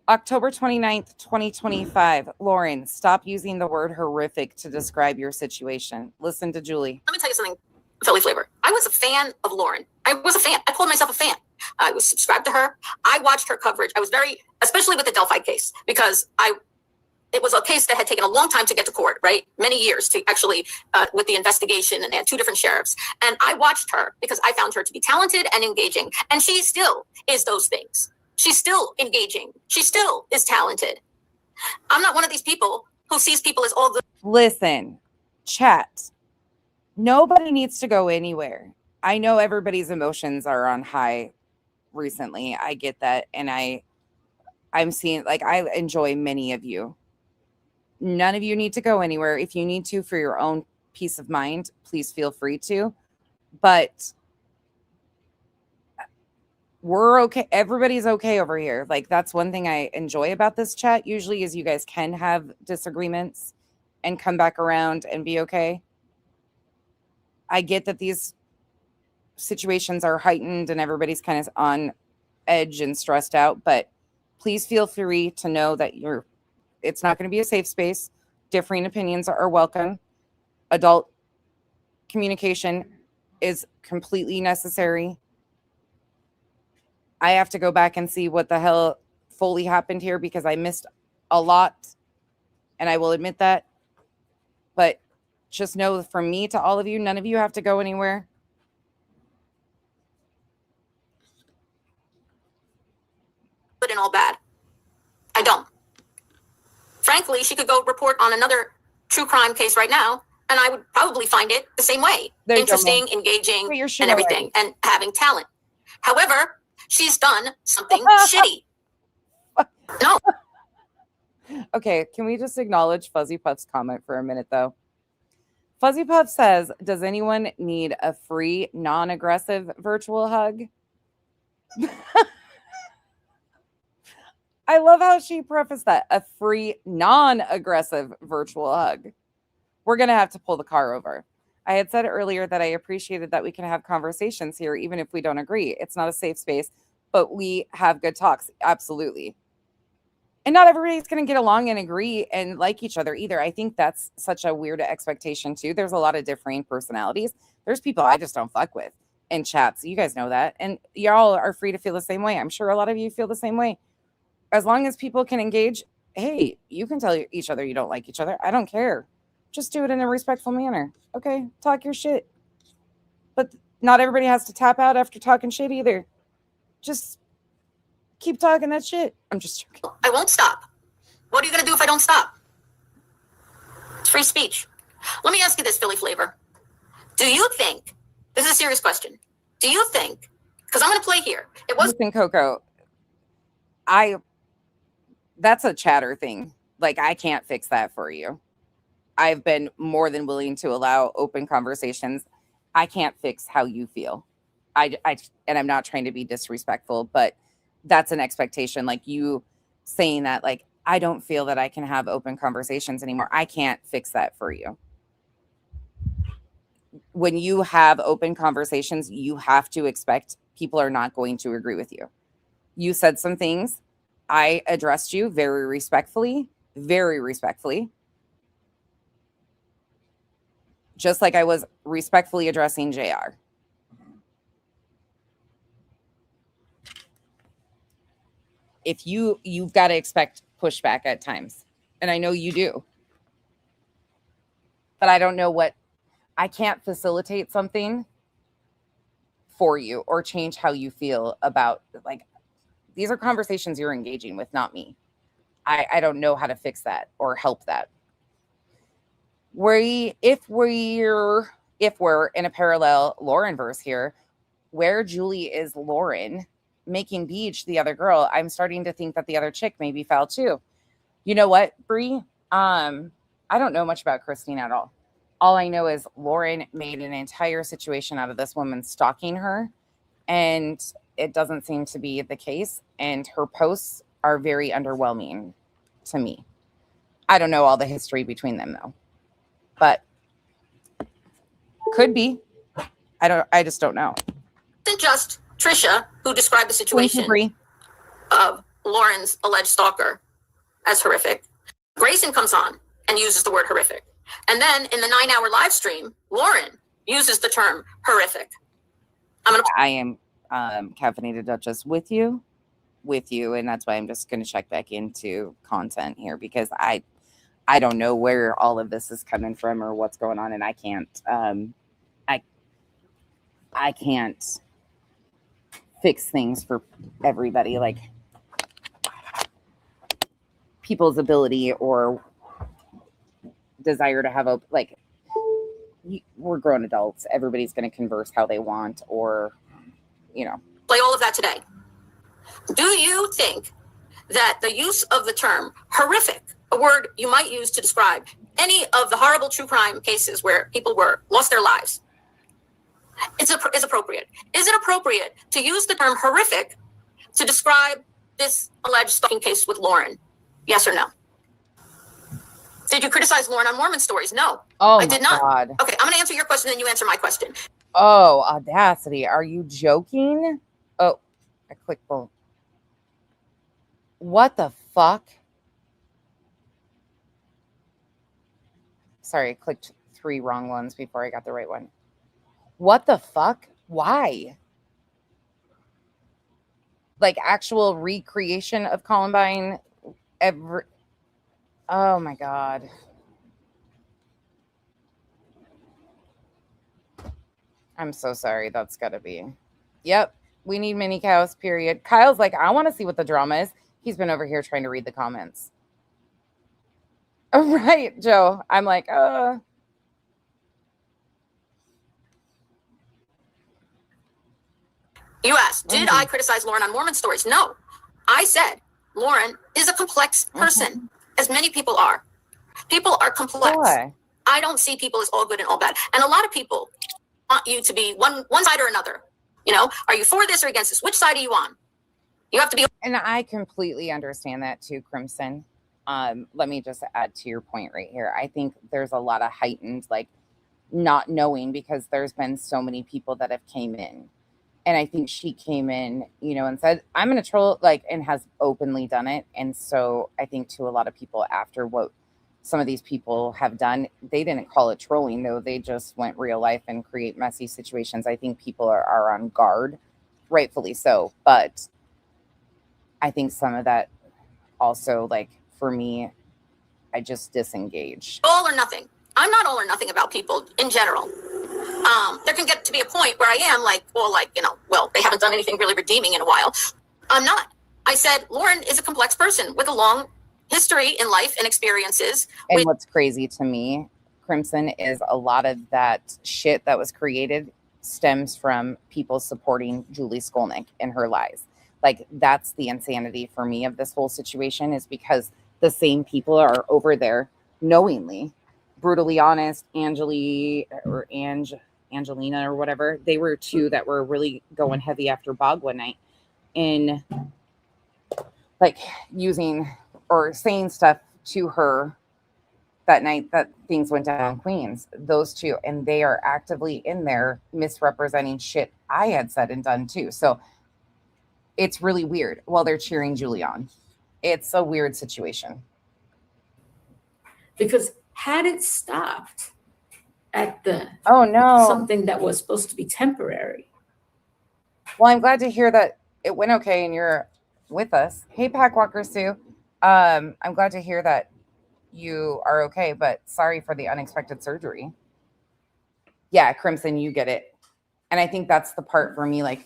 October 29th, 2025. Lauren, stop using the word horrific to describe your situation. Listen to Julie. Let me tell you something, Philly Flavor. I was a fan of Lauren. I was a fan. I called myself a fan. I was subscribed to her. I watched her coverage. I was very, especially with the Delphi case, because it was a case that had taken a long time to get to court, right? Many years to actually, with the investigation, and they had two different sheriffs. And I watched her because I found her to be talented and engaging. And she still is those things. She's still engaging. She still is talented. I'm not one of these people who sees people as all good. Listen, chat. Nobody needs to go anywhere. I know everybody's emotions are on high recently. I get that. And I'm seeing, like, I enjoy many of you. None of you need to go anywhere. If you need to for your own peace of mind, please feel free to. But we're okay. Everybody's okay over here. Like, that's one thing I enjoy about this chat usually is you guys can have disagreements and come back around and be okay. I get that these situations are heightened and everybody's kind of on edge and stressed out, but please feel free to know that it's not going to be a safe space. Differing opinions are welcome. Adult communication is completely necessary. I have to go back and see what the hell fully happened here because I missed a lot, and I will admit that. But just know from me to all of you, none of you have to go anywhere. Good and all bad. I don't. Frankly, she could go report on another true crime case right now, and I would probably find it the same way. Interesting, engaging, and everything, and having talent. However, she's done something shitty. No. Okay, can we just acknowledge Fuzzy Puff's comment for a minute, though? Fuzzy Puff says, does anyone need a free, non-aggressive virtual hug? I love how she prefaced that. A free, non-aggressive virtual hug. We're going to have to pull the car over. I had said earlier that I appreciated that we can have conversations here, even if we don't agree. It's not a safe space, but we have good talks. Absolutely. And not everybody's going to get along and agree and like each other either. I think that's such a weird expectation too. There's a lot of differing personalities. There's people I just don't fuck with in chats. You guys know that. And y'all are free to feel the same way. I'm sure a lot of you feel the same way. As long as people can engage, hey, you can tell each other you don't like each other. I don't care. Just do it in a respectful manner. Okay, talk your shit. But not everybody has to tap out after talking shit either. Just keep talking that shit. I'm just joking. I won't stop. What are you going to do if I don't stop? It's free speech. Let me ask you this, Philly Flavor. Do you think, this is a serious question, do you think, because I'm going to play here. It was. Listen, Coco, that's a chatter thing. Like, I can't fix that for you. I've been more than willing to allow open conversations. I can't fix how you feel. And I'm not trying to be disrespectful, but that's an expectation. Like you saying that, like, I don't feel that I can have open conversations anymore. I can't fix that for you. When you have open conversations, you have to expect people are not going to agree with you. You said some things. I addressed you very respectfully, just like I was respectfully addressing JR. If you've got to expect pushback at times, and I know you do, but I don't know I can't facilitate something for you or change how you feel about, like, these are conversations you're engaging with, not me. I don't know how to fix that or help that. If we're in a parallel Lauren verse here, where Julie is Lauren making Beach the other girl, I'm starting to think that the other chick may be foul too. You know what, Bree? I don't know much about Christine at all. All I know is Lauren made an entire situation out of this woman stalking her, and it doesn't seem to be the case. And her posts are very underwhelming to me. I don't know all the history between them though, but could be. I just don't know. It wasn't just Trisha who described the situation of Lauren's alleged stalker as horrific. Grayson comes on and uses the word horrific. And then in the 9-hour live stream, Lauren uses the term horrific. I am caffeinated Duchess with you, and that's why I'm just going to check back into content here, because I don't know where all of this is coming from or what's going on, and I can't I can't fix things for everybody, like people's ability or desire to have a, like, we're grown adults. Everybody's going to converse how they want, or, Play all of that today. Do you think that the use of the term horrific, a word you might use to describe any of the horrible true crime cases where people lost their lives, is appropriate? Is it appropriate to use the term horrific to describe this alleged stalking case with Lauren? Yes or no? Did you criticize Lauren on Mormon stories? No. Oh, I did not. God. Okay, I'm going to answer your question, then you answer my question. Oh, audacity. Are you joking? Oh, I clicked both. What the fuck? Sorry, I clicked 3 wrong ones before I got the right one. What the fuck? Why? Like actual recreation of Columbine? Oh my God. I'm so sorry. That's gotta be. Yep. We need mini cows, period. Kyle's like, I want to see what the drama is. He's been over here trying to read the comments. Oh, right, Joe. I'm like, You asked, did I criticize Lauren on Mormon stories? No. I said, Lauren is a complex person, as many people are. People are complex. Boy. I don't see people as all good and all bad. And a lot of people want you to be one side or another. Are you for this or against this? Which side are you on? You have to be. And I completely understand that too, Crimson. Let me just add to your point right here. I think there's a lot of heightened, like, not knowing, because there's been so many people that have came in. And I think she came in, and said, I'm going to troll, like, and has openly done it. And so I think to a lot of people, after what some of these people have done, they didn't call it trolling, though. They just went real life and create messy situations. I think people are on guard, rightfully so. But I think some of that also, like, for me, I just disengaged. All or nothing. I'm not all or nothing about people in general. There can get to be a point where I am like, well, they haven't done anything really redeeming in a while. I'm not. I said, Lauren is a complex person with a long history in life and experiences. And what's crazy to me, Crimson, is a lot of that shit that was created stems from people supporting Julie Skolnick and her lies. Like, that's the insanity for me of this whole situation, is because the same people are over there knowingly, brutally honest. Angelina or whatever, they were 2 that were really going heavy after Bog one night in, like, using or saying stuff to her that night that things went down in Queens. Those 2, and they are actively in there misrepresenting shit I had said and done too. So it's really weird while they're cheering Julie on. It's a weird situation. Because had it stopped at the something that was supposed to be temporary. Well, I'm glad to hear that it went okay and you're with us. Hey, Packwalker Sue. I'm glad to hear that you are okay, but sorry for the unexpected surgery. Yeah, Crimson, you get it. And I think that's the part for me, like,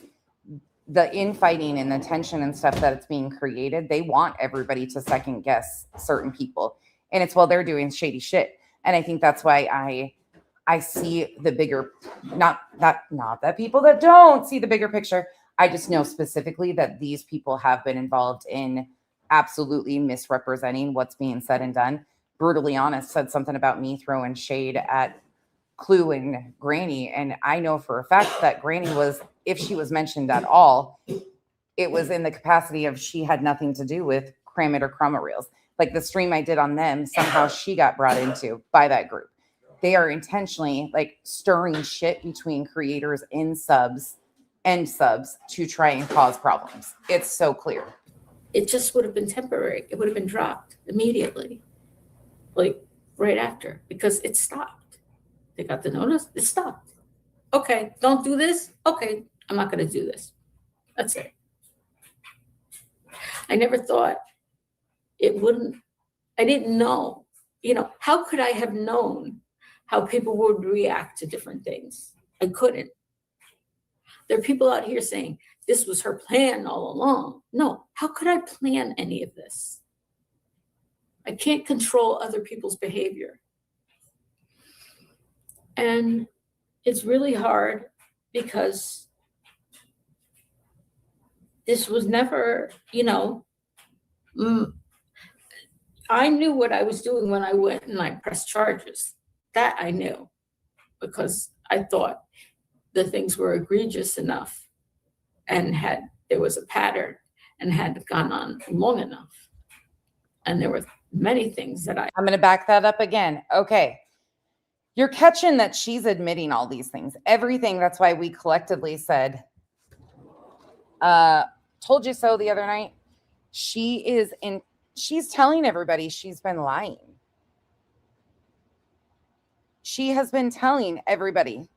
the infighting and the tension and stuff that's being created. They want everybody to second guess certain people. And it's while they're doing shady shit. And I think that's why I see the bigger, not that people that don't see the bigger picture. I just know specifically that these people have been involved in absolutely misrepresenting what's being said and done. Brutally honest, said something about me throwing shade at Clue and Granny. And I know for a fact that Granny was, if she was mentioned at all, it was in the capacity of she had nothing to do with Cram It or Crumma Reels. Like the stream I did on them, somehow she got brought into by that group. They are intentionally, like, stirring shit between creators and subs to try and cause problems. It's so clear. it just would have been temporary. It would have been dropped immediately, like right after, because it stopped. They got the notice, it stopped. Okay, don't do this. Okay, I'm not going to do this. That's it. I never thought it wouldn't, I didn't know, how could I have known how people would react to different things? I couldn't. There are people out here saying this was her plan all along. No, how could I plan any of this? I can't control other people's behavior. And it's really hard because this was never, I knew what I was doing when I went and I pressed charges. That I knew because I thought the things were egregious enough and there was a pattern and had gone on long enough. And there were many things that I'm going to back that up again. Okay. You're catching that she's admitting all these things. Everything. That's why we collectively said, told you so the other night. She's telling everybody she's been lying. She has been telling everybody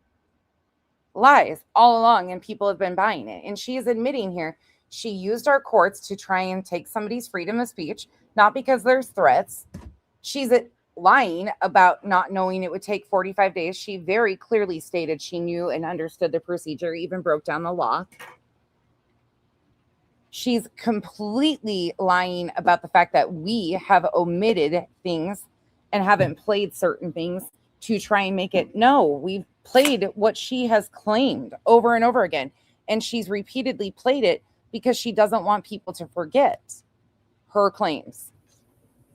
lies all along, and people have been buying it. And she is admitting here she used our courts to try and take somebody's freedom of speech, not because there's threats. She's lying about not knowing it would take 45 days. She very clearly stated she knew and understood the procedure, even broke down the law. She's completely lying about the fact that we have omitted things and haven't played certain things to try and make it. No, we've played what she has claimed over and over again. And she's repeatedly played it because she doesn't want people to forget her claims.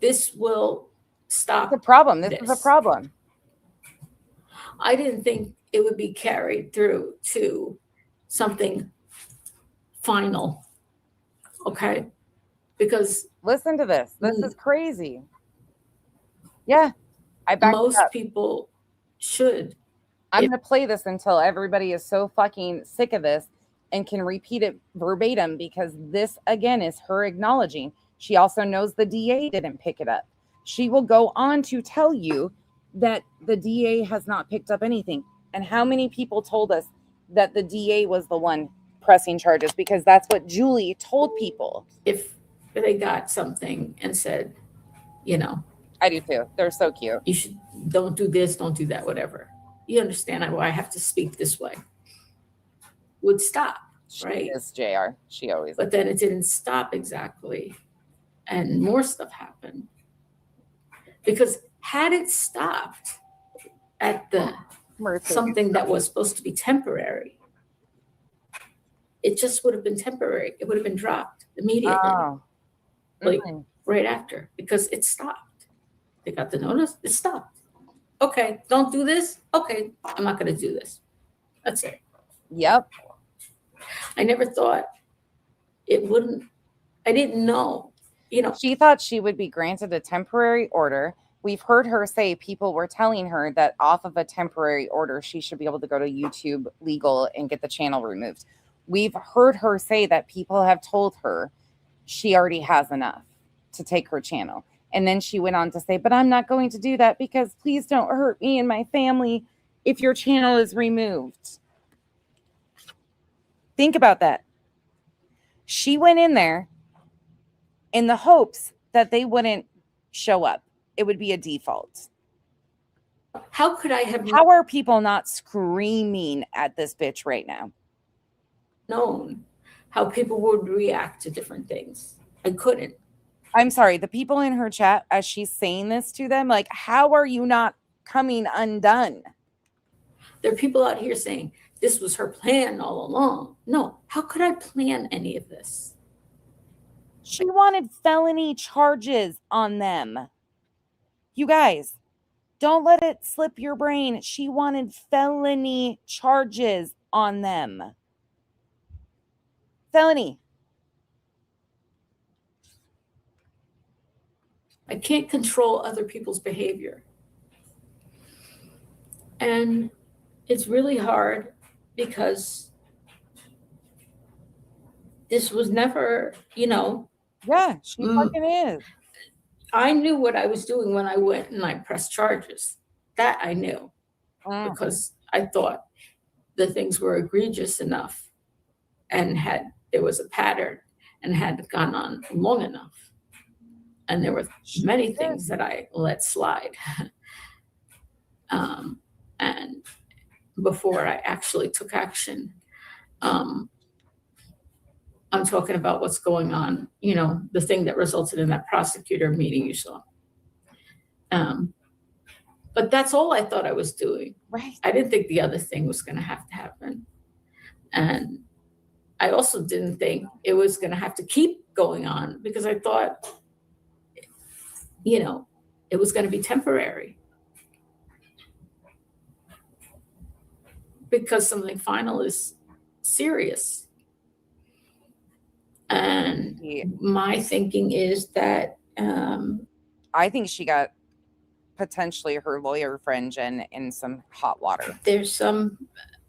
This will stop. It's a problem. This is a problem. I didn't think it would be carried through to something final. Okay? Because listen to this. This is crazy. Yeah. Most people should. I'm going to play this until everybody is so fucking sick of this and can repeat it verbatim, because this, again, is her acknowledging. She also knows the DA didn't pick it up. She will go on to tell you that the DA has not picked up anything. And how many people told us that the DA was the one pressing charges? Because that's what Julie told people. If they got something and said, I do too. They're so cute. You should, don't do this, don't do that, whatever. You understand why I have to speak this way. Would stop, right? She is JR. She always. But then it didn't stop exactly. And more stuff happened. Because had it stopped at the something that was supposed to be temporary, it just would have been temporary. It would have been dropped immediately. Oh. Like right after, because it stopped. They got the notice, it stopped. Okay, don't do this. Okay, I'm not going to do this. That's it. Yep. I never thought it wouldn't, I didn't know, She thought she would be granted a temporary order. We've heard her say people were telling her that off of a temporary order, she should be able to go to YouTube legal and get the channel removed. We've heard her say that people have told her she already has enough to take her channel. And then she went on to say, but I'm not going to do that because please don't hurt me and my family if your channel is removed. Think about that. She went in there in the hopes that they wouldn't show up. It would be a default. How could I have How are people not screaming at this bitch right now? known how people would react to different things? I couldn't. I'm sorry, the people in her chat, as she's saying this to them, like, how are you not coming undone? There are people out here saying this was her plan all along. No, how could I plan any of this? She wanted felony charges on them. You guys, don't let it slip your brain. She wanted felony charges on them. Felony. I can't control other people's behavior. And it's really hard because this was never, Yeah, she Mm. fucking is. I knew what I was doing when I went and I pressed charges. That I knew because I thought the things were egregious enough and there was a pattern and had gone on long enough. And there were many things that I let slide. And before I actually took action, I'm talking about what's going on, you know, the thing that resulted in that prosecutor meeting you saw. But that's all I thought I was doing. Right. I didn't think the other thing was going to have to happen. And I also didn't think it was going to have to keep going on because I thought, you know, it was going to be temporary. Because something final is serious. And my thinking is that I think she got potentially her lawyer friend Jen in some hot water. There's some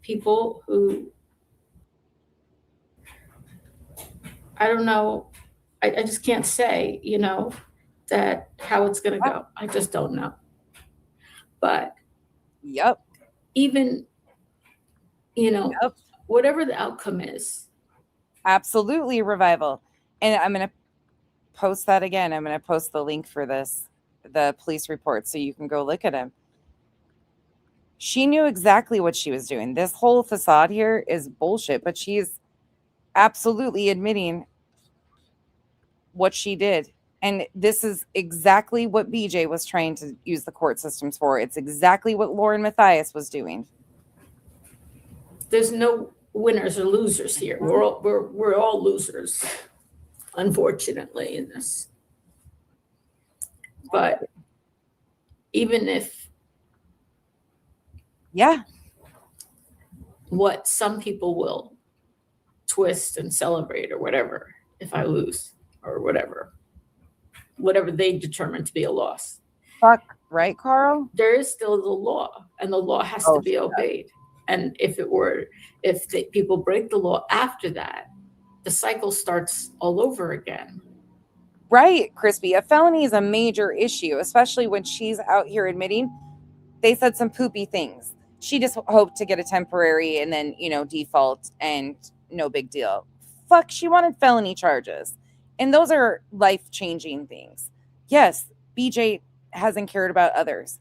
people who, I don't know, I just can't say, you know, that how it's going to go. I just don't know. But yep, even, you know, whatever the outcome is. Absolutely revival. And I'm going to post that again. I'm going to post the link for this, the police report, so you can go look at him. She knew exactly what she was doing. This whole facade here is bullshit, but she's absolutely admitting what she did. And this is exactly what BJ was trying to use the court systems for. It's exactly what Lauren Matthysse was doing. There's no winners or losers here. We're all losers, unfortunately, in this. But even if, yeah, what some people will twist and celebrate or whatever, if I lose or whatever they determine to be a loss. Fuck, right, Carl? There is still the law, and the law has to be obeyed. And if people break the law after that, the cycle starts all over again. Right, Crispy. A felony is a major issue, especially when she's out here admitting they said some poopy things. She just hoped to get a temporary and then, you know, default and no big deal. Fuck, she wanted felony charges. And those are life-changing things. Yes, BJ hasn't cared about others.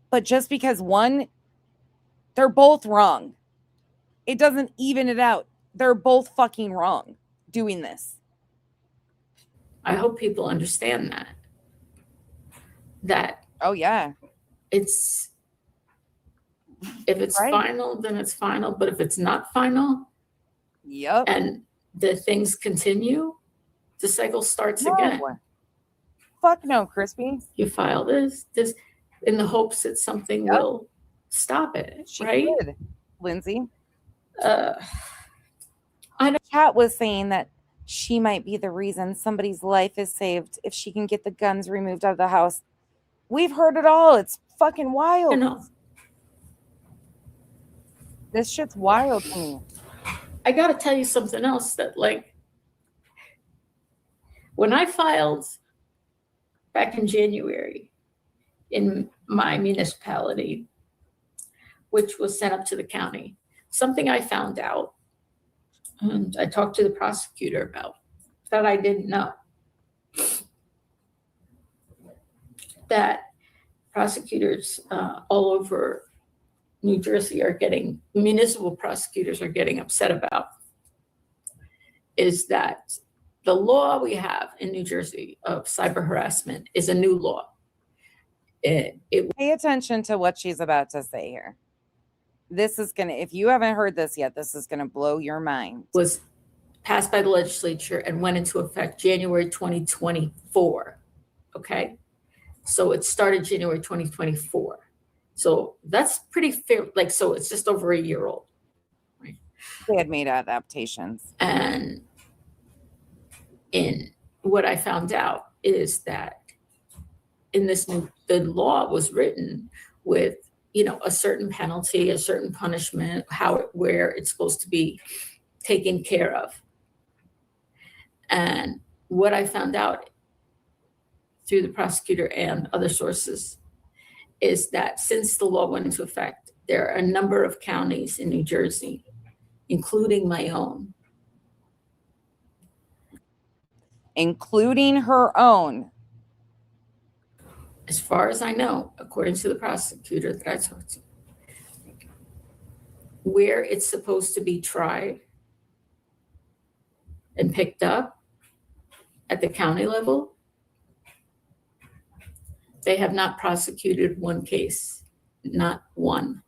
But just because one, they're both wrong. It doesn't even it out. They're both fucking wrong doing this. I hope people understand that. Oh yeah. If it's final, then it's final. But if it's not final, yep, and the things continue, the cycle starts again. Fuck no, Crispy. You file this in the hopes that something will stop it, right? Did, Lindsay. I know Kat was saying that she might be the reason somebody's life is saved if she can get the guns removed out of the house. We've heard it all. It's fucking wild. You know. This shit's wild to me. I got to tell you something else that, like, when I filed back in January in my municipality, which was sent up to the county, something I found out, and I talked to the prosecutor about, that I didn't know. That prosecutors all over New Jersey municipal prosecutors are getting upset about, is that the law we have in New Jersey of cyber harassment is a new law. Pay attention to what she's about to say here. This is going to, if you haven't heard this yet, this is going to blow your mind. Was passed by the legislature and went into effect January 2024. Okay. So it started January 2024. So that's pretty fair. Like, so it's just over a year old. Right? They had made adaptations. And in what I found out is that in this the law was written with, you know, a certain penalty, a certain punishment, where it's supposed to be taken care of. And what I found out through the prosecutor and other sources is that since the law went into effect, there are a number of counties in New Jersey, including my own. Including her own. As far as I know, according to the prosecutor that I talked to, where it's supposed to be tried and picked up at the county level, they have not prosecuted one case, not one.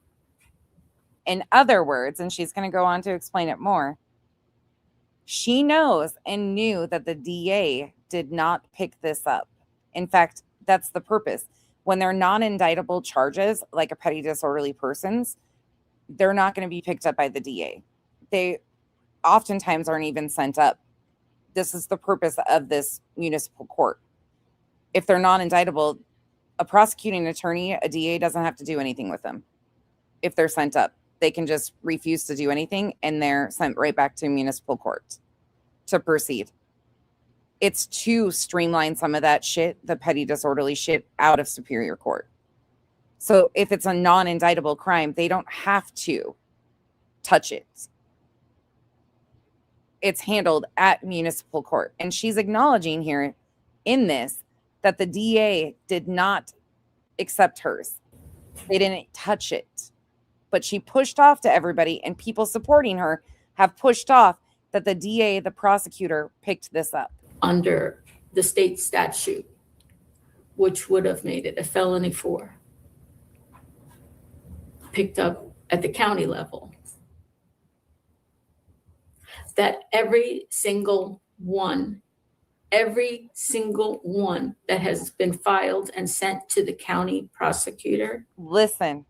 In other words, and she's going to go on to explain it more, she knows and knew that the DA did not pick this up. In fact, that's the purpose. When they're non-indictable charges, like a petty disorderly persons, they're not going to be picked up by the DA. They oftentimes aren't even sent up. This is the purpose of this municipal court. If they're non-indictable, a prosecuting attorney, a DA doesn't have to do anything with them. If they're sent up, they can just refuse to do anything and they're sent right back to municipal court to proceed. It's to streamline some of that shit, the petty disorderly shit, out of Superior Court. So if it's a non-indictable crime, they don't have to touch it. It's handled at municipal court. And she's acknowledging here in this that the DA did not accept hers. They didn't touch it. But she pushed off to everybody, and people supporting her have pushed off that the DA, the prosecutor, picked this up. Under the state statute, which would have made it a felony for, picked up at the county level, that every single one that has been filed and sent to the county prosecutor, listen,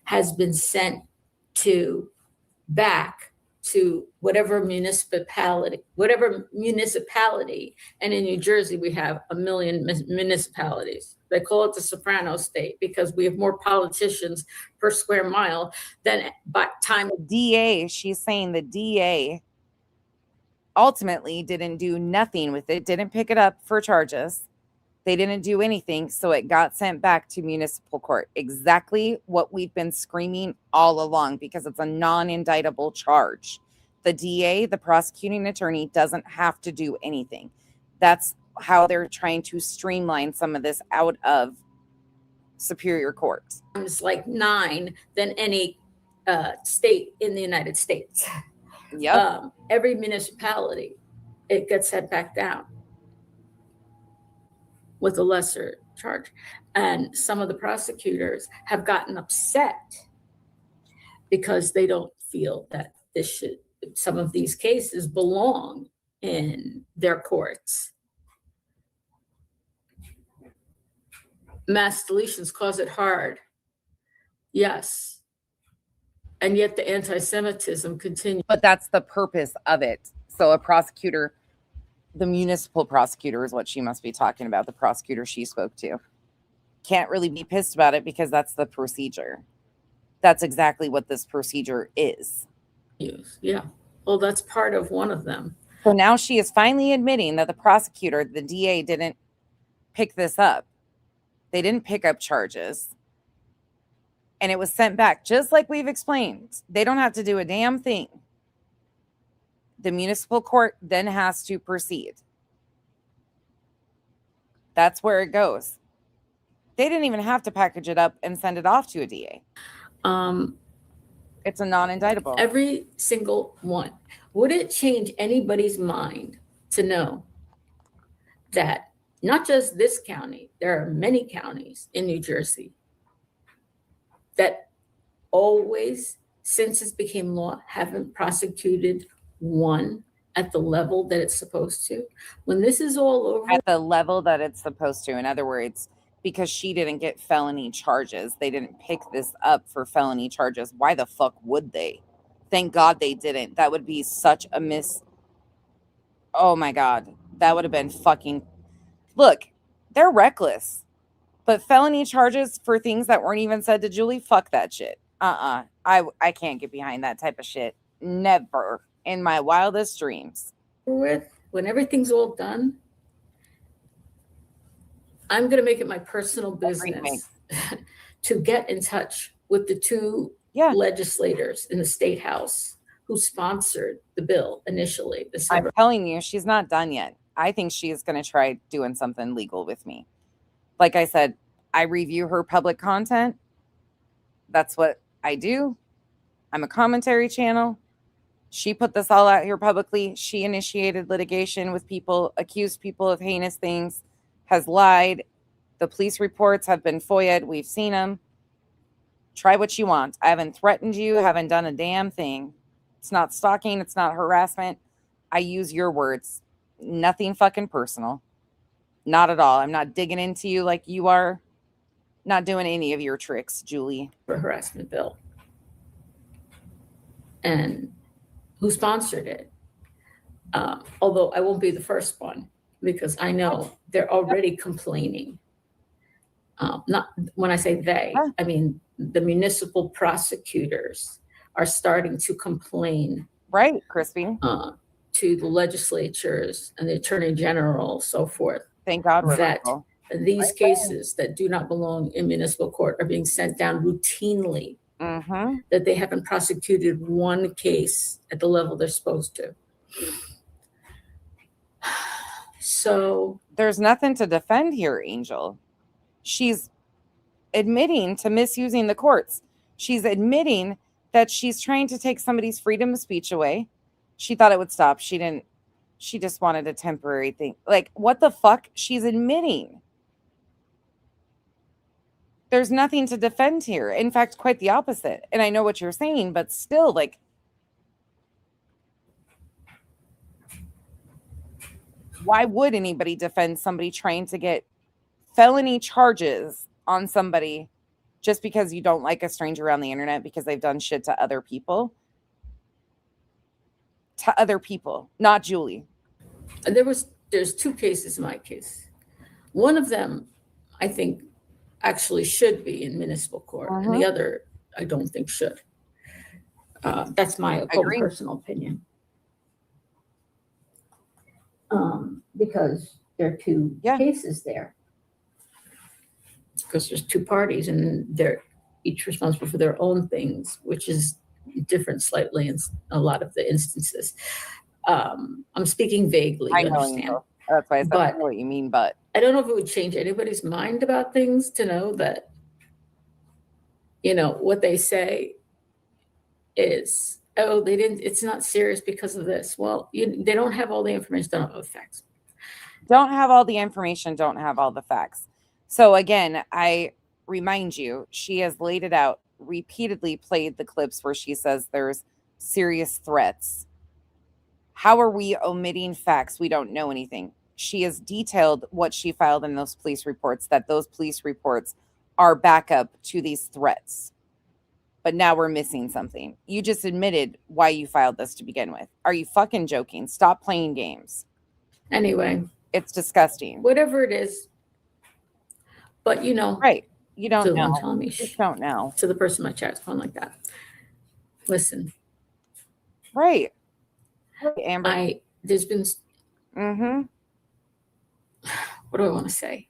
has been sent to back to whatever municipality, and in New Jersey, we have a million municipalities. They call it the Soprano State because we have more politicians per square mile than by time. The DA, she's saying the DA ultimately didn't do nothing with it, didn't pick it up for charges. They didn't do anything, so it got sent back to municipal court. Exactly what we've been screaming all along, because it's a non-indictable charge. The DA, the prosecuting attorney, doesn't have to do anything. That's how they're trying to streamline some of this out of Superior Court. It's like 9 than any state in the United States. Yep. Every municipality, it gets sent back down with a lesser charge. And some of the prosecutors have gotten upset because they don't feel that some of these cases belong in their courts. Mass deletions cause it hard. Yes. And yet the anti-Semitism continues. But that's the purpose of it. So a prosecutor, the municipal prosecutor is what she must be talking about, the prosecutor she spoke to, can't really be pissed about it because that's the procedure. That's exactly what this procedure is. Yeah. Well, that's part of one of them. So now she is finally admitting that the prosecutor, the DA, didn't pick this up. They didn't pick up charges. And it was sent back, just like we've explained. They don't have to do a damn thing. The municipal court then has to proceed. That's where it goes. They didn't even have to package it up and send it off to a DA. It's a non-indictable. Every single one. Would it change anybody's mind to know that not just this county, there are many counties in New Jersey that always, since it became law, haven't prosecuted one at the level that it's supposed to? When this is all over. At the level that it's supposed to. In other words, because she didn't get felony charges. They didn't pick this up for felony charges. Why the fuck would they? Thank God they didn't. That would be such a miss. Oh my God. That would have been fucking. Look, they're reckless. But felony charges for things that weren't even said to Julie, fuck that shit. I can't get behind that type of shit. Never in my wildest dreams. With when everything's all done, I'm going to make it my personal business to get in touch with the two legislators in the state house who sponsored the bill initially. I'm telling you, she's not done yet. I think she is going to try doing something legal with me. Like I said, I review her public content. That's what I do. I'm a commentary channel. She put this all out here publicly. She initiated litigation with people, accused people of heinous things, has lied. The police reports have been FOIA'd. We've seen them. Try what you want. I haven't threatened you, haven't done a damn thing. It's not stalking. It's not harassment. I use your words. Nothing fucking personal. Not at all. I'm not digging into you like you are. Not doing any of your tricks, Julie. For harassment bill. And who sponsored it? Although I won't be the first one, because I know they're already complaining. Not when I say they, I mean the municipal prosecutors are starting to complain. Right, Crispy. To the legislatures and the attorney general, so forth. Thank God we're that local. These cases that do not belong in municipal court are being sent down routinely. That they haven't prosecuted one case at the level they're supposed to. So there's nothing to defend here, Angel. She's admitting to misusing the courts. She's admitting that she's trying to take somebody's freedom of speech away. She thought it would stop. She didn't. She just wanted a temporary thing. Like, what the fuck? She's admitting. There's nothing to defend here. In fact, quite the opposite. And I know what you're saying, but still, like, why would anybody defend somebody trying to get felony charges on somebody just because you don't like a stranger on the internet because they've done shit to other people? To other people, not Julie. There's two cases in my case. One of them, I think, actually should be in municipal court, and the other I don't think should. That's my own personal opinion. Because there are two cases there. Because there's two parties and they're each responsible for their own things, which is different slightly in a lot of the instances. I'm speaking vaguely, I you know, understand? That's why I said I know what you mean, but I don't know if it would change anybody's mind about things to know that, you know, what they say is, oh, they didn't, it's not serious because of this. Well, they don't have all the information, don't have all the facts. Don't have all the information, don't have all the facts. So again, I remind you, she has laid it out, repeatedly played the clips where she says there's serious threats. How are we omitting facts? We don't know anything. She has detailed what she filed in those police reports, that those police reports are backup to these threats. But now we're missing something. You just admitted why you filed this to begin with. Are you fucking joking? Stop playing games. Anyway. It's disgusting. Whatever it is. But you know. Right. You don't know. Telling me, you don't know. To the person in my chat's phone like that. Listen. Right. Amber. There's been. What do I want to say?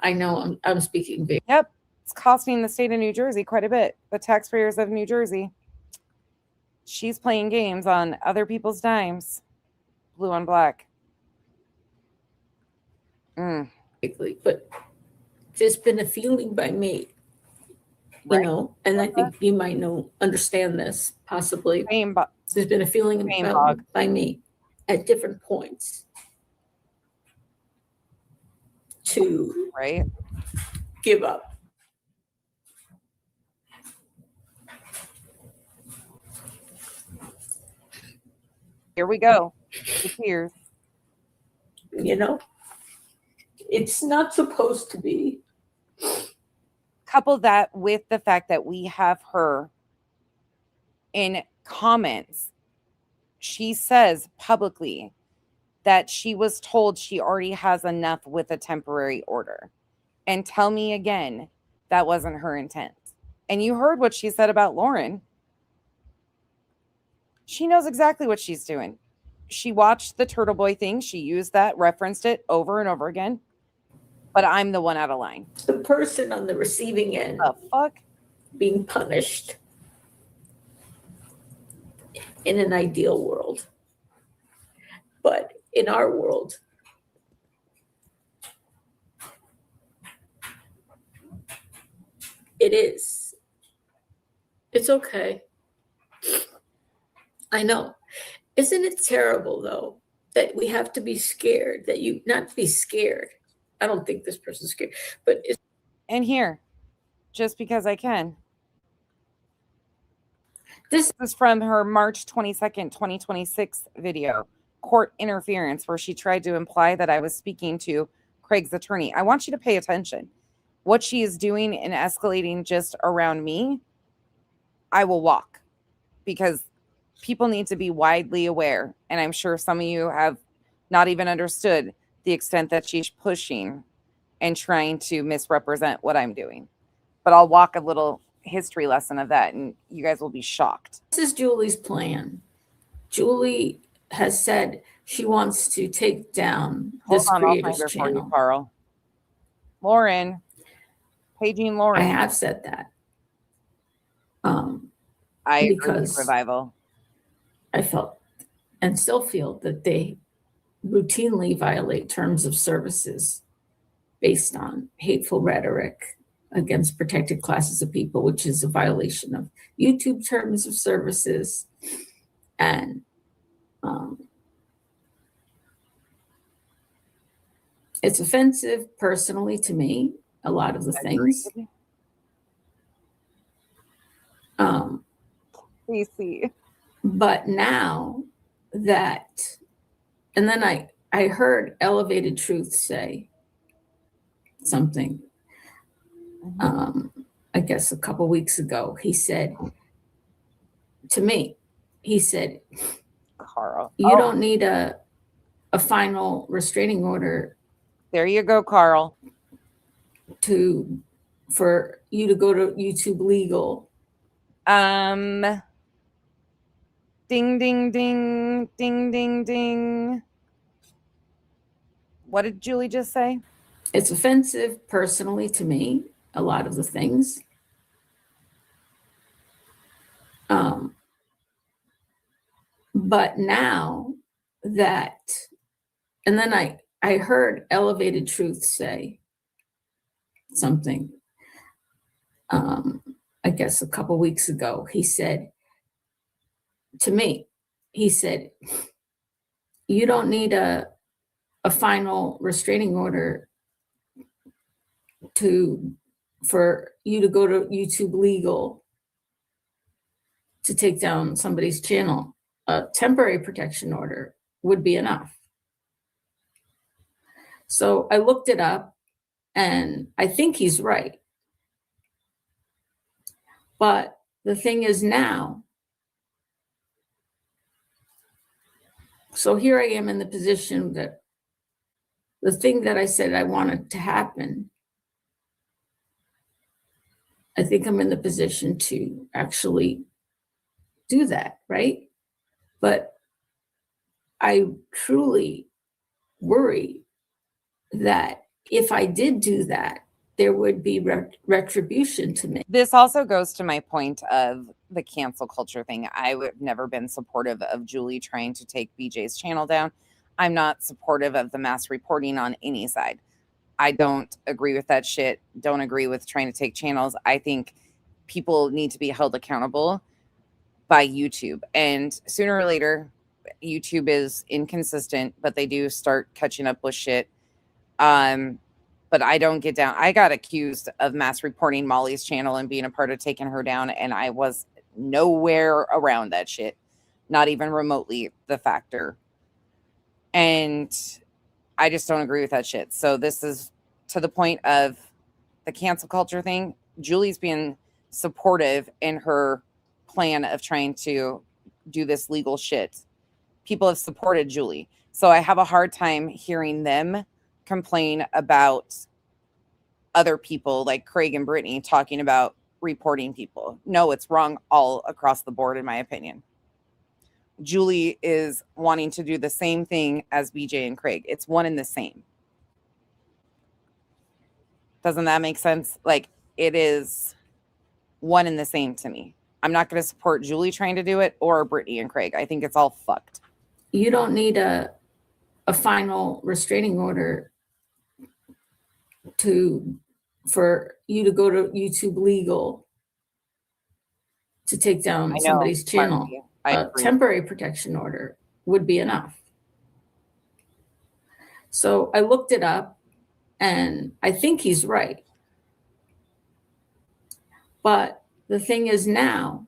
I know I'm speaking big. Yep. It's costing the state of New Jersey quite a bit. The taxpayers of New Jersey. She's playing games on other people's dimes. Blue on black. But there's been a feeling by me, you know, and I think you might understand this possibly. There's been a feeling by me at different points to give up. Here we go. Tears. You know, it's not supposed to be. Couple that with the fact that we have her in comments. She says publicly that she was told she already has enough with a temporary order. And tell me again, that wasn't her intent. And you heard what she said about Lauren. She knows exactly what she's doing. she watched the Turtle Boy thing. She used that, referenced it over and over again. But I'm the one out of line. The person on the receiving end The fuck? being punished in an ideal world. But in our world, it is. It's okay. I know. Isn't it terrible, though, that we have to be scared, that you not be scared? I don't think this person's scared, but it's. And here, just because I can. This is from her March 22nd, 2026 video, Court Interference, where she tried to imply that I was speaking to Craig's attorney. I want you to pay attention. What she is doing and escalating just around me, I will walk, because people need to be widely aware. And I'm sure some of you have not even understood the extent that she's pushing and trying to misrepresent what I'm doing. But I'll walk a little history lesson of that, and you guys will be shocked. This is Julie's plan. Julie has said she wants to take down this creator's channel. You, Carl. Lauren, paging Lauren. I have said that. I agree with because Revival. I felt and still feel that they routinely violate terms of services based on hateful rhetoric against protected classes of people, which is a violation of YouTube terms of services. And it's offensive personally to me, a lot of the things. But now that, and then I heard Elevated Truth say something, I guess a couple weeks ago. He said to me, he said, Carl, you don't need a final restraining order. There you go, Carl. For you to go to YouTube Legal. Ding, ding, ding, ding, ding, ding. What did Julie just say? It's offensive personally to me, a lot of the things. But now that, and then I heard Elevated Truth say something, I guess a couple weeks ago. He said to me, he said, you don't need a final restraining order for you to go to YouTube Legal to take down somebody's channel. A temporary protection order would be enough. So I looked it up, and I think he's right. But the thing is now, so here I am in the position that the thing that I said I wanted to happen, I think I'm in the position to actually do that, right? But I truly worry that if I did do that, there would be retribution to me. This also goes to my point of the cancel culture thing. I would have never been supportive of Julie trying to take BJ's channel down. I'm not supportive of the mass reporting on any side. I don't agree with that shit. Don't agree with trying to take channels. I think people need to be held accountable by YouTube. And sooner or later, YouTube is inconsistent, but they do start catching up with shit. But I don't get down. I got accused of mass reporting Molly's channel and being a part of taking her down, and I was nowhere around that shit. Not even remotely the factor. And I just don't agree with that shit. So this is to the point of the cancel culture thing. Julie's being supportive in her plan of trying to do this legal shit. People have supported Julie. So I have a hard time hearing them complain about other people like Craig and Brittany talking about reporting people. No, it's wrong all across the board, in my opinion. Julie is wanting to do the same thing as BJ and Craig. It's one and the same. Doesn't that make sense? Like, it is one and the same to me. I'm not going to support Julie trying to do it or Brittany and Craig. I think it's all fucked. You don't need a final restraining order for you to go to YouTube Legal to take down somebody's channel. A temporary protection order would be enough. So I looked it up, and I think he's right. But the thing is now,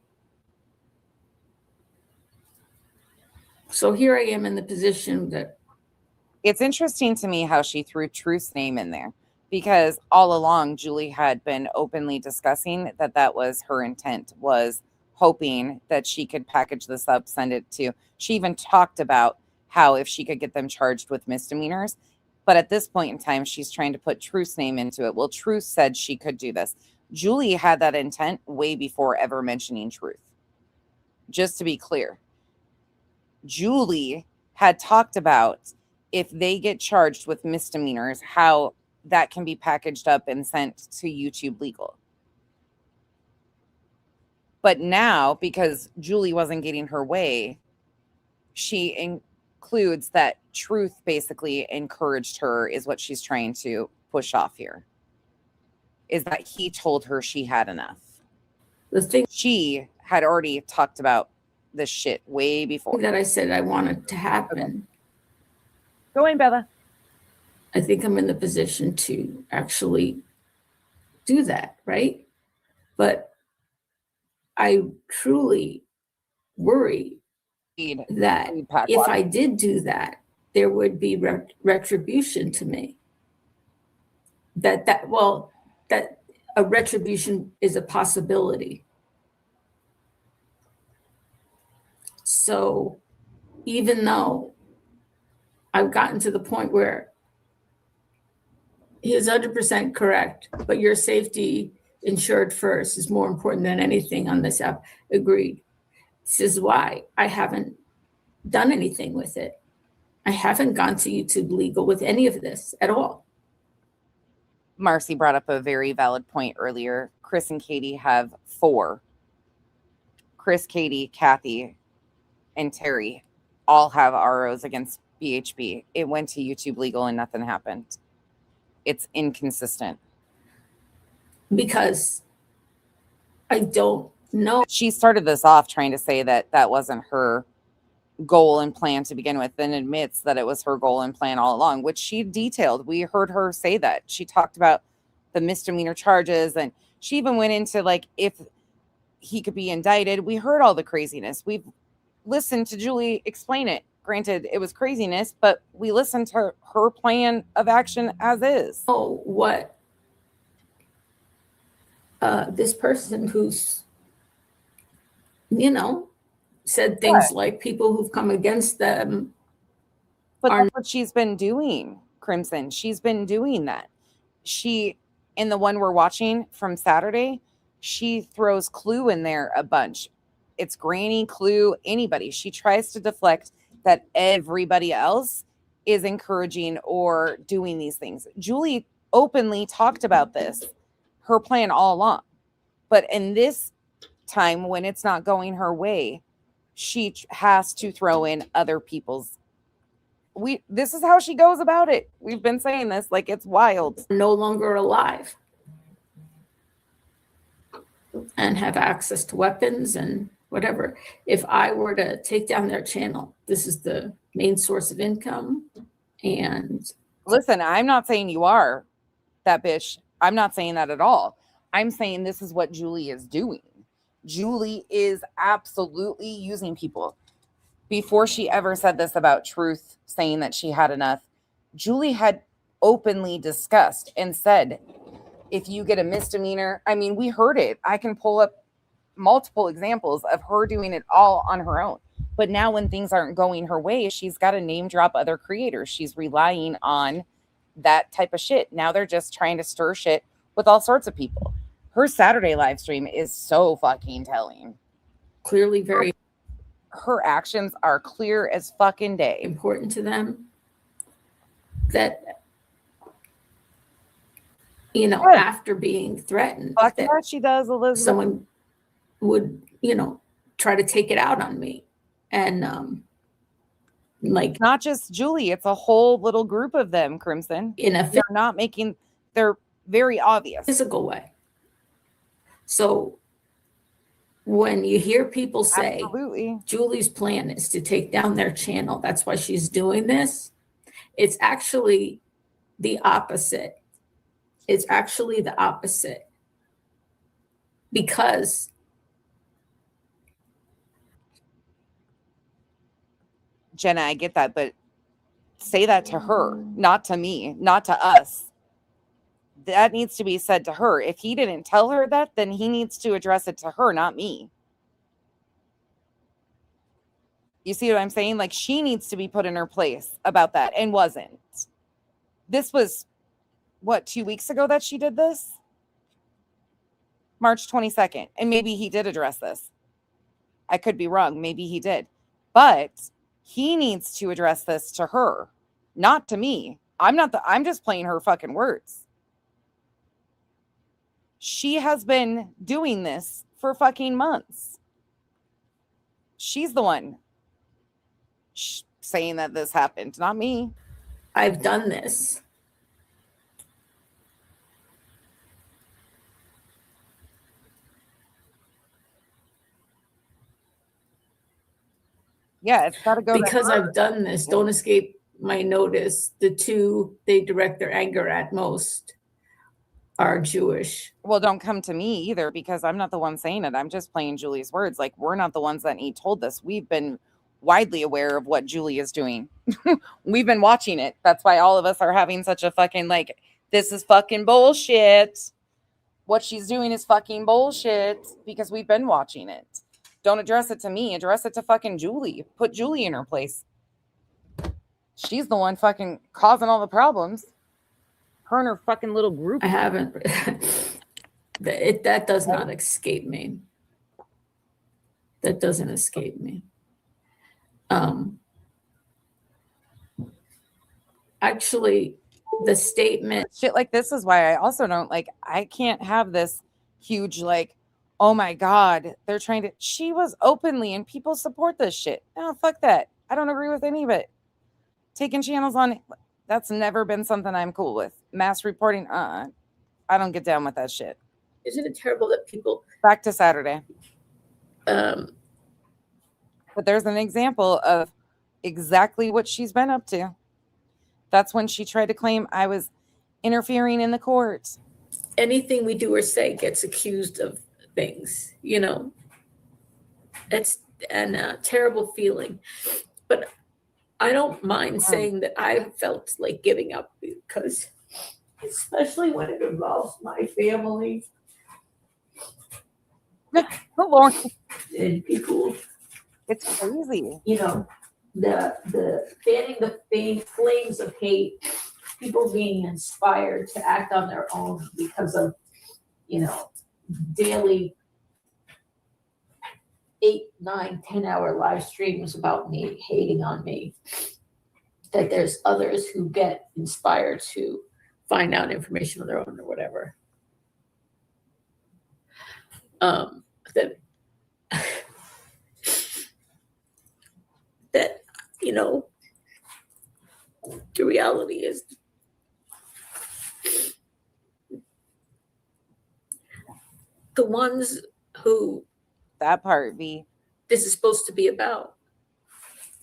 so here I am in the position that it's interesting to me how she threw Truth's name in there, because all along Julie had been openly discussing that was her intent, was hoping that she could package this up, send it to, she even talked about how if she could get them charged with misdemeanors. But at this point in time, she's trying to put Truth's name into it. Well, Truth said she could do this. Julie had that intent way before ever mentioning Truth. Just to be clear, Julie had talked about if they get charged with misdemeanors, how that can be packaged up and sent to YouTube Legal. But now, because Julie wasn't getting her way, she includes that Truth basically encouraged her, is what she's trying to push off here, is that he told her she had enough. The thing she had already talked about this shit way before. That I said I wanted to happen. Go in, Bella. I think I'm in the position to actually do that, right? But I truly worry that if I did do that, there would be retribution to me. That a retribution is a possibility. So even though I've gotten to the point where he is 100% correct, but your safety insured first is more important than anything on this app. Agreed. This is why I haven't done anything with it. I haven't gone to YouTube Legal with any of this at all. Marcy brought up a very valid point earlier. Chris and Katie have 4. Chris, Katie, Kathy, and Terry all have ROs against BHB. It went to YouTube Legal and nothing happened. It's inconsistent. Because I don't know. She started this off trying to say that that wasn't her goal and plan to begin with, and admits that it was her goal and plan all along, which she detailed. We heard her say that. She talked about the misdemeanor charges, and she even went into like if he could be indicted. We heard all the craziness. We've listened to Julie explain it. Granted, it was craziness, but we listened to her plan of action as is. Oh, what this person who's, said things like people who've come against them. But that's what she's been doing, Crimson. She's been doing that. She, in the one we're watching from Saturday, she throws Clue in there a bunch. It's Granny, Clue, anybody. She tries to deflect that everybody else is encouraging or doing these things. Julie openly talked about this, her plan all along. But in this time, when it's not going her way, she has to throw in other people's. This is how she goes about it. We've been saying this, like, it's wild. No longer alive and have access to weapons and whatever. If I were to take down their channel, this is the main source of income. And listen, I'm not saying you are that bitch. I'm not saying that at all. I'm saying this is what Julie is doing. Julie is absolutely using people. Before she ever said this about Truth, saying that she had enough, Julie had openly discussed and said, if you get a misdemeanor, I mean, we heard it. I can pull up multiple examples of her doing it all on her own. But now when things aren't going her way, she's got to name drop other creators. She's relying on that type of shit. Now they're just trying to stir shit with all sorts of people. Her Saturday live stream is so fucking telling. Clearly very. her actions are clear as fucking day. Important to them that, you know, Good. after being threatened, Fuck that yeah, she does, Elizabeth. someone would, you know, try to take it out on me. And like, Not just Julie, it's a whole little group of them, Crimson. in a They're not making, they're very obvious. physical way. So when you hear people say, Absolutely. Julie's plan is to take down their channel, that's why she's doing this, it's actually the opposite. It's actually the opposite. Because Jenna, I get that, but say that to her, not to me, not to us. That needs to be said to her. If he didn't tell her that, then he needs to address it to her, not me. You see what I'm saying? Like, she needs to be put in her place about that, and wasn't. This was, what, 2 weeks ago that she did this? March 22nd. And maybe he did address this. I could be wrong. Maybe he did. But he needs to address this to her, not to me. I'm just playing her fucking words. She has been doing this for fucking months. She's the one saying that this happened, not me. I've done this. Yeah, it's got to go Because to her. I've done this, don't escape my notice. The two they direct their anger at most are Jewish. Well, don't come to me either, because I'm not the one saying it. I'm just playing Julie's words. Like, we're not the ones that need told this. We've been widely aware of what Julie is doing. We've been watching it. That's why all of us are having such a fucking, like, this is fucking bullshit. What she's doing is fucking bullshit, because we've been watching it. Don't address it to me. Address it to fucking Julie. Put Julie in her place. She's the one fucking causing all the problems. Her and her fucking little group. I haven't. That does not escape me. That doesn't escape me. Actually, the statement. Shit like this is why I also don't, like, I can't have this huge, like, oh my God, they're trying to. She was openly, and people support this shit. No, fuck that. I don't agree with any of it. Taking channels on, that's never been something I'm cool with. Mass reporting, I don't get down with that shit. Isn't it terrible that people. Back to Saturday. But But there's an example of exactly what she's been up to. That's when she tried to claim I was interfering in the court. Anything we do or say gets accused of things, you know. It's a terrible feeling. But I don't mind saying that I felt like giving up, because especially when it involves my family Lord, and people, it's crazy. you know, the fanning the flames of hate, people being inspired to act on their own because of, you know, daily 8, 9, 10-hour live streams about me, hating on me. That there's others who get inspired to find out information on their own or whatever. That, you know, the reality is the ones who That part, V. this is supposed to be about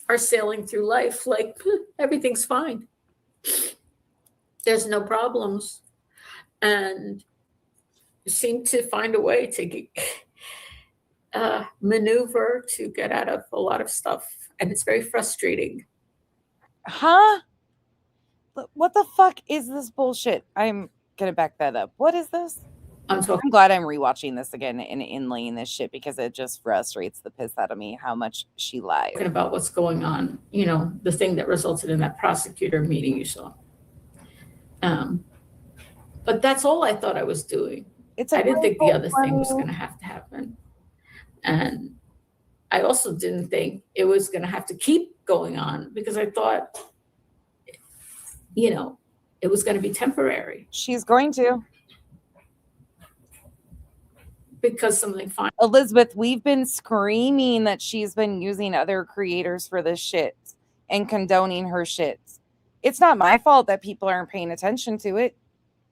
are sailing through life like everything's fine. There's no problems, and seem to find a way to maneuver to get out of a lot of stuff, and it's very frustrating. Huh? What the fuck is this bullshit? I'm gonna back that up. What is this? I'm glad I'm rewatching this again and inlaying this shit, because it just frustrates the piss out of me how much she lies. Talking about what's going on, you know, the thing that resulted in that prosecutor meeting you saw. But that's all I thought I was doing. I didn't think the other thing was going to happen. And I also didn't think it was going to have to keep going on because I thought, it was going to be temporary. She's going to. Because something fine. Elizabeth, we've been screaming that she's been using other creators for this shit and condoning her shit. It's not my fault that people aren't paying attention to it.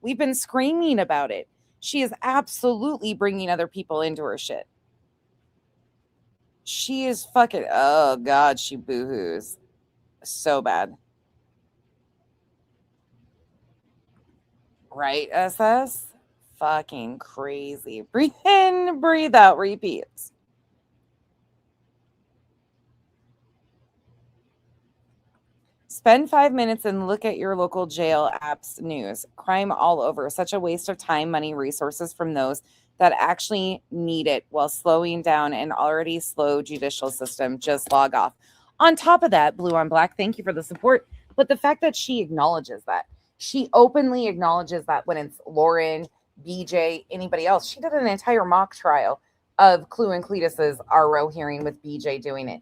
We've been screaming about it. She is absolutely bringing other people into her shit. She is fucking, oh God, she boohoos so bad. Right, SS? Fucking crazy. Breathe in, breathe out, repeat. Spend 5 minutes and look at your local jail app's news. Crime all over. Such a waste of time, money, resources from those that actually need it while slowing down an already slow judicial system. Just log off. On top of that, Blue on Black, thank you for the support. But the fact that she acknowledges that, she openly acknowledges that when it's Lauren, BJ, anybody else. She did an entire mock trial of Clue and Cletus's RO hearing with BJ doing it.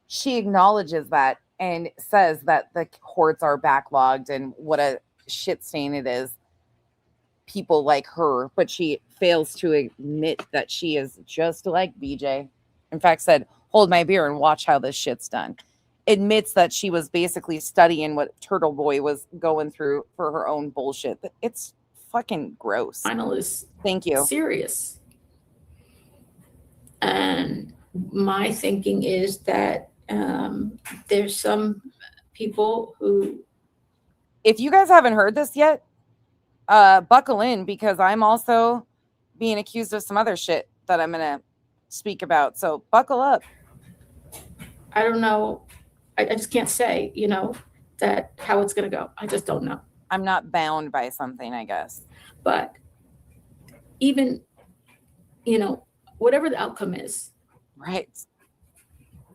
She acknowledges that and says that the courts are backlogged and what a shit stain it is. People like her, but she fails to admit that she is just like BJ. In fact, said, hold my beer and watch how this shit's done. Admits that she was basically studying what Turtle Boy was going through for her own bullshit. It's fucking gross. Final is thank you. Serious. And my thinking is that there's some people who, if you guys haven't heard this yet, buckle in because I'm also being accused of some other shit that I'm gonna speak about. So buckle up. I don't know. I just can't say, that how it's gonna go. I just don't know. I'm not bound by something, I guess. But even, whatever the outcome is, right?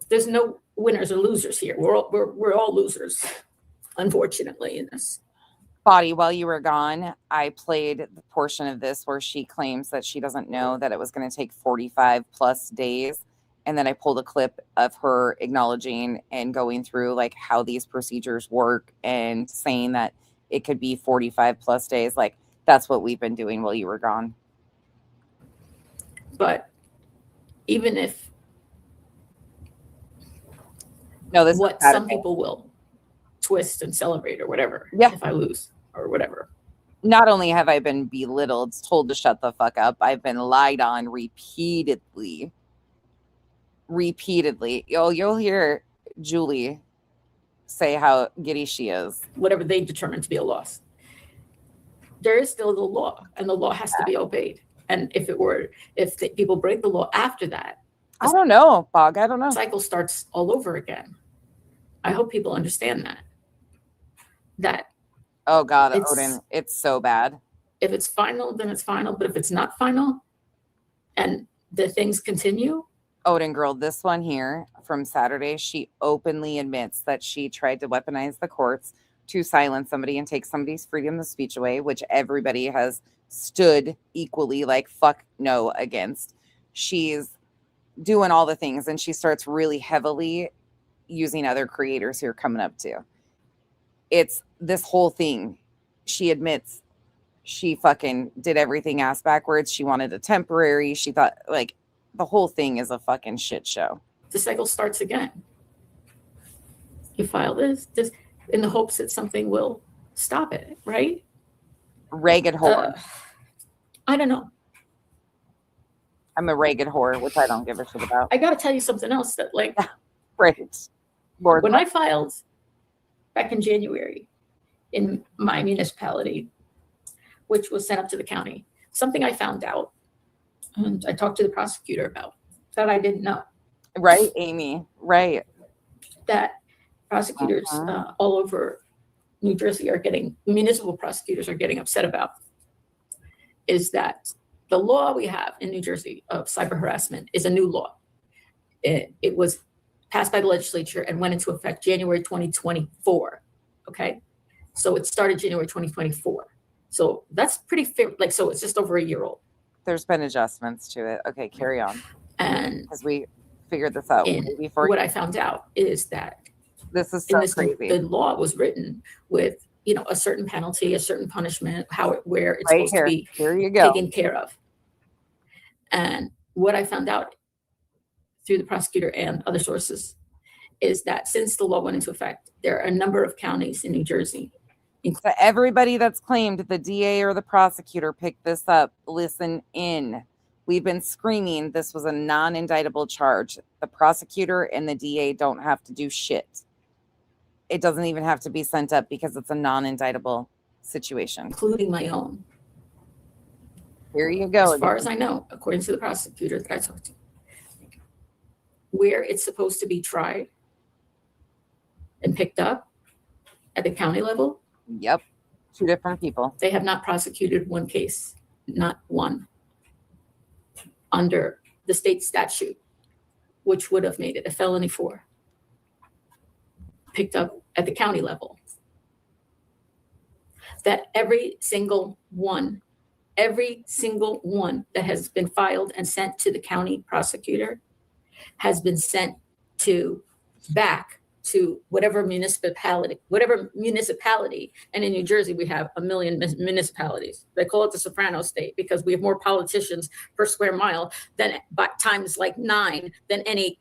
There's no winners or losers here. We're all losers, unfortunately, in this. Body, while you were gone, I played the portion of this where she claims that she doesn't know that it was going to take 45 plus days. And then I pulled a clip of her acknowledging and going through like how these procedures work and saying that it could be 45 plus days. Like that's what we've been doing while you were gone. But even if this what some people will twist and celebrate or whatever. Yeah. If I lose or whatever. Not only have I been belittled, told to shut the fuck up, I've been lied on repeatedly. You'll hear Julie say how giddy she is. Whatever they determine to be a loss. There is still the law, and the law has to be obeyed. And if people break the law after that, I don't know, Bog. I don't know. Cycle starts all over again. I hope people understand that. Oh God, Odin, it's so bad. If it's final, then it's final. But if it's not final, and the things continue. Odin girl, this one here from Saturday, she openly admits that she tried to weaponize the courts to silence somebody and take somebody's freedom of speech away, which everybody has stood equally like fuck no against. She's doing all the things, and she starts really heavily using other creators who are coming up to. It's this whole thing. She admits she fucking did everything ass backwards. She wanted a temporary. She thought like the whole thing is a fucking shit show. The cycle starts again. You file this in the hopes that something will stop it, right? Ragged whore. I don't know. I'm a ragged whore, which I don't give a shit about. I got to tell you something else that like, right. Lord, when I filed back in January in my municipality, which was sent up to the county, something I found out and I talked to the prosecutor about that I didn't know. Right, Amy. Right. That prosecutors all over New Jersey municipal prosecutors are getting upset about is that the law we have in New Jersey of cyber harassment is a new law. It was passed by the legislature and went into effect January 2024. Okay. So it started January 2024. So that's pretty fair. So it's just over a year old. There's been adjustments to it. Okay, carry on. And because we figured this out And before. what I found out is that This is so crazy. the law was written with, you know, a certain penalty, a certain punishment, where it's Right supposed here. to be Here you go. taken care of. And what I found out through the prosecutor and other sources is that since the law went into effect, there are a number of counties in New Jersey. So everybody that's claimed the DA or the prosecutor picked this up, listen in. We've been screaming this was a non-indictable charge. The prosecutor and the DA don't have to do shit. It doesn't even have to be sent up because it's a non-indictable situation. Including my own. Here you go. As far as I know, according to the prosecutor that I talked to, where it's supposed to be tried and picked up at the county level. Yep. 2 different people. They have not prosecuted one case, not one, under the state statute, which would have made it a felony for picked up at the county level. That every single one that has been filed and sent to the county prosecutor has been sent back to whatever municipality. And in New Jersey, we have 1 million municipalities. They call it the Soprano state because we have more politicians per square mile than by times like 9 than any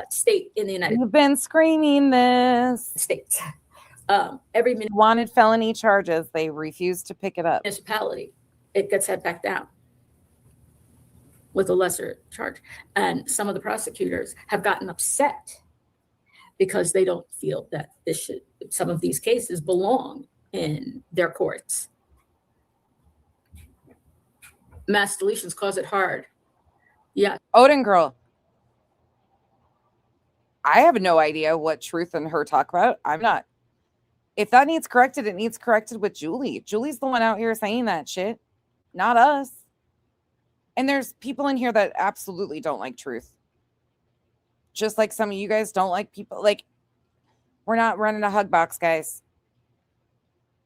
state in the United States. You've been screaming this. States. Wanted felony charges. They refused to pick it up. Municipality, it gets set back down with a lesser charge. And some of the prosecutors have gotten upset because they don't feel that some of these cases belong in their courts. Mass deletions cause it hard. Yeah. Odin girl. I have no idea what Truth and her talk about. I'm not. If that needs corrected, it needs corrected with Julie. Julie's the one out here saying that shit, not us. And there's people in here that absolutely don't like Truth. Just like some of you guys don't like people. Like, we're not running a hug box, guys.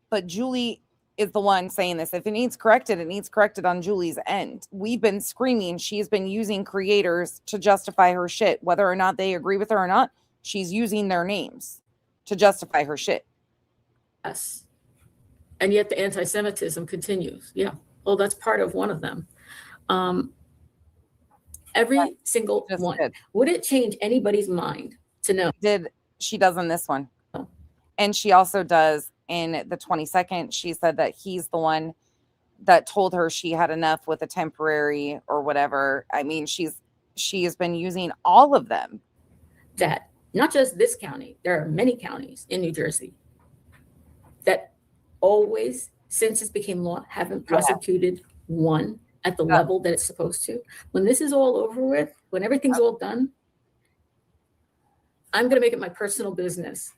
But Julie is the one saying this. If it needs corrected, it needs corrected on Julie's end. We've been screaming. She's been using creators to justify her shit. Whether or not they agree with her or not, she's using their names to justify her shit. Yes. And yet the anti-Semitism continues. Yeah. Well, that's part of one of them. Every single one. Good. Would it change anybody's mind to know? She does in this one. And she also does in the 22nd. She said that he's the one that told her she had enough with a temporary or whatever. I mean, she has been using all of them. That not just this county, there are many counties in New Jersey that always, since it became law, haven't prosecuted one at the level that it's supposed to. When this is all over with, when everything's all done, I'm going to make it my personal business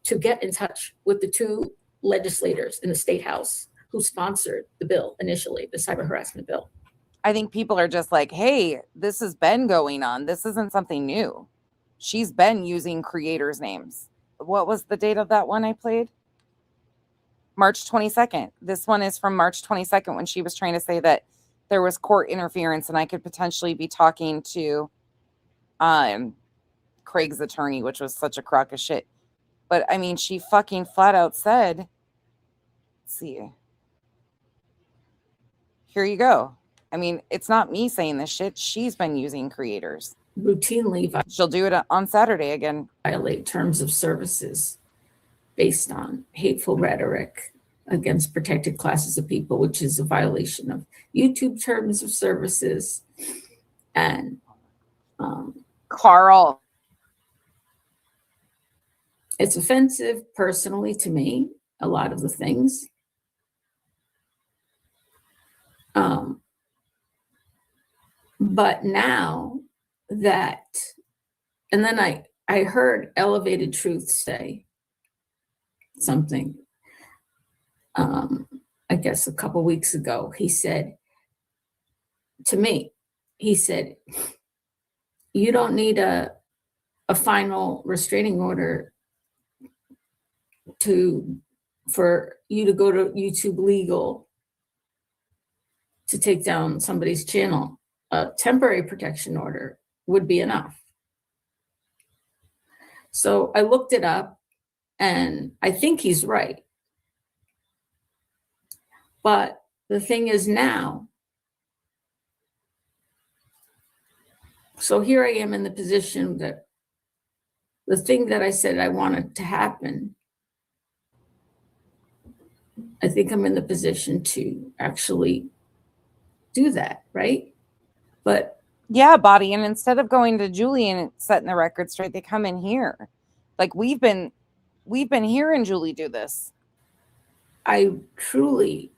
to get in touch with the 2 legislators in the state house who sponsored the bill initially, the cyber harassment bill. I think people are just like, hey, this has been going on. This isn't something new. She's been using creators' names. What was the date of that one I played? March 22nd. This one is from March 22nd when she was trying to say that there was court interference and I could potentially be talking to Craig's attorney, which was such a crock of shit. But I mean, she fucking flat out said, let's see. Here you go. I mean, it's not me saying this shit. She's been using creators. Routinely. She'll do it on Saturday again. Violate terms of services based on hateful rhetoric against protected classes of people, which is a violation of YouTube terms of services. And Carl. It's offensive personally to me, a lot of the things. But now that, and then I heard Elevated Truth say something, I guess a couple weeks ago. He said to me, he said, you don't need a final restraining order for you to go to YouTube Legal to take down somebody's channel. A temporary protection order would be enough. So I looked it up, and I think he's right. But the thing is now, so here I am in the position that the thing that I said I wanted to happen, I think I'm in the position to actually do that, right? But yeah, Body. And instead of going to Julie and setting the record straight, they come in here. Like we've been hearing Julie do this. I truly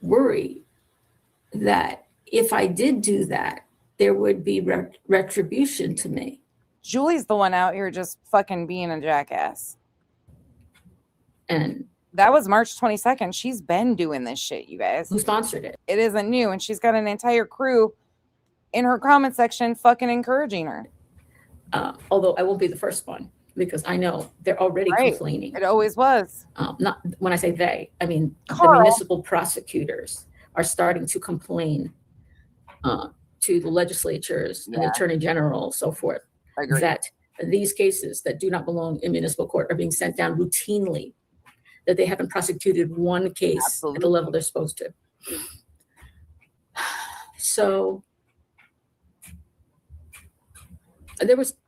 worry that if I did do that, there would be retribution to me. Julie's the one out here just fucking being a jackass. And that was March 22nd. She's been doing this shit, you guys. Who sponsored it? It isn't new. And she's got an entire crew in her comment section fucking encouraging her. Although I won't be the first one, because I know they're already complaining. It always was. Not when I say they, I mean Carl. The municipal prosecutors are starting to complain to the legislatures and the attorney general, so forth, that these cases that do not belong in municipal court are being sent down routinely, that they haven't prosecuted one case at the level they're supposed to. So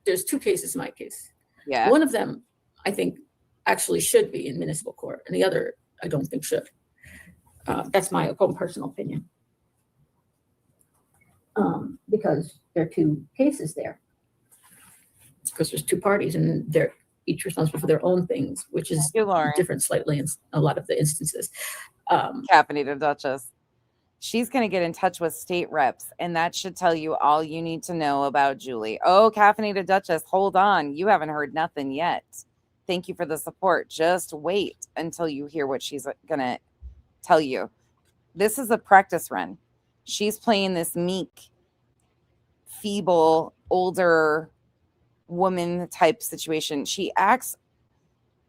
there's two cases in my case. Yeah. One of them, I think, actually should be in municipal court, and the other, I don't think should. That's my own personal opinion. Because there are two cases there. Because there's two parties, and they're each responsible for their own things, which is different slightly in a lot of the instances. Caffeinated Duchess. She's going to get in touch with state reps, and that should tell you all you need to know about Julie. Oh, Caffeinated Duchess, hold on. You haven't heard nothing yet. Thank you for the support. Just wait until you hear what she's going to tell you. This is a practice run. She's playing this meek, feeble, older woman type situation. She acts,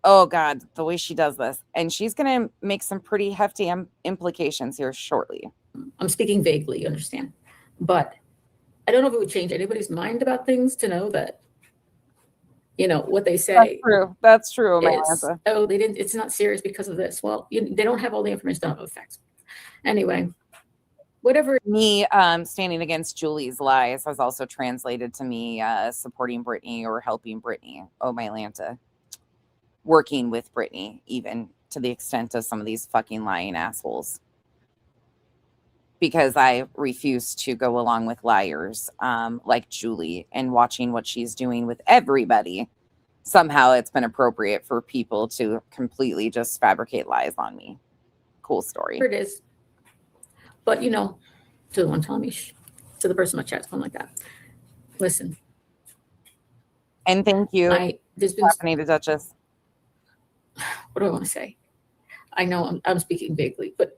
oh God, the way she does this. And she's going to make some pretty hefty implications here shortly. I'm speaking vaguely, you understand? But I don't know if it would change anybody's mind about things to know that, you know, what they say. That's true. That's true. Oh, they didn't, it's not serious because of this. Well, they don't have all the information, don't have the facts. Anyway, whatever. Me standing against Julie's lies has also translated to me supporting Brittany or helping Brittany. Oh, my Lanta. Working with Brittany, even to the extent of some of these fucking lying assholes. Because I refuse to go along with liars like Julie, and watching what she's doing with everybody. Somehow it's been appropriate for people to completely just fabricate lies on me. Cool story. It is. But, you know, to the one telling me, to the person in my chat, something like that. Listen. And thank you, Caffeinated Duchess. What do I want to say? I know I'm speaking vaguely, but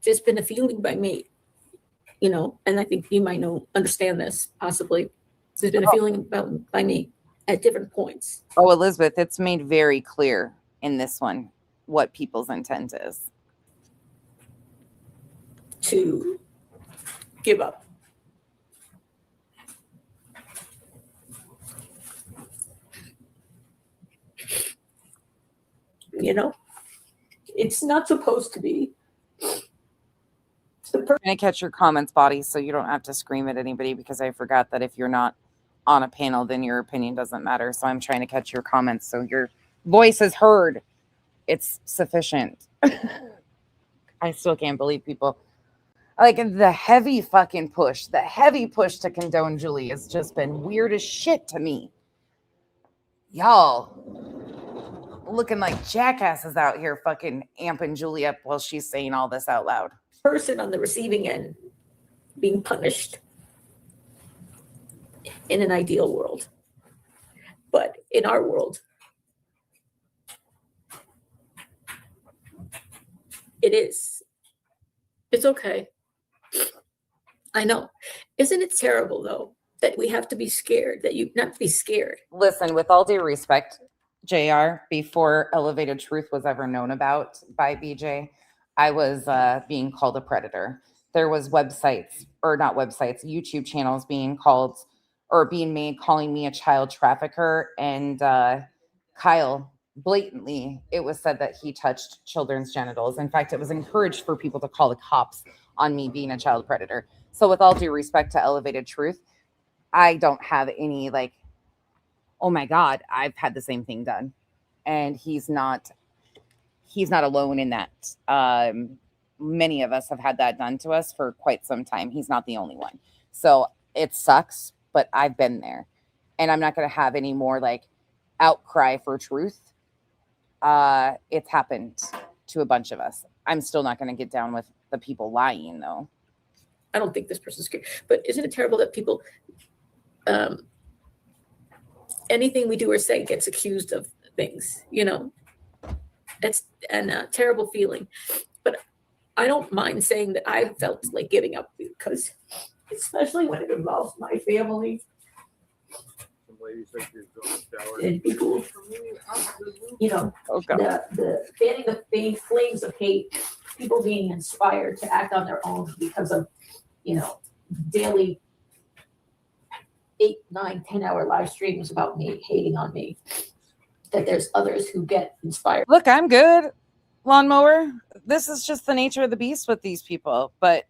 there's been a feeling by me, you know, and I think you might understand this possibly. There's been a feeling by me at different points. Oh, Elizabeth, it's made very clear in this one what people's intent is. To give up. You know, it's not supposed to be. I'm going to catch your comments, Body, so you don't have to scream at anybody, because I forgot that if you're not on a panel, then your opinion doesn't matter. So I'm trying to catch your comments so your voice is heard. It's sufficient. I still can't believe people. Like, the heavy fucking push, to condone Julie has just been weird as shit to me. Y'all looking like jackasses out here fucking amping Julie up while she's saying all this out loud. Person on the receiving end being punished in an ideal world. But in our world, it's okay. I know. Isn't it terrible, though, that we have to be scared, not to be scared? Listen, with all due respect, JR, before Elevated Truth was ever known about by BJ, I was being called a predator. There was YouTube channels being called or being made calling me a child trafficker. And Kyle, blatantly, it was said that he touched children's genitals. In fact, it was encouraged for people to call the cops on me being a child predator. So with all due respect to Elevated Truth, I don't have any like, oh my God, I've had the same thing done. And he's not alone in that. Many of us have had that done to us for quite some time. He's not the only one. So it sucks, but I've been there. And I'm not going to have any more like outcry for truth. It's happened to a bunch of us. I'm still not going to get down with the people lying, though. I don't think this person's great, but isn't it terrible that people, anything we do or say gets accused of things, you know? It's a terrible feeling. But I don't mind saying that I felt like giving up, because especially when it involves my family. And people, you know, the fanning the flames of hate, people being inspired to act on their own because of, you know, daily 8, 9, 10-hour live streams about me, hating on me, that there's others who get inspired. Look, I'm good, lawnmower. This is just the nature of the beast with these people, but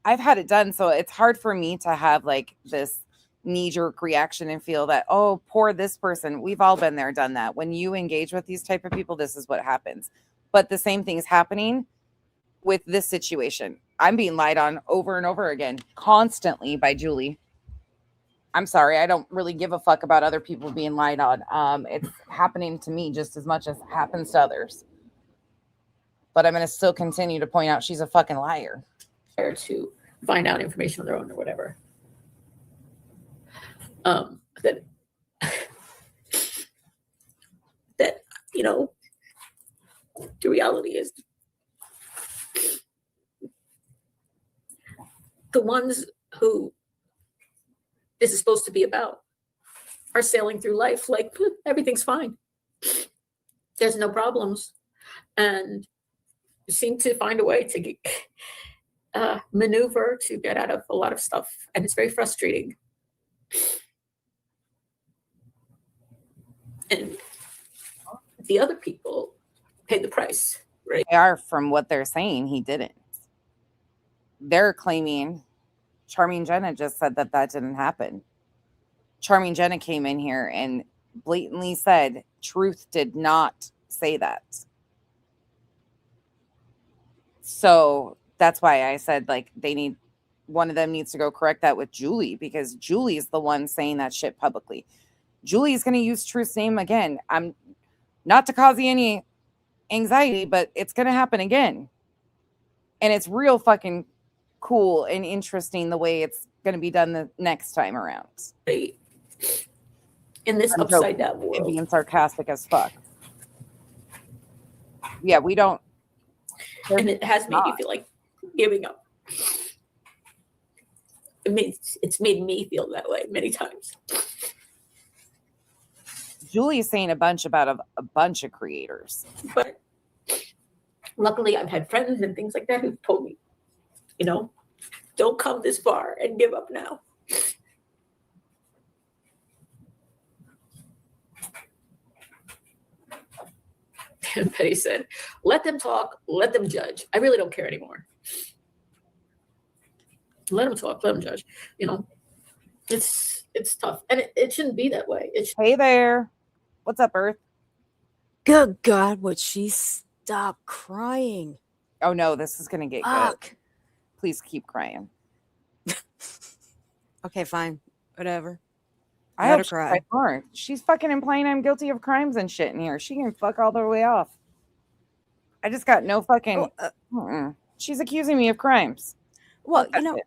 I've had it done, so it's hard for me to have like this knee-jerk reaction and feel that, oh, poor this person. We've all been there, done that. When you engage with these type of people, this is what happens. But the same thing is happening with this situation. I'm being lied on over and over again, constantly, by Julie. I'm sorry, I don't really give a fuck about other people being lied on. It's happening to me just as much as it happens to others. But I'm going to still continue to point out she's a fucking liar. To find out information on their own or whatever. That, you know, the reality is the ones who this is supposed to be about are sailing through life like everything's fine. There's no problems, and seem to find a way to get, maneuver to get out of a lot of stuff, and it's very frustrating. And the other people pay the price, right? They are, from what they're saying, he didn't. They're claiming Charming Jenna just said that didn't happen. Charming Jenna came in here and blatantly said Truth did not say that. So that's why I said, like, one of them needs to go correct that with Julie, because Julie's the one saying that shit publicly. Julie's going to use Truth's name again. I'm not to cause you any anxiety, but it's going to happen again. And it's real fucking cool and interesting the way it's going to be done the next time around. In this upside down world. And being sarcastic as fuck. Yeah, we don't. And it has made me feel like giving up. It's made me feel that way many times. Julie's saying a bunch about a bunch of creators. But luckily, I've had friends and things like that who've told me, you know, don't come this far and give up now. And Betty said, let them talk, let them judge. I really don't care anymore. Let them talk, let them judge. You know, it's tough. And it shouldn't be that way. Hey there. What's up, Earth? Good God, would she stop crying? Oh no, this is gonna get good. Please keep crying. Okay, fine. Whatever. I hope she cries more. She's fucking implying I'm guilty of crimes and shit in here. She can fuck all the way off. I just got no fucking. She's accusing me of crimes. Well, you know,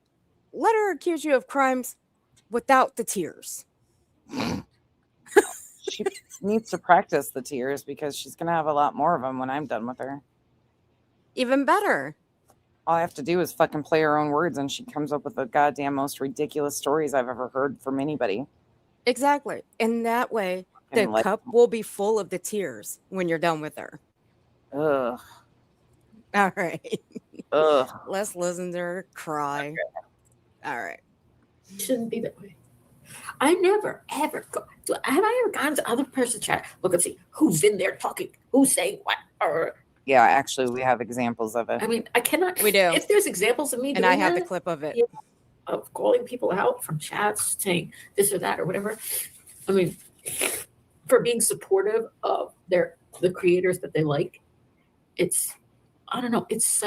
let her accuse you of crimes without the tears. She needs to practice the tears because she's gonna have a lot more of them when I'm done with her. Even better. All I have to do is fucking play her own words, and she comes up with the goddamn most ridiculous stories I've ever heard from anybody. Exactly. And that way, the cup will be full of the tears when you're done with her. Ugh. All right. Ugh. Let's listen to her cry. Okay. All right. It shouldn't be that way. I never ever go. Have I ever gone to other person's chat? Look and see who's in there talking, who's saying what, or Yeah, actually, we have examples of it. I mean, I cannot. We do. If there's examples of me And doing I have the that, clip of it. you know, of calling people out from chats, saying this or that or whatever. I mean, for being supportive of the creators that they like, it's I don't know. It's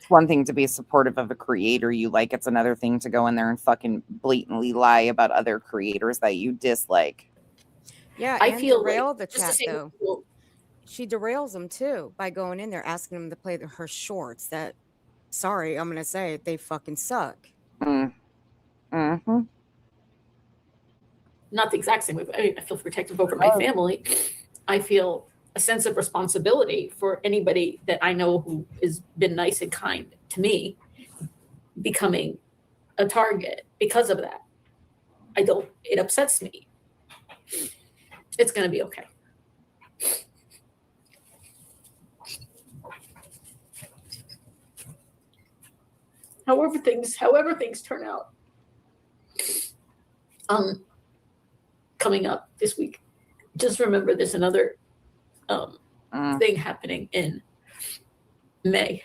one thing to be supportive of a creator you like. It's another thing to go in there and fucking blatantly lie about other creators that you dislike. Yeah, I and feel derail like the just to chat say though. people- She derails them too by going in there asking them to play her shorts. That, sorry, I'm gonna say it, they fucking suck. Mm-hmm. not the exact same way. But I feel protective over my family. I feel a sense of responsibility for anybody that I know who has been nice and kind to me becoming a target because of that. It upsets me. It's going to be okay. However things turn out. Coming up this week, just remember there's another thing happening in May,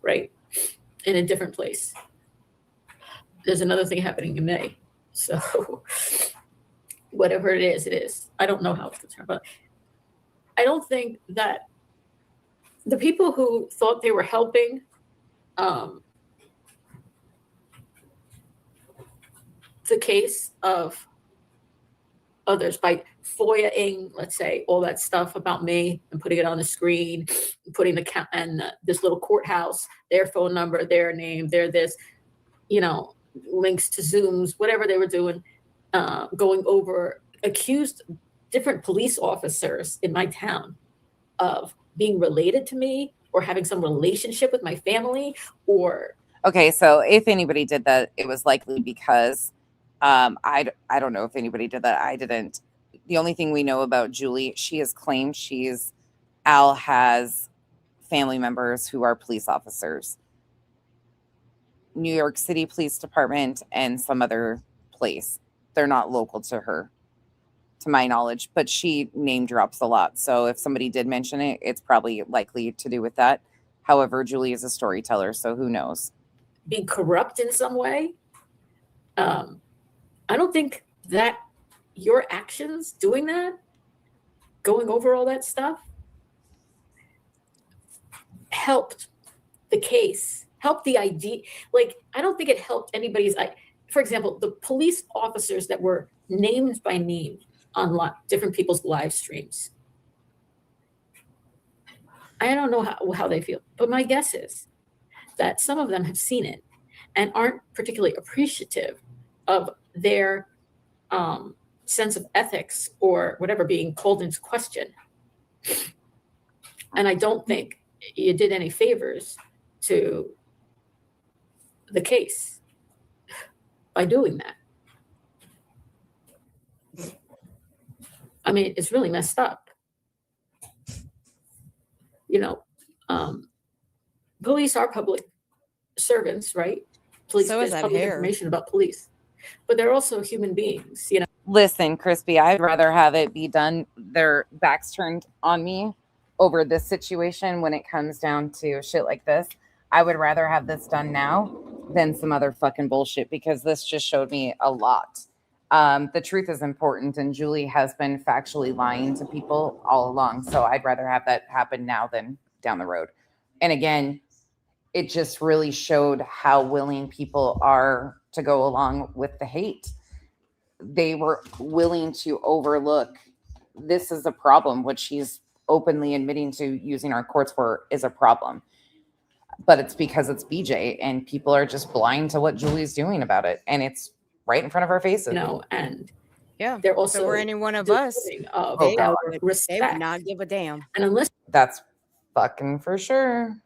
right? In a different place. There's another thing happening in May. So whatever it is. I don't know how it's going to turn out. I don't think that the people who thought they were helping the case of others by FOIA-ing, let's say, all that stuff about me and putting it on the screen, putting the count and this little courthouse, their phone number, their name, their this, links to Zooms, whatever they were doing, going over, accused different police officers in my town of being related to me or having some relationship with my family or. Okay, so if anybody did that, it was likely because I don't know if anybody did that. I didn't. The only thing we know about Julie, she has claimed Al has family members who are police officers. New York City Police Department and some other place. They're not local to her, to my knowledge, but she name drops a lot. So if somebody did mention it, it's probably likely to do with that. However, Julie is a storyteller, so who knows? Being corrupt in some way. I don't think that your actions doing that, going over all that stuff, helped the case, helped the idea. Like, I don't think it helped anybody's. For example, the police officers that were named by name on different people's live streams. I don't know how they feel, but my guess is that some of them have seen it and aren't particularly appreciative of their sense of ethics or whatever being called into question. And I don't think you did any favors to the case by doing that. I mean, it's really messed up. Police are public servants, right? Police, So is there's that public hair. information about police, but they're also human beings, Listen, Crispy, I'd rather have it be done, their backs turned on me over this situation when it comes down to shit like this. I would rather have this done now than some other fucking bullshit, because this just showed me a lot. The truth is important, and Julie has been factually lying to people all along. So I'd rather have that happen now than down the road. And again, it just really showed how willing people are to go along with the hate. They were willing to overlook this is a problem, which she's openly admitting to using our courts for is a problem. But it's because it's BJ and people are just blind to what Julie's doing about it. And it's right in front of our faces. and Yeah, they're if also it were any one of us, of they our would respect. not give a damn. And unless That's fucking for sure.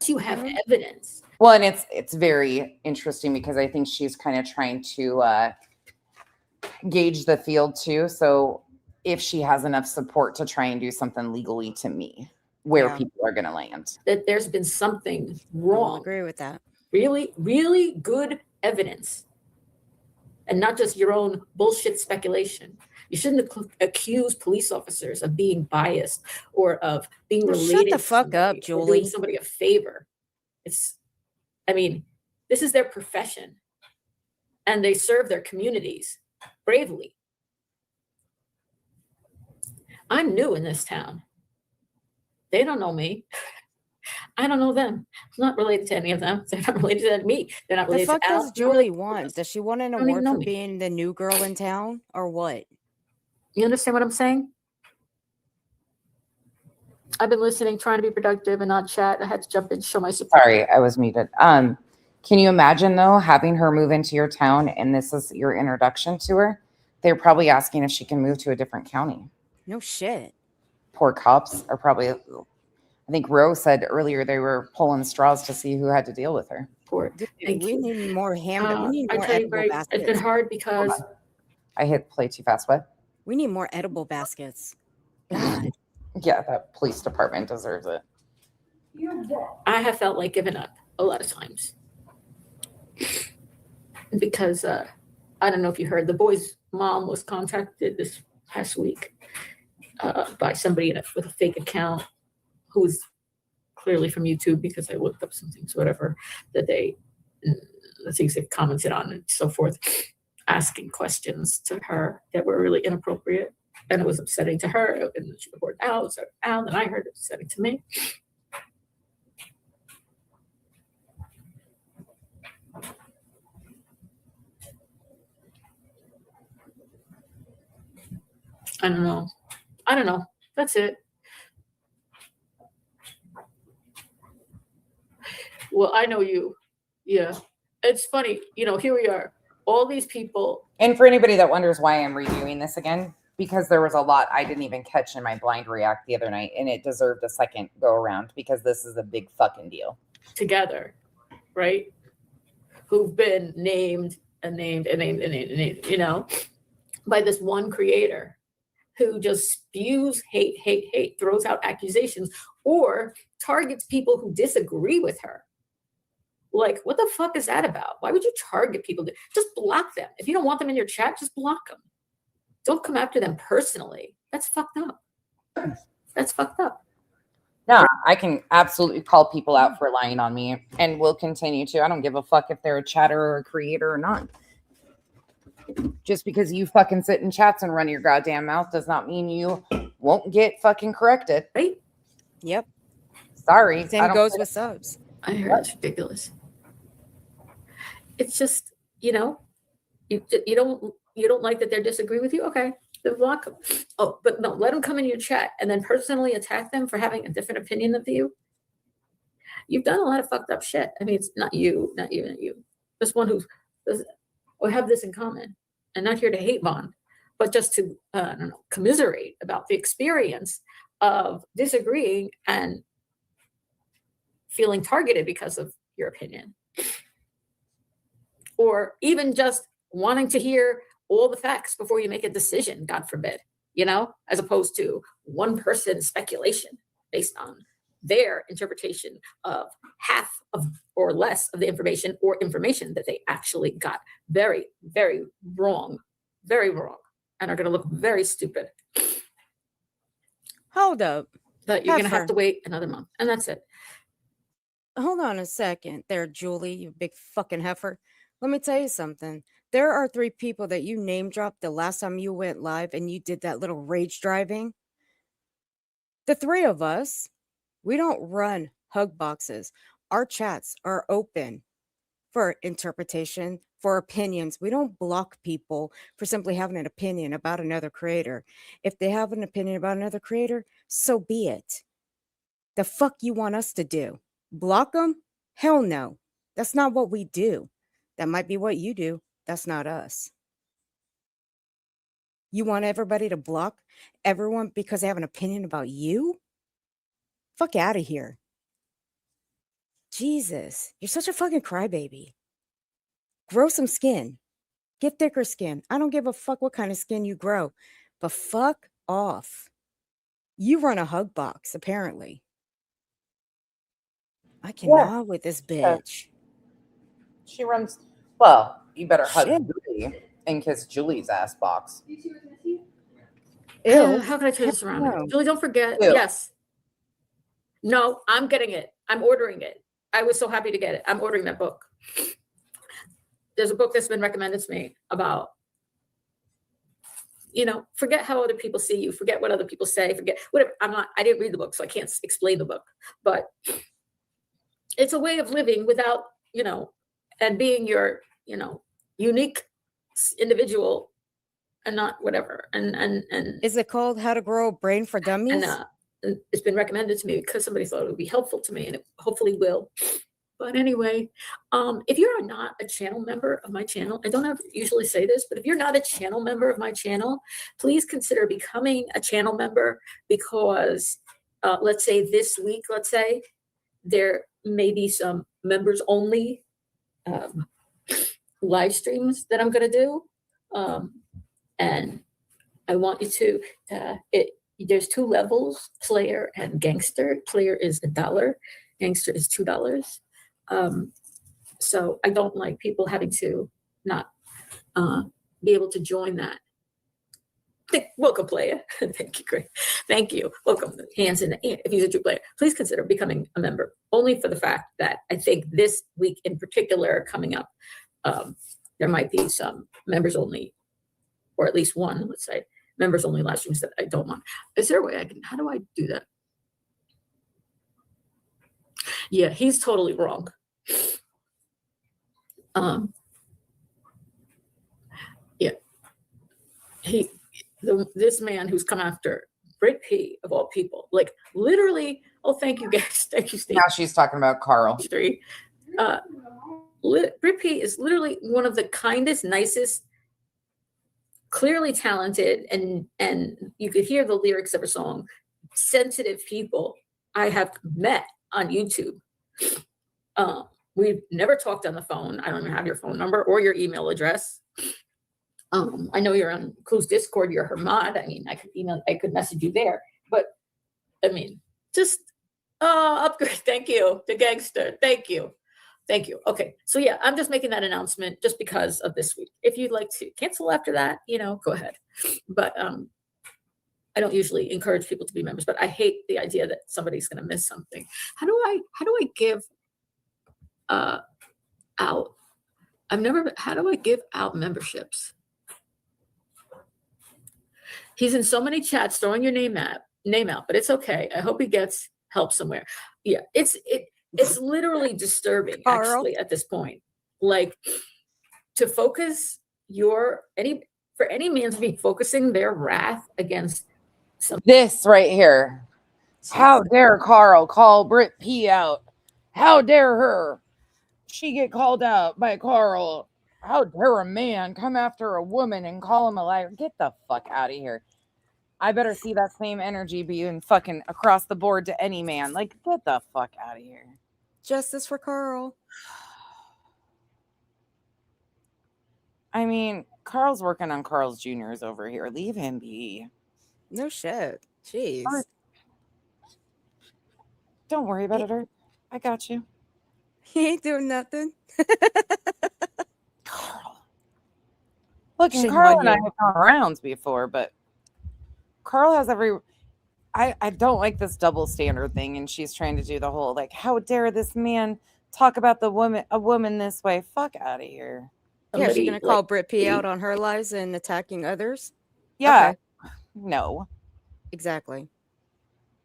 you have evidence. Well, and it's very interesting because I think she's kind of trying to gauge the field too. So if she has enough support to try and do something legally to me, where people are going to land. That there's been something I wrong. agree with that. Really, really good evidence and not just your own bullshit speculation. You shouldn't accuse police officers of being biased or of being Well, related shut the to fuck somebody up, or Julie. doing somebody a favor. This is their profession, and they serve their communities bravely. I'm new in this town. They don't know me. I don't know them. I'm not related to any of them. They're not related to me. They're not The related fuck to Al. does Julie want? Does she want an They don't even award know for me. being the new girl in town or what? You understand what I'm saying? I've been listening, trying to be productive and not chat. I had to jump in, show my support. Sorry, I was muted. Can you imagine though having her move into your town and this is your introduction to her? They're probably asking if she can move to a different county. No shit. Poor cops are probably. I think Rose said earlier they were pulling straws to see who had to deal with her. Poor. Dude, Thank we you. need more we need I more tell you, edible Greg, it's been baskets. hard because I hit play too fast. What? We need more edible baskets. God. Yeah, that police department deserves it. I have felt like giving up a lot of times because I don't know if you heard, the boy's mom was contacted this past week by somebody with a fake account who was clearly from YouTube, because I looked up some things, whatever, that the things they've commented on and so forth, asking questions to her that were really inappropriate. And it was upsetting to her, and she reported Al, so Al, and I heard it was upsetting to me. I don't know. That's it. Well, I know you. Yeah. It's funny. Here we are. All these people. And for anybody that wonders why I'm reviewing this again, because there was a lot I didn't even catch in my blind react the other night, and it deserved a second go around because this is a big fucking deal. Together, right? Who've been named and named and named and named and named, by this one creator who just spews hate, throws out accusations, or targets people who disagree with her. Like, what the fuck is that about? Why would you target people? Just block them. If you don't want them in your chat, just block them. Don't come after them personally. That's fucked up. That's fucked up. No, I can absolutely call people out for lying on me and will continue to. I don't give a fuck if they're a chatter or a creator or not. Just because you fucking sit in chats and run your goddamn mouth does not mean you won't get fucking corrected. Right? Yep. Sorry. Same goes with subs. I heard it's ridiculous. It's just, you don't like that they're disagreeing with you. Okay, then block them. Oh, but no, let them come in your chat and then personally attack them for having a different opinion of you. You've done a lot of fucked up shit. I mean, it's not you. This one we have this in common, and not here to hate bond, but just to commiserate about the experience of disagreeing and feeling targeted because of your opinion, or even just wanting to hear all the facts before you make a decision, God forbid, as opposed to one person's speculation based on their interpretation of half of or less of the information, or information that they actually got very, very wrong, and are going to look very stupid. Hold up. But you're going to have to wait another month, and that's it. Hold on a second there, Julie, you big fucking heifer. Let me tell you something. There are 3 people that you name dropped the last time you went live and you did that little rage driving. The 3 of us, we don't run hug boxes. Our chats are open for interpretation, for opinions. We don't block people for simply having an opinion about another creator. If they have an opinion about another creator, so be it. The fuck you want us to do? Block them? Hell no. That's not what we do. That might be what you do. That's not us. You want everybody to block everyone because they have an opinion about you? Fuck out of here. Jesus, you're such a fucking crybaby. Grow some skin. Get thicker skin. I don't give a fuck what kind of skin you grow, but fuck off. You run a hug box, apparently. I cannot with this bitch. She runs Well, you better hug Julie and kiss Julie's ass box. Ew. How can I turn this around? No. Julie, don't forget. Ew. Yes. No, I'm getting it. I'm ordering it. I was so happy to get it. I'm ordering that book. There's a book that's been recommended to me about, forget how other people see you, forget what other people say, forget whatever. I didn't read the book, so I can't explain the book, but it's a way of living without, and being your, unique individual and not whatever. And Is it called How to Grow a Brain for Dummies? and it's been recommended to me because somebody thought it would be helpful to me, and it hopefully will. But anyway, if you're not a channel member of my channel, I don't usually say this, but if you're not a channel member of my channel, please consider becoming a channel member, because let's say this week, there may be some members only live streams that I'm going to do. And I want you to, there's 2 levels, player and gangster. Player is $1, gangster is $2. So I don't like people having to not be able to join that. Welcome, player. Thank you, great. Thank you. Welcome. Hands in the air. If you're a true player, please consider becoming a member, only for the fact that I think this week in particular coming up, there might be some members only, or at least one, let's say, members only live streams that I don't want. Is there a way how do I do that? Yeah, he's totally wrong. Yeah, this man who's come after Brit P of all people, like literally. Oh, thank you guys. Thank you, Steve. Now she's talking about Carl. Brit P is literally one of the kindest, nicest, clearly talented, and you could hear the lyrics of her song, sensitive people I have met on YouTube. We've never talked on the phone. I don't even have your phone number or your email address. I know you're on Clue's Discord. You're her mod. I mean, I could message you there. But I mean, just upgrade. Thank you, the gangster. Thank you. Okay, so yeah, I'm just making that announcement just because of this week. If you'd like to cancel after that, go ahead. But I don't usually encourage people to be members, but I hate the idea that somebody's going to miss something. How do I give out? How do I give out memberships? He's in so many chats throwing your name out, but it's okay. I hope he gets help somewhere. Yeah, it's literally disturbing, actually, at this point. Like, to focus for any man to be focusing their wrath against this right here. How dare Carl call Brit P out? How dare her? She get called out by Carl. How dare a man come after a woman and call him a liar? Get the fuck out of here. I better see that same energy being fucking across the board to any man. Like, get the fuck out of here. Justice for Carl. I mean, Carl's working on Carl's Jr.'s over here. Leave him be. No shit. Jeez. Don't worry about it. I got you. He ain't doing nothing. Carl. Look, Carl and I have gone rounds before, but Carl has I don't like this double standard thing, and she's trying to do the whole, like, how dare this man talk about a woman this way? Fuck out of here. Yeah, she's gonna call Brit P out on her lies and attacking others? Yeah. Okay. No. Exactly.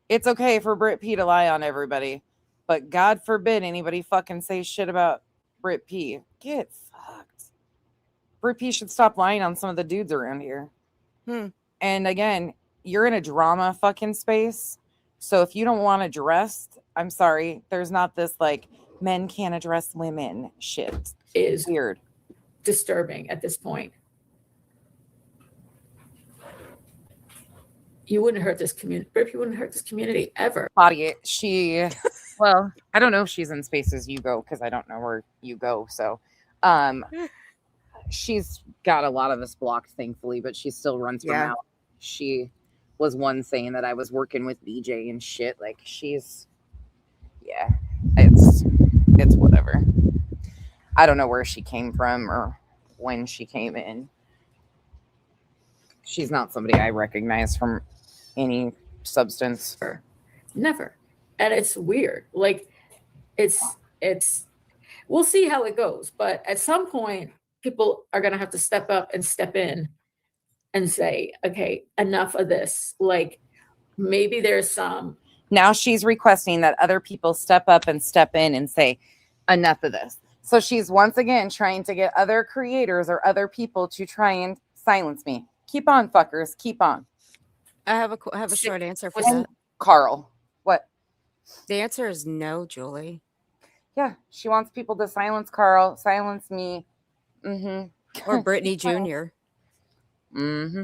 It's okay for Brit P to lie on everybody, but God forbid anybody fucking say shit about Brit P. Get fucked. Brit P should stop lying on some of the dudes around here. And again, you're in a drama fucking space. So if you don't want addressed, I'm sorry, there's not this like men can't address women shit. Is weird. Disturbing at this point. You wouldn't hurt this community. You wouldn't hurt this community ever. Claudia, well, I don't know if she's in spaces you go, because I don't know where you go. So she's got a lot of us blocked, thankfully, but she still runs from out. She was one saying that I was working with BJ and shit. Like, it's whatever. I don't know where she came from or when she came in. She's not somebody I recognize from any substance. Never. And it's weird. Like it's we'll see how it goes, but at some point people are going to have to step up and step in and say, okay, enough of this. Like maybe there's some. Now she's requesting that other people step up and step in and say, enough of this. So she's once again trying to get other creators or other people to try and silence me. Keep on, fuckers. Keep on. I have a short answer for And that. Carl, what? The answer is no, Julie. Yeah, she wants people to silence Carl, silence me. Mm-hmm. Or Brittany Jr. Mm-hmm.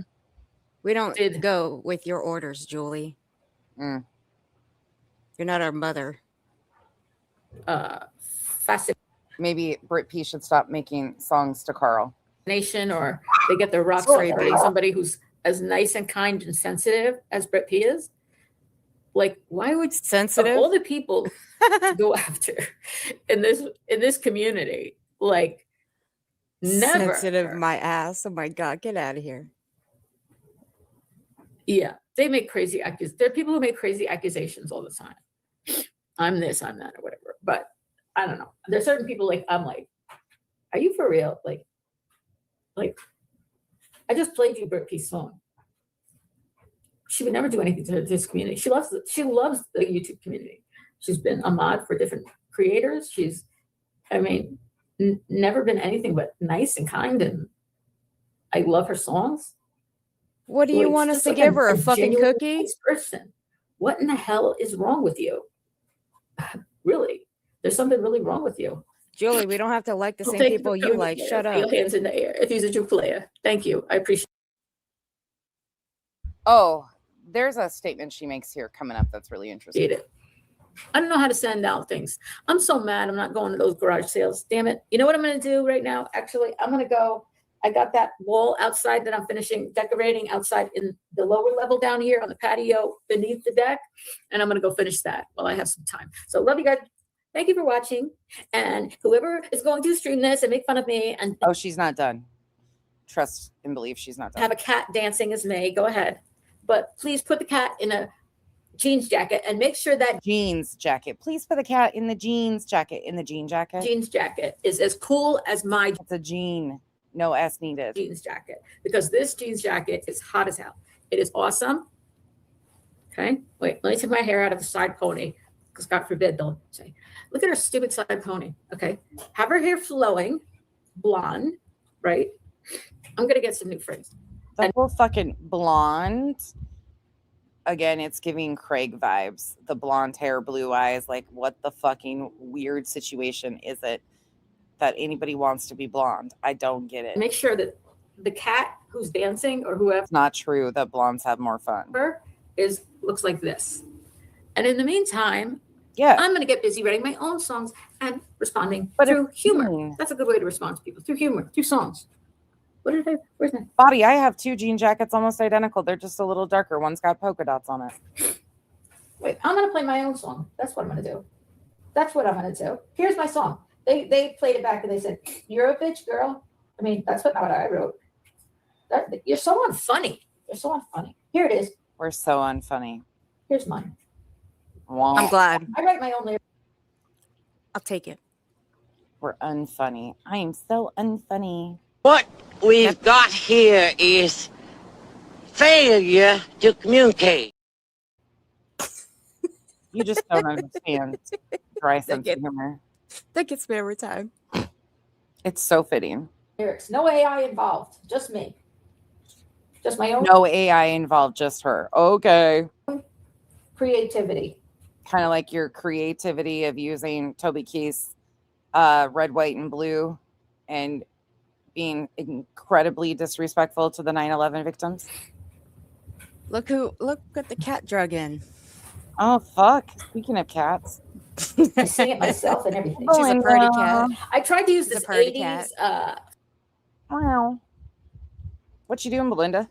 We don't go with your orders, Julie. Mm. You're not our mother. Maybe Brit P should stop making songs to Carl. Nation, or they get their rocks off by somebody who's as nice and kind and sensitive as Brit P is. Like, why would sensitive of all the people to go after in this community? Like, never sensitive my ass. Oh my God, get out of here. Yeah, they make crazy there are people who make crazy accusations all the time. I'm this, I'm that, or whatever. But I don't know. There's certain people like I'm like, are you for real? Like I just played you Brit P's song. She would never do anything to this community. She loves the YouTube community. She's been a mod for different creators. She's, I mean, never been anything but nice and kind, and I love her songs. What do you want us to give her? A fucking cookie? Nice person. What in the hell is wrong with you? Really, there's something really wrong with you. Julie, we don't have to like the same people you like. Shut up. Your hands in the air if he's a true player. Thank you. I appreciate. Oh, there's a statement she makes here coming up that's really interesting. I don't know how to send out things. I'm so mad I'm not going to those garage sales. Damn it. You know what I'm going to do right now? Actually, I'm going to go. I got that wall outside that I'm finishing decorating outside in the lower level down here on the patio beneath the deck. And I'm going to go finish that while I have some time. So love you guys. Thank you for watching. And whoever is going to stream this and make fun of me and oh, she's not done. Trust and believe she's not done. Have a cat dancing as May. Go ahead. But please put the cat in a jeans jacket and make sure that jeans jacket. Please put the cat in the jeans jacket. In the jean jacket. Jeans jacket is as cool as my. It's a jean. No S needed. Jeans jacket. Because this jeans jacket is hot as hell. It is awesome. Okay. Wait, let me take my hair out of the side pony. Because God forbid they'll say, look at her stupid side pony. Okay. Have her hair flowing, blonde, right? I'm going to get some new friends. The whole fucking blonde. Again, it's giving Craig vibes. The blonde hair, blue eyes. Like, what the fucking weird situation is it that anybody wants to be blonde? I don't get it. Make sure that the cat who's dancing or whoever. It's not true that blondes have more fun. Looks like this. And in the meantime, yeah, I'm going to get busy writing my own songs and responding through humor. That's a good way to respond to people, through humor, through songs. Where's my body? I have two jean jackets almost identical. They're just a little darker. One's got polka dots on it. Wait, I'm going to play my own song. That's what I'm going to do. That's what I'm going to do. Here's my song. They played it back and they said, "You're a bitch, girl." I mean, that's what I wrote. You're so unfunny. You're so unfunny. Here it is. We're so unfunny. Here's mine. Wow. I'm glad. I write my own lyrics. I'll take it. We're unfunny. I am so unfunny. What we've got here is failure to communicate. You just don't understand dry sense of humor. That gets me every time. It's so fitting. Lyrics. No AI involved. Just me. Just my own. No AI involved. Just her. Okay. Creativity. Kind of like your creativity of using Toby Keith's Red, White, and Blue and being incredibly disrespectful to the 9/11 victims. Look at the cat drug in. Oh, fuck. Speaking of cats. I sing it myself and everything. She's a party cat. I tried to use She's this a party 80s. Wow. What you doing, Belinda?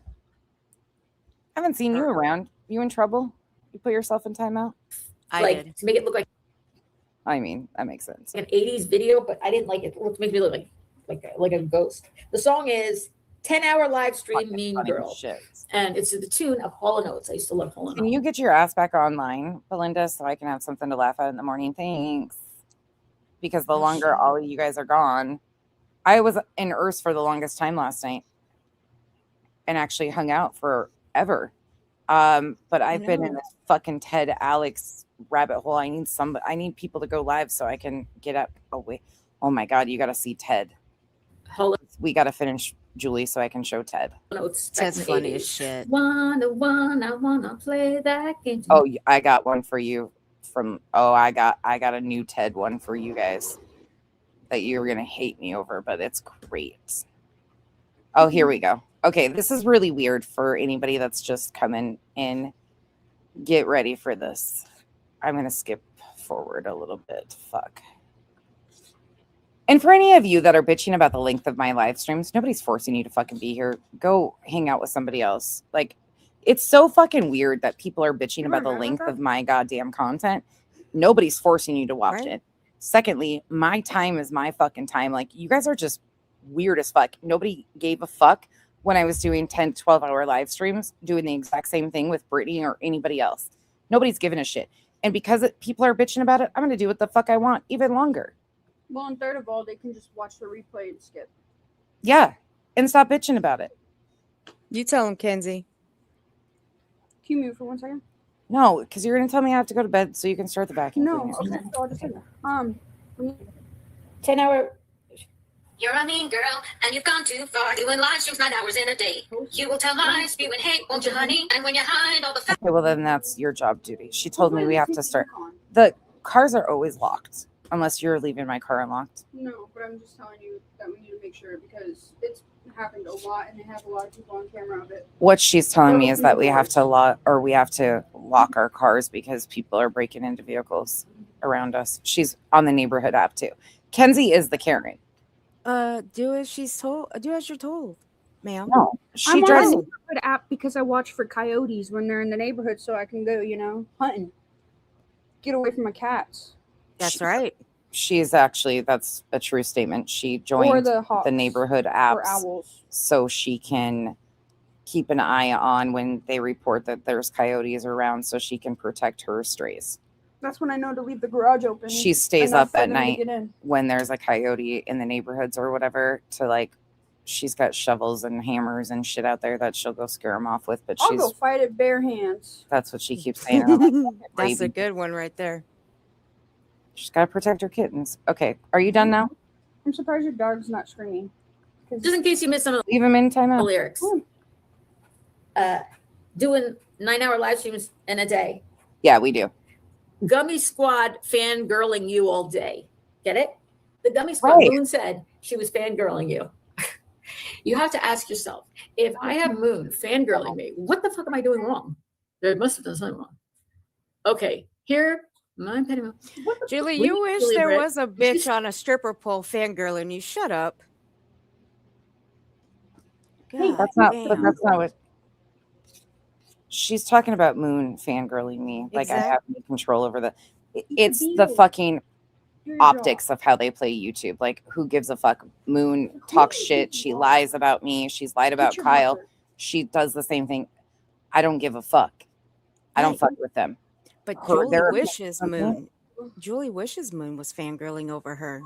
I haven't seen you around. You in trouble? You put yourself in timeout? I like did. to make it look like I mean, that makes sense. An 80s video, but I didn't like it. It makes me look like a ghost. The song is 10-hour live stream Mean Girl. Shit. And it's to the tune of Hall & Oates. I used to love Hall & Oates. Can you get your ass back online, Belinda, so I can have something to laugh at in the morning? Thanks. Because the longer all of you guys are gone, I was in Earth for the longest time last night and actually hung out forever. But I've been in this fucking Ted Alex rabbit hole. I need people to go live so I can get up. Oh wait. Oh my God, you got to see Ted. We got to finish Julie so I can show Ted. Ted's funny as shit. I wanna play that game. Oh, I got one for you I got a new Ted one for you guys that you're going to hate me over, but it's great. Oh, here we go. Okay, this is really weird for anybody that's just coming in. Get ready for this. I'm going to skip forward a little bit. Fuck. And for any of you that are bitching about the length of my live streams, nobody's forcing you to fucking be here. Go hang out with somebody else. Like, it's so fucking weird that people are bitching about the length of my goddamn content. Nobody's forcing you to watch it. Secondly, my time is my fucking time. Like, you guys are just weird as fuck. Nobody gave a fuck when I was doing 10, 12-hour live streams, doing the exact same thing with Brittany or anybody else. Nobody's giving a shit. And because people are bitching about it, I'm going to do what the fuck I want even longer. Well, and third of all, they can just watch the replay and skip. Yeah, and stop bitching about it. You tell him, Kenzie. Can you move for 1 second? No, because you're going to tell me I have to go to bed so you can start the vacuum. No, okay, so I'll just say that. 10-hour. You're a mean girl, and you've gone too far, doing live streams 9 hours in a day. You will tell lies, spewing hate, won't you, honey? And when you hide all the facts. Okay, well, then that's your job duty. She told me we have to start. The cars are always locked, unless you're leaving my car unlocked. No, but I'm just telling you that we need to make sure because it's happened a lot, and they have a lot of people on camera of it. What she's telling me is that we have to lock our cars because people are breaking into vehicles around us. She's on the neighborhood app too. Kenzie is the Karen. Do as you're told, ma'am. No, I'm on the neighborhood app because I watch for coyotes when they're in the neighborhood, so I can go, hunting. Get away from my cats. That's right. That's a true statement. She joined the neighborhood apps so she can keep an eye on when they report that there's coyotes around so she can protect her strays. That's when I know to leave the garage open. She stays up at night when there's a coyote in the neighborhoods or whatever she's got shovels and hammers and shit out there that she'll go scare them off with. But I'll go fight it bare hands. That's what she keeps saying. I'm like, that's a good one right there. She's got to protect her kittens. Okay. Are you done now? I'm surprised your dog's not screaming. Just in case you missed some of leave him in timeout. The lyrics. Doing 9-hour live streams in a day. Yeah, we do. Gummy Squad fangirling you all day. Get it? The Gummy Squad, Moon said she was fangirling you. You have to ask yourself, if I have Moon fangirling me, what the fuck am I doing wrong? There must have done something wrong. Okay, here, Julie, you wish there was a bitch on a stripper pole fangirling you. Shut up. God, that's not what she's talking about. Moon fangirling me. Like I have no control over it's the fucking optics of how they play YouTube. Like, who gives a fuck? Moon talks shit. She lies about me. She's lied about Kyle. She does the same thing. I don't give a fuck. I don't fuck with them. But Julie wishes Moon was fangirling over her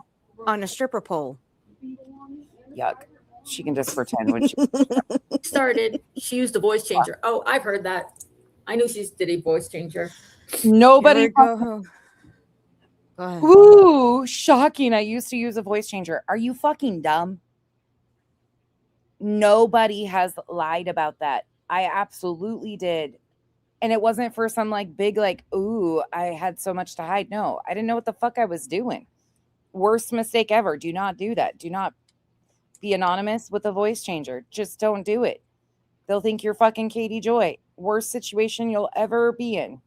on a stripper pole. Yuck. She can just pretend when she started. She used a voice changer. Oh, I've heard that. I knew she did a voice changer. Nobody. Go ahead. Ooh, shocking. I used to use a voice changer. Are you fucking dumb? Nobody has lied about that. I absolutely did. And it wasn't for some big, ooh, I had so much to hide. No, I didn't know what the fuck I was doing. Worst mistake ever. Do not do that. Do not be anonymous with a voice changer. Just don't do it. They'll think you're fucking Katie Joy. Worst situation you'll ever be in.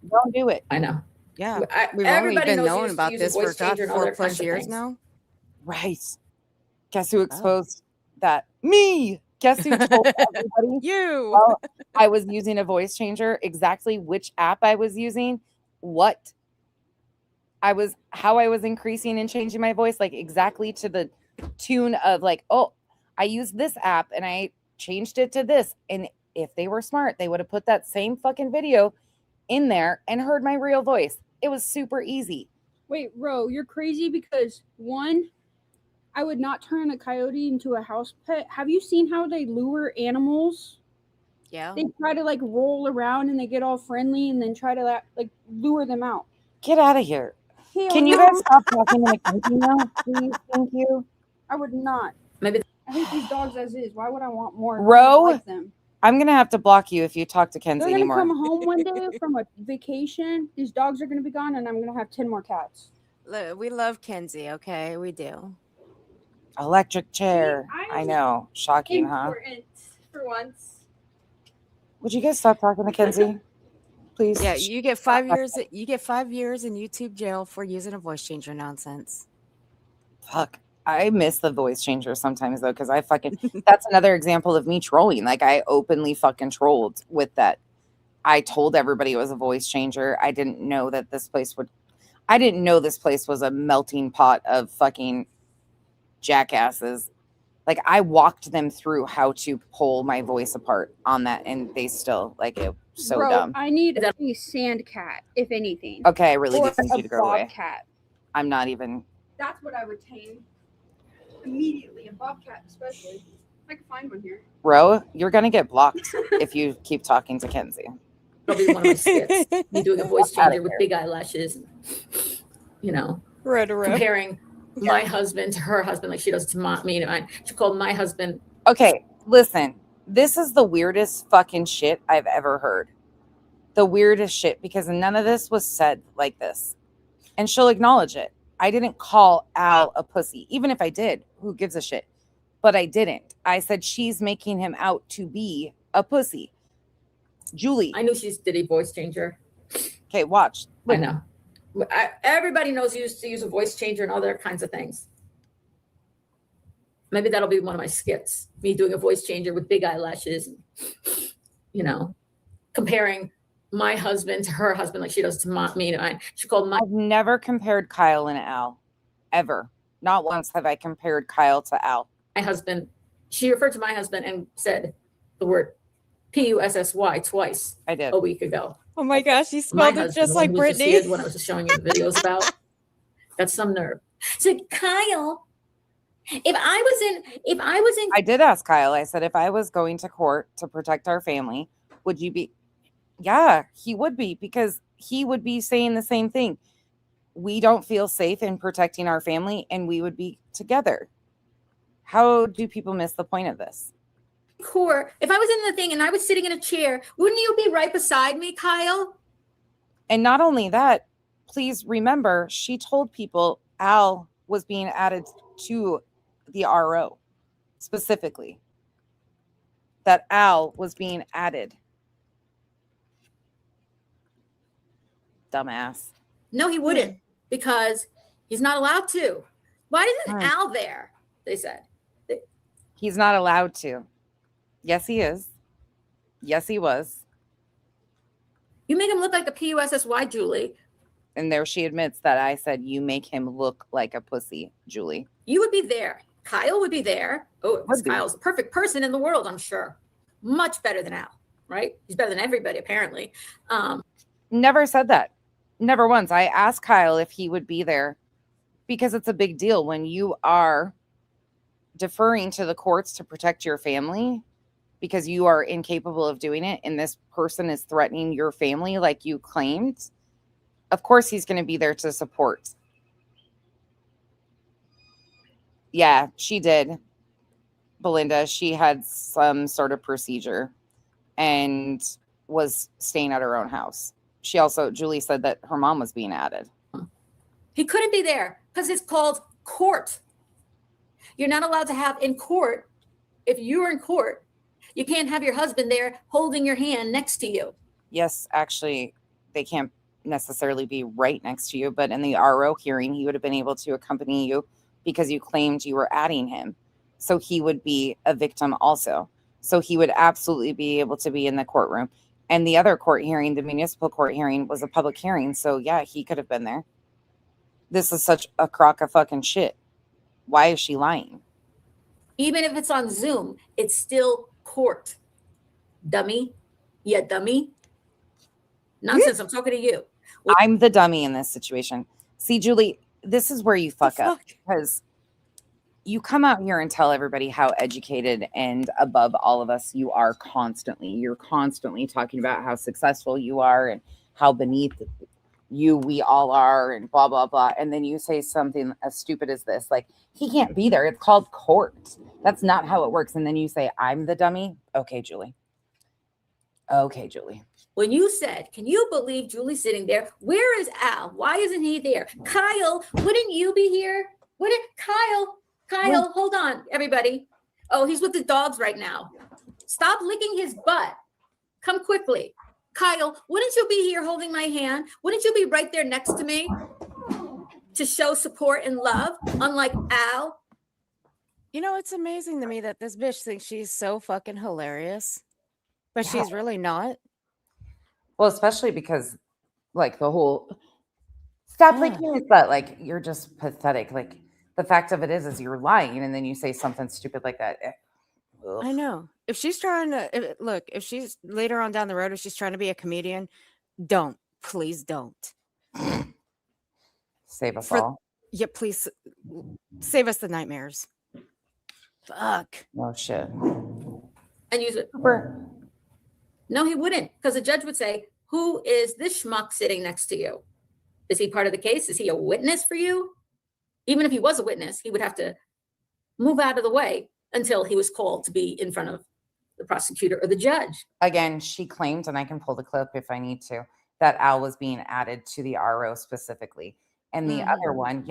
Don't do it. I know. Yeah. We've only been knowing about this for 4+ years now. Right. Guess who exposed that? Me. Guess who told everybody? You. Well, I was using a voice changer. Exactly which app I was using. What? I was increasing and changing my voice, like exactly to the tune of like, oh, I used this app and I changed it to this. And if they were smart, they would have put that same fucking video in there and heard my real voice. It was super easy. Wait, Ro, you're crazy because one, I would not turn a coyote into a house pet. Have you seen how they lure animals? Yeah. They try to like roll around and they get all friendly and then try to like lure them out. Get out of here. Hell Can you no. guys stop talking to Mackenzie now, please? Thank you. I would not. Maybe I hate these dogs as is. Why would I want more? I Ro, like them. I'm going to have to block you if you talk to Kenzie They're gonna anymore. come home one day from a vacation. These dogs are gonna be gone, and I'm gonna have 10 more cats. Look, we love Kenzie, okay? We do. Electric chair. I know. Shocking, huh? Important for once. Would you guys stop talking to Kenzie? Please. Yeah, you get 5 years. You get 5 years in YouTube jail for using a voice changer nonsense. Fuck. I miss the voice changer sometimes though, because I fucking that's another example of me trolling. Like I openly fucking trolled with that. I told everybody it was a voice changer. I didn't know this place was a melting pot of fucking jackasses. Like I walked them through how to pull my voice apart on that, and they still like it. So Bro, dumb. I need a sand cat, if anything. Okay, I really Or do need you to go away. Cat. I'm not even. That's what I would tame immediately. A bobcat, especially. I can find one here. Ro, you're gonna get blocked if you keep talking to Kenzie. probably one of my skits. Me doing a voice changer with big eyelashes, you know, comparing my husband to her husband, like she does to me. She called my husband. Okay, listen. This is the weirdest fucking shit I've ever heard. The weirdest shit, because none of this was said like this. And she'll acknowledge it. I didn't call Al a pussy. Even if I did, who gives a shit? But I didn't. I said she's making him out to be a pussy. Julie. I knew she did a voice changer. Okay, watch. I know. Everybody knows you used to use a voice changer and other kinds of things. Maybe that'll be one of my skits. Me doing a voice changer with big eyelashes, you know, comparing my husband to her husband, like she does to me. She called my. I've never compared Kyle and Al, ever. Not once have I compared Kyle to Al. My husband. She referred to my husband and said the word P-U-S-S-Y twice. I did a week ago. Oh my gosh, you spelled it just like Brittany. When I was just showing you the videos about. That's some nerve. So Kyle. If I was in I did ask Kyle. I said, if I was going to court to protect our family, would you be? Yeah, he would be, because he would be saying the same thing. We don't feel safe in protecting our family, and we would be together. How do people miss the point of this? Court, if I was in the thing and I was sitting in a chair, wouldn't you be right beside me, Kyle? And not only that, please remember, she told people Al was being added to the RO, specifically. That Al was being added. Dumbass. No, he wouldn't, because he's not allowed to. Why isn't Al there? They said. He's not allowed to. Yes, he is. Yes, he was. You make him look like a P-U-S-S-Y, Julie. And there she admits that I said, you make him look like a pussy, Julie. You would be there. Kyle would be there. Oh, Kyle's the perfect person in the world, I'm sure. Much better than Al, right? He's better than everybody, apparently. Never said that. Never once. I asked Kyle if he would be there, because it's a big deal when you are deferring to the courts to protect your family because you are incapable of doing it, and this person is threatening your family like you claimed. Of course he's going to be there to support. Yeah, she did. Belinda, she had some sort of procedure and was staying at her own house. She also, Julie said that her mom was being added. He couldn't be there because it's called court. You're not allowed to have in court. If you're in court, you can't have your husband there holding your hand next to you. Yes, actually, they can't necessarily be right next to you, but in the RO hearing, he would have been able to accompany you because you claimed you were adding him. So he would be a victim also. So he would absolutely be able to be in the courtroom. And the other court hearing, the municipal court hearing, was a public hearing. So yeah, he could have been there. This is such a crock of fucking shit. Why is she lying? Even if it's on Zoom, it's still court. Dummy. Yeah, dummy. Nonsense. I'm talking to you. I'm the dummy in this situation. See, Julie, this is where you fuck up because you come out here and tell everybody how educated and above all of us you are constantly. You're constantly talking about how successful you are and how beneath you we all are and blah, blah, blah. And then you say something as stupid as this, like, he can't be there. It's called court. That's not how it works. And then you say, I'm the dummy. Okay, Julie. Okay, Julie. When you said, can you believe Julie's sitting there? Where is Al? Why isn't he there? Kyle, wouldn't you be here? Wouldn't Kyle, hold on, everybody. Oh, he's with the dogs right now. Stop licking his butt. Come quickly. Kyle, wouldn't you be here holding my hand? Wouldn't you be right there next to me to show support and love, unlike Al? You know, it's amazing to me that this bitch thinks she's so fucking hilarious, but she's really not. Well, especially because, like, the whole stop licking his butt, like, you're just pathetic. Like, the fact of it is you're lying, and then you say something stupid like that. I know. If she's trying to look, if she's later on down the road, if she's trying to be a comedian, please don't. Save us all. Yeah, please save us the nightmares. Fuck. Oh shit. And use it. No, he wouldn't, because the judge would say, who is this schmuck sitting next to you? Is he part of the case? Is he a witness for you? Even if he was a witness, he would have to move out of the way until he was called to be in front of the prosecutor or the judge. Again, she claimed, and I can pull the clip if I need to, that Al was being added to the RO specifically. And the other one,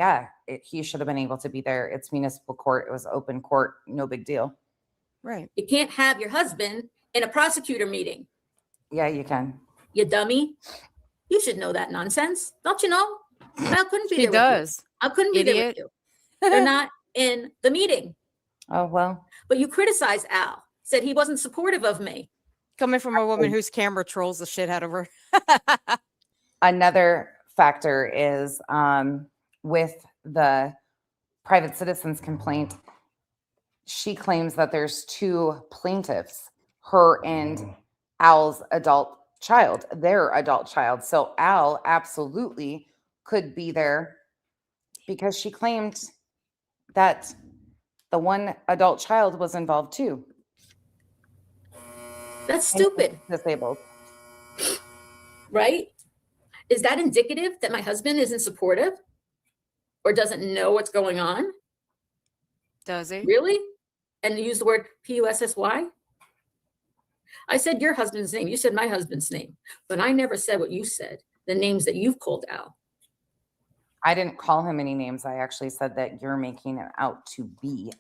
he should have been able to be there. It's municipal court. It was open court. No big deal. Right. You can't have your husband in a prosecutor meeting. Yeah, you can. You dummy. You should know that nonsense. Don't you know? I couldn't be He there does. with you. I couldn't be there with you. They're not in the meeting. Oh, well. But you criticized Al. Said he wasn't supportive of me. Coming from a woman whose camera trolls the shit out of her. Another factor is with the private citizen's complaint, she claims that there's two plaintiffs, her and Al's adult child, their adult child. So Al absolutely could be there because she claimed that the one adult child was involved too. That's stupid. Disabled. Right? Is that indicative that my husband isn't supportive or doesn't know what's going on? Does he? Really? And you use the word P-U-S-S-Y? I said your husband's name. You said my husband's name. But I never said what you said, the names that you've called Al. I didn't call him any names. I actually said that you're making him out to be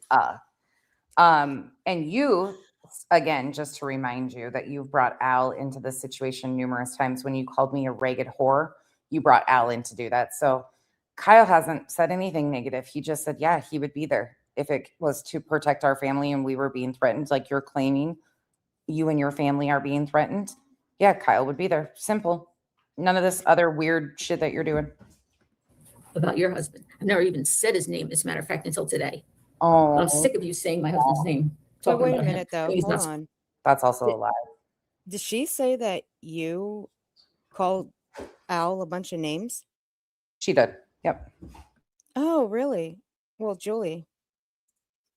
and you, again, just to remind you that you've brought Al into this situation numerous times. When you called me a ragged whore, you brought Al in to do that. So Kyle hasn't said anything negative. He just said, yeah, he would be there if it was to protect our family and we were being threatened, like you're claiming you and your family are being threatened. Yeah, Kyle would be there. Simple. None of this other weird shit that you're doing. About your husband. I've never even said his name, as a matter of fact, until today. Oh, I'm sick of you saying my husband's name. But wait a about him. minute, though. He's Hold not- on. That's also a lie. Did she say that you called Al a bunch of names? She did. Yep. Oh, really? Well, Julie,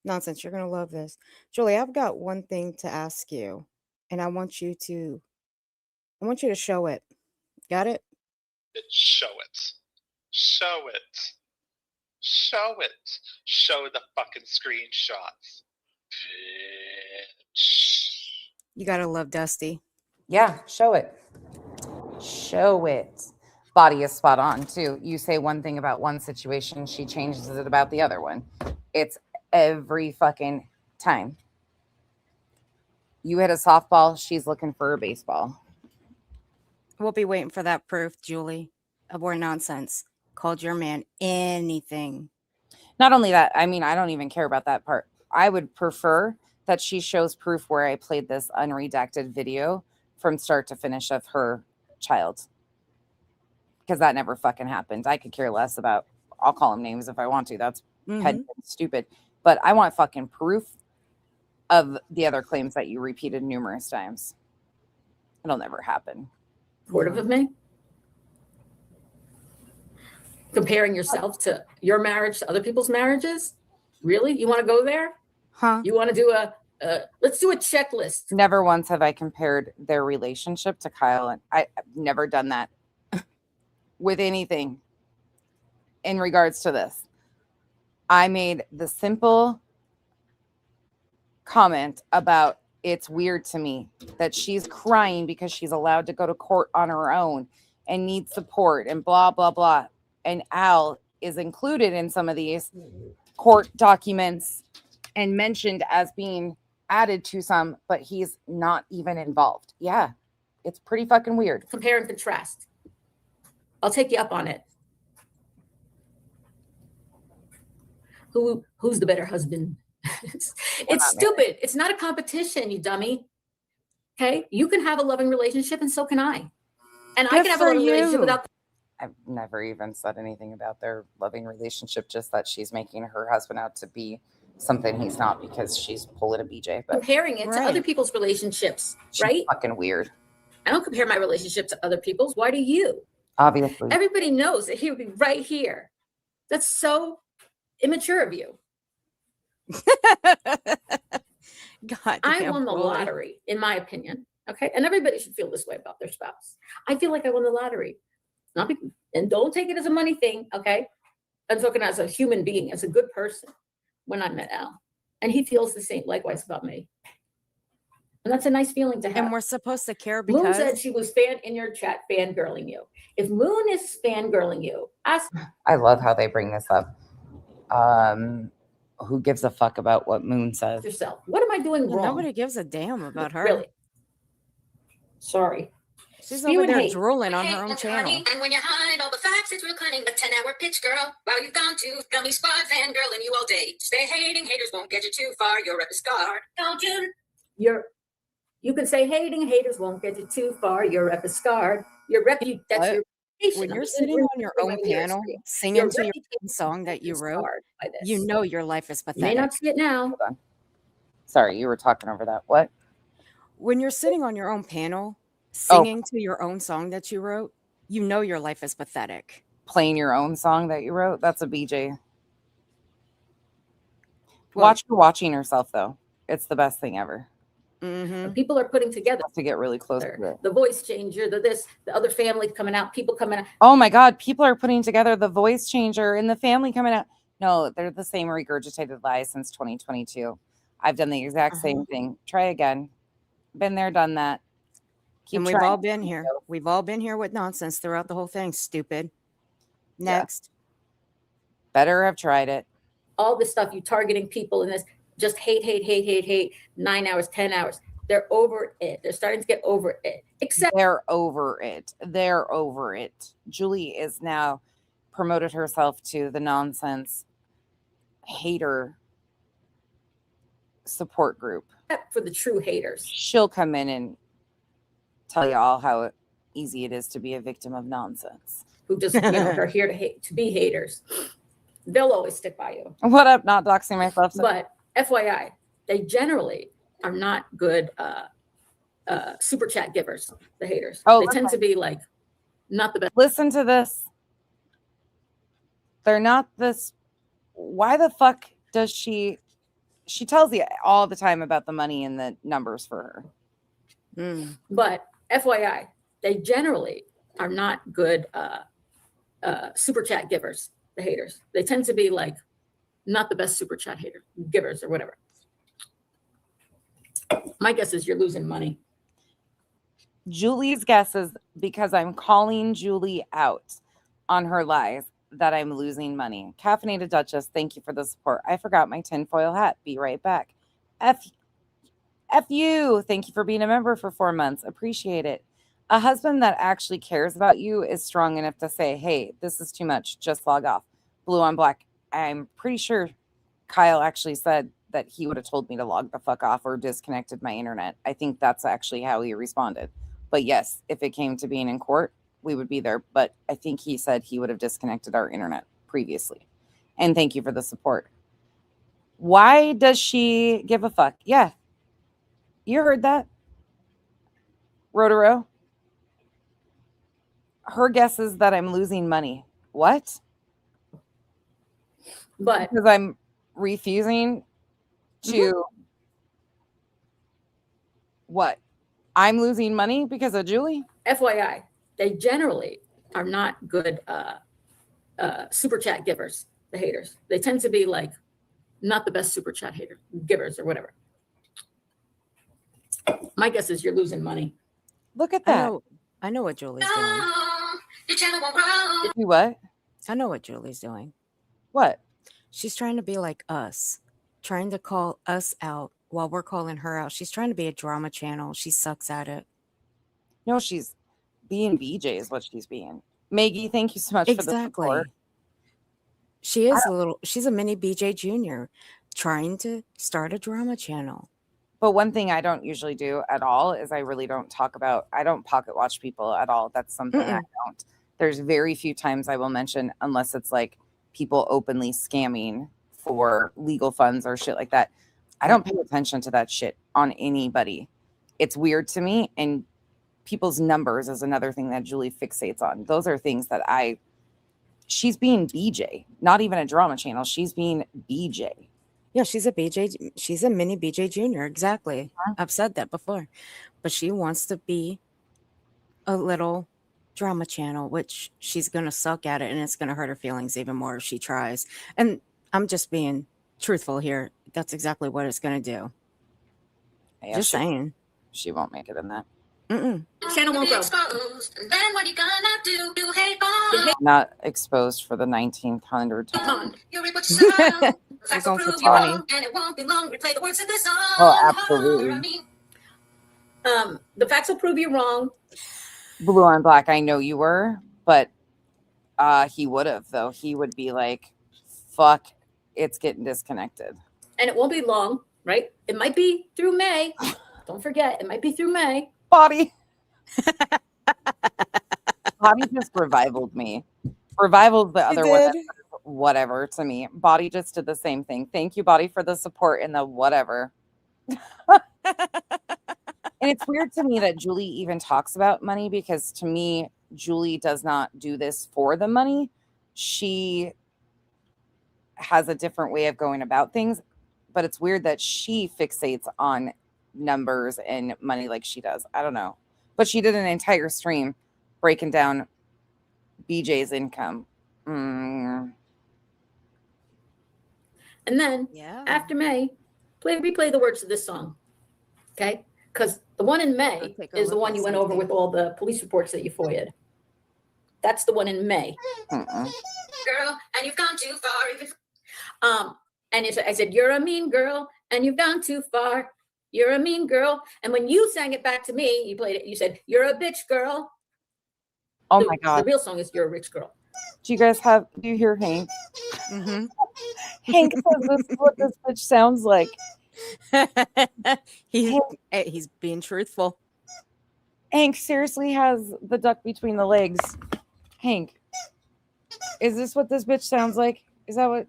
nonsense. You're going to love this. Julie, I've got one thing to ask you, and I want you to show it. Got it? Show it. Show it. Show it. Show the fucking screenshots. Bitch. You got to love Dusty. Yeah, show it. Show it. Body is spot on, too. You say one thing about one situation, she changes it about the other one. It's every fucking time. You hit a softball, she's looking for a baseball. We'll be waiting for that proof, Julie, of where nonsense called your man anything. Not only that, I mean, I don't even care about that part. I would prefer that she shows proof where I played this unredacted video from start to finish of her child. Because that never fucking happened. I could care less about I'll call them names if I want to. That's Mhm. petty and stupid. But I want fucking proof of the other claims that you repeated numerous times. It'll never happen. Supportive of me? Comparing yourself to your marriage to other people's marriages? Really? You want to go there? Huh? You want to do let's do a checklist. Never once have I compared their relationship to Kyle, and I've never done that with anything in regards to this. I made the simple comment about it's weird to me that she's crying because she's allowed to go to court on her own and needs support and blah, blah, blah. And Al is included in some of these court documents and mentioned as being added to some, but he's not even involved. Yeah, it's pretty fucking weird. Compare and contrast. I'll take you up on it. Who's the better husband? It's stupid. It's not a competition, you dummy. Okay? You can have a loving relationship and so can I. And I Good can have a for loving relationship you. without I've never even said anything about their loving relationship, just that she's making her husband out to be something he's not because she's pulling a BJ. But comparing it to other people's relationships, right? Fucking weird. I don't compare my relationship to other people's. Why do you? Obviously. Everybody knows that he would be right here. That's so immature of you. God, I won the lottery, in my opinion. Okay. And everybody should feel this way about their spouse. I feel like I won the lottery. Not because, and don't take it as a money thing. Okay. I'm talking as a human being, as a good person when I met Al. And he feels the same likewise about me. And that's a nice feeling to have. And we're supposed to care Moon because said she was in your chat fangirling you. If Moon is fangirling you, ask I love how they bring this up. Who gives a fuck about what Moon says? yourself, what am I doing wrong? nobody gives a damn about her. Really? Sorry. She's Spewing over there hate. drooling on her own channel. And when you hide all the facts, it's real cunning. The 10-hour pitch, girl. While you've gone to gummy spot fangirling you all day. Stay hating, haters won't get you too far. Your rep is scarred. Don't you? You can say hating haters won't get you too far. Your rep is scarred. Your that's your reputation. When I'm you're just sitting bringing on your my own ears panel for you. singing to your reputation own song that you is wrote, scarred by this. you know your life is You may not pathetic. see it now. Hold on. Sorry, you were talking over that. What? When you're sitting on your own panel singing to your own song that you wrote, you know your life is pathetic. Playing your own song that you wrote? That's a BJ. What? Watch her watching herself, though. It's the best thing ever. Mm-hmm. People are putting together To get really close to it. the voice changer, the other family coming out, people coming out. Oh my God, people are putting together the voice changer and the family coming out. No, they're the same regurgitated lies since 2022. I've done the exact same thing. Try again. Been there, done that. Keep And we've trying. all been here. We've all been here with nonsense throughout the whole thing. Stupid. Next. Better have tried it. All this stuff, you targeting people and this, just hate, 9 hours, 10 hours. They're over it. They're starting to get over it. Except They're over it. They're over it. Julie is now promoted herself to the nonsense hater support group. for the true haters. She'll come in and tell you all how easy it is to be a victim of nonsense. Who just are here to hate, to be haters. They'll always stick by you. What up? Not doxing myself. But FYI, they generally are not good super chat givers, the haters. Oh, They tend to be like not the best. Listen to this. They're not this. Why the fuck does she tells you all the time about the money and the numbers for her. But FYI, they generally are not good super chat givers, the haters. They tend to be like not the best super chat givers or whatever. My guess is you're losing money. Julie's guess is because I'm calling Julie out on her lies that I'm losing money. Caffeinated Duchess, thank you for the support. I forgot my tinfoil hat. Be right back. F you. Thank you for being a member for 4 months. Appreciate it. A husband that actually cares about you is strong enough to say, hey, this is too much. Just log off. Blue on black. I'm pretty sure Kyle actually said that he would have told me to log the fuck off or disconnected my internet. I think that's actually how he responded. But yes, if it came to being in court, we would be there. But I think he said he would have disconnected our internet. previously. And thank you for the support. Why does she give a fuck? Yeah. You heard that. Rotaro. Her guess is that I'm losing money. What? But because I'm refusing to what? I'm losing money because of Julie? FYI, they generally are not good super chat givers, the haters. They tend to be like not the best super chat givers or whatever. My guess is you're losing money. Look at that. I know what Julie's doing. Your channel won't grow. You what? I know what Julie's doing. What? She's trying to be like us, trying to call us out while we're calling her out. She's trying to be a drama channel. She sucks at it. No, she's being BJ is what she's being. Maggie, thank you so much for the support. She is she's a mini BJ Jr. trying to start a drama channel. But one thing I don't usually do at all is I really don't I don't pocket watch people at all. That's something I don't. There's very few times I will mention, unless it's like people openly scamming for legal funds or shit like that. I don't pay attention to that shit on anybody. It's weird to me. And people's numbers is another thing that Julie fixates on. Those are things that she's being BJ, not even a drama channel. She's being BJ. Yeah, she's a BJ. She's a mini BJ Jr. Exactly. I've said that before. But she wants to be a little drama channel, which she's going to suck at it, and it's going to hurt her feelings even more if she tries. And I'm just being truthful here. That's exactly what it's going to do. Yeah, just saying. She won't make it in that. Channel won't grow. Then what you gonna do? You hate bomb. Not exposed for the 1900. You reap what you sow. We're going for Prove you wrong, Tawny. and it won't be long. Replay the words of this song. Oh, absolutely. The facts will prove you wrong. Blue on black, I know you were, but he would have, though. He would be like, fuck, it's getting disconnected. And it won't be long, right? It might be through May. Don't forget, it might be through May. Body. Body just revivaled me. Revivaled the other one. Whatever to me. Body just did the same thing. Thank you, Body, for the support in the whatever. And it's weird to me that Julie even talks about money, because to me, Julie does not do this for the money. She has a different way of going about things, but it's weird that she fixates on numbers and money like she does. I don't know. But she did an entire stream breaking down BJ's income. And then after May, replay the words of this song. Okay? Because the one in May is the one you went over with all the police reports that you FOIA'd. That's the one in May. Girl, and you've gone too far. And I said, you're a mean girl, and you've gone too far. You're a mean girl. And when you sang it back to me, you played it, you said, you're a bitch girl. Oh my God. The real song is You're a Rich Girl. Do you hear Hank? Mm-hmm. Hank says this is what this bitch sounds like. He's being truthful. Hank seriously has the duck between the legs. Hank, is this what this bitch sounds like? Is that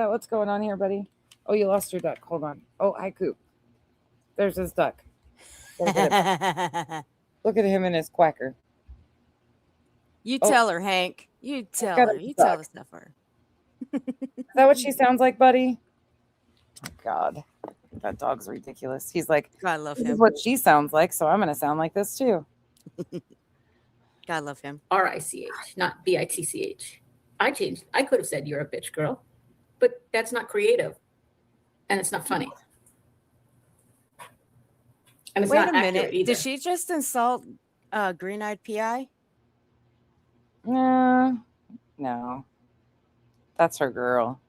what's going on here, buddy? Oh, you lost your duck. Hold on. Oh, hi, Coop. There's his duck. Look at him and his quacker. You tell her, Hank. You tell her. You tell the snuffer. Is that what she sounds like, buddy? Oh, God. That dog's ridiculous. He's like, I love this him. is what she sounds like, so I'm going to sound like this too. God love him. RICH, not BITCH. I changed. I could have said you're a bitch girl, but that's not creative. And it's not funny. And it's Wait not a minute. accurate either. Did she just insult Green-Eyed PI? No. That's her girl.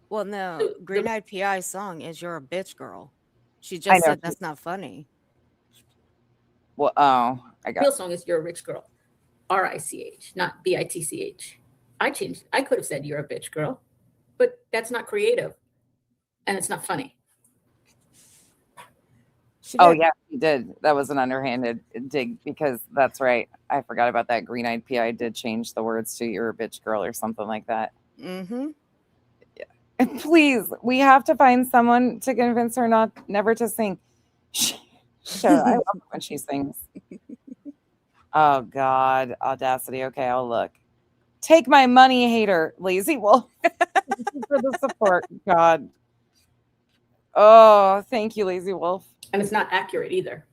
Well, no. Green-Eyed PI's song is You're a Bitch Girl. She just said that's not funny. Well, oh, I got real song is You're a Rich Girl. RICH, not BITCH. I changed. I could have said you're a bitch girl, but that's not creative. And it's not funny. Oh yeah, he did. That was an underhanded dig because that's right. I forgot about that. Green-eyed PI did change the words to "you're a bitch girl" or something like that. Mm-hmm. And please, we have to find someone to convince her never to sing. Sure, I love it when she sings. Oh God, Audacity. Okay, I'll look. Take my money, hater, lazy wolf, for the support. God. Oh, thank you, lazy wolf. And it's not accurate either.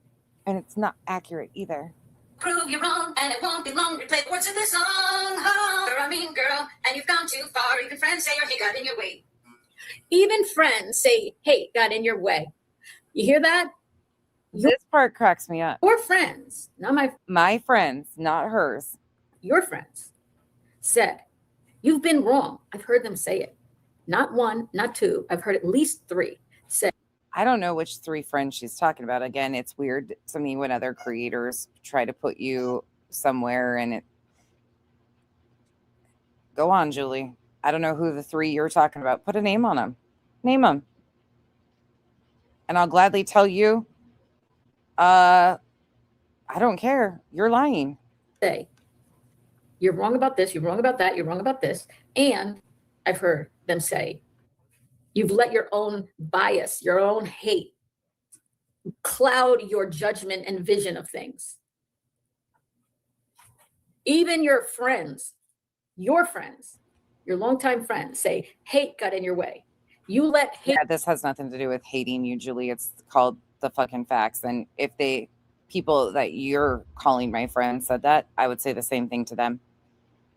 And it's not accurate either. Prove you're wrong, and it won't be long. Replay the words of this song. Oh, you're a mean girl, and you've gone too far. Even friends say your hate got in your way. Even friends say hate got in your way. You hear that? This part cracks me up. Your friends, not my friends, not hers. Your friends said, you've been wrong. I've heard them say it. Not one, not two. I've heard at least three say. I don't know which three friends she's talking about. Again, it's weird to me when other creators try to put you somewhere and it. Go on, Julie. I don't know who the three you're talking about. Put a name on them. Name them. And I'll gladly tell you, I don't care. You're lying. Say, you're wrong about this. You're wrong about that. You're wrong about this. And I've heard them say, you've let your own bias, your own hate cloud your judgment and vision of things. Even your friends, your longtime friends say hate got in your way. You let hate. Yeah, this has nothing to do with hating you, Julie. It's called the fucking facts. And if people that you're calling my friends said that, I would say the same thing to them.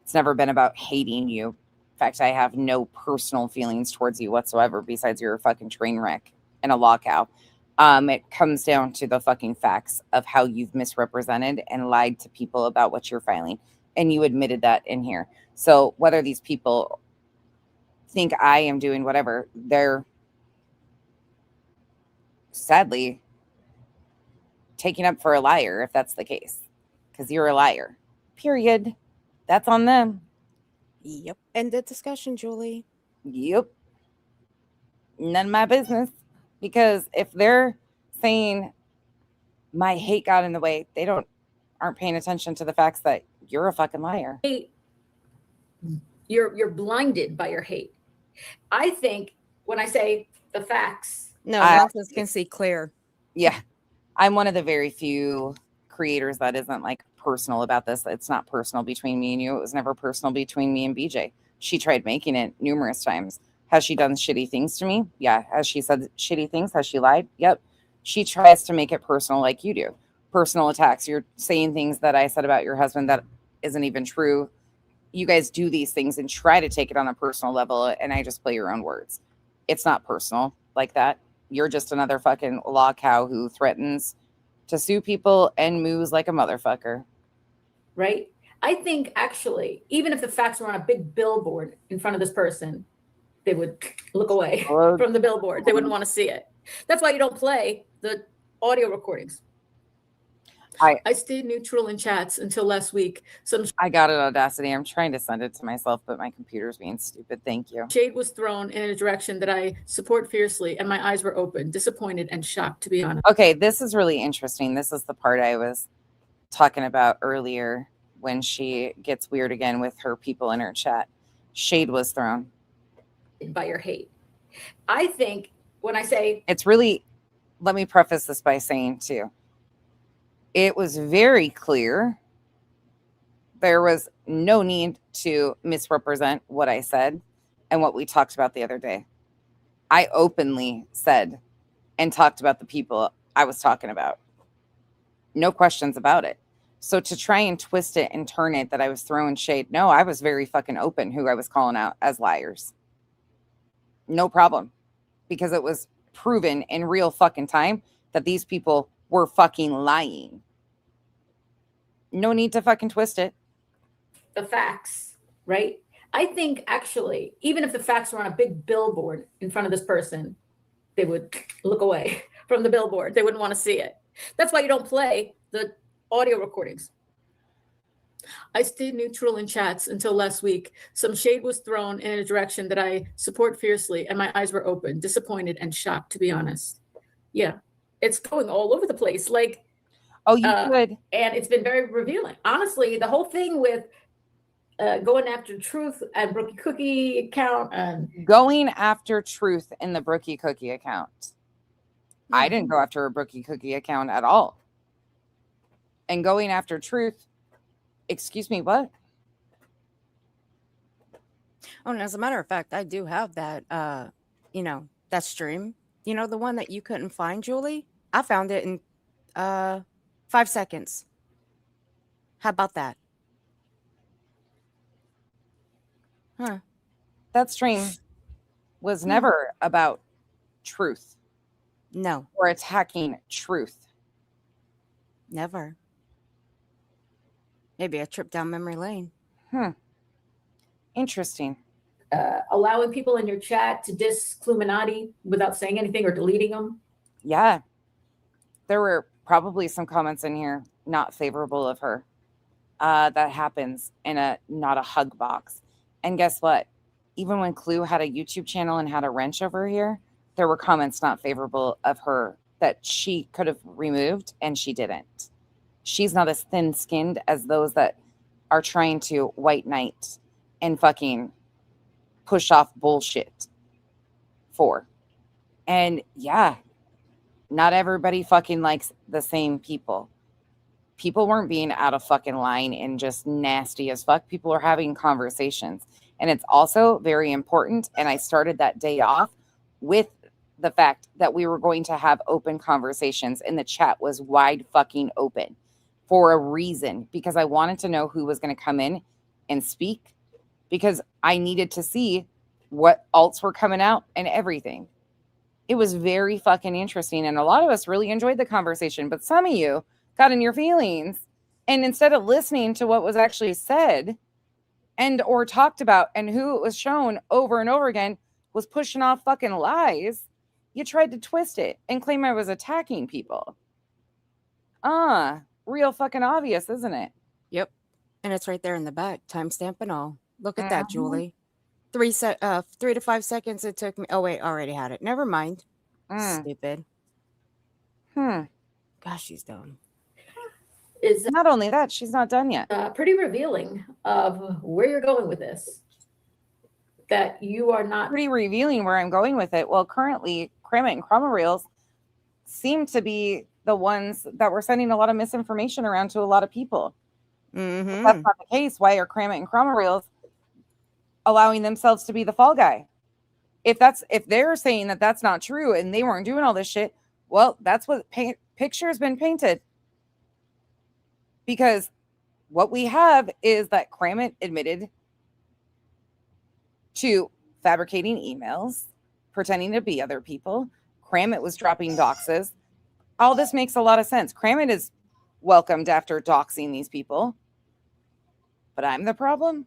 It's never been about hating you. In fact, I have no personal feelings towards you whatsoever besides you're a fucking train wreck and a LawCow. It comes down to the fucking facts of how you've misrepresented and lied to people about what you're filing. And you admitted that in here. So whether these people think I am doing whatever, they're sadly taking up for a liar if that's the case. Because you're a liar. Period. That's on them. Yep. End the discussion, Julie. Yep. None of my business. Because if they're saying my hate got in the way, they aren't paying attention to the facts that you're a fucking liar. You're blinded by your hate. I think when I say the facts. No, Matthysse can see clear. Yeah. I'm one of the very few creators that isn't like personal about this. It's not personal between me and you. It was never personal between me and BJ. She tried making it numerous times. Has she done shitty things to me? Yeah. Has she said shitty things? Has she lied? Yep. She tries to make it personal like you do. Personal attacks. You're saying things that I said about your husband that isn't even true. You guys do these things and try to take it on a personal level, and I just play your own words. It's not personal like that. You're just another fucking LawCow who threatens to sue people and moves like a motherfucker. Right? I think actually, even if the facts were on a big billboard in front of this person, they would look away from the billboard. They wouldn't want to see it. That's why you don't play the audio recordings. I stayed neutral in chats until last week. I got it, Audacity. I'm trying to send it to myself, but my computer's being stupid. Thank you. Shade was thrown in a direction that I support fiercely, and my eyes were open, disappointed and shocked, to be honest. Okay, this is really interesting. This is the part I was talking about earlier when she gets weird again with her people in her chat. Shade was thrown. By your hate. I think when I say... It's really... Let me preface this by saying, too, it was very clear there was no need to misrepresent what I said and what we talked about the other day. I openly said and talked about the people I was talking about. No questions about it. So to try and twist it and turn it that I was throwing shade, no, I was very fucking open who I was calling out as liars. No problem. Because it was proven in real fucking time that these people were fucking lying. No need to fucking twist it. The facts, right? I think actually, even if the facts were on a big billboard in front of this person, they would look away from the billboard. They wouldn't want to see it. That's why you don't play the audio recordings. I stayed neutral in chats until last week. Some shade was thrown in a direction that I support fiercely, and my eyes were open, disappointed and shocked, to be honest. Yeah. it's going all over the place. Like, oh, you could. And it's been very revealing. Honestly, the whole thing with going after Truth and Brookie Cookie account and going after Truth in the Brookie Cookie account. I didn't go after a Brookie Cookie account at all. And going after Truth, excuse me, what? Oh, and as a matter of fact, I do have that, that stream. You know, the one that you couldn't find, Julie? I found it in 5 seconds. How about that? Huh. That stream was never about Truth. No. Or attacking Truth. Never. Maybe a trip down memory lane. Interesting. Allowing people in your chat to diss Cluminati without saying anything or deleting them. Yeah. There were probably some comments in here not favorable of her. That happens in not a hug box. And guess what? Even when Clue had a YouTube channel and had a wrench over here, there were comments not favorable of her that she could have removed, and she didn't. She's not as thin-skinned as those that are trying to white knight and fucking push off bullshit for. And yeah, not everybody fucking likes the same people. People weren't being out of fucking line and just nasty as fuck. People are having conversations. And it's also very important. And I started that day off with the fact that we were going to have open conversations, and the chat was wide fucking open for a reason, because I wanted to know who was going to come in and speak, because I needed to see what alts were coming out and everything. It was very fucking interesting. And a lot of us really enjoyed the conversation, but some of you got in your feelings. And instead of listening to what was actually said and or talked about and who it was shown over and over again was pushing off fucking lies, you tried to twist it and claim I was attacking people. Real fucking obvious, isn't it? Yep. And it's right there in the back, timestamp and all. Look at that, Julie. 3 to 5 seconds it took me. Oh, wait, already had it. Never mind. Stupid. Gosh, she's dumb. Is not only that, she's not done yet. Pretty revealing of where you're going with this. That you are not pretty revealing where I'm going with it. Well, currently, Cramit and Chroma Reels seem to be the ones that were sending a lot of misinformation around to a lot of people. If that's not the case, why are Cramit and Chroma Reels allowing themselves to be the fall guy? If they're saying that that's not true and they weren't doing all this shit, well, that's what picture has been painted. Because what we have is that Cramit admitted to fabricating emails, pretending to be other people. Cramit was dropping doxes. All this makes a lot of sense. Cramit is welcomed after doxing these people. But I'm the problem?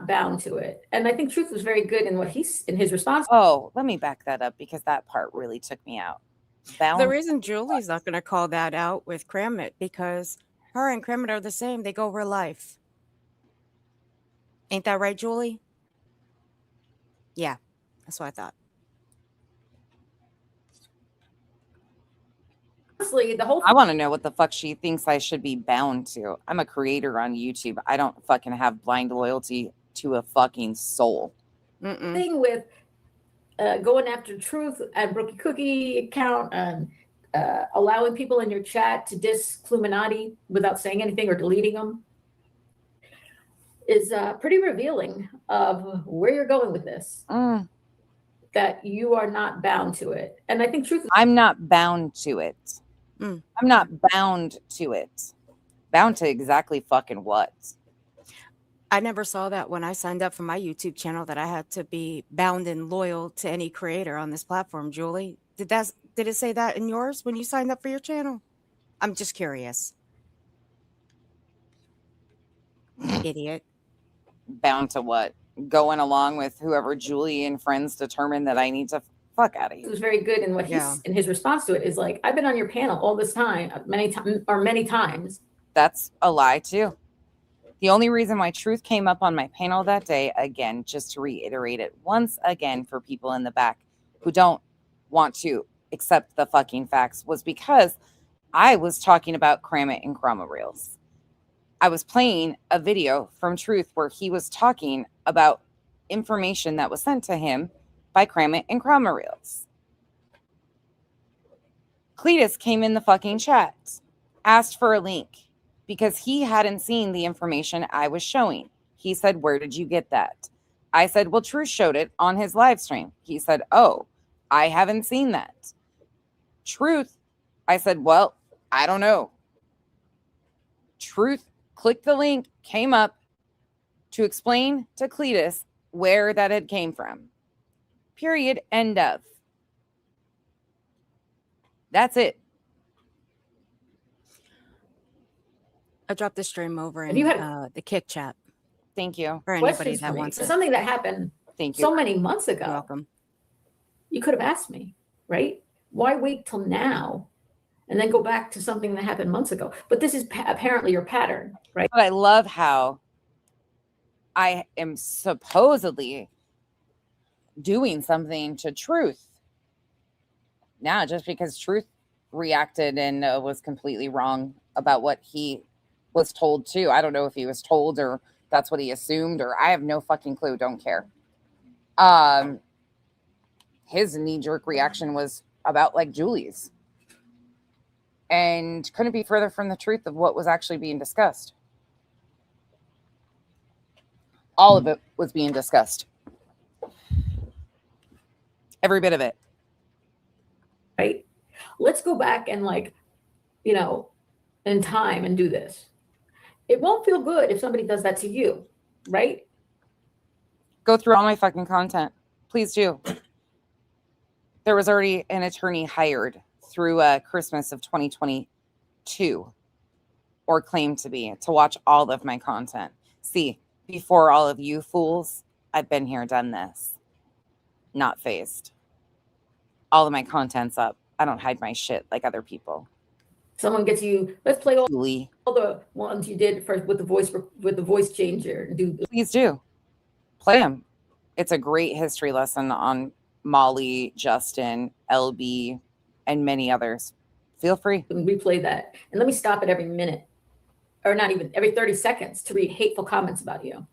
Bound to it. And I think Truth was very good in what in his response. Oh, let me back that up, because that part really took me out. The reason Julie's not going to call that out with Cramit, because her and Cramit are the same. They go real life. Ain't that right, Julie? Yeah, that's what I thought. Honestly, the whole I want to know what the fuck she thinks I should be bound to. I'm a creator on YouTube. I don't fucking have blind loyalty to a fucking soul. thing with going after Truth and Brookie Cookie account and allowing people in your chat to diss Cluminati without saying anything or deleting them is pretty revealing of where you're going with this. That you are not bound to it. And I think Truth. I'm not bound to it. I'm not bound to it. Bound to exactly fucking what? I never saw that when I signed up for my YouTube channel, that I had to be bound and loyal to any creator on this platform, Julie. Did it say that in yours when you signed up for your channel? I'm just curious. Idiot. Bound to what? Going along with whoever Julie and friends determined that I need to fuck out of here. He was very good in what he's in his response to it is like, I've been on your panel all this time, many times. That's a lie too. The only reason why Truth came up on my panel that day, again, just to reiterate it once again for people in the back who don't want to accept the fucking facts was because I was talking about Cram It and Chroma Reels. I was playing a video from Truth where he was talking about information that was sent to him by Cram It and Chroma Reels. Cletus came in the fucking chat, asked for a link because he hadn't seen the information I was showing. He said, "Where did you get that?" I said, "Well, Truth showed it on his live stream." He said, "Oh, I haven't seen that." Truth, I said, "Well, I don't know." Truth clicked the link, came up to explain to Cletus where that had came from. Period. End of. That's it. I dropped the stream over Have in you had- the Kick chat Thank you. for anybody questions that for me? wants For it. something that happened Thank you. so many months ago. You're welcome. You could have asked me, right? Why wait till now and then go back to something that happened months ago? But this is apparently your pattern, right? But I love how I am supposedly doing something to Truth. Now, just because Truth reacted and was completely wrong about what he was told to. I don't know if he was told or that's what he assumed, or I have no fucking clue. Don't care. His knee-jerk reaction was about like Julie's. And couldn't be further from the truth of what was actually being discussed. All of it was being discussed. Every bit of it. Right? Let's go back and in time and do this. It won't feel good if somebody does that to you, right? Go through all my fucking content. Please do. There was already an attorney hired through Christmas of 2022, or claimed to be, to watch all of my content. See, before all of you fools, I've been here, done this. Not phased. All of my content's up. I don't hide my shit like other people. Someone gets you, let's play all Julie. the ones you did first with the voice changer. Please do. Play them. It's a great history lesson on Molly, Justin, LB, and many others. Feel free. And replay that. And let me stop it every minute, or not even every 30 seconds, to read hateful comments about you.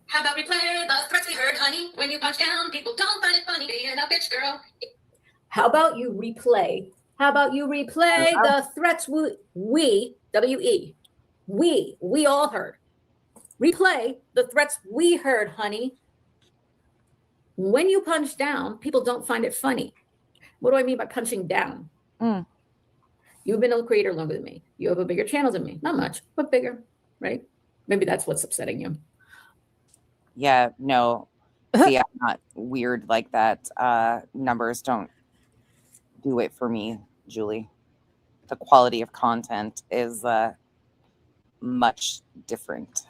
How about we play the threats we heard, honey? When you punch down, people don't find it funny being a bitch girl. How about you replay? How about you replay the threats we all heard? Replay the threats we heard, honey. When you punch down, people don't find it funny. What do I mean by punching down? You've been a creator longer than me. You have a bigger channel than me. Not much, but bigger, right? Maybe that's what's upsetting you. Yeah, no. See, I'm not weird like that. Numbers don't do it for me, Julie. The quality of content is much different.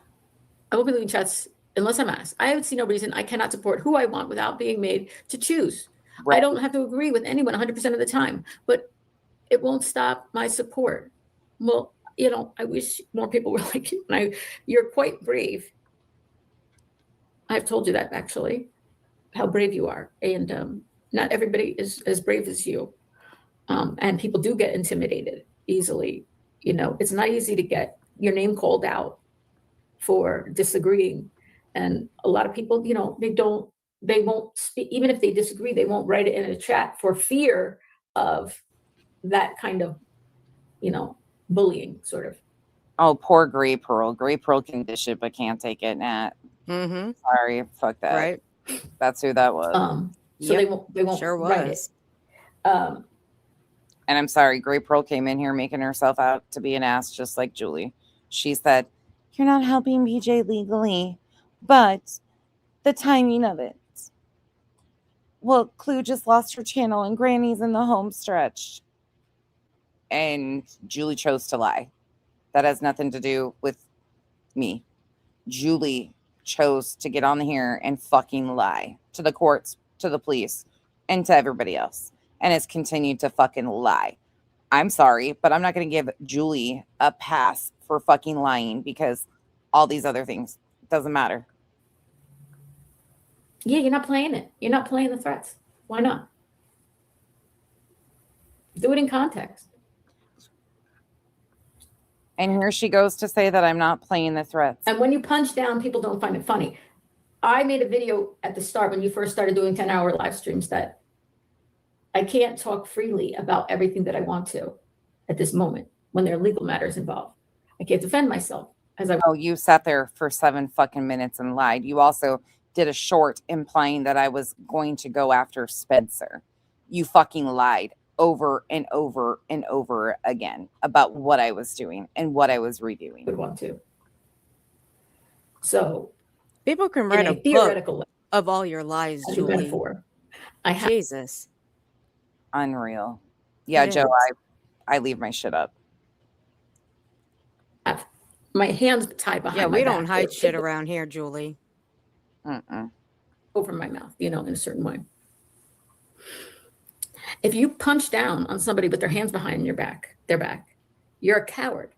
I won't be leaving chats unless I'm asked. I would see no reason I cannot support who I want without being made to choose. Right. I don't have to agree with anyone 100% of the time, but it won't stop my support. Well, I wish more people were like you. And you're quite brave. I've told you that, actually, how brave you are. And not everybody is as brave as you. And people do get intimidated easily. It's not easy to get your name called out for disagreeing. And a lot of people, they won't speak. Even if they disagree, they won't write it in a chat for fear of that kind of, bullying, sort of. Oh, poor Gray Pearl. Gray Pearl can dish it, but can't take it. Nah. Mm-hmm. Sorry, fuck that. Right. That's who that was. So they won't Sure write was. it. And I'm sorry, Gray Pearl came in here making herself out to be an ass, just like Julie. She said, "You're not helping BJ legally, but the timing of it." Well, Clue just lost her channel and Granny's in the home stretch. And Julie chose to lie. That has nothing to do with me. Julie chose to get on here and fucking lie to the courts, to the police, and to everybody else. And has continued to fucking lie. I'm sorry, but I'm not going to give Julie a pass for fucking lying because all these other things doesn't matter. Yeah, you're not playing it. You're not playing the threats. Why not? Do it in context. And here she goes to say that I'm not playing the threats. And when you punch down, people don't find it funny. I made a video at the start when you first started doing 10-hour live streams that I can't talk freely about everything that I want to at this moment when there are legal matters involved. I can't defend myself as I. Oh, you sat there for 7 fucking minutes and lied. You also did a short implying that I was going to go after Spencer. You fucking lied over and over and over again about what I was doing and what I was redoing. Would want to. So people can write a theoretical book of all your lies, as a Julie. metaphor. I have Jesus. Unreal. Yeah, It Joe, is. I leave my shit up. my hands tied behind Yeah, my we don't back. hide shit around here, Julie. Over my mouth, in a certain way. If you punch down on somebody with their hands behind their back, you're a coward.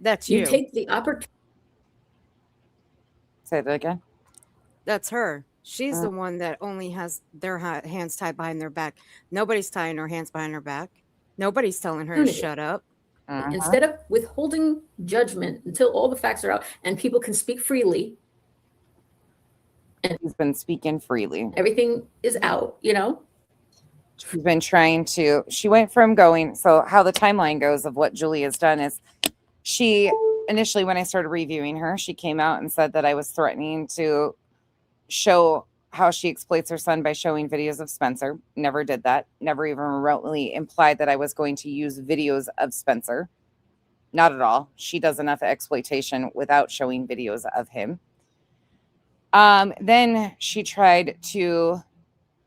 That's You you. take the opportunity. Say that again. That's her. She's the one that only has their hands tied behind their back. Nobody's tying her hands behind her back. Nobody's telling her to shut up. Instead of withholding judgment until all the facts are out and people can speak freely. And he's been speaking freely. Everything is out, She's been trying to, she went from going, so how the timeline goes of what Julie has done is she initially, when I started reviewing her, she came out and said that I was threatening to show how she exploits her son by showing videos of Spencer. Never did that. Never even remotely implied that I was going to use videos of Spencer. Not at all. She does enough exploitation without showing videos of him. Then she tried to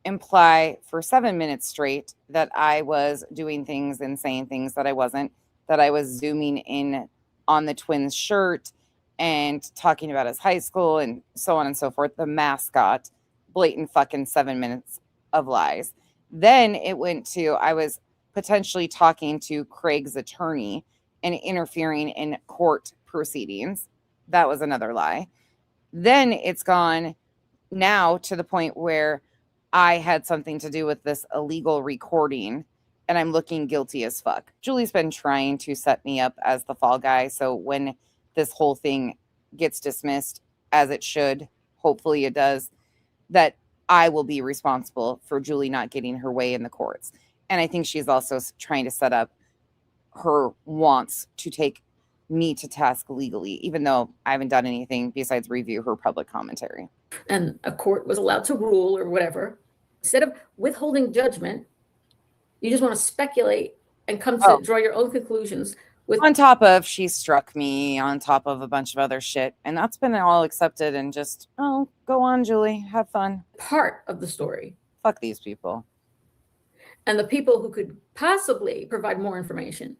imply for 7 minutes straight that I was doing things and saying things that I wasn't, that I was zooming in on the twins' shirt and talking about his high school and so on and so forth. The mascot, blatant fucking 7 minutes of lies. Then it went to, I was potentially talking to Craig's attorney and interfering in court proceedings. That was another lie. Then it's gone now to the point where I had something to do with this illegal recording and I'm looking guilty as fuck. Julie's been trying to set me up as the fall guy. So when this whole thing gets dismissed, as it should, hopefully it does, that I will be responsible for Julie not getting her way in the courts. And I think she's also trying to set up her wants to take me to task legally, even though I haven't done anything besides review her public commentary. And a court was allowed to rule or whatever. Instead of withholding judgment, you just want to speculate and come to draw your own conclusions. On top of she struck me, on top of a bunch of other shit. And that's been all accepted and just, oh, go on, Julie. Have fun. Part of the story. Fuck these people. And the people who could possibly provide more information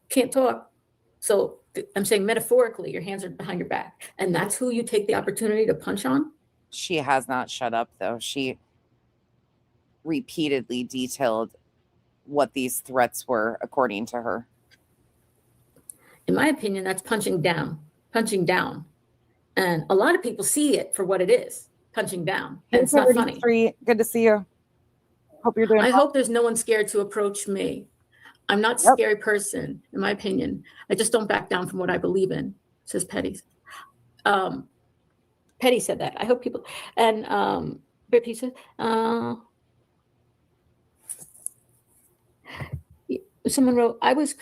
can't talk. So I'm saying metaphorically, your hands are behind your back. And that's who you take the opportunity to punch on? She has not shut up, though. She repeatedly detailed what these threats were, according to her. In my opinion, that's punching down. And a lot of people see it for what it is, punching down. And it's not funny. Good to see you. Hope you're doing I well. hope there's no one scared to approach me. I'm not a scary person, in my opinion. I just don't back down from what I believe in, says Petty. Petty said that. I hope people, and Britt said, someone wrote, I was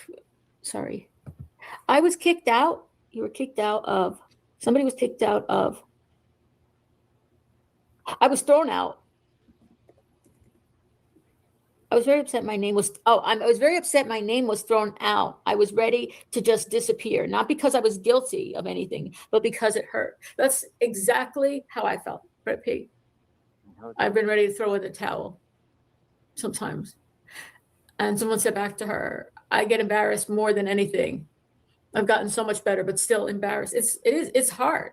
kicked out. You were kicked out of, somebody was kicked out of, I was thrown out. I was very upset my name was, I was very upset my name was thrown out. I was ready to just disappear, not because I was guilty of anything, but because it hurt. That's exactly how I felt, Brett P. I've been ready to throw in the towel sometimes. And someone said back to her, I get embarrassed more than anything. I've gotten so much better, but still embarrassed. It's hard.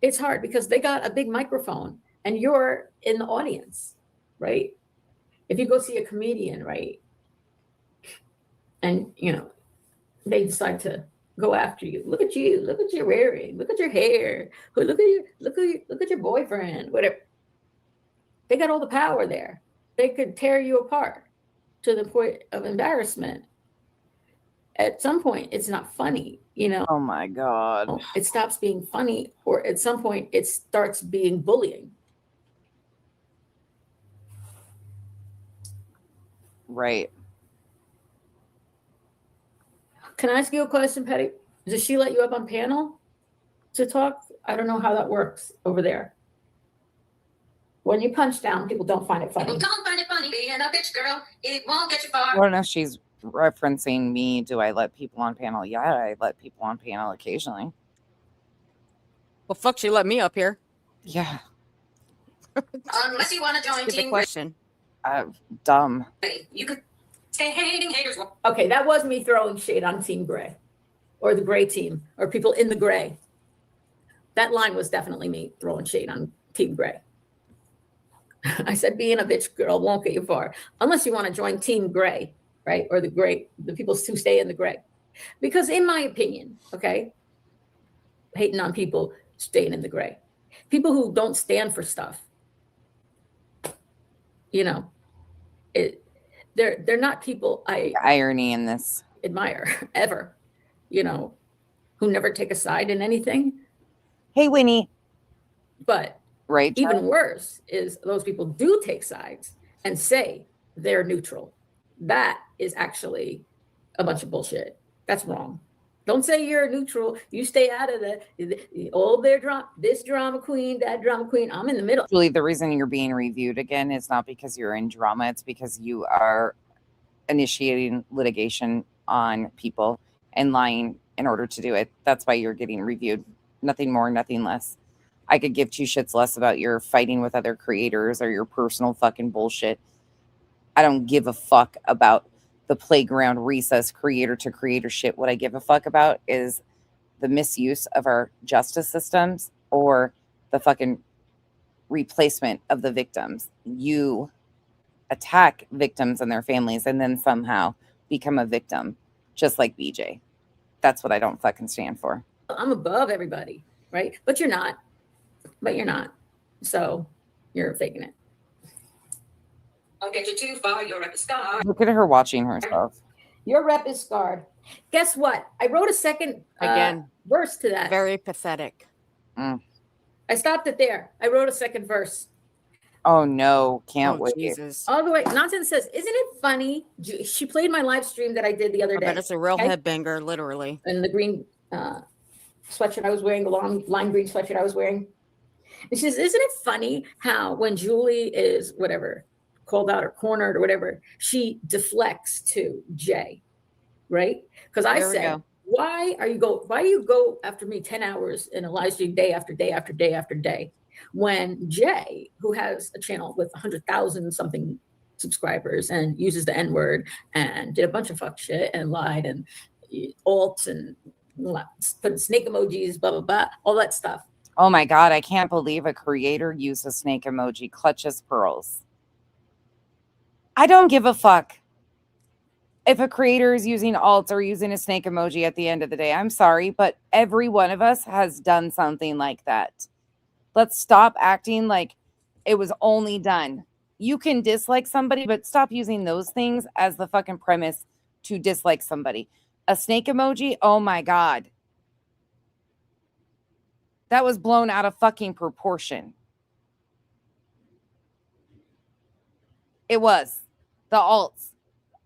It's hard because they got a big microphone and you're in the audience, right? If you go see a comedian, right? And, they decide to go after you. Look at you. Look what you're wearing. Look at your hair. Look at you. Look at your boyfriend. Whatever. They got all the power there. They could tear you apart to the point of embarrassment. At some point, it's not funny, you know. Oh my God. It stops being funny, or at some point, it starts being bullying. Right. Can I ask you a question, Patty? Does she let you up on panel to talk? I don't know how that works over there. When you punch down, people don't find it funny. People don't find it funny being a bitch girl. It won't get you far. I don't know if she's referencing me. Do I let people on panel? Yeah, I let people on panel occasionally. Well, fuck, she let me up here. Yeah. Unless you want to join Stupid Team question. Dumb. Gray, you could stay hating haters. Okay, that was me throwing shade on Team Gray, or the Gray team, or people in the Gray. That line was definitely me throwing shade on Team Gray. I said being a bitch girl won't get you far unless you want to join Team Gray, right? Or the Gray, the people who stay in the Gray. Because in my opinion, okay, hating on people staying in the Gray, people who don't stand for stuff, you know, they're not people I irony in this admire ever, you know, who never take a side in anything. Hey, Winnie. But right, even worse is those people do take sides and say they're neutral. That is actually a bunch of bullshit. That's wrong. Don't say you're neutral. You stay out of this drama queen, that drama queen. I'm in the middle. Julie, the reason you're being reviewed again is not because you're in drama. It's because you are initiating litigation on people and lying in order to do it. That's why you're getting reviewed. Nothing more, nothing less. I could give two shits less about your fighting with other creators or your personal fucking bullshit. I don't give a fuck about the playground recess creator to creator shit. What I give a fuck about is the misuse of our justice systems or the fucking replacement of the victims. You attack victims and their families and then somehow become a victim, just like BJ. That's what I don't fucking stand for. I'm above everybody, right? But you're not. So you're faking it. I'll get you too far. Your rep is scarred. Look at her watching herself. Your rep is scarred. Guess what? I wrote a second verse to that. Very pathetic. I stopped it there. I wrote a second verse. Oh no, can't wait. Jesus. All the way. Nonsense says, isn't it funny? She played my live stream that I did the other day. But it's a real headbanger, literally. And the green sweatshirt I was wearing, the lime green sweatshirt I was wearing. And she says, isn't it funny how when Julie is whatever, called out or cornered or whatever, she deflects to Jay, right? Because I said, why do you go after me 10 hours in a live stream day after day after day after day? When Jay, who has a channel with 100,000 something subscribers and uses the N-word and did a bunch of fuck shit and lied and alts and put snake emojis, blah, blah, blah, all that stuff. Oh my God, I can't believe a creator used a snake emoji, clutches pearls. I don't give a fuck if a creator is using alts or using a snake emoji at the end of the day. I'm sorry, but every one of us has done something like that. Let's stop acting like it was only done. You can dislike somebody, but stop using those things as the fucking premise to dislike somebody. A snake emoji, oh my God. That was blown out of fucking proportion. It was. The alts.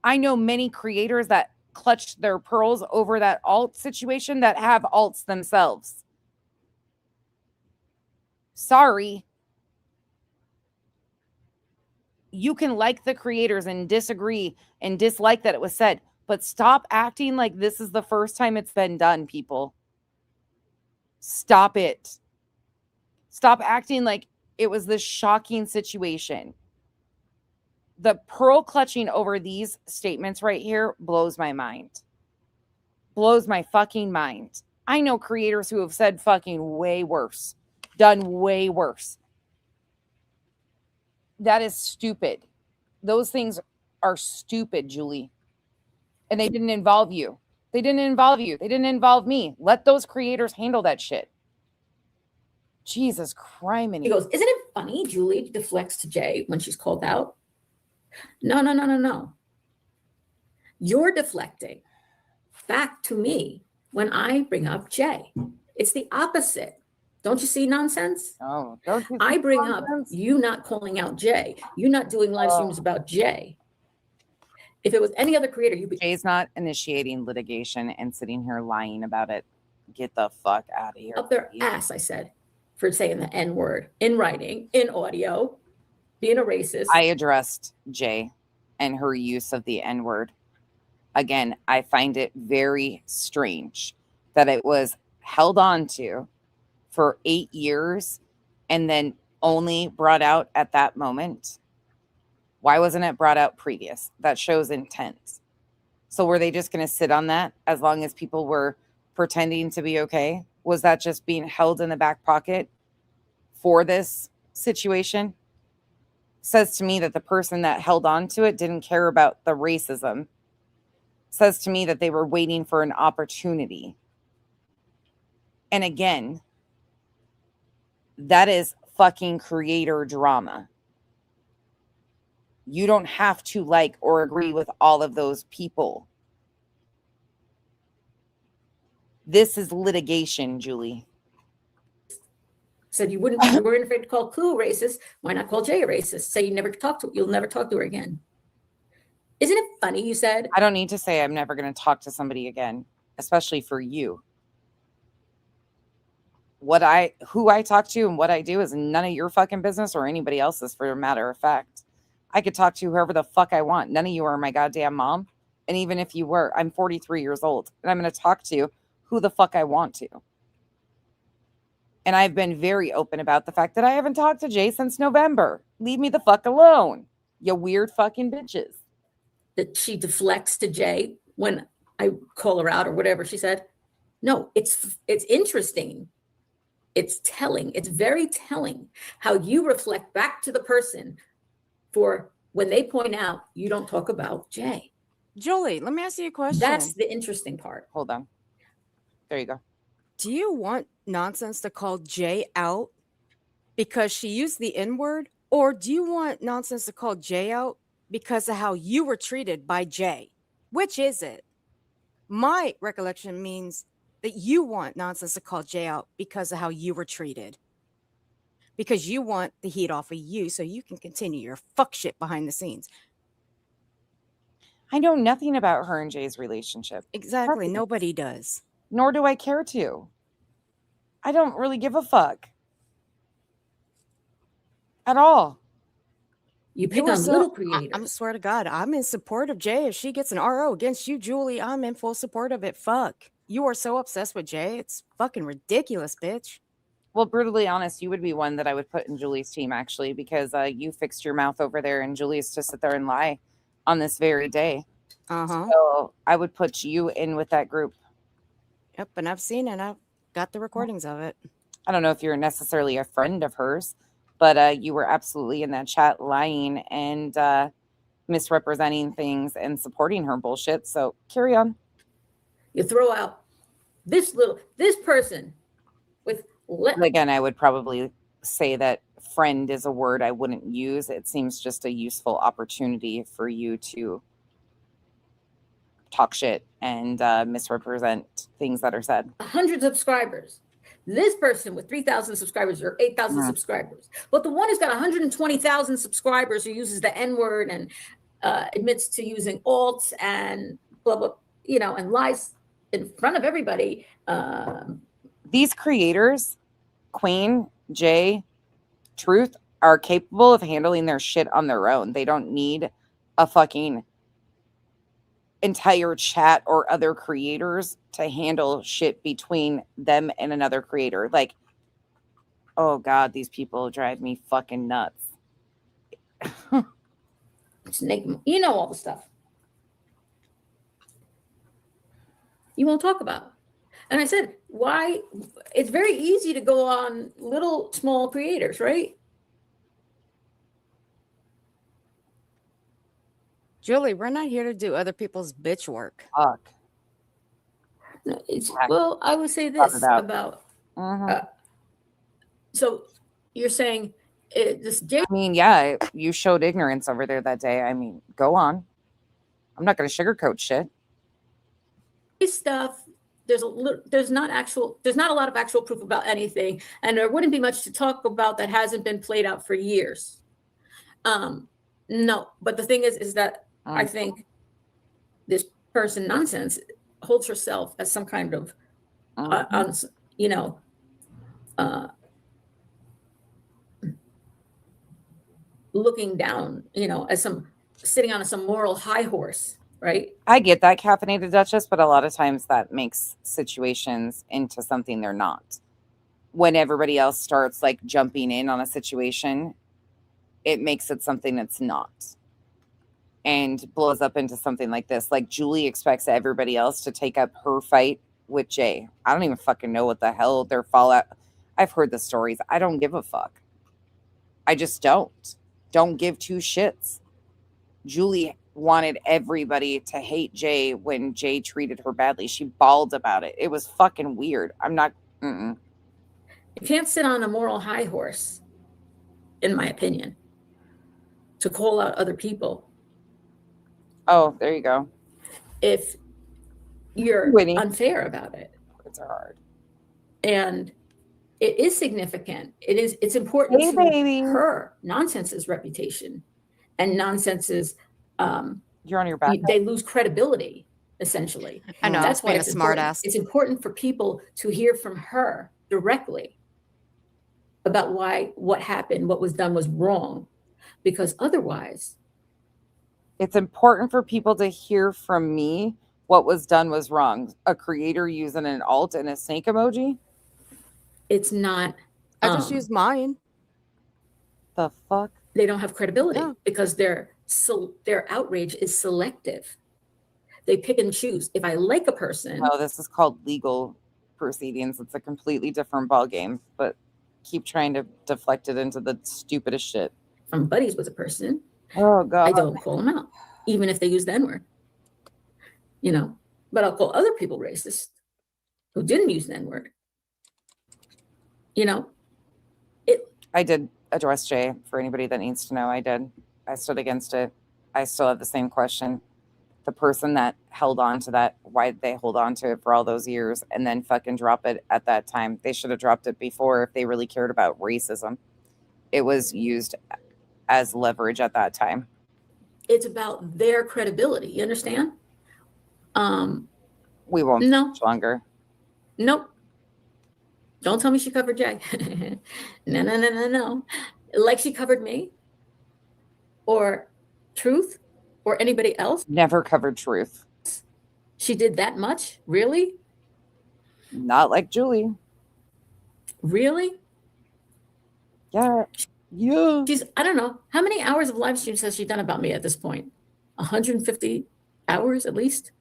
I know many creators that clutched their pearls over that alt situation that have alts themselves. Sorry. You can like the creators and disagree and dislike that it was said, but stop acting like this is the first time it's been done, people. Stop it. Stop acting like it was this shocking situation. The pearl clutching over these statements right here blows my mind. Blows my fucking mind. I know creators who have said fucking way worse. Done way worse. That is stupid. Those things are stupid, Julie. And they didn't involve you. They didn't involve you. They didn't involve me. Let those creators handle that shit. Jesus criminy. He goes, isn't it funny? Julie deflects to Jay when she's called out. No. You're deflecting back to me when I bring up Jay. It's the opposite. Don't you see nonsense? Oh, don't you I see bring nonsense? up you not calling out Jay. You not doing live streams about Jay. If it was any other creator, you'd be. Jay's not initiating litigation and sitting here lying about it. Get the fuck out of here. Up their ass, I said, for saying the N word in writing, in audio, being a racist. I addressed Jay and her use of the N word. Again, I find it very strange that it was held on to for 8 years and then only brought out at that moment. Why wasn't it brought out previous? That shows intent. So were they just going to sit on that as long as people were pretending to be okay? Was that just being held in the back pocket for this situation? Says to me that the person that held on to it didn't care about the racism. Says to me that they were waiting for an opportunity. And again, that is fucking creator drama. You don't have to like or agree with all of those people. This is litigation, Julie. Said you weren't afraid to call Clue racist. Why not call Jay a racist? Say you'll never talk to her again. Isn't it funny? You said I don't need to say I'm never going to talk to somebody again, especially for you. Who I talk to and what I do is none of your fucking business or anybody else's, for a matter of fact. I could talk to whoever the fuck I want. None of you are my goddamn mom. And even if you were, I'm 43 years old and I'm going to talk to who the fuck I want to. And I've been very open about the fact that I haven't talked to Jay since November. Leave me the fuck alone, you weird fucking bitches. that she deflects to Jay when I call her out or whatever she said. No, it's interesting. It's telling. It's very telling how you reflect back to the person for when they point out you don't talk about Jay. Julie, let me ask you a question. That's the interesting part. Hold on. There you go. Do you want Nonsense to call Jay out because she used the N-word? Or do you want Nonsense to call Jay out because of how you were treated by Jay? Which is it? My recollection means that you want Nonsense to call Jay out because of how you were treated. Because you want the heat off of you so you can continue your fuck shit behind the scenes. I know nothing about her and Jay's relationship. Exactly. Nothing. Nobody does. Nor do I care to. I don't really give a fuck. At all. You pick You are on so- little creators. I swear to God, I'm in support of Jay. If she gets an RO against you, Julie, I'm in full support of it. Fuck. You are so obsessed with Jay. It's fucking ridiculous, bitch. Well, brutally honest, you would be one that I would put in Julie's team, actually, because you fixed your mouth over there and Julie is to sit there and lie on this very day. Uh-huh. So I would put you in with that group. Yep, and I've seen it. I've got the recordings of it. I don't know if you're necessarily a friend of hers, but you were absolutely in that chat lying and misrepresenting things and supporting her bullshit. So carry on. You throw out this person with Again, I would probably say that friend is a word I wouldn't use. It seems just a useful opportunity for you to talk shit and misrepresent things that are said. 100 subscribers. This person with 3,000 subscribers or 8,000 subscribers. But the one who's got 120,000 subscribers who uses the N-word and admits to using alts and blah, blah, and lies in front of everybody. These creators, Queen, Jay, Truth, are capable of handling their shit on their own. They don't need a fucking entire chat or other creators to handle shit between them and another creator. Like, oh God, these people drive me fucking nuts. You know all the stuff. You won't talk about. And I said, why? It's very easy to go on little small creators, right? Julie, we're not here to do other people's bitch work. Fuck. Well, I would say Cut this it out. about, Mhm. so you're saying this Jay I mean, yeah, you showed ignorance over there that day. I mean, go on. I'm not going to sugarcoat shit. stuff, there's not a lot of actual proof about anything, and there wouldn't be much to talk about that hasn't been played out for years. No, but the thing is that I think this person nonsense holds herself as some kind of, you know, looking down, you know, as some sitting on some moral high horse, right? I get that, caffeinated Duchess, but a lot of times that makes situations into something they're not. When everybody else starts like jumping in on a situation, it makes it something that's not, and blows up into something like this. Like Julie expects everybody else to take up her fight with Jay. I don't even fucking know what the hell their fallout. I've heard the stories. I don't give a fuck. I just don't give two shits. Julie wanted everybody to hate Jay when Jay treated her badly. She bawled about it. It was fucking weird. I'm not. You can't sit on a moral high horse, in my opinion, to call out other people. Oh, there you go. If you're unfair about it. It's hard. And it is significant. It's important Hey, to baby. her Nonsense's reputation, and Nonsense's you're on your back. They lose credibility, essentially. I know, That's why being a it's smart important. ass. It's important for people to hear from her directly about why what happened, what was done was wrong, because otherwise, it's important for people to hear from me what was done was wrong. A creator using an alt and a snake emoji. It's not. I just used mine. The fuck? They don't have credibility because their outrage is selective. They pick and choose. If I like a person, No, this is called legal proceedings. It's a completely different ballgame, but keep trying to deflect it into the stupidest shit. I'm buddies with a person. Oh God. I don't call them out, even if they use the N-word. You know, but I'll call other people racist who didn't use the N-word. You know, I did address Jay for anybody that needs to know. I did. I stood against it. I still have the same question. The person that held on to that, why did they hold on to it for all those years and then fucking drop it at that time? They should have dropped it before if they really cared about racism. It was used as leverage at that time. it's about their credibility. You understand? We won't No. much longer. Nope. Don't tell me she covered Jay. No. Like she covered me or Truth or anybody else. Never covered Truth. She did that much? Really? Not like Julie. Really? Yeah. Yeah. She's, I don't know. How many hours of live streams has she done about me at this point? 150 hours at least?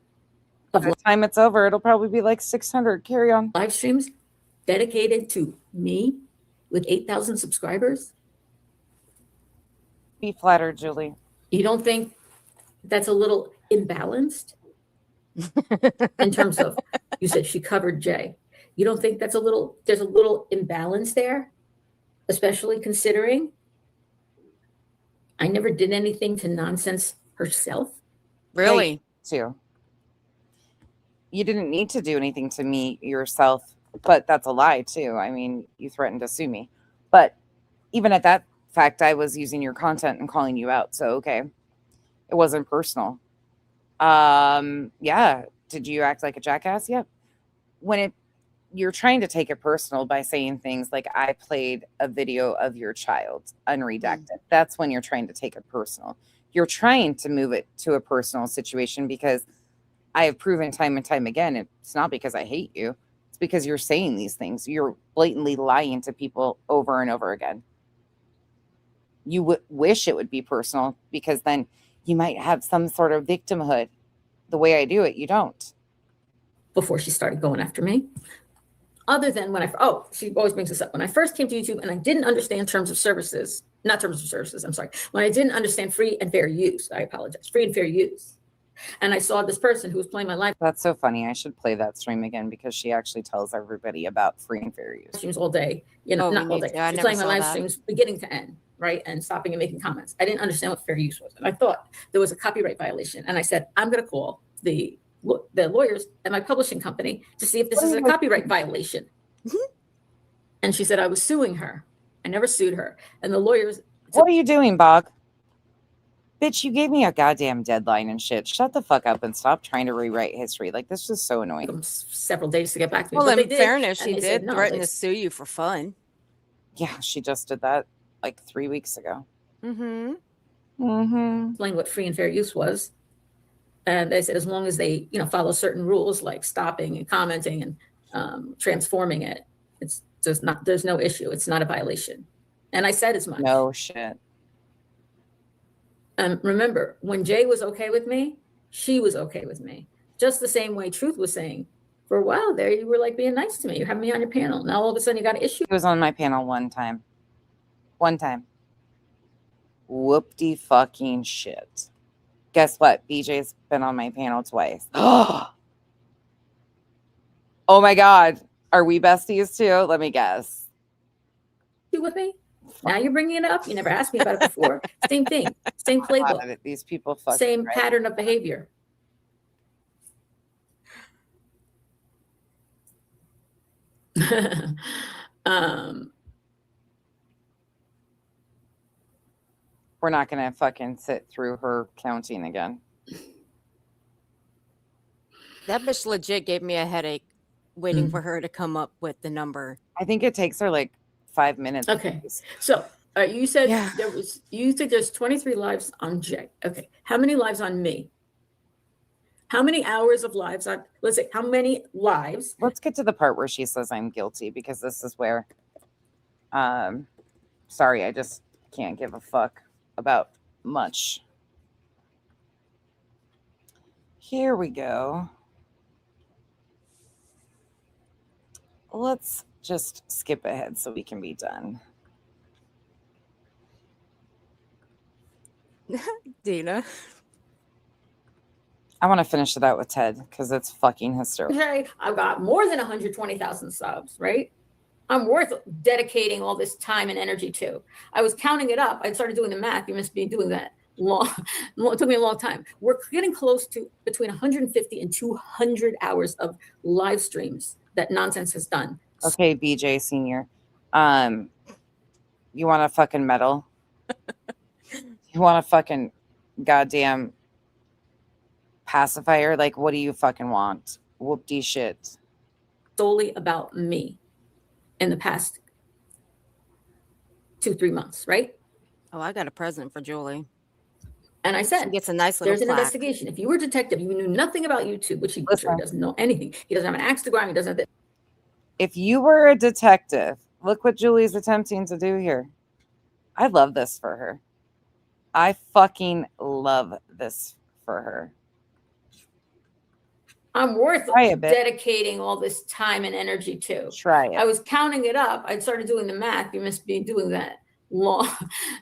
By the time it's over, it'll probably be like 600. Carry on. Live streams dedicated to me with 8,000 subscribers? Be flattered, Julie. You don't think that's a little imbalanced? In terms of, you said she covered Jay. You don't think there's a little imbalance there? Especially considering I never did anything to Nonsense herself. Really? Too. You didn't need to do anything to me yourself, but that's a lie too. I mean, you threatened to sue me. But even at that fact, I was using your content and calling you out. So, okay. It wasn't personal. Yeah. Did you act like a jackass? Yep. When you're trying to take it personal by saying things like, I played a video of your child unredacted. That's when you're trying to take it personal. You're trying to move it to a personal situation because I have proven time and time again, it's not because I hate you. It's because you're saying these things. You're blatantly lying to people over and over again. You would wish it would be personal because then you might have some sort of victimhood. The way I do it, you don't. Before she started going after me. Other than when she always brings this up. When I first came to YouTube and I didn't understand terms of services, not terms of services, I'm sorry. When I didn't understand free and fair use, I apologize, free and fair use. And I saw this person who was playing my live That's so funny. I should play that stream again because she actually tells everybody about free and fair use. streams all day, you know, Oh, we not all need day. to. I She's never playing my saw live that. streams beginning to end, right? And stopping and making comments. I didn't understand what fair use was. And I thought there was a copyright violation. And I said, I'm going to call the lawyers at my publishing company to see if this is a copyright violation. And she said I was suing her. I never sued her. And the lawyers. What are you doing, Bog? Bitch, you gave me a goddamn deadline and shit. Shut the fuck up and stop trying to rewrite history. Like, this is so annoying. Took them several days to get back to me. Well, but they in did, fairness, and she they said, did no, threaten they to sue you for fun. Yeah, she just did that like 3 weeks ago. Mm-hmm. Mm-hmm. explained what free and fair use was. And they said as long as they, you know, follow certain rules like stopping and commenting and transforming it, it's just not, there's no issue. It's not a violation. And I said as much. No shit. Remember, when Jay was okay with me, she was okay with me. Just the same way Truth was saying, for a while there, you were like being nice to me. You have me on your panel. Now all of a sudden you got an issue. He was on my panel one time. One time. Whoop-de fucking shit. Guess what? BJ's been on my panel twice. Oh my God. Are we besties too? Let me guess. You with me? Now you're bringing it up. You never asked me about it before. Same thing. Same playbook. God, these people fucking Same right. pattern of behavior. We're not going to fucking sit through her counting again. That bitch legit gave me a headache waiting for her to come up with the number. I think it takes her like 5 minutes. Okay. So you said you said there's 23 lives on Jay. Okay. How many lives on me? How many hours of lives on, let's say, how many lives? Let's get to the part where she says I'm guilty, because this is where, sorry, I just can't give a fuck about much. Here we go. Let's just skip ahead so we can be done. Dina. I want to finish it out with Ted because it's fucking hysterical. Okay. I've got more than 120,000 subs, right? I'm worth dedicating all this time and energy to. I was counting it up. I started doing the math. You must be doing that long. It took me a long time. We're getting close to between 150 and 200 hours of live streams that Nonsense has done. Okay, BJ Senior. You want a fucking medal? You want a fucking goddamn pacifier? Like, what do you fucking want? Whoop-de shit. Solely about me in the past 2-3 months, right? Oh, I got a present for Julie. And I said, She gets a nice little there's an plaque. investigation. If you were a detective, you knew nothing about YouTube, which he sure doesn't know anything. He doesn't have an axe to grind. He doesn't have this. If you were a detective, look what Julie's attempting to do here. I love this for her. I fucking love this for her. I'm worth Try a bit. dedicating all this time and energy to. Try it. I was counting it up. I started doing the math. You must be doing that long.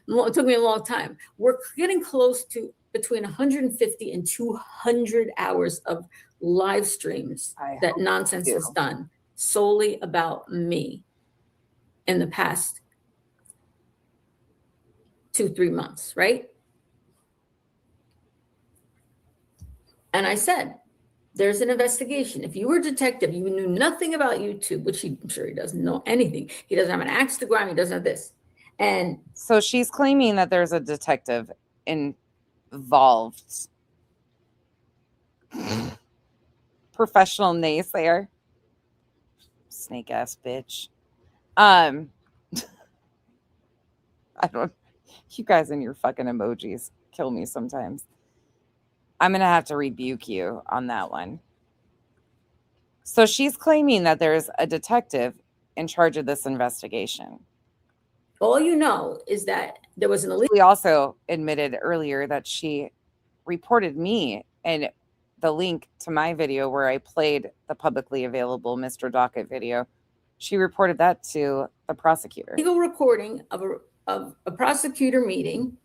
It took me a long time. We're getting close to between 150 and 200 hours of live streams that Nonsense has done solely about me in the past 2-3 months, right? And I said, there's an investigation. If you were a detective, you knew nothing about YouTube, which I'm sure he doesn't know anything. He doesn't have an axe to grind. He doesn't have this. And so she's claiming that there's a detective involved. Professional naysayer. Snake ass bitch. I don't, you guys and your fucking emojis kill me sometimes. I'm going to have to rebuke you on that one. So she's claiming that there's a detective in charge of this investigation. all you know is that there was an illegal. We also admitted earlier that she reported me and the link to my video where I played the publicly available Mr. Docket video. She reported that to the prosecutor. Legal recording of a prosecutor meeting,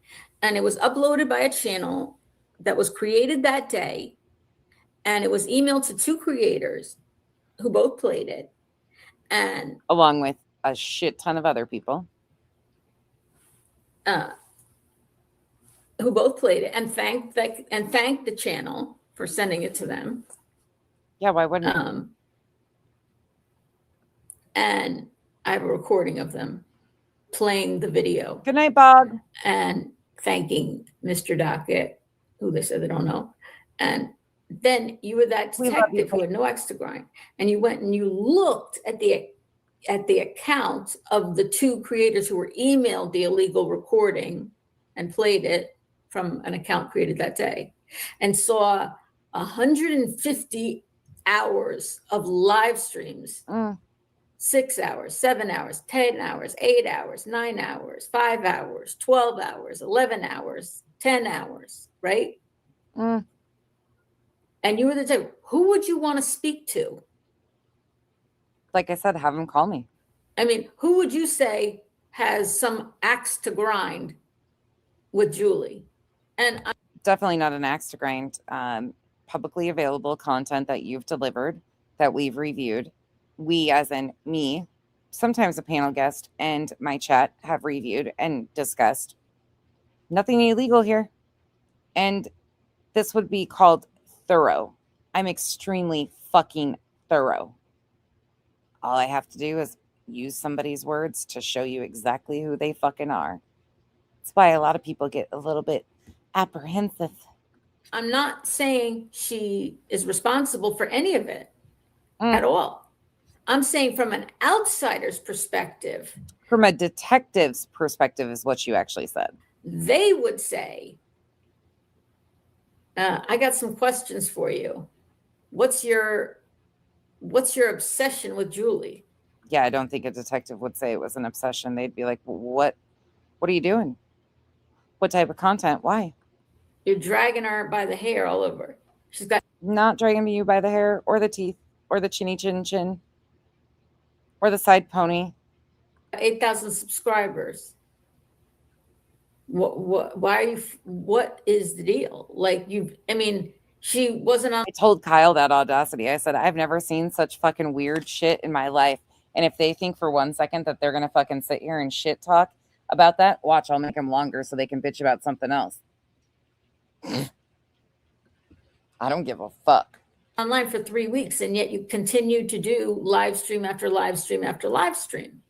and it was uploaded by a channel that was created that day, and it was emailed to 2 creators who both played it, and Along with a shit ton of other people. Who both played it and thanked the channel for sending it to them. Yeah, why wouldn't you? And I have a recording of them playing the video. Good night, Bob. And thanking Mr. Dockett, who they said they don't know. And then you were that detective who had no axe to grind, and you went and you looked at the account of the 2 creators who were emailed the illegal recording and played it from an account created that day, and saw 150 hours of live streams. 6 hours, 7 hours, 10 hours, 8 hours, 9 hours, 5 hours, 12 hours, 11 hours, 10 hours, right? And you were the type, who would you want to speak to? Like I said, have them call me. I mean, who would you say has some axe to grind with Julie? And Definitely not an axe to grind. Publicly available content that you've delivered, that we've reviewed. We, as in me, sometimes a panel guest, and my chat have reviewed and discussed. Nothing illegal here. And this would be called thorough. I'm extremely fucking thorough. All I have to do is use somebody's words to show you exactly who they fucking are. That's why a lot of people get a little bit apprehensive. I'm not saying she is responsible for any of it at all. I'm saying from an outsider's perspective. From a detective's perspective is what you actually said. They would say, I got some questions for you. What's your obsession with Julie? Yeah, I don't think a detective would say it was an obsession. They'd be like, what are you doing? What type of content? Why? You're dragging her by the hair all over. She's got not dragging you by the hair or the teeth or the chinny chin chin or the side pony. 8,000 subscribers. Why are you, what is the deal? Like she wasn't on. I told Kyle that audacity. I said, I've never seen such fucking weird shit in my life. And if they think for 1 second that they're going to fucking sit here and shit talk about that, watch, I'll make them longer so they can bitch about something else. I don't give a fuck. Online for 3 weeks, and yet you continue to do live stream after live stream after live stream.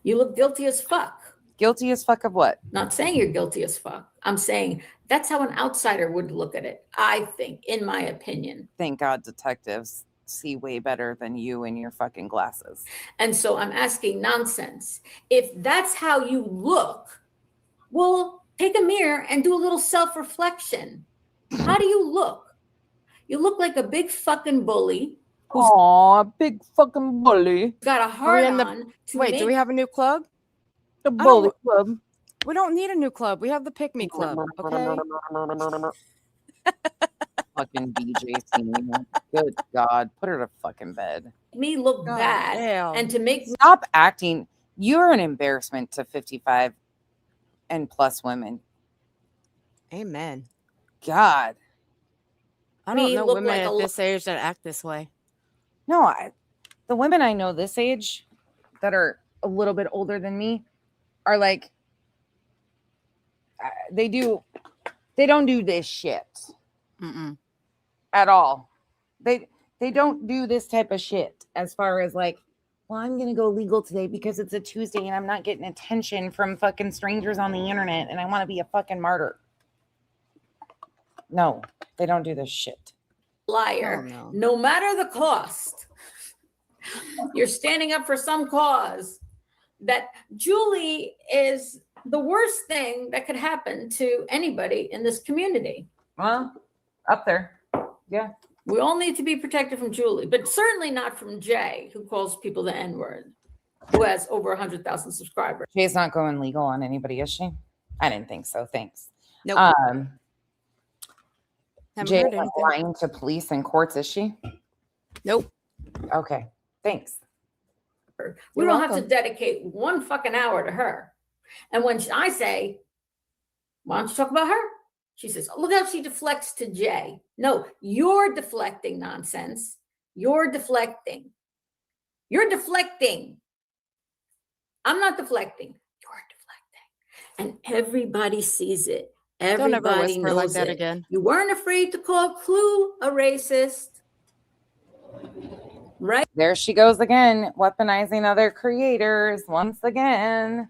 You look guilty as fuck. Guilty as fuck of what? Not saying you're guilty as fuck. I'm saying that's how an outsider would look at it, I think, in my opinion. Thank God detectives see way better than you in your fucking glasses. And so I'm asking nonsense. If that's how you look, well, take a mirror and do a little self-reflection. How do you look? You look like a big fucking bully. Aw, big fucking bully. Got a heart on. Wait, do we have a new club? The bully club. We don't need a new club. We have the Pick Me Club. Okay. Fucking DJ scene. Good God. Put her to fucking bed. Me look bad. Damn. And to make Stop acting. You're an embarrassment to 55 and plus women. Amen. God. I don't know women at this age that act this way. No, the women I know this age that are a little bit older than me are like, they don't do this shit at all. They don't do this type of shit as far as like, well, I'm going to go legal today because it's a Tuesday and I'm not getting attention from fucking strangers on the internet and I want to be a fucking martyr. No, they don't do this shit. Liar. Oh, no matter the cost, you're standing up for some cause. That Julie is the worst thing that could happen to anybody in this community. Well, up there. Yeah. We all need to be protected from Julie, but certainly not from Jay, who calls people the N-word, who has over 100,000 subscribers. Jay's not going legal on anybody, is she? I didn't think so. Thanks. Nope. Jay is lying to police and courts, is she? Nope. Okay. Thanks. We don't have to dedicate 1 fucking hour to her. And when I say Why don't you talk about her? She says, oh, look how she deflects to Jay. No, you're deflecting nonsense. You're deflecting. You're deflecting. I'm not deflecting. You're deflecting. And everybody sees it. Don't ever Everybody whisper like knows that it. again. You weren't afraid to call Clue a racist. Right? There she goes again, weaponizing other creators once again.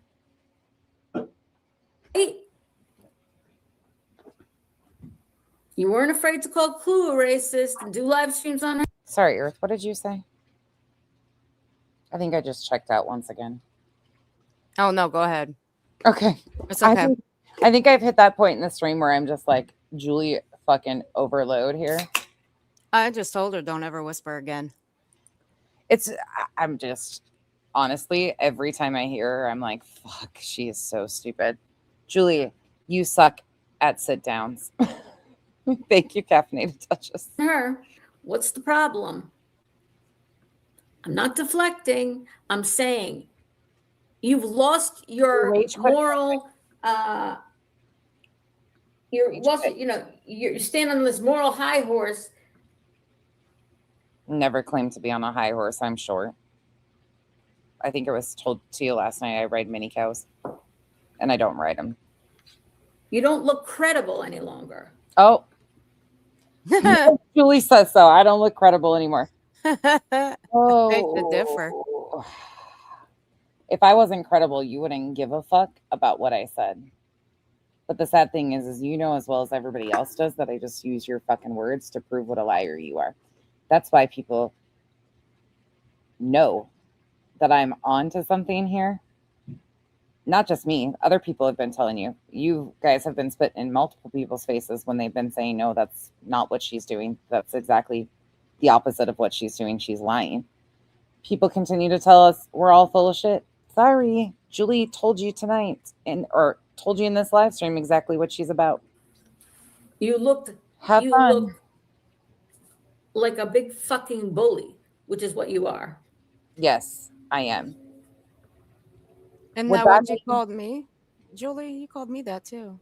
You weren't afraid to call Clue a racist and do live streams on her. Sorry, Earth, what did you say? I think I just checked out once again. Oh no, go ahead. Okay. It's okay. I think I've hit that point in the stream where I'm just like, Julie, fucking overload here. I just told her don't ever whisper again. I'm just, honestly, every time I hear her, I'm like, fuck, she is so stupid. Julie, you suck at sit downs. Thank you, Caffeinated Touches. Her, what's the problem? I'm not deflecting. I'm saying you've lost your moral. You're lost. You know, you're standing on this moral high horse. Never claimed to be on a high horse, I'm sure. I think it was told to you last night I ride mini cows, and I don't ride them. You don't look credible any longer. Oh. Julie says so. I don't look credible anymore. Oh. Beg to differ. If I wasn't credible, you wouldn't give a fuck about what I said. But the sad thing is you know as well as everybody else does that I just use your fucking words to prove what a liar you are. That's why people know that I'm onto something here. Not just me. Other people have been telling you. You guys have been spitting in multiple people's faces when they've been saying, no, that's not what she's doing. That's exactly the opposite of what she's doing. She's lying. People continue to tell us we're all full of shit. Sorry. Julie told you tonight or told you in this live stream exactly what she's about. You looked like a big fucking bully, which is what you are. Yes, I am. Isn't that what you called me? Julie, you called me that too.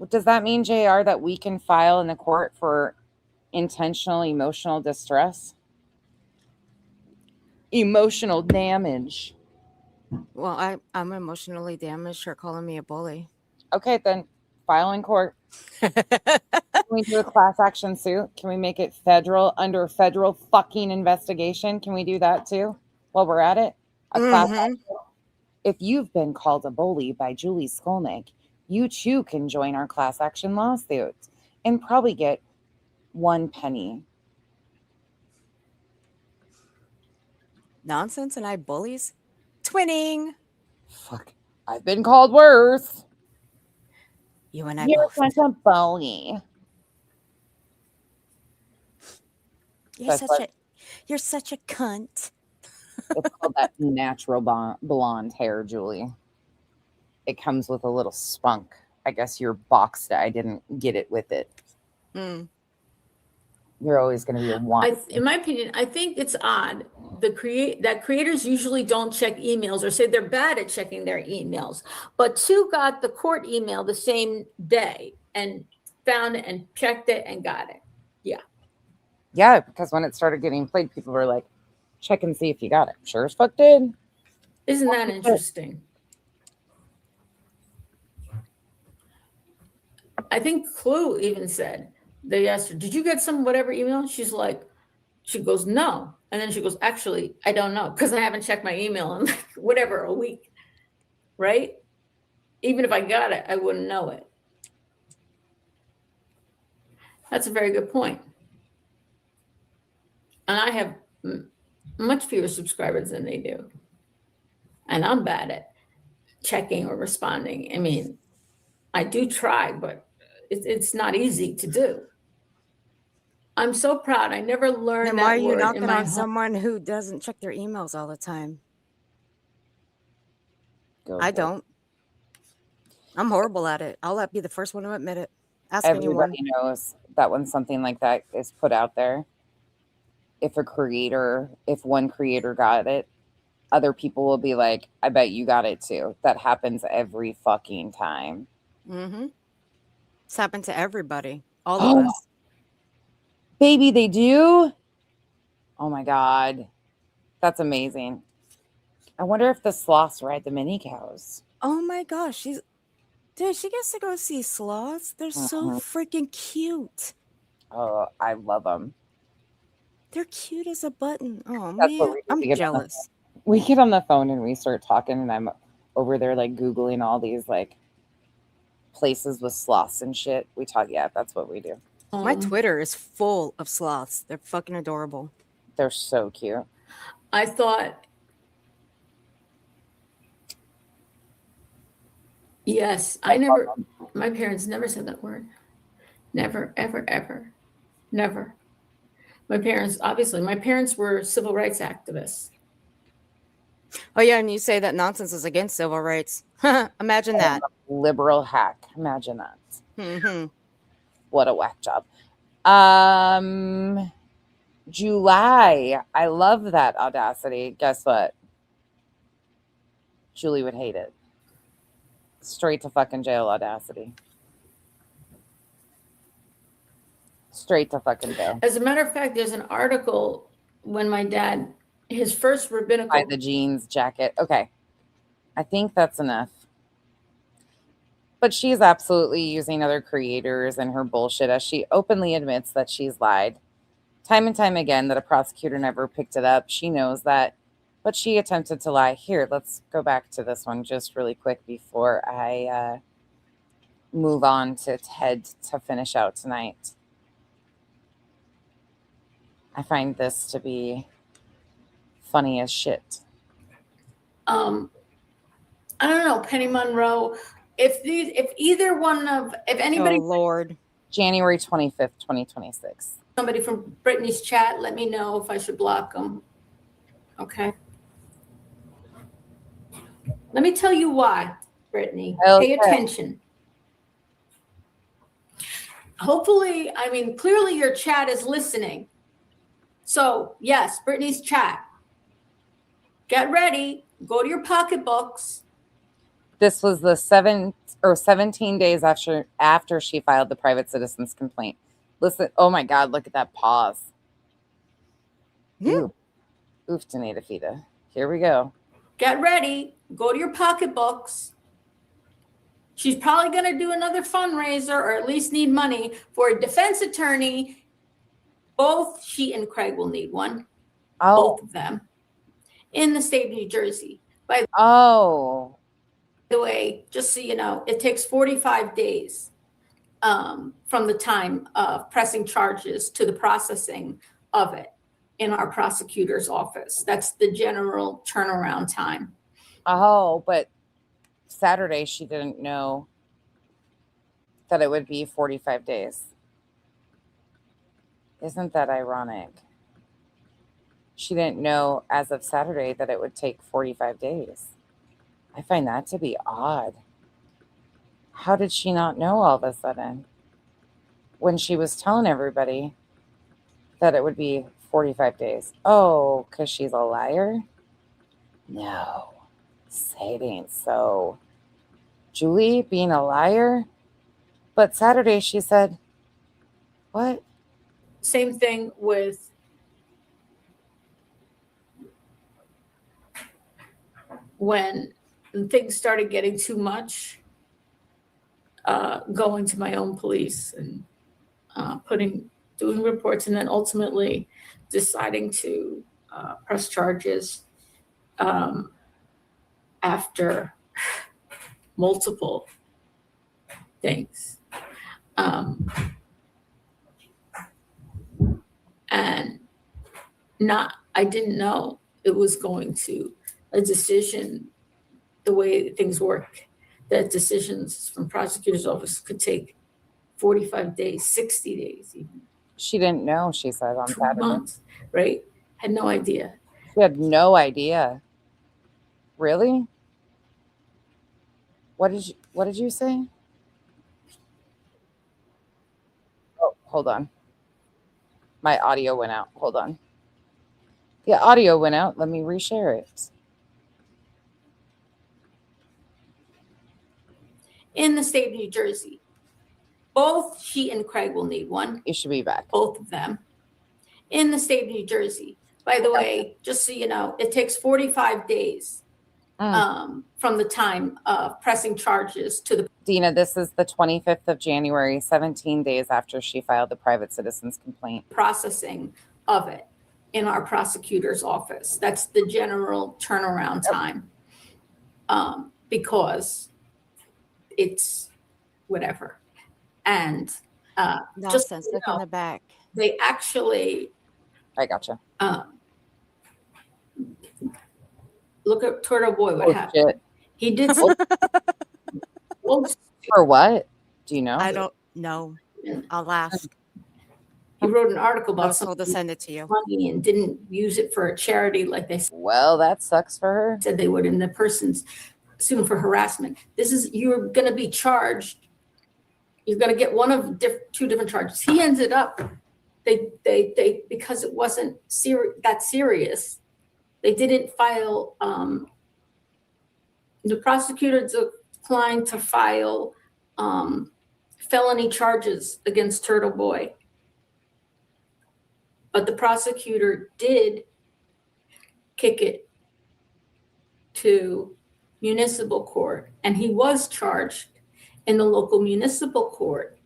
Does that mean, JR, that we can file in the court for intentional emotional distress? Emotional damage. Well, I'm emotionally damaged for calling me a bully. Okay, then file in court. Can we do a class action suit? Can we make it federal under federal fucking investigation? Can we do that too while we're at it? A class action. If you've been called a bully by Julie Skolnick, you too can join our class action lawsuit and probably get 1 penny. Nonsense and I bullies? Twinning. Fuck. I've been called worse. You and I You're both. such a bully. You're such a cunt. It's called that natural blonde hair, Julie. It comes with a little spunk. I guess you're boxed. I didn't get it with it. You're always going to be a one. In my opinion, I think it's odd that creators usually don't check emails or say they're bad at checking their emails. But two got the court email the same day and found it and checked it and got it. Yeah. Yeah, because when it started getting played, people were like, check and see if you got it. Sure as fuck did. Isn't that interesting? I think Clue even said, they asked her, did you get some whatever email? She goes, no. And then she goes, actually, I don't know because I haven't checked my email in like whatever, a week. Right? Even if I got it, I wouldn't know it. That's a very good point. And I have much fewer subscribers than they do. And I'm bad at checking or responding. I mean, I do try, but it's not easy to do. I'm so proud. I never learned Then that why are you word knocking in my on home. someone who doesn't check their emails all the time? I don't. I'm horrible at it. I'll be the first one to admit it. Ask anyone. Everybody knows that when something like that is put out there, if one creator got it, other people will be like, I bet you got it too. That happens every fucking time. Mm-hmm. It's happened to everybody, all of us. Baby, they do? Oh my God. That's amazing. I wonder if the sloths ride the mini cows. Oh my gosh, dude, she gets to go see sloths. They're so freaking cute. Oh, I love them. They're cute as a button. Oh That's what man, we do. I'm We get on the jealous. We get on the phone and we start talking, and I'm over there like Googling all these like places with sloths and shit. We talk, yeah, that's what we do. My Twitter is full of sloths. They're fucking adorable. They're so cute. I thought, yes, my parents never said that word. Never, ever, ever, never. My parents were civil rights activists. Oh yeah, and you say that nonsense is against civil rights. Imagine that. Liberal hack. Imagine that. Mm-hmm. What a whack job. July. I love that audacity. Guess what? Julie would hate it. Straight to fucking jail audacity. Straight to fucking jail. As a matter of fact, there's an article when my dad, his first rabbinical. By the jeans jacket. Okay. I think that's enough. But she's absolutely using other creators and her bullshit as she openly admits that she's lied time and time again, that a prosecutor never picked it up. She knows that, but she attempted to lie. Here, let's go back to this one just really quick before I move on to Ted to finish out tonight. I find this to be funny as shit. I don't know, Penny Monroe. If anybody, oh Lord, January 25th, 2026. Somebody from Brittany's chat, let me know if I should block them. Okay. Let me tell you why, Brittany. Okay. Pay attention. Hopefully, clearly your chat is listening. So yes, Brittany's chat. Get ready. Go to your pocketbooks. This was the 17 days after she filed the private citizen's complaint. Listen, oh my God, look at that pause. Ooh. Oof, Danita Fita. Here we go. Get ready. Go to your pocketbooks. She's probably going to do another fundraiser, or at least need money for a defense attorney. Both she and Craig will need one. Both of them. In the state of New Jersey. By the way, just so you know, it takes 45 days from the time of pressing charges to the processing of it in our prosecutor's office. That's the general turnaround time. Oh, but Saturday she didn't know that it would be 45 days. Isn't that ironic? She didn't know as of Saturday that it would take 45 days. I find that to be odd. How did she not know all of a sudden when she was telling everybody that it would be 45 days? Oh, because she's a liar? No, say it ain't so. Julie being a liar? But Saturday she said, what? Same thing with when things started getting too much, going to my own police and doing reports, and then ultimately deciding to press charges after multiple things. And I didn't know it was going to a decision, the way things work, that decisions from prosecutor's office could take 45 days, 60 days even. She didn't know, she said on 2 Saturday. months, right? Had no idea. She had no idea. Really? What did you say? Oh, hold on. My audio went out. Hold on. The audio went out. Let me reshare it. in the state of New Jersey. Both she and Craig will need one. You should be back. Both of them in the state of New Jersey. By the way, just so you know, it takes 45 days from the time of pressing charges to the Dina, this is the 25th of January, 17 days after she filed the private citizen's complaint. processing of it in our prosecutor's office. That's the general turnaround time, because it's whatever. And just Nonsense. so you Look on know, the back. they actually I gotcha. look at Turtle Boy. What Oh, happened? shit. He did. For what? Do you know? I don't know. I'll ask. He wrote an article I about was told to something send it to you. money and didn't use it for a charity like they Well, that sucks for her. said they would, and the person's suing for harassment. This is, you're going to be charged. You're going to get one of two different charges. He ended up, they because it wasn't that serious, they didn't file, the prosecutor declined to file felony charges against Turtle Boy. But the prosecutor did kick it to municipal court, and he was charged in the local municipal court,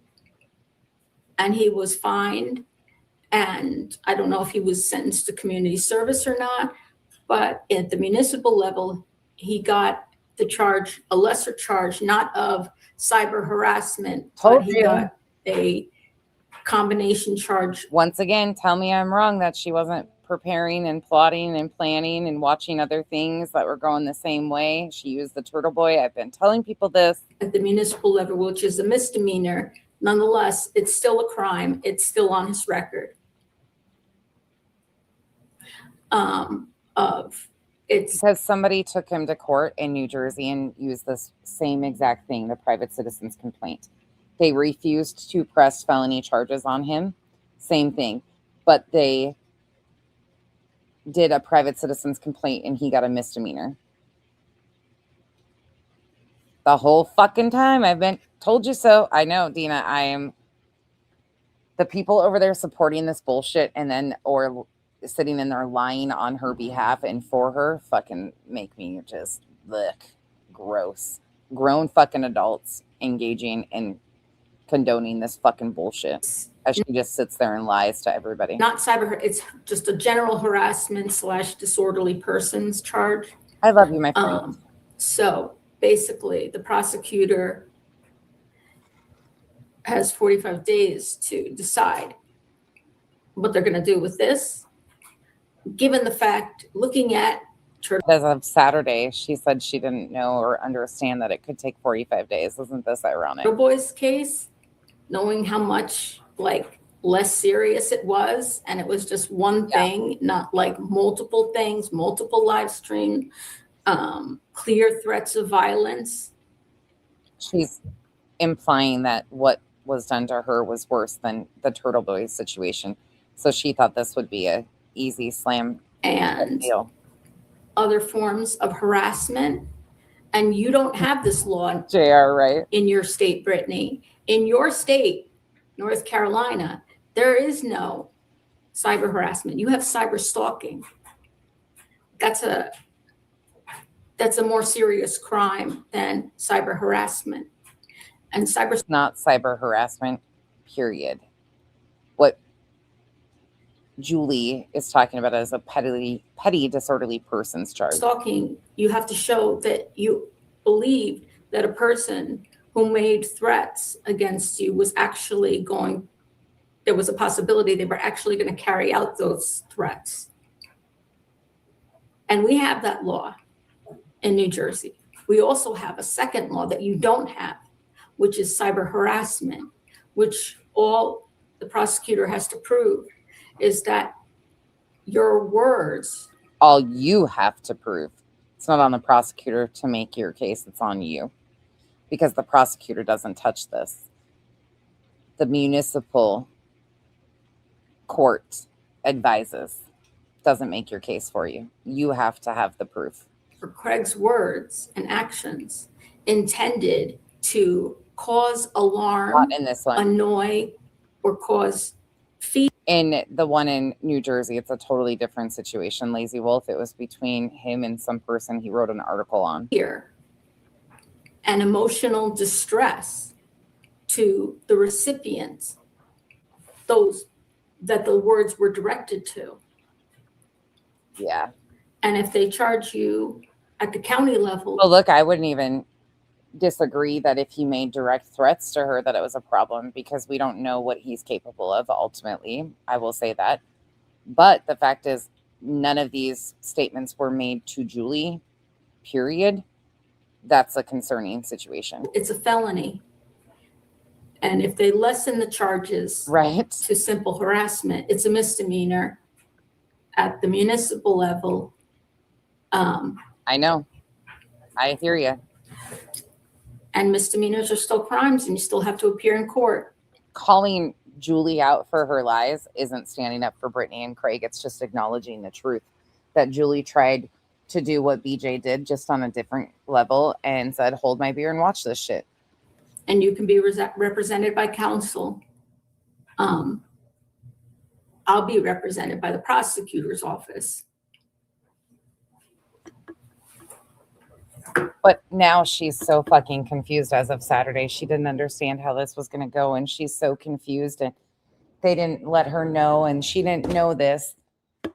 and he was fined. And I don't know if he was sentenced to community service or not, but at the municipal level, he got the charge, a lesser charge, not of cyber harassment, but he got a combination charge. Once again, tell me I'm wrong that she wasn't preparing and plotting and planning and watching other things that were going the same way. She used the Turtle Boy. I've been telling people this. At the municipal level, which is a misdemeanor, nonetheless, it's still a crime. It's still on his record. It's because somebody took him to court in New Jersey and used this same exact thing, the private citizen's complaint. They refused to press felony charges on him. Same thing. But they did a private citizen's complaint and he got a misdemeanor. The whole fucking time I've been told you so. I know, Dina, I am the people over there supporting this bullshit and then or sitting in there lying on her behalf and for her fucking make me just look gross. Grown fucking adults engaging in condoning this fucking bullshit as she just sits there and lies to everybody. not cyber, it's just a general harassment / disorderly persons charge. I love you, my friend. So basically, the prosecutor has 45 days to decide what they're going to do with this. Given the fact, looking at As of Saturday, she said she didn't know or understand that it could take 45 days. Isn't this ironic? Turtle Boy's case, knowing how much like less serious it was, and it was just one thing, not like multiple things, multiple live stream, clear threats of violence. She's implying that what was done to her was worse than the Turtle Boy situation. So she thought this would be a easy slam and deal. Other forms of harassment. And you don't have this law JR, right? in your state, Brittany. In your state, North Carolina, there is no cyber harassment. You have cyber stalking. That's a more serious crime than cyber harassment. And cyber not cyber harassment, period. What Julie is talking about as a petty disorderly persons charge. stalking, you have to show that you believed that a person who made threats against you was actually there was a possibility they were actually going to carry out those threats. And we have that law in New Jersey. We also have a second law that you don't have, which is cyber harassment, which all the prosecutor has to prove is that your words. All you have to prove. It's not on the prosecutor to make your case. It's on you. Because the prosecutor doesn't touch this. The municipal court advises. Doesn't make your case for you. You have to have the proof. For Craig's words and actions intended to cause alarm, Not in this one. annoy, or cause fear. In the one in New Jersey, it's a totally different situation. Lazy Wolf, it was between him and some person he wrote an article on. And emotional distress to the recipients, those that the words were directed to. Yeah. And if they charge you at the county level. Well, look, I wouldn't even disagree that if he made direct threats to her that it was a problem, because we don't know what he's capable of ultimately. I will say that. But the fact is, none of these statements were made to Julie, period. That's a concerning situation. It's a felony. And if they lessen the charges to simple harassment, it's a misdemeanor at the municipal level. I know. I hear you. And misdemeanors are still crimes, and you still have to appear in court. Calling Julie out for her lies isn't standing up for Brittany and Craig. It's just acknowledging the truth that Julie tried to do what BJ did, just on a different level, and said, hold my beer and watch this shit. And you can be represented by counsel. I'll be represented by the prosecutor's office. But now she's so fucking confused as of Saturday. She didn't understand how this was going to go, and she's so confused, and they didn't let her know, and she didn't know this.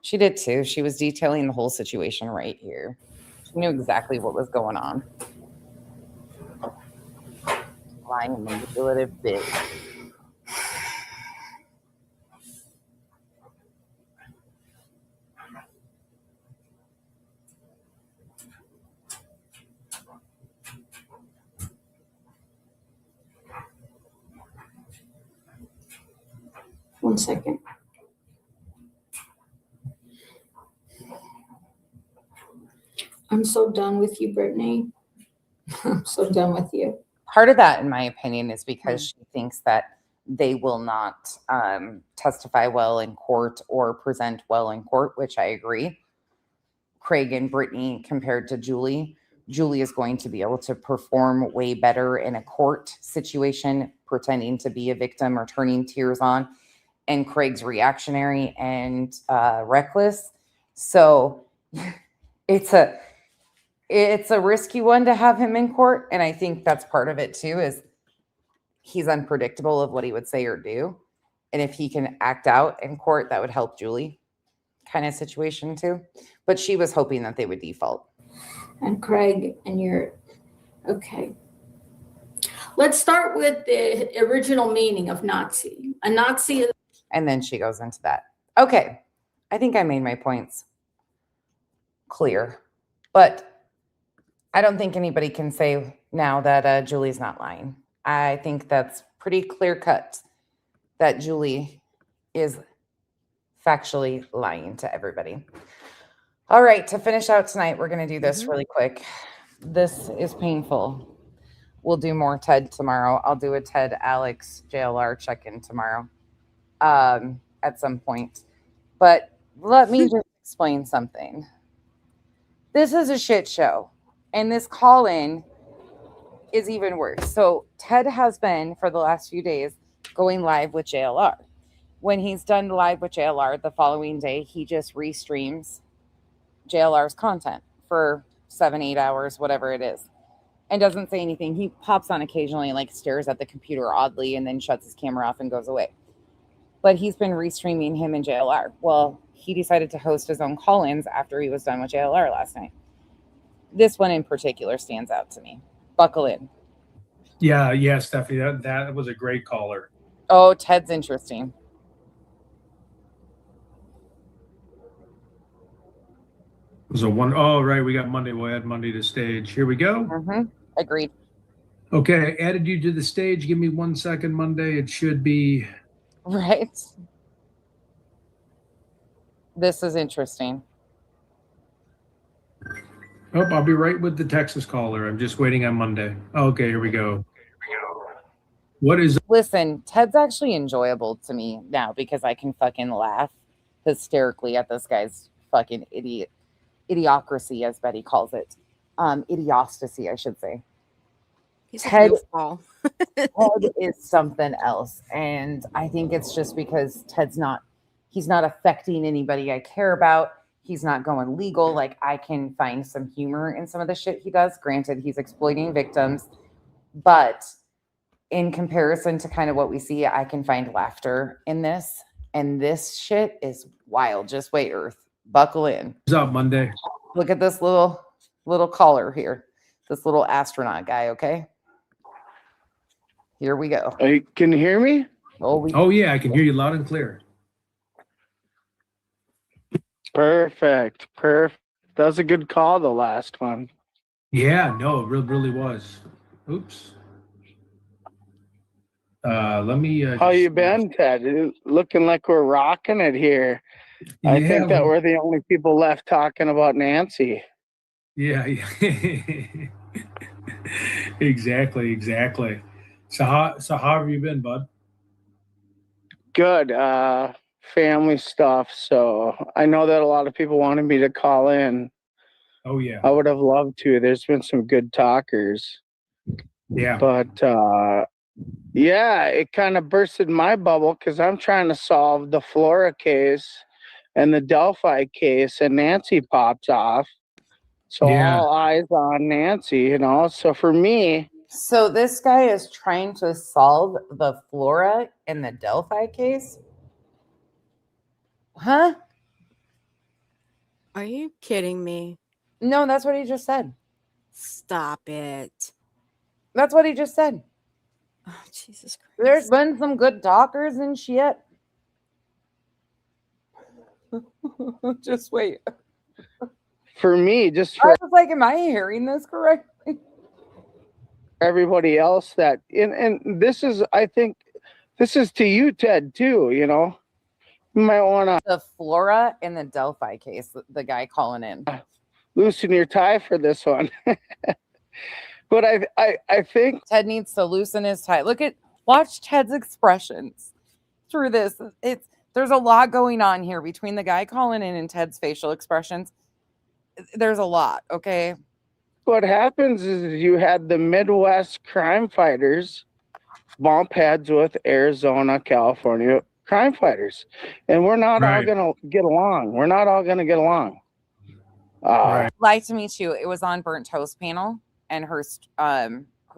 She did too. She was detailing the whole situation right here. She knew exactly what was going on. Lying and manipulative bitch. One second. I'm so done with you, Brittany. I'm so done with you. Part of that, in my opinion, is because she thinks that they will not testify well in court or present well in court, which I agree. Craig and Brittany, compared to Julie, Julie is going to be able to perform way better in a court situation, pretending to be a victim or turning tears on. And Craig's reactionary and reckless. So it's a risky one to have him in court. And I think that's part of it too, is he's unpredictable of what he would say or do. And if he can act out in court, that would help Julie, kind of situation too. But she was hoping that they would default. And Craig, and you're, okay. Let's start with the original meaning of Nazi. A Nazi is. And then she goes into that. Okay. I think I made my points clear. But I don't think anybody can say now that Julie's not lying. I think that's pretty clear cut that Julie is factually lying to everybody. All right, to finish out tonight, we're going to do this really quick. This is painful. We'll do more TED tomorrow. I'll do a TED Alex JLR check-in tomorrow at some point. But let me just explain something. This is a shit show. And this call-in is even worse. So Ted has been, for the last few days, going live with JLR. When he's done live with JLR, the following day, he just restreams JLR's content for 7-8 hours, whatever it is, and doesn't say anything. He pops on occasionally and like stares at the computer oddly and then shuts his camera off and goes away. But he's been restreaming him and JLR. Well, he decided to host his own call-ins after he was done with JLR last night. This one in particular stands out to me. Buckle in. Yeah, Stephanie, that was a great caller. Oh, Ted's interesting. It was a one. Oh, right. We got Monday. We'll add Monday to stage. Here we go. Agreed. Okay. Added you to the stage. Give me 1 second, Monday. It should be. Right. This is interesting. Oh, I'll be right with the Texas caller. I'm just waiting on Monday. Okay, here we go. What is? Listen, Ted's actually enjoyable to me now because I can fucking laugh hysterically at this guy's fucking idiocracy, as Betty calls it. Idiostasy, I should say. He's a Ted, goofball. Ted is something else. And I think it's just because he's not affecting anybody I care about. He's not going legal. Like, I can find some humor in some of the shit he does. Granted, he's exploiting victims, but in comparison to kind of what we see, I can find laughter in this. And this shit is wild. Just wait, Earth. Buckle in. What's up, Monday? Look at this little caller here. This little astronaut guy, okay? Here we go. Hey, can you hear me? Oh yeah, I can hear you loud and clear. Perfect. That was a good call, the last one. Yeah, no, it really was. Oops. Let me. How you been, Ted? Looking like we're rocking it here. I Yeah, think that we're the only people left talking about Nancy. Yeah. Exactly. So how have you been, bud? Good. Family stuff. So I know that a lot of people wanted me to call in. Oh yeah. I would have loved to. There's been some good talkers. Yeah. But yeah, it kind of bursted my bubble because I'm trying to solve the Flora case and the Delphi case, and Nancy pops off. So Yeah. all eyes on Nancy, you know. So for me, So this guy is trying to solve the Flora and the Delphi case? Huh? Are you kidding me? No, that's what he just said. Stop it. That's what he just said. Oh, Jesus Christ. There's been some good talkers and shit. Just wait. for me, just I for was like, am I hearing this correctly? everybody else that and this is, I think this is to you, Ted, too, you know. You might want to The Flora and the Delphi case, the guy calling in. loosen your tie for this one. But I think Ted needs to loosen his tie. Watch Ted's expressions through this. There's a lot going on here between the guy calling in and Ted's facial expressions. There's a lot, okay? what happens is you had the Midwest crime fighters bump heads with Arizona, California crime fighters. And we're not all Right. going to get along. We're not all going to get along. Right. Lied to me too. It was on Burnt Toast panel, and her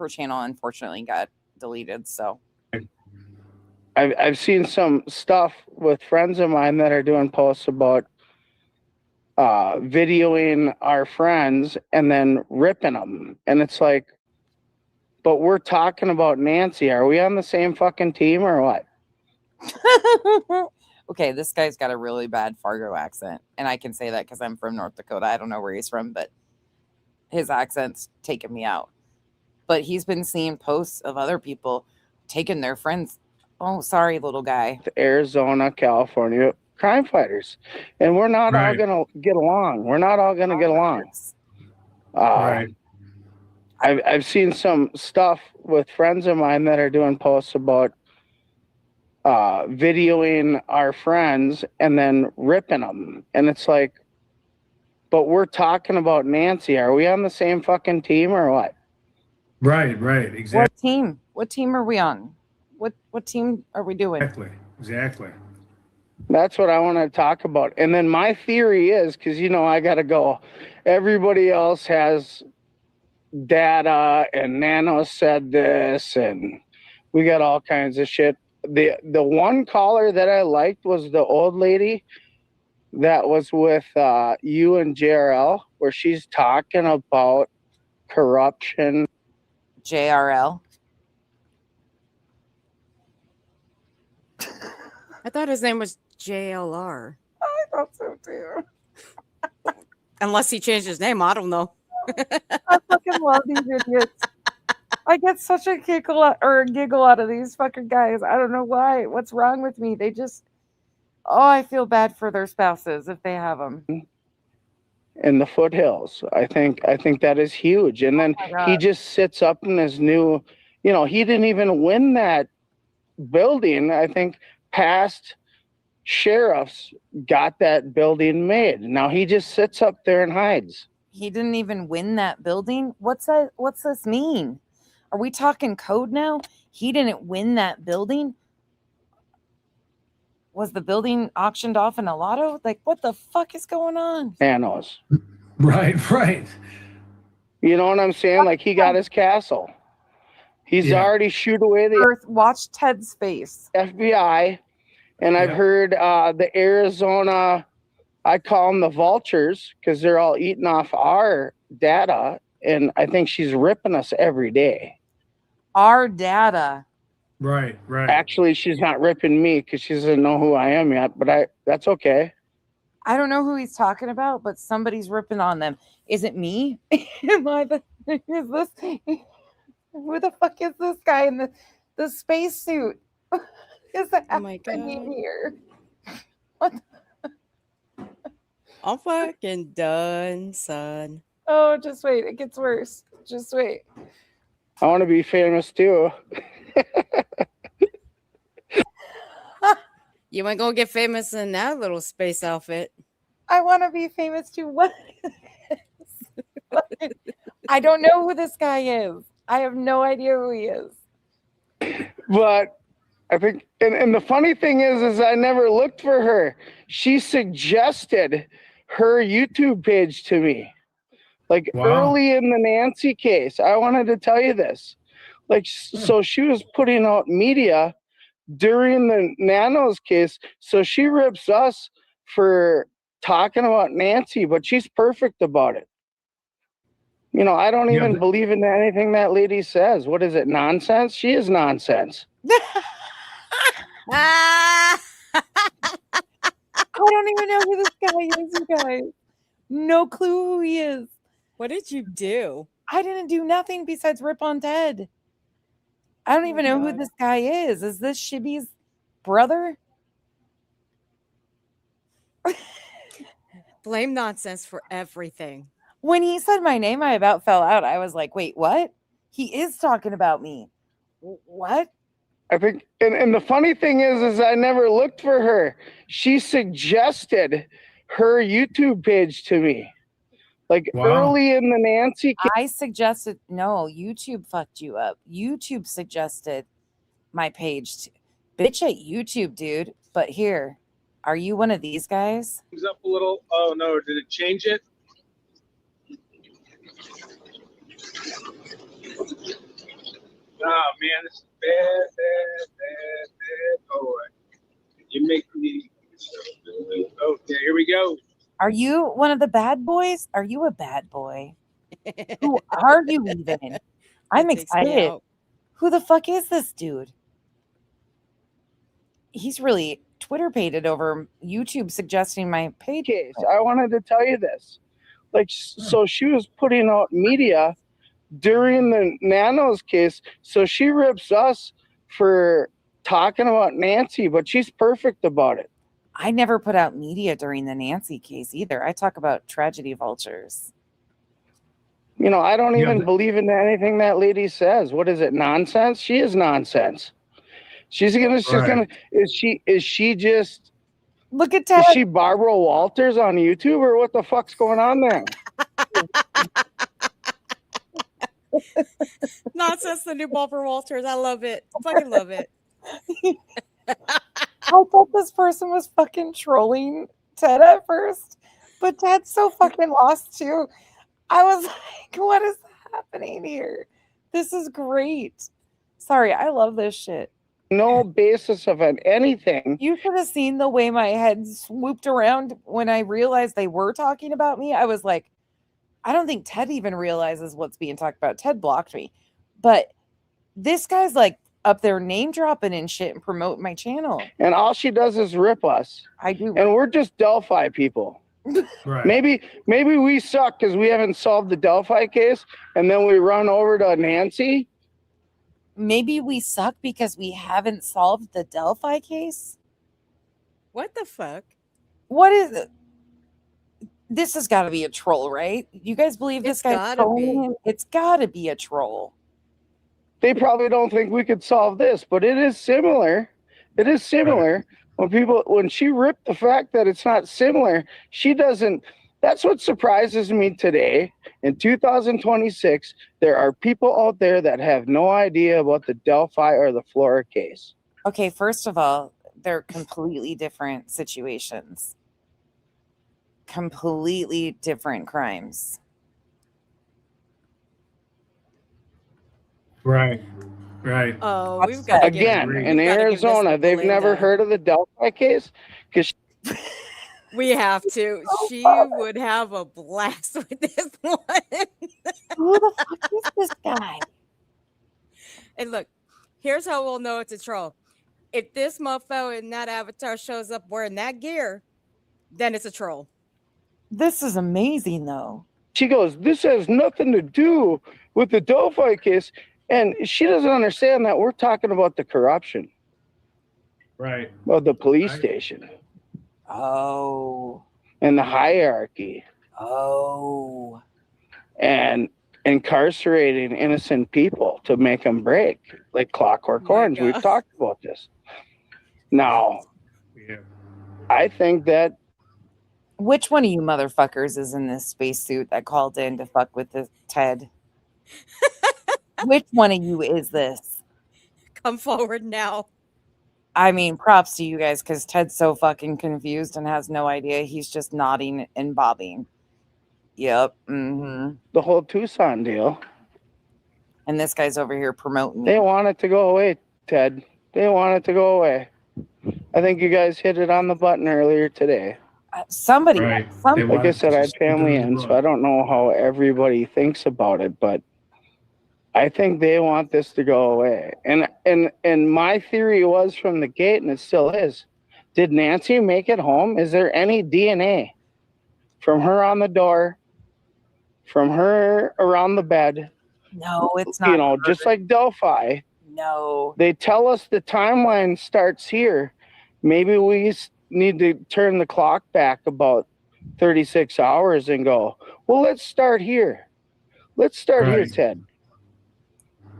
channel unfortunately got deleted. So I've seen some stuff with friends of mine that are doing posts about videoing our friends and then ripping them. And it's like, but we're talking about Nancy. Are we on the same fucking team or what? okay, this guy's got a really bad Fargo accent, and I can say that because I'm from North Dakota. I don't know where he's from, but his accent's taking me out. But he's been seeing posts of other people taking their friends. Oh, sorry, little guy. Arizona, California crime fighters. And we're not all Right. going to get along. We're not all going to get along. Right. I've seen some stuff with friends of mine that are doing posts about videoing our friends and then ripping them. And it's like, but we're talking about Nancy. Are we on the same fucking team or what? Right. Exactly. What team are we on? What team are we doing? Exactly. That's what I want to talk about. And then my theory is, because, you know, I got to go. Everybody else has data, and Nano said this, and we got all kinds of shit. The one caller that I liked was the old lady that was with you and JRL, where she's talking about corruption. JRL. I thought his name was JLR. I thought so too. Unless he changed his name, I don't know. I fucking love these idiots. I get such a giggle out of these fucking guys. I don't know why. What's wrong with me? They just, I feel bad for their spouses if they have them. In the foothills. I think that is huge. And then he just sits up in his new, you know, he didn't even win that building. I think past sheriffs got that building made. Now he just sits up there and hides. He didn't even win that building. What's this mean? Are we talking code now? He didn't win that building. Was the building auctioned off in a lotto? Like, what the fuck is going on? Nanos. Right. You know what I'm saying? Like, he got his castle. He's already shooed away the Earth, watch Ted's face. FBI. And I've heard the Arizona, I call them the vultures, because they're all eating off our data. And I think she's ripping us every day. Our data. Right. Actually, she's not ripping me because she doesn't know who I am yet, but that's okay. I don't know who he's talking about, but somebody's ripping on them. Is it me? Am I the is this who the fuck is this guy in the spacesuit? Is that happening here? What I'm fucking done, son. Oh, just wait, it gets worse. Just wait. I want to be famous too. You ain't gonna get famous in that little space outfit. I want to be famous too. What? I don't know who this guy is. I have no idea who he is. But I think, and the funny thing is I never looked for her. She suggested her YouTube page to me. Like early in the Nancy case, I wanted to tell you this. Like, so she was putting out media during the Nanos case. So she rips us for talking about Nancy, but she's perfect about it. You know, I don't even believe in anything that lady says. What is it? Nonsense? She is nonsense. I don't even know who this guy is, you guys. No clue who he is. What did you do? I didn't do nothing besides rip on Ted. I don't even know who this guy is. Is this Shibby's brother? Blame nonsense for everything. When he said my name, I about fell out. I was like, wait, what? He is talking about me. What? I think, and the funny thing is I never looked for her. She suggested her YouTube page to me. Like early in the Nancy case. I suggested, no, YouTube fucked you up. YouTube suggested my page. Bitch at YouTube, dude. But here, are you one of these guys? Things up a little. Oh no, did it change it? Oh man, this is bad. Oh, you make me. Okay, here we go. Are you one of the bad boys? Are you a bad boy? Who are you even? I'm excited. Who the fuck is this dude? He's really Twitter pated over YouTube suggesting my page. I wanted to tell you this. Like, so she was putting out media during the Nanos case. So she rips us for talking about Nancy, but she's perfect about it. I never put out media during the Nancy case either. I talk about tragedy vultures. You know, I don't even believe in anything that lady says. What is it? Nonsense? She is nonsense. She's gonna is she just look at Ted? Is she Barbara Walters on YouTube or what the fuck's going on there? Nonsense, the new Barbara Walters. I love it. Fucking love it. I thought this person was fucking trolling Ted at first, but Ted's so fucking lost too. I was like, what is happening here? This is great. Sorry, I love this shit. No basis of anything. You should have seen the way my head swooped around when I realized they were talking about me. I was like, I don't think Ted even realizes what's being talked about. Ted blocked me. But this guy's like up there name dropping and shit and promoting my channel. And all she does is rip us. I do. And we're just Delphi people. Right. Maybe we suck because we haven't solved the Delphi case and then we run over to Nancy. Maybe we suck because we haven't solved the Delphi case. What the fuck? What is it? This has got to be a troll, right? You guys believe this guy's trolling him? It's got to be a troll. They probably don't think we could solve this, but it is similar. It is similar. When she ripped the fact that it's not similar, she doesn't That's what surprises me today. In 2026, there are people out there that have no idea about the Delphi or the Flora case. Okay, first of all, they're completely different situations. Completely different crimes. Right. Right. Oh, we've got to Again, in Arizona, they've never heard of the Delphi case because We have to. She would have a blast with this one. Who the fuck is this guy? And look, here's how we'll know it's a troll. If this mofo in that avatar shows up wearing that gear, then it's a troll. This is amazing, though. she goes, this has nothing to do with the Delphi case. And she doesn't understand that we're talking about the corruption. Right. Of the police station. Oh. And the hierarchy. Oh. And incarcerating innocent people to make them break, like Clockwork Orange. We've talked about this. Now, I think that. Which one of you motherfuckers is in this spacesuit that called in to fuck with the Ted? Which one of you is this? Come forward now. I mean, props to you guys, because Ted's so fucking confused and has no idea. He's just nodding and bobbing. Yep. Mm-hmm. The whole Tucson deal. And this guy's over here promoting. They want it to go away, Ted. They want it to go away. I think you guys hit it on the button earlier today. Somebody, like I said, I had family in, so I don't know how everybody thinks about it, but I think they want this to go away. And my theory was from the gate, and it still is. Did Nancy make it home? Is there any DNA from her on the door, from her around the bed? No, it's not. You know, just like Delphi. No. They tell us the timeline starts here. Maybe we need to turn the clock back about 36 hours and go, well, let's start here. Let's start here, Ted.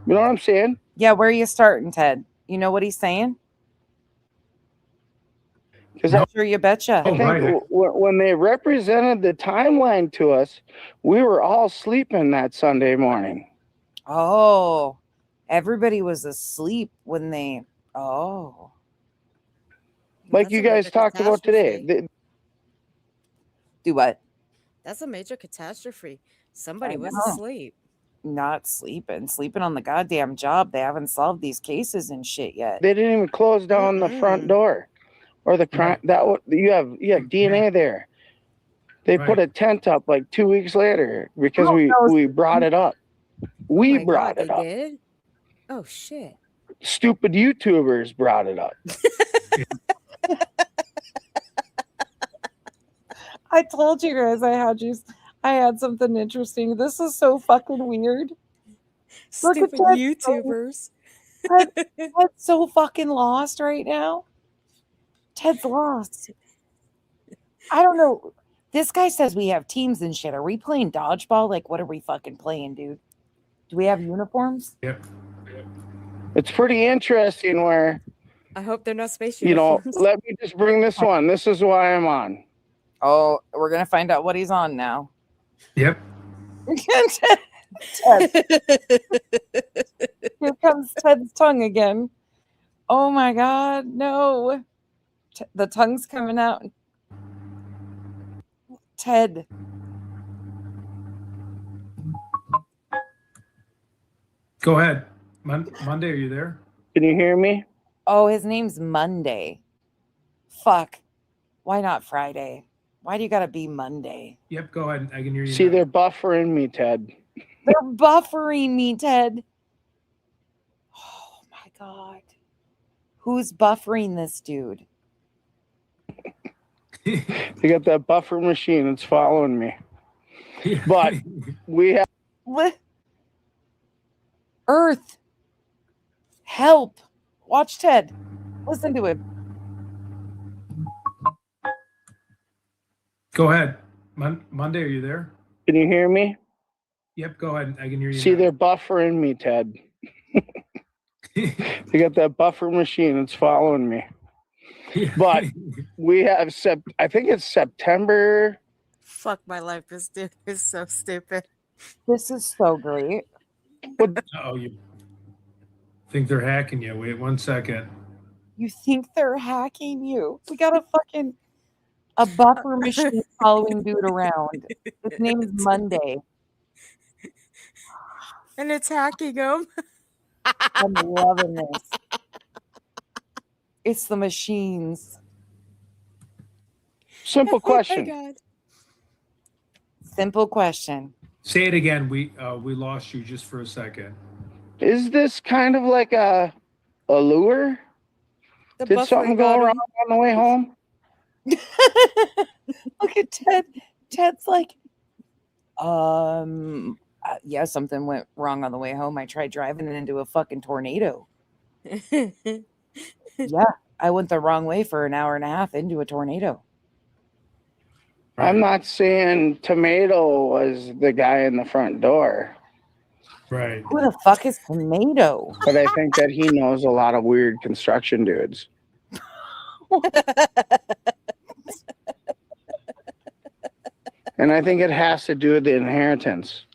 You know what I'm saying? Yeah, where are you starting, Ted? You know what he's saying? Because I'm sure you betcha. I think when they represented the timeline to us, we were all sleeping that Sunday morning. Oh, everybody was asleep when they. Oh. Like you guys talked about today. Do what? That's a major catastrophe. Somebody I was know. asleep. Not sleeping on the goddamn job. They haven't solved these cases and shit yet. They didn't even close down the front door or the crime. You have DNA there. They put a tent up like 2 weeks later because we brought it up. We brought it up. Did? Oh shit. Stupid YouTubers brought it up. I told you guys I had something interesting. This is so fucking weird. Stupid YouTubers. Ted's so fucking lost right now. Ted's lost. I don't know. This guy says we have teams and shit. Are we playing dodgeball? Like, what are we fucking playing, dude? Do we have uniforms? Yep. It's pretty interesting where, I hope they're not space you know, uniforms. let me just bring this one. This is why I'm on. Oh, we're going to find out what he's on now. Yep. Ted. Here comes Ted's tongue again. Oh my God, no. The tongue's coming out. Ted. Go ahead. Monday, are you there? Can you hear me? Oh, his name's Monday. Fuck. Why not Friday? Why do you gotta be Monday? Yep, go ahead. I can hear you. See, they're buffering me, Ted. They're buffering me, Ted. Oh my God. Who's buffering this dude? They got that buffer machine. It's following me. But we have Earth. Help. Watch Ted. Listen to him. Go ahead. Monday, are you there? Can you hear me? Yep, go ahead. I can hear you. See, they're buffering me, Ted. They got that buffer machine. It's following me. But we have I think it's September Fuck my life. This dude is so stupid. This is so great. Oh, you think they're hacking you? Wait 1 second. You think they're hacking you? We got a buffer machine following dude around. His name is Monday. And it's hacking him. I'm loving this. It's the machines. Simple question. Oh my God. Simple question. Say it again. We lost you just for a second. Is this kind of like a lure? The Did buffer something go got him. wrong on the way home? Look at Ted. Ted's like, yeah, something went wrong on the way home. I tried driving it into a fucking tornado. Yeah, I went the wrong way for an hour and a half into a tornado. I'm not saying Tomato was the guy in the front door. Right. Who the fuck is Tomato? But I think that he knows a lot of weird construction dudes. And I think it has to do with the inheritance.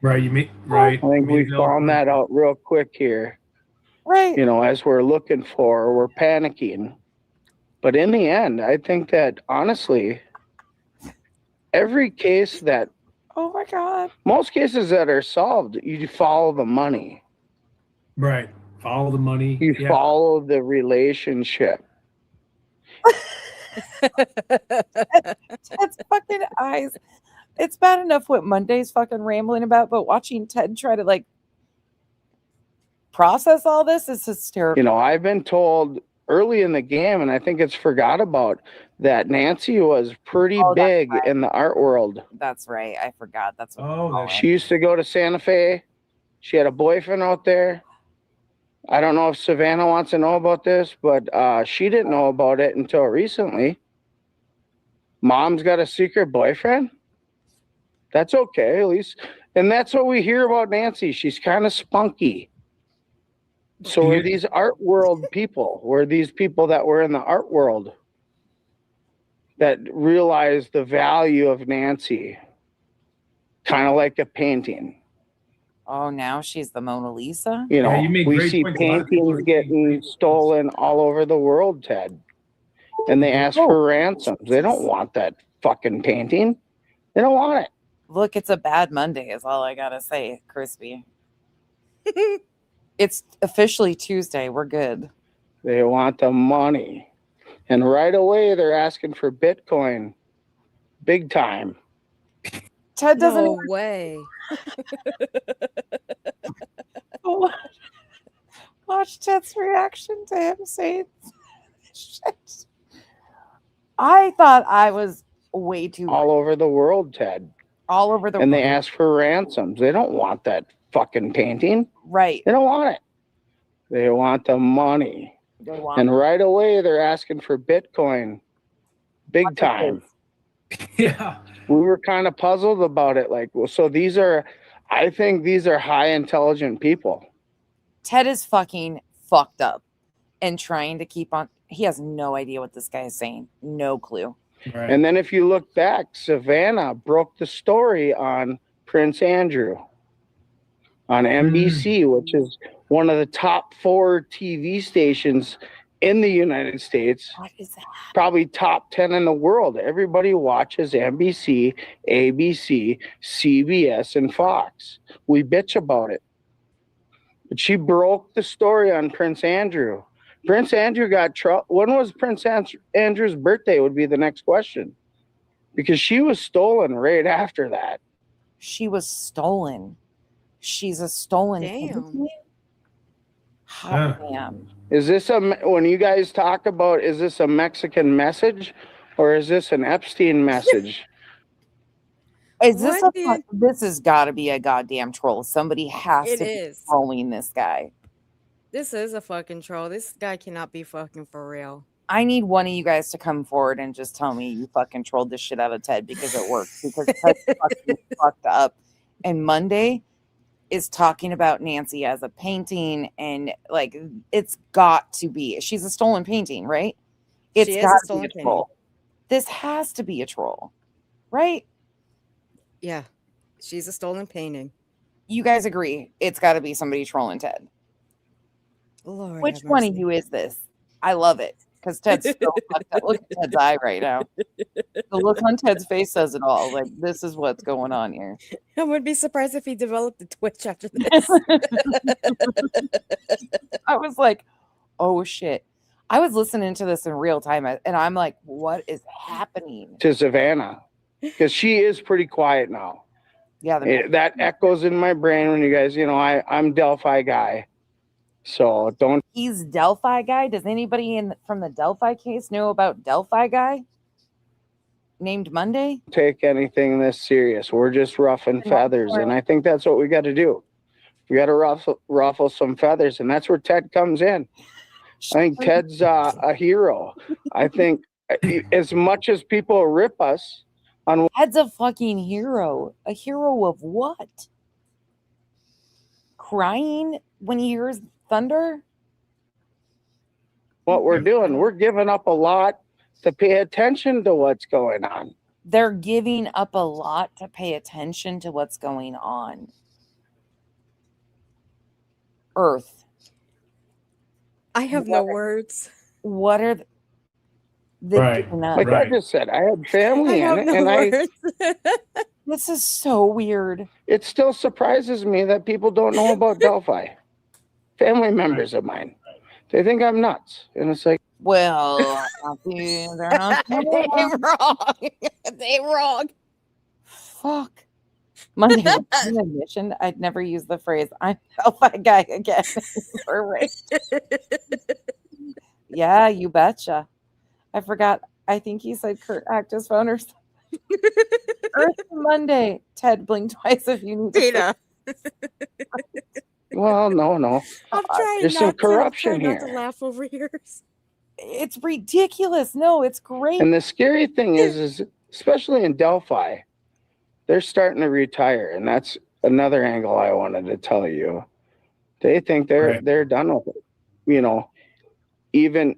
Right. You mean right. I think we found that out real quick here. Right. You know, as we're looking for, we're panicking. But in the end, I think that honestly, every case that, oh my God, most cases that are solved, you follow the money. Right. Follow the money. You follow the relationship. Ted's fucking eyes. It's bad enough what Monday's fucking rambling about, but watching Ted try to like process all this is hysterical. You know, I've been told early in the game, and I think it's forgot about, that Nancy was pretty big in the art world. That's right. I forgot. That's what She used to go to Santa Fe. She had a boyfriend out there. I don't know if Savannah wants to know about this, but she didn't know about it until recently. Mom's got a secret boyfriend? That's okay, at least. And that's what we hear about Nancy. She's kind of spunky. So we're these art world people. We're these people that were in the art world that realize the value of Nancy. Kind of like a painting. Oh, now she's the Mona Lisa? You know, we see paintings getting stolen all over the world, Ted. And they ask for ransoms. They don't want that fucking painting. They don't want it. Look, it's a bad Monday is all I gotta say, Crispy. It's officially Tuesday. We're good. They want the money. And right away, they're asking for Bitcoin. Big time. Ted doesn't No way. Watch Ted's reaction to him saying shit. I thought I was way too all over the world, Ted. All over the world. And they ask for ransoms. They don't want that fucking painting. Right. They don't want it. They want the money. They want and right away, they're asking for Bitcoin. Big time. Yeah. We were kind of puzzled about it. Like, well, so these are, I think these are high intelligent people. Ted is fucking fucked up and trying to keep on. He has no idea what this guy is saying. No clue. Right. And then if you look back, Savannah broke the story on Prince Andrew on NBC, which is one of the top 4 TV stations in the United States. What is that? Probably top 10 in the world. Everybody watches NBC, ABC, CBS, and Fox. We bitch about it. But she broke the story on Prince Andrew. Prince Andrew got trouble. When was Prince Andrew's birthday would be the next question. Because she was stolen right after that. She was stolen. She's a stolen. Damn. Hot damn. Is this when you guys talk about, is this a Mexican message or is this an Epstein message? Is this this has got to be a goddamn troll. Somebody has It to is. be trolling this guy. This is a fucking troll. This guy cannot be fucking for real. I need one of you guys to come forward and just tell me you fucking trolled the shit out of Ted because it worked. Because Ted's fucking fucked up. And Monday is talking about Nancy as a painting, and like it's got to be. She's a stolen painting, right? It's She is got a to stolen be a troll. This has to be a troll. right? Yeah, she's a stolen painting. You guys agree it's got to be somebody trolling Ted. Lord, Which have one of mercy. you is this? I love it because Ted's so fucked up. Look at Ted's eye right now. The look on Ted's face says it all. Like, this is what's going on here. I would be surprised if he developed a Twitch after this. I was like, oh shit. I was listening to this in real time and I'm like, what is happening? To Savannah, because she is pretty quiet now. Yeah, That echoes in my brain when you guys, I'm Delphi guy. So don't. He's Delphi guy. Does anybody from the Delphi case know about Delphi guy named Monday? Take anything this serious. We're just ruffling feathers. And I think that's what we got to do. We got to ruffle some feathers. And that's where Ted comes in. I think Ted's a hero. I think as much as people rip us on. Ted's a fucking hero. A hero of what? Crying when he hears thunder? What we're doing, we're giving up a lot to pay attention to what's going on. They're giving up a lot to pay attention to what's going on. Earth. I have no words. What are the Like I just said, I had family in it, and this is so weird. It still surprises me that people don't know about Delphi. Family members of mine, they think I'm nuts, and it's like, well, they're not wrong. They wrong. Fuck. Monday, an admission. I'd never use the phrase "I'm Delphi guy" again. Yeah, you betcha. I forgot. I think he said Kurt hacked his phone or something. Earth Monday. Ted, blink twice if you need to. well, no. I'm trying There's some corruption not to here. laugh over yours. It's ridiculous. No, it's great. And the scary thing is especially in Delphi, they're starting to retire, and that's another angle I wanted to tell you. They think they're done with it. Even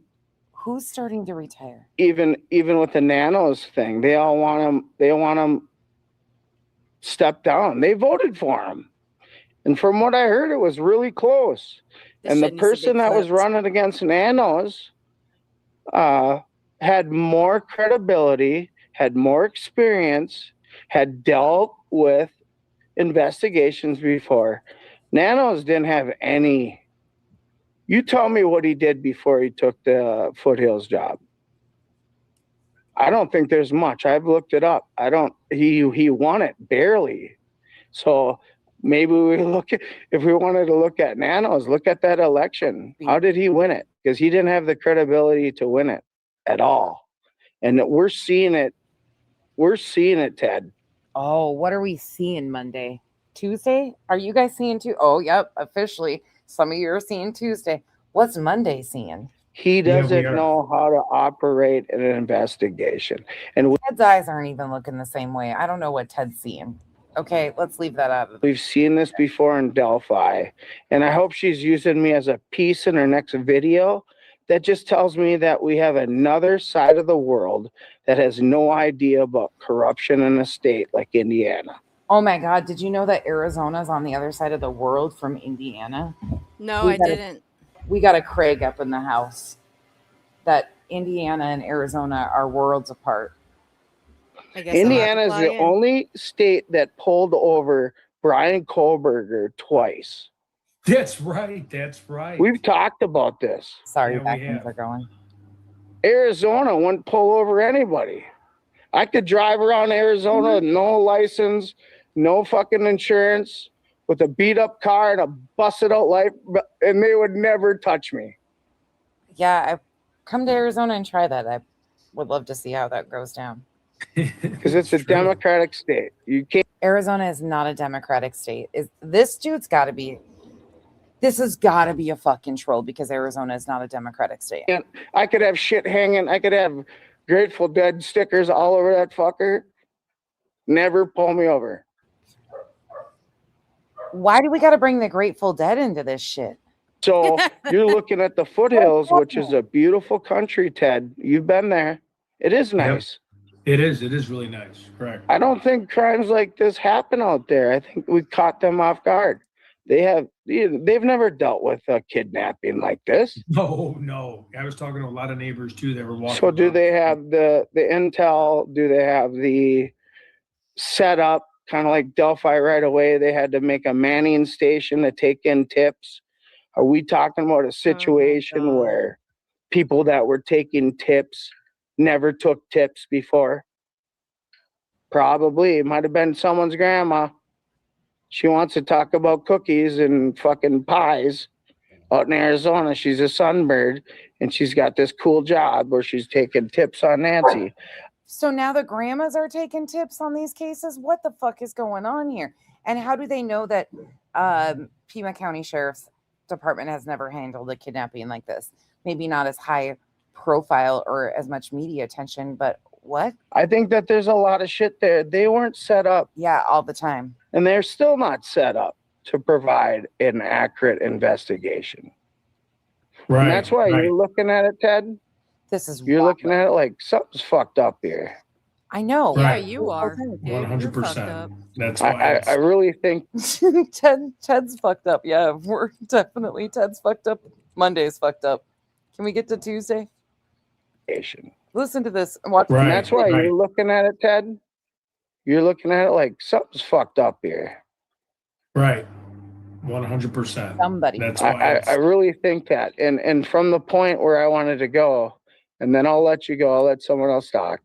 who's starting to retire? Even with the nanos thing, they all want them. They want them step down. They voted for him, and from what I heard, it was really close. And the person that was running against nanos had more credibility, had more experience, had dealt with investigations before. Nanos didn't have any. You tell me what he did before he took the Foothills job. I don't think there's much. I've looked it up. He won it barely. So maybe if we wanted to look at Nanos, look at that election. How did he win it? Because he didn't have the credibility to win it at all. And we're seeing it. We're seeing it, Ted. Oh, what are we seeing Monday? Tuesday? Are you guys seeing Tuesday? Oh, yep, officially. Some of you are seeing Tuesday. What's Monday seeing? He doesn't know how to operate an investigation. And Ted's eyes aren't even looking the same way. I don't know what Ted's seeing. Okay, let's leave that out of it. We've seen this before in Delphi. And I hope she's using me as a piece in her next video. That just tells me that we have another side of the world that has no idea about corruption in a state like Indiana. Oh my God, did you know that Arizona's on the other side of the world from Indiana? No, I didn't. We got a Craig up in the house that Indiana and Arizona are worlds apart. Indiana is the only state that pulled over Brian Kohlberger twice. That's right. That's right. We've talked about this. Sorry, vacuums are going. Arizona wouldn't pull over anybody. I could drive around Arizona with no license, no fucking insurance, with a beat up car and a busted out light, and they would never touch me. Yeah, I come to Arizona and try that. I would love to see how that goes down. Because it's a Democratic state. You can't. Arizona is not a Democratic state. This dude's got to be. This has got to be a fucking troll because Arizona is not a Democratic state. And I could have shit hanging. I could have Grateful Dead stickers all over that fucker. Never pull me over. Why do we got to bring the Grateful Dead into this shit? So you're looking at the Foothills, which is a beautiful country, Ted. You've been there. It is nice. It is. It is really nice. Correct. I don't think crimes like this happen out there. I think we caught them off guard. They've never dealt with a kidnapping like this. No. I was talking to a lot of neighbors too that were walking. So do they have the intel? Do they have the setup? Kind of like Delphi right away, they had to make a manning station to take in tips. Are we talking about a situation where people that were taking tips never took tips before? Probably. It might have been someone's grandma. She wants to talk about cookies and fucking pies out in Arizona. She's a sunbird, and she's got this cool job where she's taking tips on Nancy. So now the grandmas are taking tips on these cases? What the fuck is going on here? And how do they know that Pima County Sheriff's Department has never handled a kidnapping like this? Maybe not as high profile or as much media attention, but what? I think that there's a lot of shit there. They weren't set up. Yeah, all the time. And they're still not set up to provide an accurate investigation. Right. And that's why you're looking at it, Ted. You're looking at it like something's fucked up here. I know. Yeah, you are. 100%. That's why I really think Ted's fucked up. Yeah, we're definitely Ted's fucked up. Monday's fucked up. Can we get to Tuesday? Listen to this and watch. And that's why you're looking at it, Ted. You're looking at it like something's fucked up here. Right. 100%. Somebody. That's why I really think that. And from the point where I wanted to go, and then I'll let you go. I'll let someone else talk.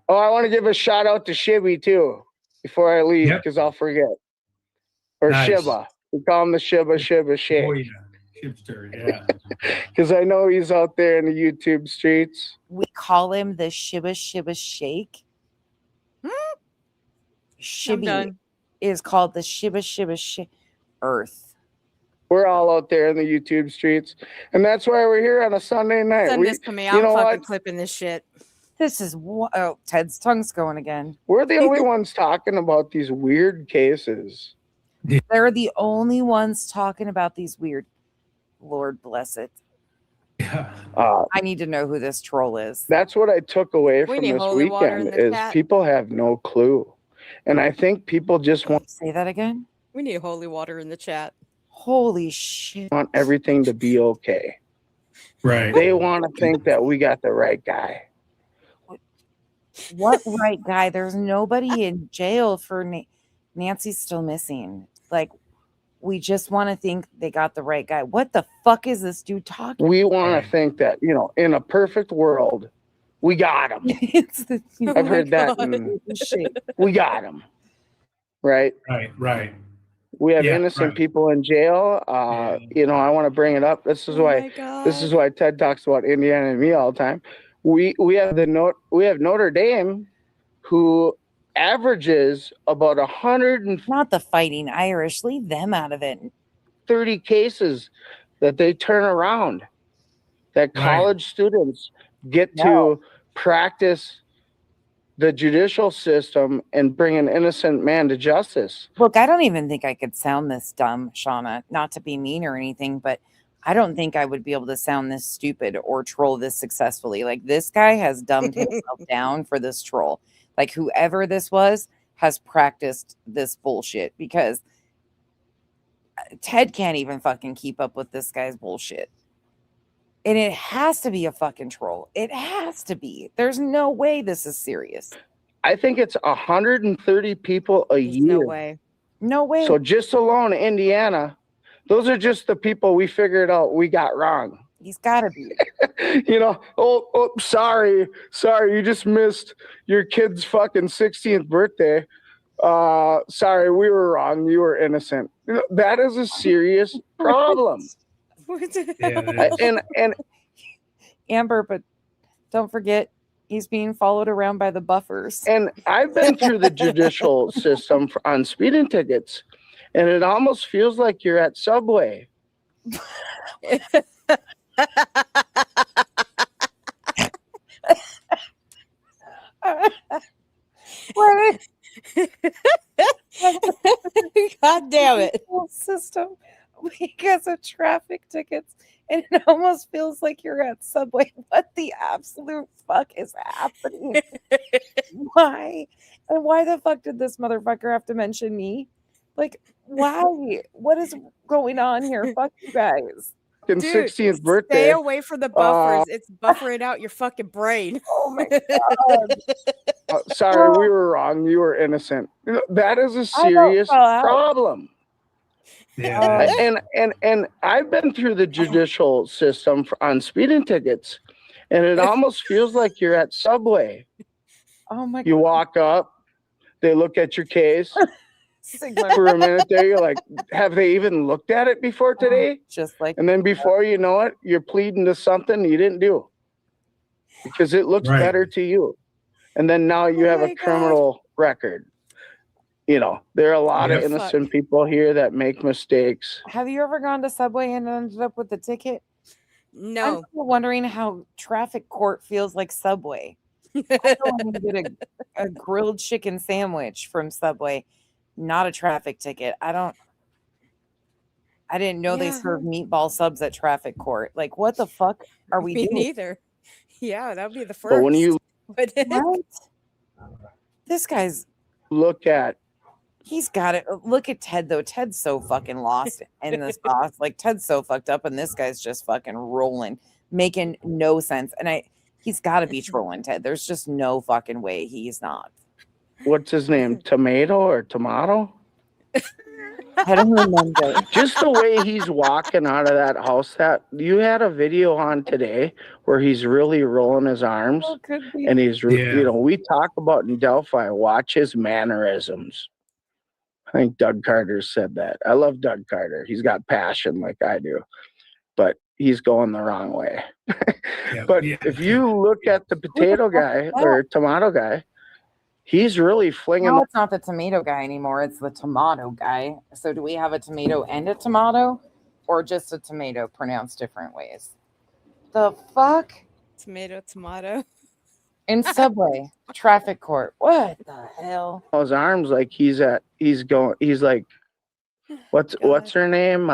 Oh, I want to give a shout out to Shibby too before I leave because I'll forget. Or Nice. Shiba. We call him the Shiba Shake. Oh, yeah. Shipster, yeah. Because I know he's out there in the YouTube streets. We call him the Shiba Shake. Shibby is called the Shiba Earth. We're all out there in the YouTube streets. And that's why we're here on a Sunday night. Send this to me. I'm fucking clipping this shit. This is oh, Ted's tongue's going again. We're the only ones talking about these weird cases. They're the only ones talking about these weird. Lord bless it. I need to know who this troll is. That's what I took away from this weekend is people have no clue. And I think people just want say that again. We need holy water in the chat. Holy shit. Want everything to be okay. Right. They want to think that we got the right guy. What right guy? There's nobody in jail for Nancy's still missing. Like, we just want to think they got the right guy. What the fuck is this dude talking? We want to think that, in a perfect world, we got him. I've heard that. We got him. Right? Right. We have innocent people in jail. I want to bring it up. This is why Ted talks about Indiana and me all the time. We have Notre Dame, who averages about 100 not the Fighting Irish. Leave them out of it. 30 cases that they turn around. That college students get to practice the judicial system and bring an innocent man to justice. Look, I don't even think I could sound this dumb, Shauna, not to be mean or anything, but I don't think I would be able to sound this stupid or troll this successfully. Like, this guy has dumbed himself down for this troll. Like, whoever this was has practiced this bullshit because Ted can't even fucking keep up with this guy's bullshit. And it has to be a fucking troll. It has to be. There's no way this is serious. I think it's 130 people a year. No way. No way. So just alone in Indiana, those are just the people we figured out we got wrong. He's got to be. Sorry, you just missed your kid's fucking 16th birthday. Sorry, we were wrong. You were innocent. That is a serious problem. And Amber, but don't forget, he's being followed around by the buffers. And I've been through the judicial system on speeding tickets, and it almost feels like you're at Subway. God damn it. System because of traffic tickets And it almost feels like you're at Subway. What the absolute fuck is happening? Why? And why the fuck did this motherfucker have to mention me? Like, why? What is going on here? Fuck you guys. Dude, 16th birthday. Stay away from the buffers. It's buffering out your fucking brain. Oh my god. Sorry, we were wrong. You were innocent. That is a serious problem. Yeah. And I've been through the judicial system on speeding tickets, and it almost feels like you're at Subway. Oh my god. You walk up, they look at your case. For a minute there, you're like, have they even looked at it before today? Just like, and then before you know it, you're pleading to something you didn't do because it looks better to you. And then now you have a criminal record. You know, there are a lot of innocent people here that make mistakes. Have you ever gone to Subway and ended up with a ticket? No. I'm still wondering how traffic court feels like Subway. I want to get a grilled chicken sandwich from Subway, not a traffic ticket. I didn't know they serve meatball subs at traffic court. Like, what the fuck are we doing? Me neither. Yeah, that would be the first. But when you What? This guy's look at, he's got it. Look at Ted though. Ted's so fucking lost in this boss. Like, Ted's so fucked up, and this guy's just fucking rolling, making no sense. And he's got to be trolling Ted. There's just no fucking way he's not. what's his name? Tomato or Tomato? I don't remember. Just the way he's walking out of that house. That you had a video on today where he's really rolling his arms, and he's you know, we talk about in Delphi. Watch his mannerisms. I think Doug Carter said that. I love Doug Carter. He's got passion like I do, but he's going the wrong way. But if you look at the potato guy or tomato guy, he's really flinging. No, it's not the tomato guy anymore. It's the tomato guy. So do we have a tomato and a tomato, or just a tomato pronounced different ways? The fuck? Tomato. In Subway, traffic court. What the hell? His arms like he's like, what's her name?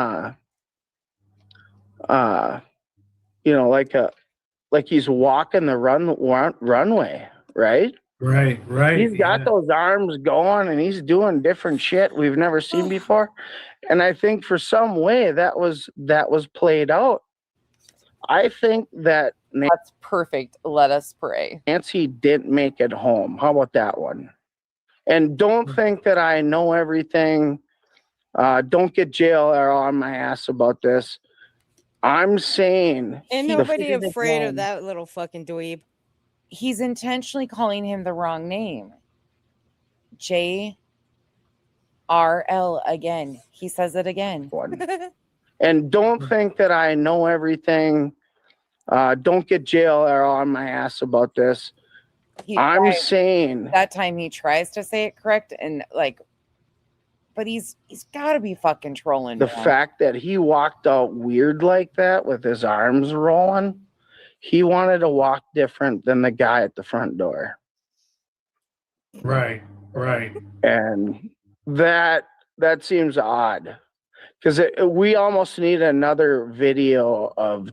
You know, like he's walking the runway, right? Right. He's got those arms going, and he's doing different shit we've never seen before. And I think for some way that was played out. I think that's perfect. Let us pray. Nancy didn't make it home. How about that one? And don't think that I know everything. Don't get jail or on my ass about this. I'm saying Ain't nobody afraid of that little fucking dweeb. He's intentionally calling him the wrong name. JRL again. He says it again. And don't think that I know everything. Don't get jail or on my ass about this. I'm saying that time he tries to say it correct, and like, but he's got to be fucking trolling. The fact that he walked out weird like that with his arms rolling, he wanted to walk different than the guy at the front door. Right. And that seems odd, because we almost need another video of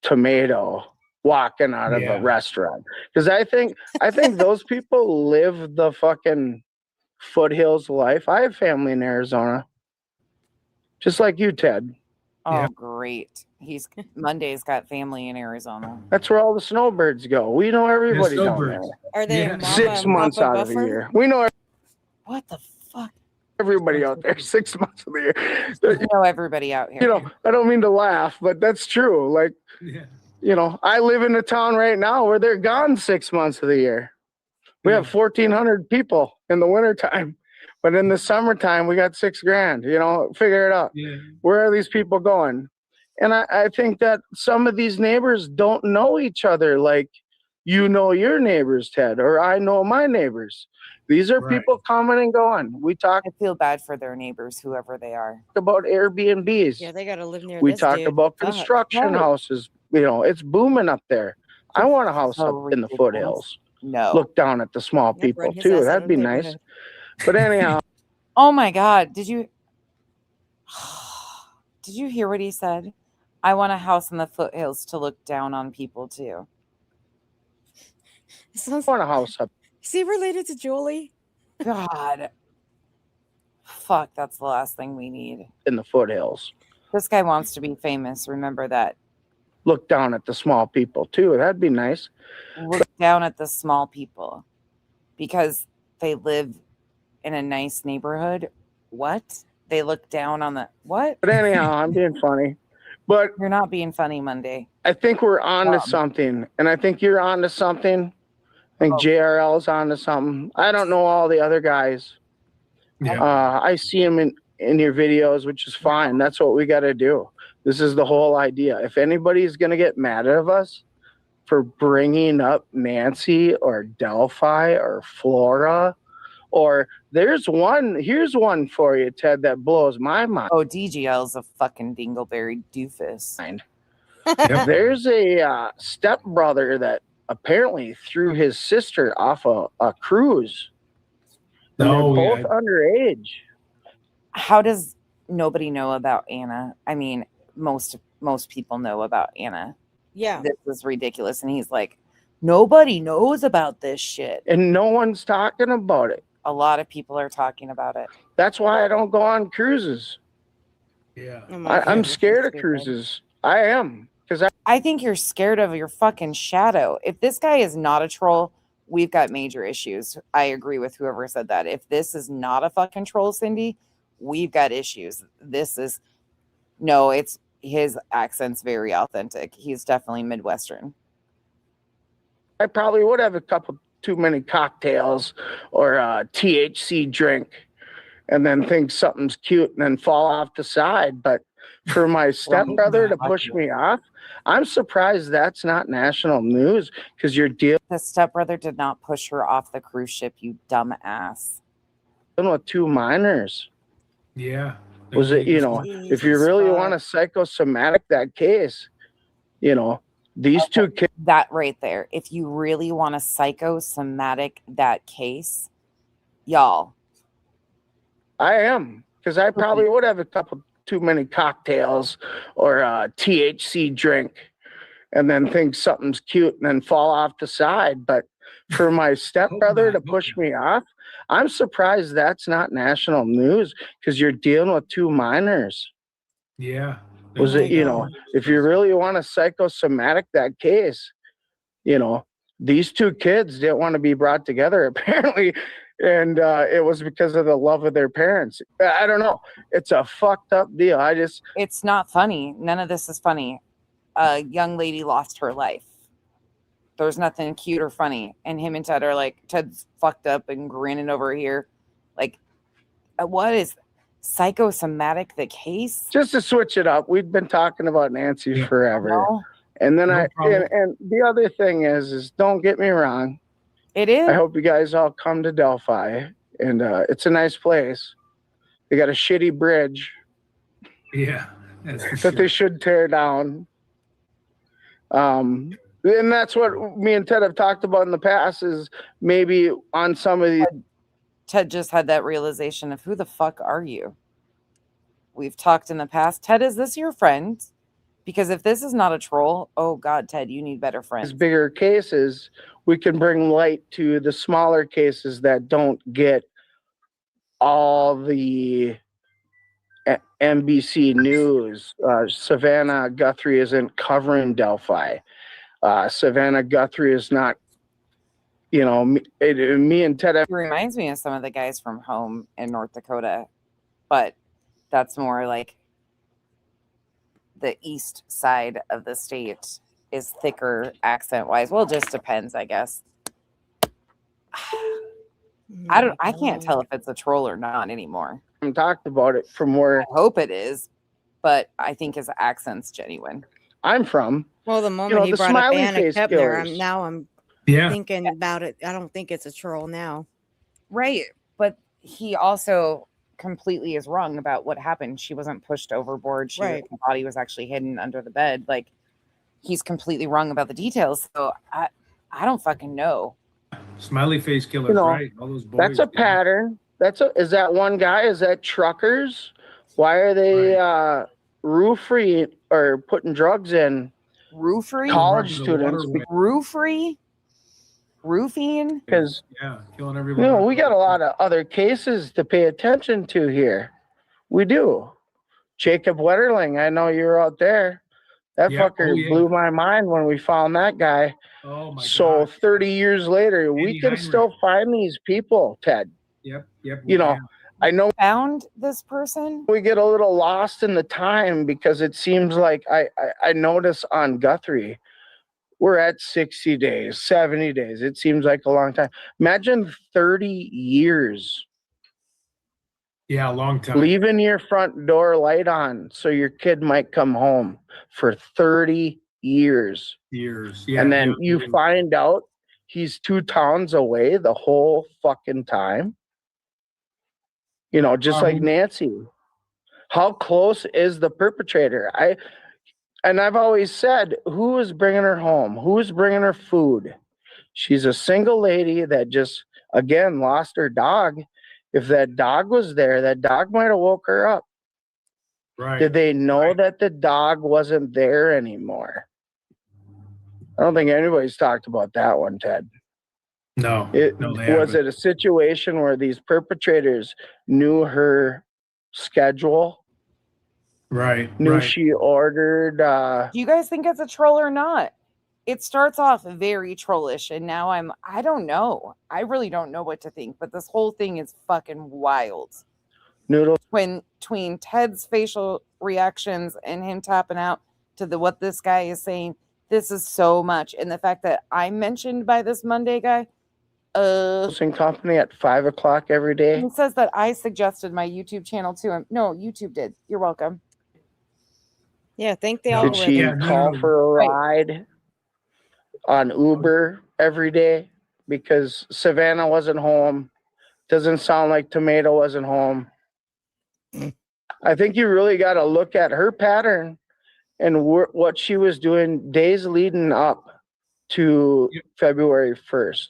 Tomato walking out of a restaurant, because I think those people live the fucking foothills life. I have family in Arizona, just like you, Ted. Oh, great. Monday's got family in Arizona. That's where all the snowbirds go. We know everybody down there. Are they 6 months out of the year? We know. What the fuck? Everybody out there 6 months of the year. You know everybody out here. You know, I don't mean to laugh, but that's true. Like, you know, I live in a town right now where they're gone 6 months of the year. We have 1,400 people in the wintertime, but in the summertime, we got $6,000, you know, figure it out. Where are these people going? And I think that some of these neighbors don't know each other like you know your neighbors, Ted, or I know my neighbors. These are people coming and going. I feel bad for their neighbors, whoever they are. About Airbnbs. Yeah, they got to live near We this talk dude. about Fuck. construction houses. You know, it's booming up there. I want a house up in the foothills. No. Look down at the small people his too. ass out That'd of be the nice. neighborhood. But anyhow, Oh my God. Did you hear what he said? I want a house in the foothills to look down on people too. Sounds. I want a house up Is he related to Julie? God. Fuck, that's the last thing we need. in the foothills. This guy wants to be famous. Remember that. Look down at the small people too. That'd be nice. Look down at the small people because they live in a nice neighborhood. What? They look down on the what? But anyhow, I'm being funny. But you're not being funny, Monday. I think we're on to something, and I think you're on to something. I think JRL's on to something. I don't know all the other guys. Yeah. I see them in your videos, which is fine. That's what we got to do. This is the whole idea. If anybody's going to get mad at us for bringing up Nancy or Delphi or Flora, or here's one for you, Ted, that blows my mind. Oh, DGL's a fucking dingleberry doofus. Yep. There's a stepbrother that apparently threw his sister off a cruise. And they're both underage. How does nobody know about Anna? I mean, most people know about Anna. Yeah. This is ridiculous. And he's like, nobody knows about this shit. And no one's talking about it. A lot of people are talking about it. That's why I don't go on cruises. Yeah. I'm scared of cruises. I am. Because I think you're scared of your fucking shadow. If this guy is not a troll, we've got major issues. I agree with whoever said that. If this is not a fucking troll, Cindy, we've got issues. It's his accent's very authentic. He's definitely Midwestern. I probably would have a couple too many cocktails or a THC drink and then think something's cute and then fall off the side. But for my stepbrother to push me off, I'm surprised that's not national news because you're dealing. The stepbrother did not push her off the cruise ship, you dumb ass. With two minors. Yeah. Was it, if you really want to psychosomatic that case, these two kids. That right there. If you really want to psychosomatic that case, y'all. I am, because I probably would have a couple too many cocktails or a THC drink and then think something's cute and then fall off the side. But for my stepbrother to push me off, I'm surprised that's not national news because you're dealing with two minors. Yeah. Was it, if you really want to psychosomatic that case, these two kids didn't want to be brought together apparently. And it was because of the love of their parents. I don't know. It's a fucked up deal. It's not funny. None of this is funny. A young lady lost her life. There's nothing cute or funny. And him and Ted are like, Ted's fucked up and grinning over here. Like, what is psychosomatic the case? Just to switch it up. We've been talking about Nancy forever. No. And then and the other thing is don't get me wrong. It is. I hope you guys all come to Delphi. And it's a nice place. They got a shitty bridge. Yeah. That's for that sure. they should tear down. And that's what me and Ted have talked about in the past is maybe on some of these. Ted just had that realization of who the fuck are you? We've talked in the past. Ted, is this your friend? Because if this is not a troll, oh God, Ted, you need better friends. Bigger cases, we can bring light to the smaller cases that don't get all the NBC news. Savannah Guthrie isn't covering Delphi. Savannah Guthrie is not, me and Ted. It reminds me of some of the guys from home in North Dakota, but that's more like the east side of the state is thicker accent wise. Well, it just depends, I guess. I can't tell if it's a troll or not anymore. I talked about it from where I hope it is, but I think his accent's genuine. I'm from. Well, the moment he the brought up smiley Anna face Kepner, killers. I'm Yeah. thinking about it. I don't think it's a troll now. Right. But he also completely is wrong about what happened. She wasn't pushed overboard. Her body was actually hidden under the bed. Like, he's completely wrong about the details. So I don't fucking know. Smiley face killers, right? All those boys. That's a pattern. Is that one guy? Is that truckers? Why are they roofery or putting drugs in Roofery? college students Roofery? Roofing? because Yeah, killing you everybody. know we got a lot of other cases to pay attention to here. We do. Jacob Wetterling, I know you're out there. That Yeah. fucker Oh, yeah. blew my mind when we found that guy. Oh my So God. 30 years later, we Andy can Heinrich. still find these people, Ted. Yep. Yep. You know, yeah. I know Found this person? we get a little lost in the time because it seems like I notice on Guthrie, we're at 60 days, 70 days. It seems like a long time. Imagine 30 years Yeah, a long time. leaving your front door light on so your kid might come home for 30 years. Years. Yeah. And then yeah, you yeah. find out he's 2 towns away the whole fucking time. You know, just like Nancy. How close is the perpetrator? I've always said, who is bringing her home? Who is bringing her food? She's a single lady that just, again, lost her dog. If that dog was there, that dog might have woke her up. Right. Did they know that the dog wasn't there anymore? I don't think anybody's talked about that one, Ted. No. No, they was it a situation where these perpetrators knew her schedule? Right. Knew right. she ordered Do you guys think it's a troll or not? It starts off very trollish, and now I don't know. I really don't know what to think, but this whole thing is fucking wild. Noodle. Between Ted's facial reactions and him tapping out to what this guy is saying, this is so much. And the fact that I'm mentioned by this Monday guy, company at 5 o'clock every day. he says that I suggested my YouTube channel to him. No, YouTube did. You're welcome. Yeah, thank the Did algorithm. she call for a ride on Uber every day because Savannah wasn't home? Doesn't sound like Tomato wasn't home. I think you really got to look at her pattern and what she was doing days leading up to February 1st.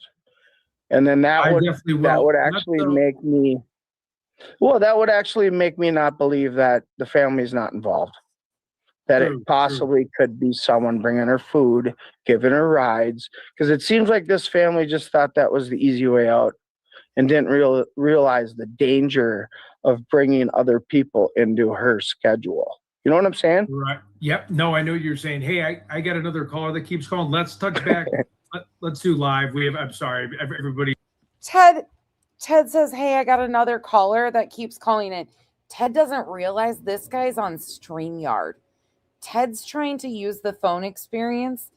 And then that would actually make me, that would actually make me not believe that the family's not involved. That it possibly could be someone bringing her food, giving her rides. Because it seems like this family just thought that was the easy way out and didn't realize the danger of bringing other people into her schedule. You know what I'm saying? Right. Yep. No, I know you're saying, hey, I got another caller that keeps calling. Let's touch back. Let's do live. I'm sorry, everybody. Ted says, hey, I got another caller that keeps calling in. Ted doesn't realize this guy's on StreamYard. Ted's trying to use the phone experience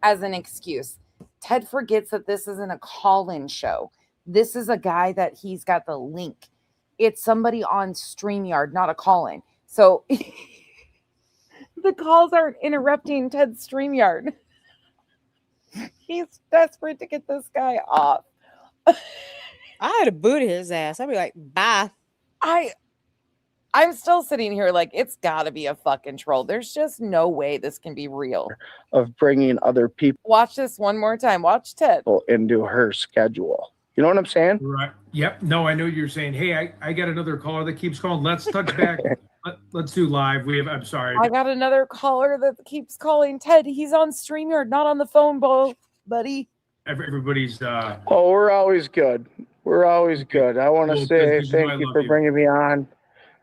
as an excuse. Ted forgets that this isn't a call-in show. This is a guy that he's got the link. It's somebody on StreamYard, not a call-in. So the calls aren't interrupting Ted's StreamYard. He's desperate to get this guy off. I had to boot his ass. I'd be like, bye. I'm still sitting here like, it's got to be a fucking troll. There's just no way this can be real. Of bringing other people Watch this one more time. Watch Ted. into her schedule. You know what I'm saying? Right. Yep. No, I know you're saying, hey, I got another caller that keeps calling. Let's touch back. Let's do live. I'm sorry. I got another caller that keeps calling. Ted, he's on StreamYard, not on the phone, buddy. Everybody's Oh, we're always good. We're always good. I want to say thank you for bringing me on.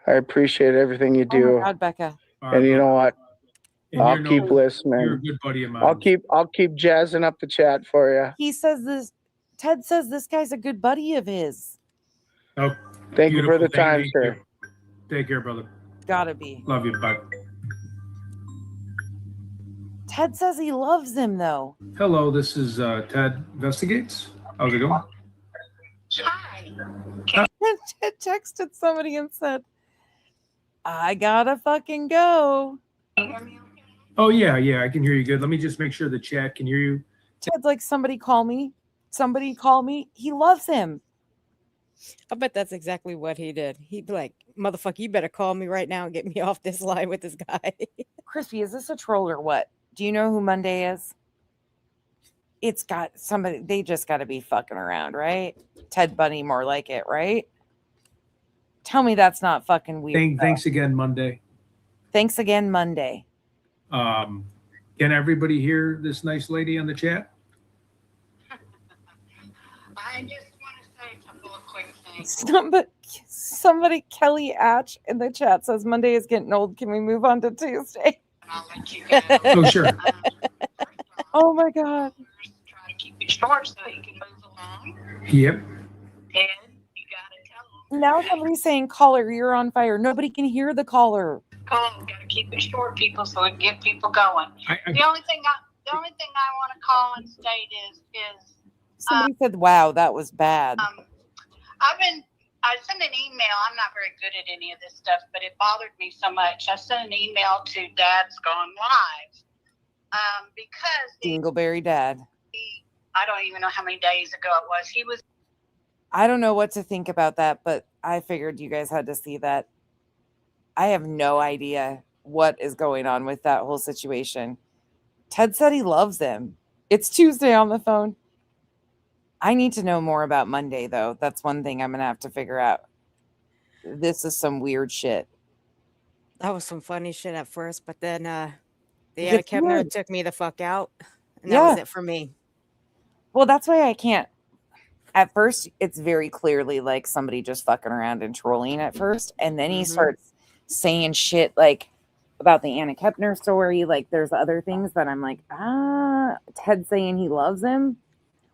I appreciate everything you do. Oh my God, Becca. And you know what? I'll keep listening. You're a good buddy of mine. I'll keep jazzing up the chat for you. He says this. Ted says this guy's a good buddy of his. Oh, thank you for the time, sir. Take care, brother. Gotta be. Love you. Bye. Ted says he loves him, though. Hello, this is Ted Investigates. How's it going? Hi. Ted texted somebody and said, I gotta fucking go. Oh, yeah, I can hear you good. Let me just make sure the chat can hear you. Ted's like, somebody call me. Somebody call me. He loves him. I bet that's exactly what he did. He'd be like, motherfucker, you better call me right now and get me off this line with this guy. Crispy, is this a troll or what? Do you know who Monday is? It's got somebody, they just got to be fucking around, right? Ted Bunny, more like it, right? Tell me that's not fucking weird. Thanks again, Monday. Thanks again, Monday. Can everybody hear this nice lady on the chat? I just want to say a couple of quick things. Somebody, Kelly Atch in the chat says Monday is getting old. Can we move on to Tuesday? I'll let you go. Oh, sure. Oh my God. Try to keep it short so you can move along. Yep. And you got to tell them. Now somebody's saying, caller, you're on fire. Nobody can hear the caller. Got to keep it short, people, so we can get people going. The only thing I want to call and state is Somebody said, wow, that was bad. I sent an email. I'm not very good at any of this stuff, but it bothered me so much. I sent an email to Dad's Gone Live because Dingleberry Dad. I don't even know how many days ago it was. He was. I don't know what to think about that, but I figured you guys had to see that. I have no idea what is going on with that whole situation. Ted said he loves him. It's Tuesday on the phone. I need to know more about Monday, though. That's one thing I'm going to have to figure out. This is some weird shit. That was some funny shit at first, but then the It Anna gets Kevner weird. took me the fuck out, and that was it for me. Well, that's why I can't. At first, it's very clearly like somebody just fucking around and trolling at first. And then he starts saying shit like about the Anna Kepner story. Like there's other things that I'm like, Ted saying he loves him.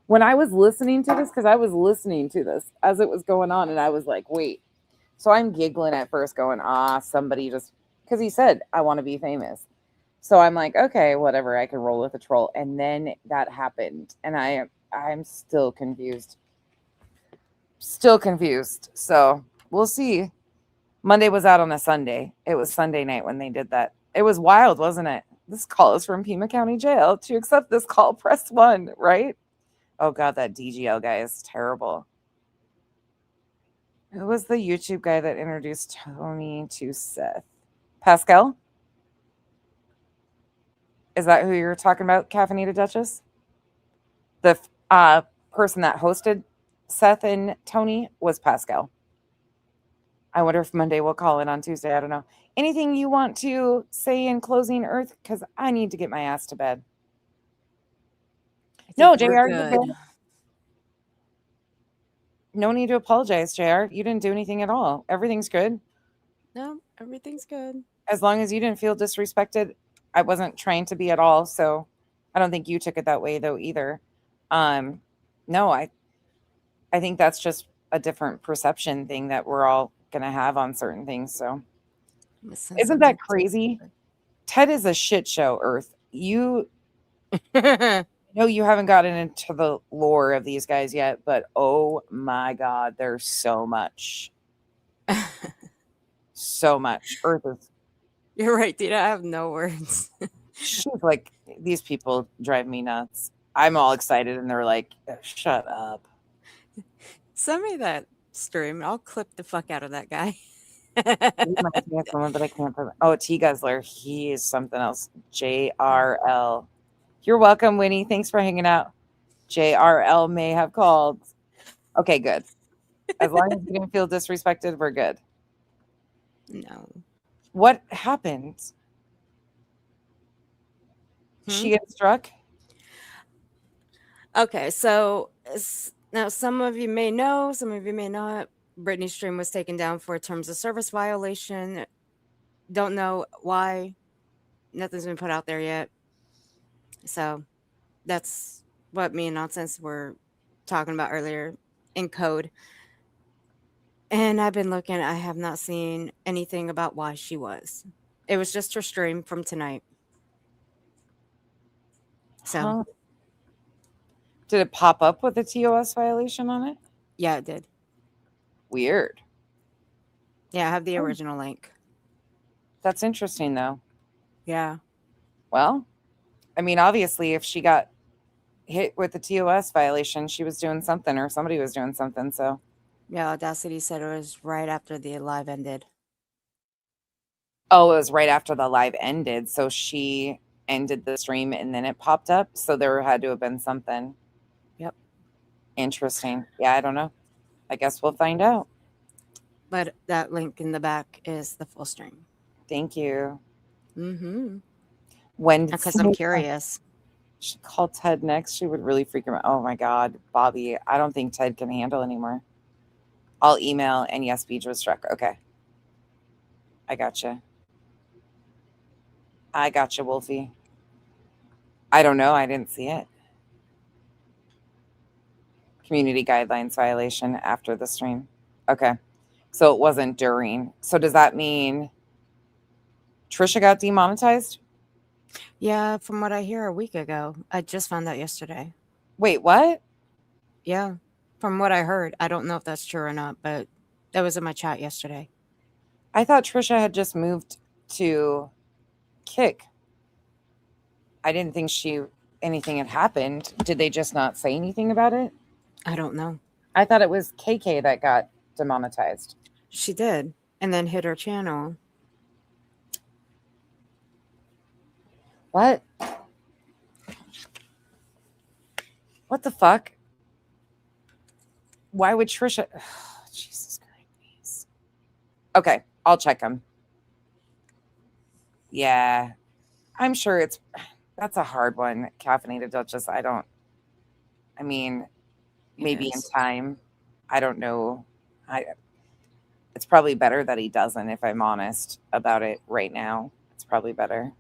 When I was listening to this, because I was listening to this as it was going on, and I was like, wait. So I'm giggling at first going, somebody just, because he said, I want to be famous. So I'm like, okay, whatever, I can roll with a troll. And then that happened, and I'm still confused. Still confused. So we'll see. Monday was out on a Sunday. It was Sunday night when they did that. It was wild, wasn't it? This call is from Pima County Jail. To accept this call, press 1, right? Oh, God, that DGL guy is terrible. Who was the YouTube guy that introduced Tony to Seth? Pascal? Is that who you're talking about, Caffeinated Duchess? The person that hosted Seth and Tony was Pascal. I wonder if Monday will call in on Tuesday. I don't know. Anything you want to say in closing, Earth? Because I need to get my ass to bed. No, JR, you're good. No need to apologize, JR. You didn't do anything at all. Everything's good. No, everything's good. As long as you didn't feel disrespected, I wasn't trying to be at all. So I don't think you took it that way, though, either. No, I think that's just a different perception thing that we're all going to have on certain things. So isn't that crazy? Ted is a shit show, Earth. You know you haven't gotten into the lore of these guys yet, but oh my God, there's so much. So much. Earth is. You're right, dude. I have no words. She's like, these people drive me nuts. I'm all excited, and they're like, shut up. Send me that stream. I'll clip the fuck out of that guy. Someone, but I can't. Oh, T Guzzler. He is something else. JRL. You're welcome, Winnie. Thanks for hanging out. JRL may have called. Okay, good. As long as you didn't feel disrespected, we're good. No. What happened? She gets struck? Okay, so now some of you may know, some of you may not. Brittany's stream was taken down for a terms of service violation. Don't know why. Nothing's been put out there yet. So that's what me and Nonsense were talking about earlier in code. And I've been looking. I have not seen anything about why she was. It was just her stream from tonight. So. Huh. Did it pop up with a TOS violation on it? Yeah, it did. Weird. Yeah, I have the original link. That's interesting, though. Yeah. Well, I mean, obviously, if she got hit with the TOS violation, she was doing something, or somebody was doing something. So, yeah, Audacity said it was right after the live ended. Oh, it was right after the live ended. So she ended the stream and then it popped up. So there had to have been something. Yep. Interesting. Yeah, I don't know. I guess we'll find out. But that link in the back is the full stream. Thank you. Mm-hmm. When Because I'm curious. she called Ted next, she would really freak him out. Oh my God, Bobby, I don't think Ted can handle anymore. I'll email and yes, Beach was struck. Okay. I gotcha. I gotcha, Wolfie. I don't know. I didn't see it. Community guidelines violation after the stream. Okay. So it wasn't during. So does that mean Trisha got demonetized? Yeah, from what I hear a week ago. I just found out yesterday. Wait, what? Yeah, from what I heard. I don't know if that's true or not, but that was in my chat yesterday. I thought Trisha had just moved to Kick. I didn't think anything had happened. Did they just not say anything about it? I don't know. I thought it was KK that got demonetized. She did, and then hit her channel. What? What the fuck? Why would Trisha? Jesus Christ. Okay, I'll check them. Yeah, I'm sure that's a hard one. Caffeinated Duchess. I mean, maybe in time. I don't know. It's probably better that he doesn't, if I'm honest about it right now. It's probably better.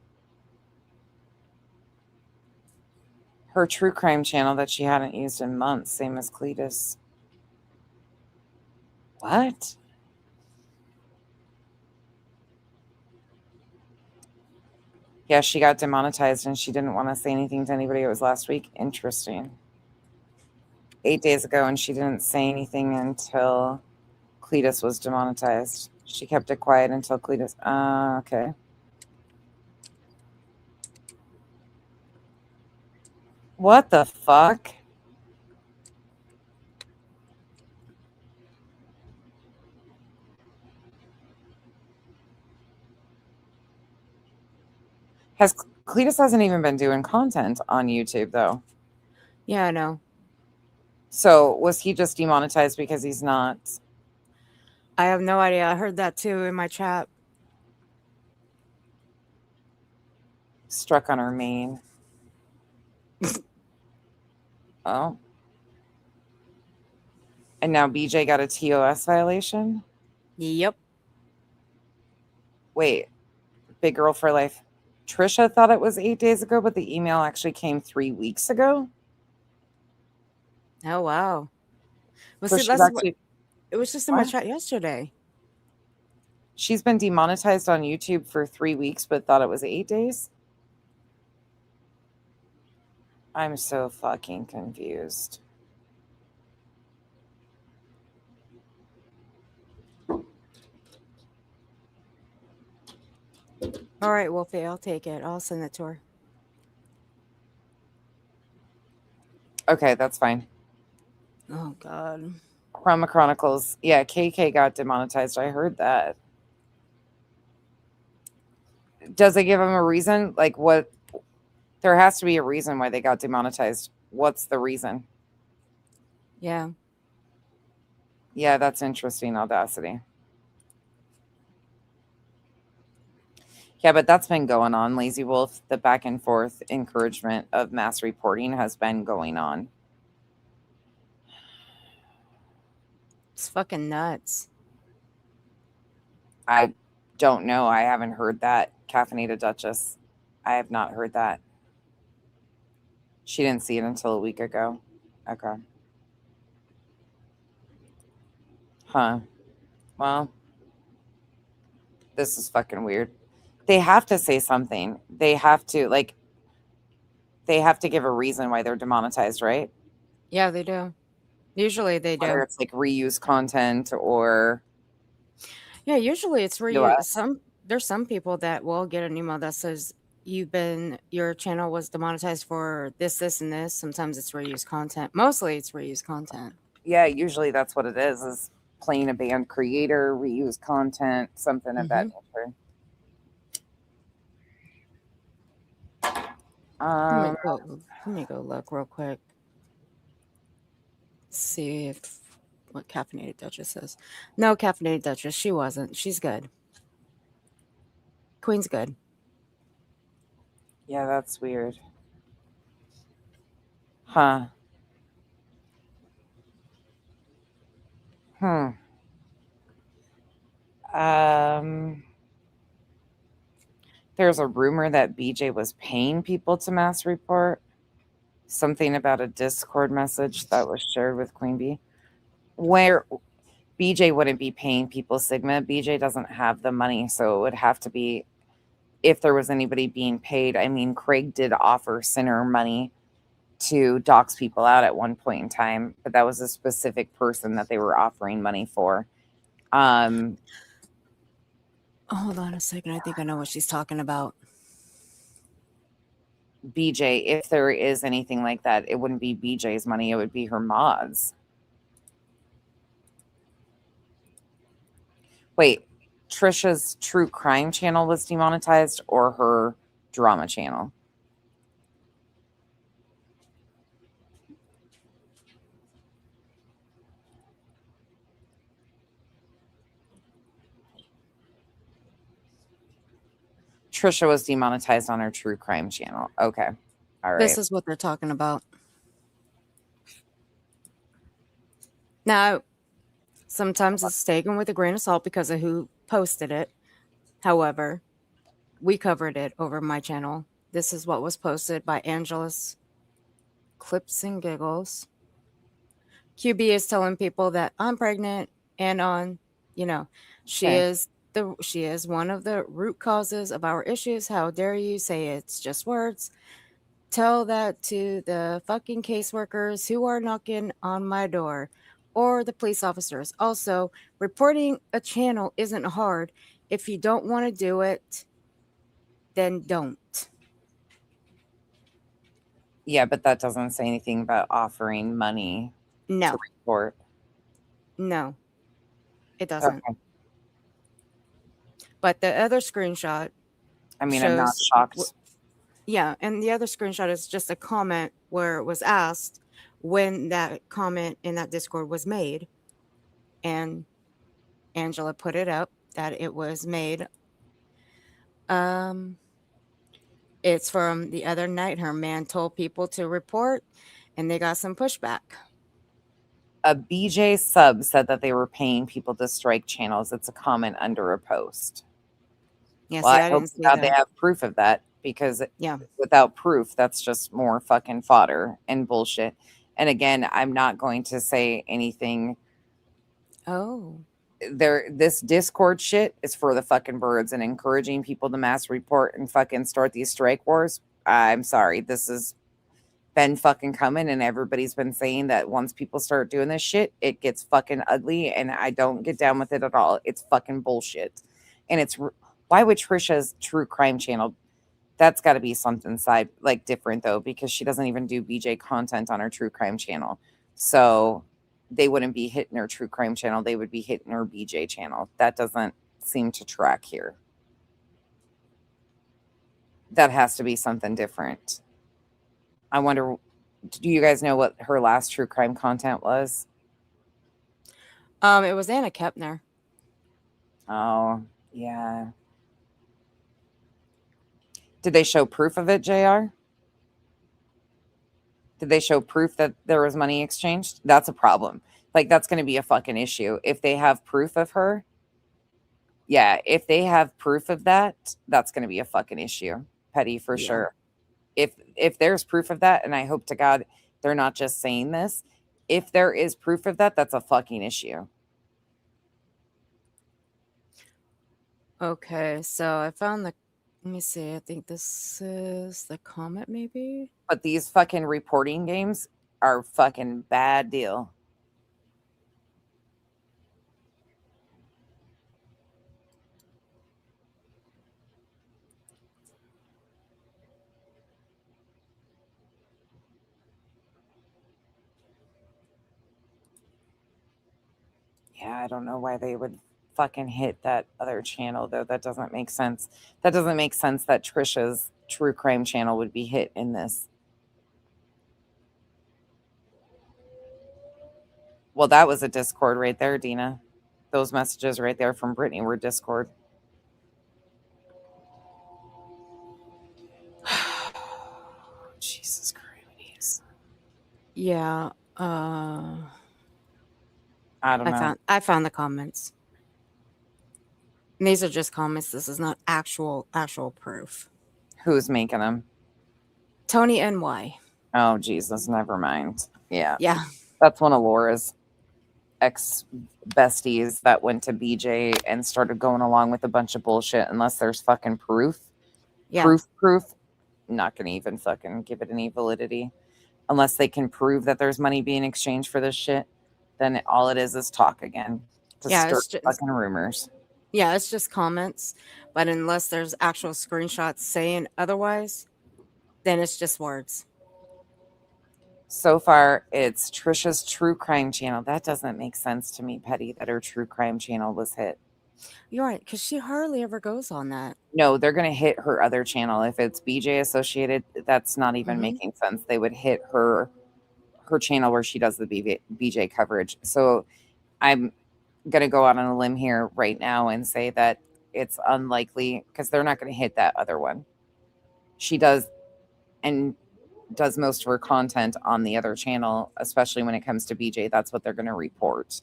Her true crime channel that she hadn't used in months, same as Cletus. What? Yeah, she got demonetized and she didn't want to say anything to anybody. It was last week. Interesting. 8 days ago, and she didn't say anything until Cletus was demonetized. She kept it quiet until Cletus. Okay. What the fuck? Cletus hasn't even been doing content on YouTube, though. Yeah, I know. So was he just demonetized because he's not? I have no idea. I heard that too in my chat. Struck on her main. Oh. And now BJ got a TOS violation? Yep. Wait. Big Girl for Life. Trisha thought it was 8 days ago, but the email actually came 3 weeks ago. Oh, wow. Well, So see, she's that's actually, it was just in my what? chat yesterday. She's been demonetized on YouTube for 3 weeks, but thought it was 8 days? I'm so fucking confused. All right, Wolfie, I'll take it. I'll send it to her. Okay, that's fine. Oh, God. Chroma Chronicles. Yeah, KK got demonetized. I heard that. Does it give them a reason? Like, what? There has to be a reason why they got demonetized. What's the reason? Yeah. Yeah, that's interesting, Audacity. Yeah, but that's been going on. Lazy Wolf, the back and forth encouragement of mass reporting has been going on. It's fucking nuts. I don't know. I haven't heard that. Caffeinated Duchess. I have not heard that. She didn't see it until a week ago. Okay. Huh. Well, this is fucking weird. They have to say something. They have to, they have to give a reason why they're demonetized, right? Yeah, they do. Usually they do. Whether it's like reuse content or... Yeah, usually it's where US. there's some people that will get an email that says your channel was demonetized for this, and this. Sometimes it's reused content. Mostly it's reused content. Yeah, usually that's what it is playing a band creator, reuse content, something of that nature. Let me go look real quick. See if what Caffeinated Duchess says. No, Caffeinated Duchess, she wasn't. She's good. Queen's good. Yeah, that's weird. Huh. There's a rumor that BJ was paying people to mass report. Something about a Discord message that was shared with Queen Bee. Where BJ wouldn't be paying people, Sigma. BJ doesn't have the money, so it would have to be if there was anybody being paid. I mean, Craig did offer Sinner money to dox people out at one point in time, but that was a specific person that they were offering money for. Hold on a second. I think I know what she's talking about. BJ, if there is anything like that, it wouldn't be BJ's money, it would be her mods. Wait, Trisha's true crime channel was demonetized or her drama channel? Trisha was demonetized on her true crime channel. Okay. All right. This is what they're talking about. Now, sometimes it's taken with a grain of salt because of who posted it. However, we covered it over my channel. This is what was posted by Angela's Clips and Giggles. QB is telling people that I'm pregnant and she Okay. is one of the root causes of our issues. How dare you say it's just words? Tell that to the fucking caseworkers who are knocking on my door or the police officers. Also, reporting a channel isn't hard. If you don't want to do it, then don't. Yeah, but that doesn't say anything about offering money No. to report. No, it doesn't. Okay. But the other screenshot I mean, I'm not shows- shocked. Yeah, and the other screenshot is just a comment where it was asked when that comment in that Discord was made. And Angela put it up that it was made. It's from the other night. Her man told people to report, and they got some pushback. A BJ sub said that they were paying people to strike channels. It's a comment under a post. Yeah, Well, see, I I hope didn't see God they that. have proof of that, because Yeah. without proof, that's just more fucking fodder and bullshit. And again, I'm not going to say anything. Oh. This Discord shit is for the fucking birds, and encouraging people to mass report and fucking start these strike wars. I'm sorry. This has been fucking coming, and everybody's been saying that once people start doing this shit, it gets fucking ugly, and I don't get down with it at all. It's fucking bullshit. And why would Trisha's true crime channel, that's got to be something side like different though, because she doesn't even do BJ content on her true crime channel. So they wouldn't be hitting her true crime channel, they would be hitting her BJ channel. That doesn't seem to track here. That has to be something different. I wonder, do you guys know what her last true crime content was? It was Anna Kepner. Oh, yeah. Did they show proof of it, JR? Did they show proof that there was money exchanged? That's a problem. Like, that's going to be a fucking issue. If they have proof of her, yeah, if they have proof of that, that's going to be a fucking issue. Petty, for Yeah. sure. If there's proof of that, and I hope to God they're not just saying this, if there is proof of that, that's a fucking issue. Okay, so I found let me see, I think this is the comment maybe? But these fucking reporting games are fucking bad deal. Yeah, I don't know why they would fucking hit that other channel, though. That doesn't make sense. That doesn't make sense that Trisha's true crime channel would be hit in this. Well, that was a Discord right there, Dina. Those messages right there from Brittany were Discord. Yeah. I don't know. I found the comments. And these are just comments. This is not actual proof. Who's making them? Tony NY. Oh, Jesus, never mind. Yeah. Yeah. That's one of Laura's ex besties that went to BJ and started going along with a bunch of bullshit unless there's fucking proof. Yeah. Proof. Not gonna even fucking give it any validity. Unless they can prove that there's money being exchanged for this shit, then all it is talk again. To Yeah, stir it's just fucking rumors. Yeah, it's just comments. But unless there's actual screenshots saying otherwise, then it's just words. So far, it's Trisha's true crime channel. That doesn't make sense to me, Petty, that her true crime channel was hit. You're right, because she hardly ever goes on that. No, they're going to hit her other channel. If it's BJ associated, that's not even making sense. They would hit her channel where she does the BJ coverage. So I'm going to go out on a limb here right now and say that it's unlikely because they're not going to hit that other one. She does most of her content on the other channel, especially when it comes to BJ. That's what they're going to report.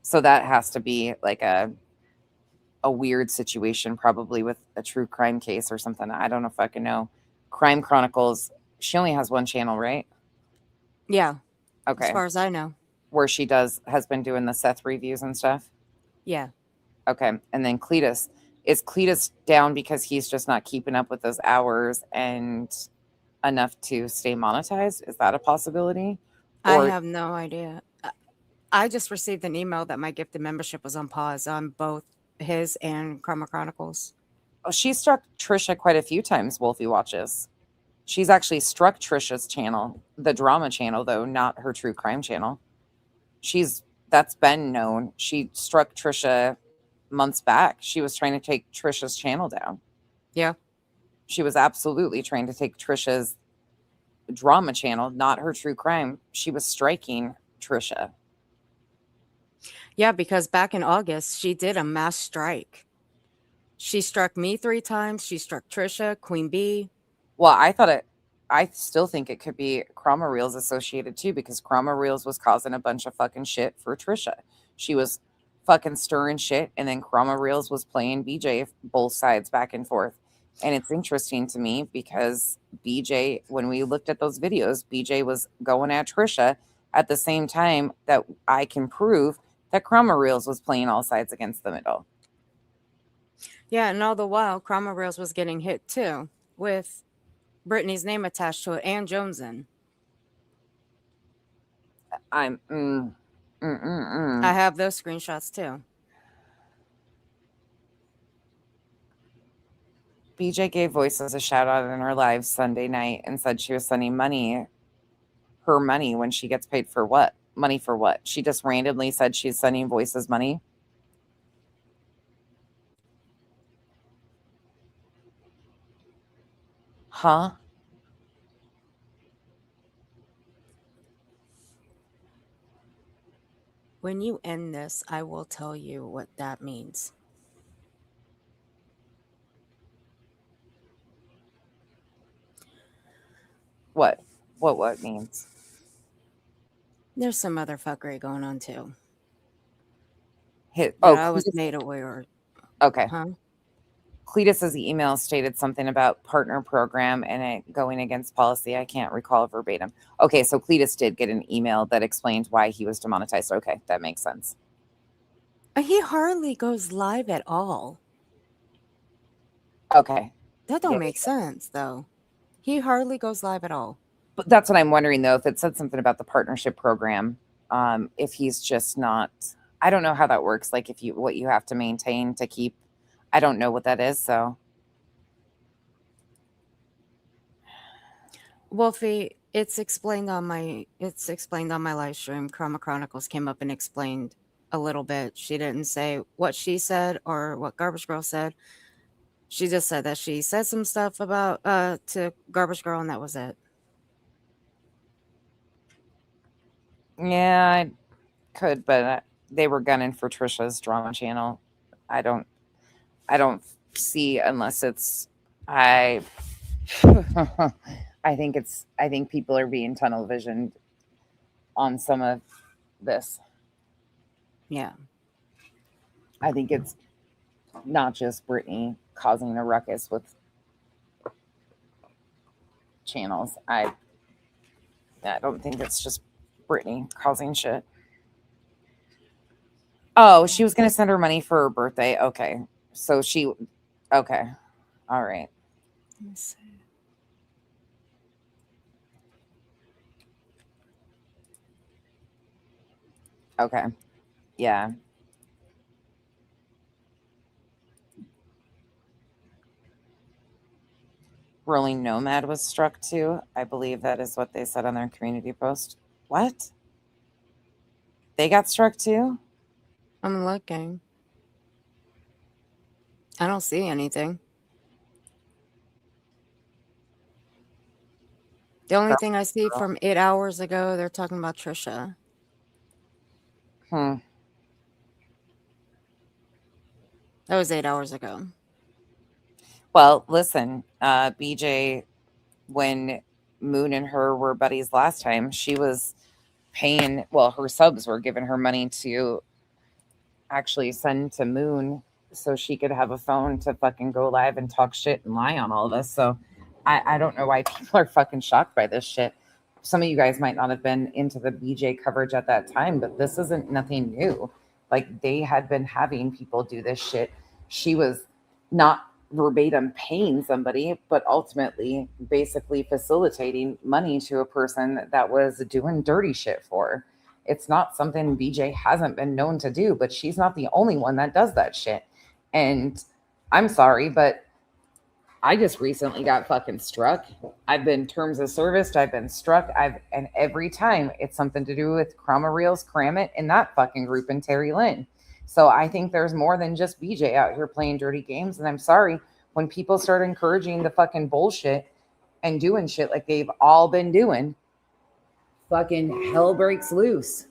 So that has to be like a weird situation, probably with a true crime case or something. I don't know if I can know. Crime Chronicles, she only has one channel, right? Yeah. Okay. As far as I know. Where she has been doing the Seth reviews and stuff? Yeah. Okay. And then Cletus. Is Cletus down because he's just not keeping up with those hours and enough to stay monetized? Is that a possibility? I have no idea. I just received an email that my gifted membership was on pause on both his and Karma Chronicles. Oh, she struck Trisha quite a few times, Wolfie watches. She's actually struck Trisha's channel, the drama channel, though, not her true crime channel. That's been known. She struck Trisha months back. She was trying to take Trisha's channel down. Yeah. She was absolutely trying to take Trisha's drama channel, not her true crime. She was striking Trisha. Yeah, because back in August, she did a mass strike. She struck me 3 times. She struck Trisha, Queen Bee. Well, I still think it could be Chroma Reels associated too, because Chroma Reels was causing a bunch of fucking shit for Trisha. She was fucking stirring shit, and then Chroma Reels was playing BJ both sides back and forth. And it's interesting to me because BJ, when we looked at those videos, BJ was going at Trisha at the same time that I can prove that Chroma Reels was playing all sides against the middle. Yeah, and all the while, Chroma Reels was getting hit too, with Brittany's name attached to it and Jonesin. I have those screenshots too. BJ gave Voices a shout out in her live Sunday night and said she was sending her money when she gets paid for what? Money for what? She just randomly said she's sending Voices money. Huh? When you end this, I will tell you what that means. What? What means? There's some other fuckery going on too. I was made aware. Okay. Huh? Cletus's email stated something about partner program and it going against policy. I can't recall verbatim. Okay, so Cletus did get an email that explained why he was demonetized. Okay, that makes sense. He hardly goes live at all. Okay. That don't make sense, though. He hardly goes live at all. But that's what I'm wondering, though, if it said something about the partnership program, if he's just not, I don't know how that works. Like what you have to maintain to keep, I don't know what that is. So. Wolfie, it's explained on my live stream. Chroma Chronicles came up and explained a little bit. She didn't say what she said or what Garbage Girl said. She just said that she said some stuff about to Garbage Girl, and that was it. Yeah, I could, but they were gunning for Trisha's drama channel. I don't see unless it's I think people are being tunnel visioned on some of this. Yeah. I think it's not just Brittany causing a ruckus with channels. I don't think it's just Brittany causing shit. Oh, she was going to send her money for her birthday. Okay. So okay. All right. Let's see. Okay. Yeah. Rolling Nomad was struck too. I believe that is what they said on their community post. What? They got struck too? I'm looking. I don't see anything. The only thing I see from 8 hours ago, they're talking about Trisha. Hmm. That was 8 hours ago. Well, listen, BJ, when Moon and her were buddies last time, she was paying, well, her subs were giving her money to actually send to Moon so she could have a phone to fucking go live and talk shit and lie on all of us. So I don't know why people are fucking shocked by this shit. Some of you guys might not have been into the BJ coverage at that time, but this isn't nothing new. Like, they had been having people do this shit. She was not verbatim paying somebody, but ultimately basically facilitating money to a person that was doing dirty shit for her. It's not something BJ hasn't been known to do, but she's not the only one that does that shit. And I'm sorry, but I just recently got fucking struck. I've been terms of service. I've been struck. And every time it's something to do with Chroma Reels, Kramit, and that fucking group and Terry Lynn. So I think there's more than just BJ out here playing dirty games. And I'm sorry, when people start encouraging the fucking bullshit and doing shit like they've all been doing, fucking hell breaks loose.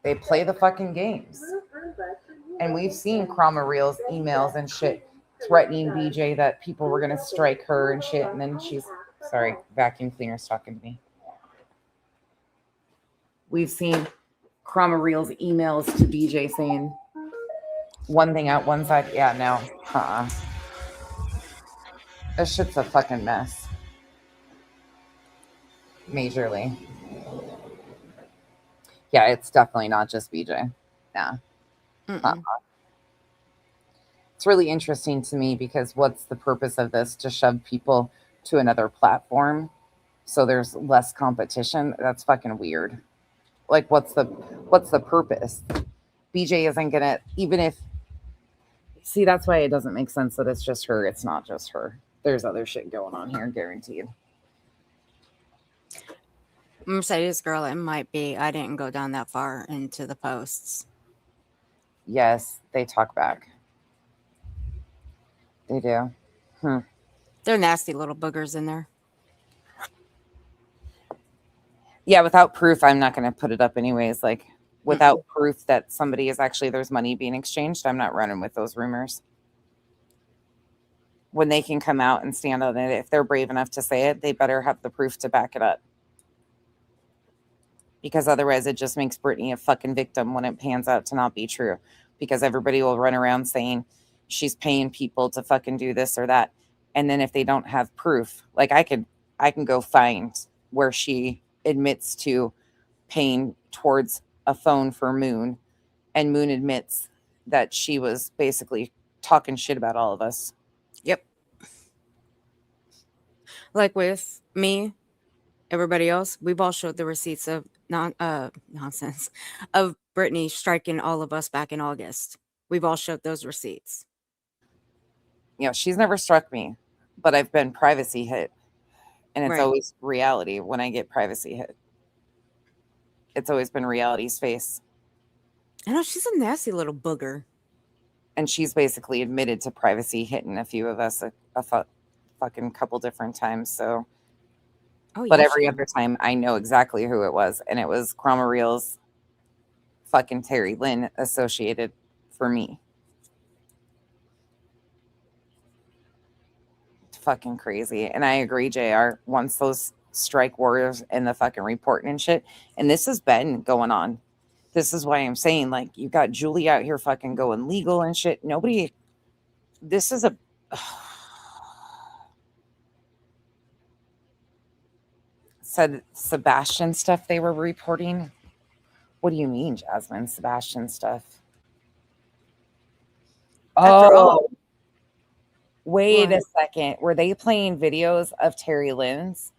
They play the fucking games. And we've seen Chroma Reels emails and shit threatening BJ that people were going to strike her and shit. And then sorry, vacuum cleaner's talking to me. We've seen Chroma Reels emails to BJ saying one thing out one side. Yeah, no. This shit's a fucking mess. Majorly. Yeah, it's definitely not just BJ. Yeah. It's really interesting to me because what's the purpose of this? To shove people to another platform so there's less competition? That's fucking weird. Like, what's the purpose? BJ isn't gonna, even if, see, that's why it doesn't make sense that it's just her. It's not just her. There's other shit going on here, guaranteed. Mercedes girl, it might be. I didn't go down that far into the posts. Yes, they talk back. They do. They're nasty little boogers in there. Yeah, without proof, I'm not going to put it up anyways. Like, without proof that somebody is actually, there's money being exchanged, I'm not running with those rumors. When they can come out and stand on it, if they're brave enough to say it, they better have the proof to back it up. Because otherwise it just makes Brittany a fucking victim when it pans out to not be true. Because everybody will run around saying she's paying people to fucking do this or that. And then if they don't have proof, like I can go find where she admits to paying towards a phone for Moon, and Moon admits that she was basically talking shit about all of us. Yep. Like with me, everybody else, we've all showed the receipts of nonsense of Brittany striking all of us back in August. We've all showed those receipts. You know, she's never struck me, but I've been privacy hit. And it's Right. always reality when I get privacy hit. It's always been reality's face. I know, she's a nasty little booger. And she's basically admitted to privacy hitting a few of us a fucking couple different times. So, but yeah, every other time I know exactly who it was. And it was Chroma Reels, fucking Terry Lynn associated for me. It's fucking crazy. And I agree, JR. Once those strike warriors and the fucking reporting and shit. And this has been going on. This is why I'm saying, like, you got Julie out here fucking going legal and shit. Nobody, this is a, said Sebastian stuff they were reporting. What do you mean, Jasmine? Sebastian stuff? After all, Oh, wait What? a second. Were they playing videos of Terry Lynn's?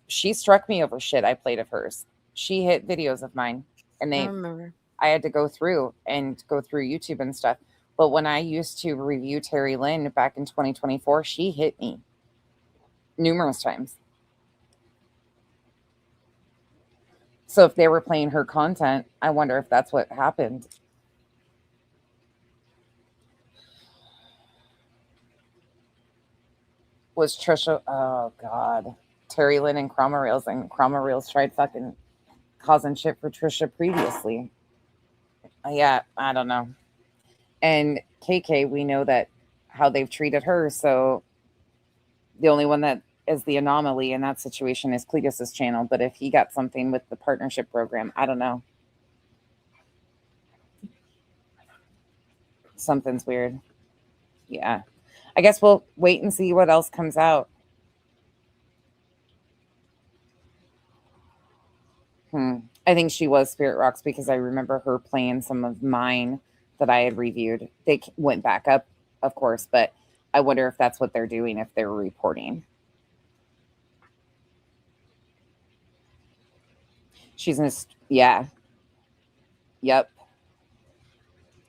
She struck me over shit I played of hers. She hit videos of mine, and I remember. I had to go through YouTube and stuff. But when I used to review Terry Lynn back in 2024, she hit me numerous times. So if they were playing her content, I wonder if that's what happened. Was Trisha, oh God, Terry Lynn and Chroma Reels tried fucking causing shit for Trisha previously. Yeah, I don't know. And KK, we know that how they've treated her. So the only one that is the anomaly in that situation is Cletus's channel. But if he got something with the partnership program, I don't know. Something's weird. Yeah. I guess we'll wait and see what else comes out. I think she was Spirit Rocks because I remember her playing some of mine that I had reviewed. They went back up, of course, but I wonder if that's what they're doing, if they're reporting. She's in yeah. Yep.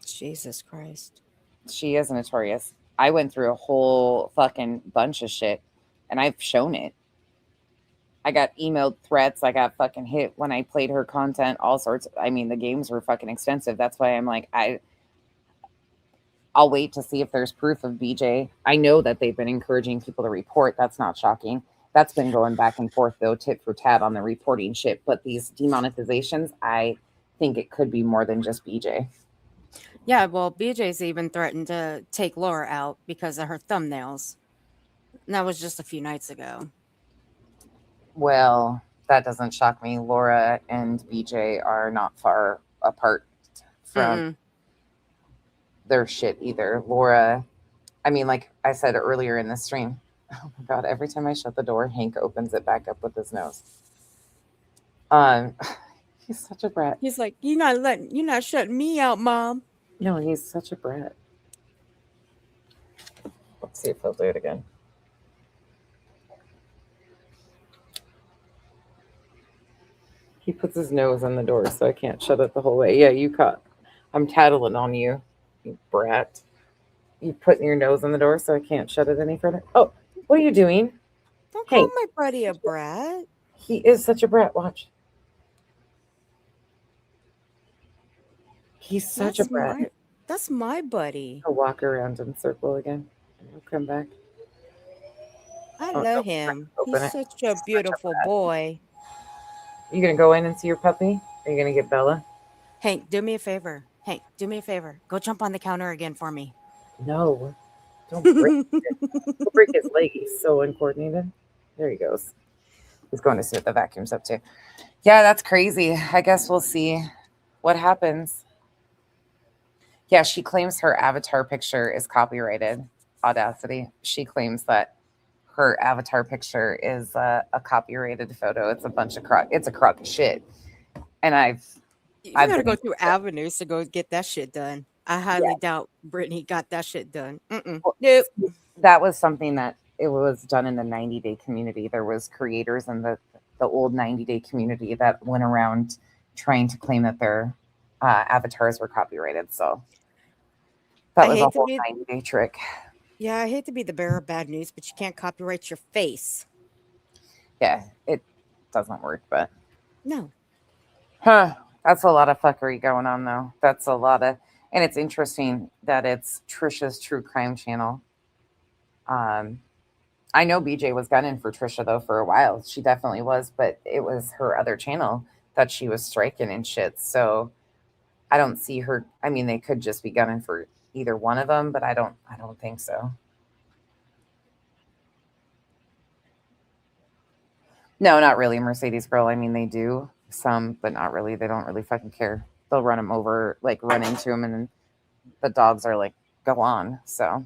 Jesus Christ. She is notorious. I went through a whole fucking bunch of shit and I've shown it. I got emailed threats. I got fucking hit when I played her content, all sorts. I mean, the games were fucking extensive. That's why I'm like, I'll wait to see if there's proof of BJ. I know that they've been encouraging people to report. That's not shocking. That's been going back and forth, though, tit for tat on the reporting shit. But these demonetizations, I think it could be more than just BJ. Yeah, well, BJ's even threatened to take Laura out because of her thumbnails. And that was just a few nights ago. Well, that doesn't shock me. Laura and BJ are not far apart from their shit either. Laura, I mean, like I said earlier in the stream, oh my God, every time I shut the door, Hank opens it back up with his nose. He's such a brat. He's like, you're not shutting me out, Mom. No, he's such a brat. Let's see if he'll do it again. He puts his nose on the door, so I can't shut it the whole way. Yeah, you caught. I'm tattling on you, you brat. You putting your nose on the door, so I can't shut it any further. Oh, what are you doing? Don't call my buddy a brat. He is such a brat. Watch. He's such a brat. That's my buddy. I'll walk around in circle again. He'll come back. I love him. He's such a beautiful boy. You gonna go in and see your puppy? Are you gonna get Bella? Hank, do me a favor. Hank, do me a favor. Go jump on the counter again for me. No. Don't break it. Don't break his leg. He's so uncoordinated. There he goes. He's going to see what the vacuum's up to. Yeah, that's crazy. I guess we'll see what happens. Yeah, she claims her avatar picture is copyrighted. Audacity. She claims that her avatar picture is a copyrighted photo. It's a bunch of it's a crock of shit. And I've gotta go through avenues to go get that shit done. I highly doubt Brittany got that shit done. Nope. That was something that it was done in the 90-day community. There was creators in the old 90-day community that went around trying to claim that their avatars were copyrighted. So that was a whole 90-day trick. Yeah, I hate to be the bearer of bad news, but you can't copyright your face. Yeah, it doesn't work, but no. That's a lot of fuckery going on, though. That's a lot of, and it's interesting that it's Trisha's true crime channel. I know BJ was gunning for Trisha though for a while. She definitely was, but it was her other channel that she was striking and shit. So I don't see her. I mean, they could just be gunning for either one of them, but I don't think so. No, not really. Mercedes Girl. I mean, they do some, but not really. They don't really fucking care. They'll run them over, like run into them, and then the dogs are like, go on. So,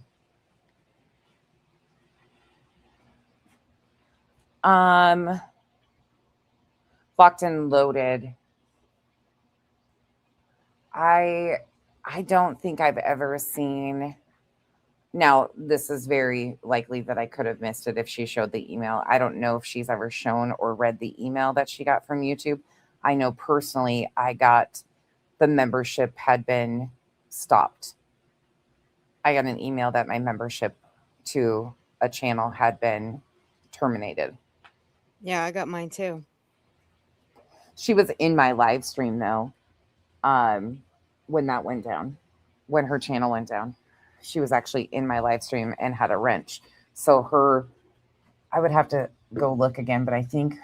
locked and loaded. I don't think I've ever seen. Now, this is very likely that I could have missed it if she showed the email. I don't know if she's ever shown or read the email that she got from YouTube. I know personally I got the membership had been stopped. I got an email that my membership to a channel had been terminated. Yeah, I got mine too. She was in my live stream though, when that went down, when her channel went down. She was actually in my live stream and had a wrench. So I would have to go look again, but I think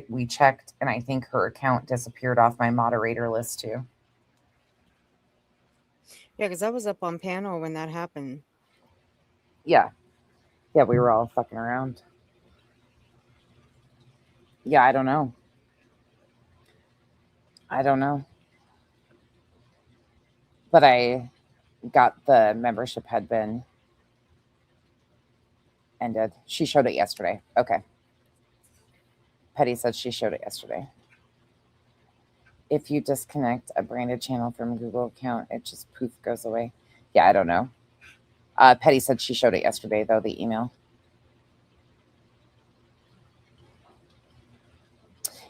we checked, and I think her account disappeared off my moderator list too. Yeah, because I was up on panel when that happened. Yeah, we were all fucking around. Yeah, I don't know. But I got the membership had been ended. She showed it yesterday. Okay. Petty said she showed it yesterday. If you disconnect a branded channel from a Google account, it just poof goes away. Yeah, I don't know. Petty said she showed it yesterday, though, the email.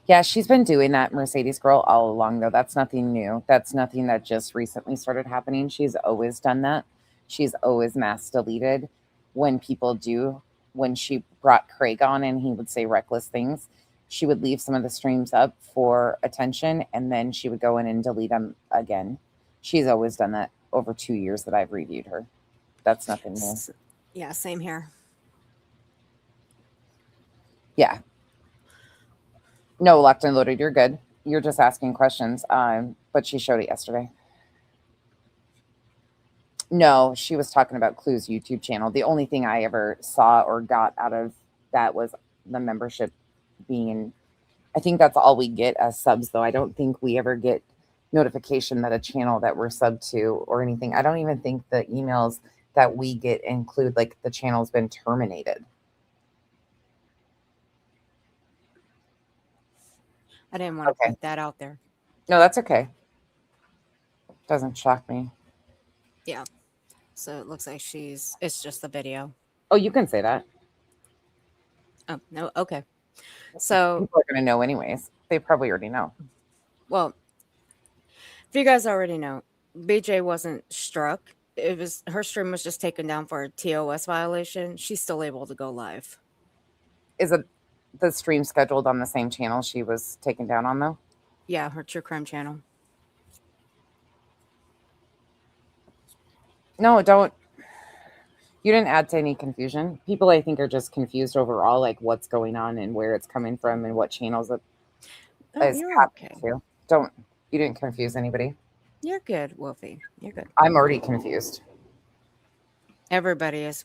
Yeah, she's been doing that, Mercedes Girl, all along, though. That's nothing new. That's nothing that just recently started happening. She's always done that. She's always mass deleted when people do. When she brought Craig on and he would say reckless things, she would leave some of the streams up for attention, and then she would go in and delete them again. She's always done that over 2 years that I've reviewed her. That's nothing new. Yeah, same here. Yeah. No, locked and loaded. You're good. You're just asking questions. But she showed it yesterday. No, she was talking about Clue's YouTube channel. The only thing I ever saw or got out of that was the membership being. I think that's all we get as subs, though. I don't think we ever get notification that a channel that we're sub to or anything. I don't even think the emails that we get include like the channel's been terminated. I didn't want to put that out there. No, that's okay. Doesn't shock me. Yeah. So it looks like it's just the video. Oh, you can say that. Oh, no. Okay. So people are going to know anyways. They probably already know. Well, if you guys already know, BJ wasn't struck. Her stream was just taken down for a TOS violation. She's still able to go live. Is it the stream scheduled on the same channel she was taken down on, though? Yeah, her True Crime channel. No, don't. You didn't add to any confusion. People, I think, are just confused overall, like what's going on and where it's coming from and what channels it is happening to. You didn't confuse anybody. You're good, Wolfie. You're good. I'm already confused. Everybody is.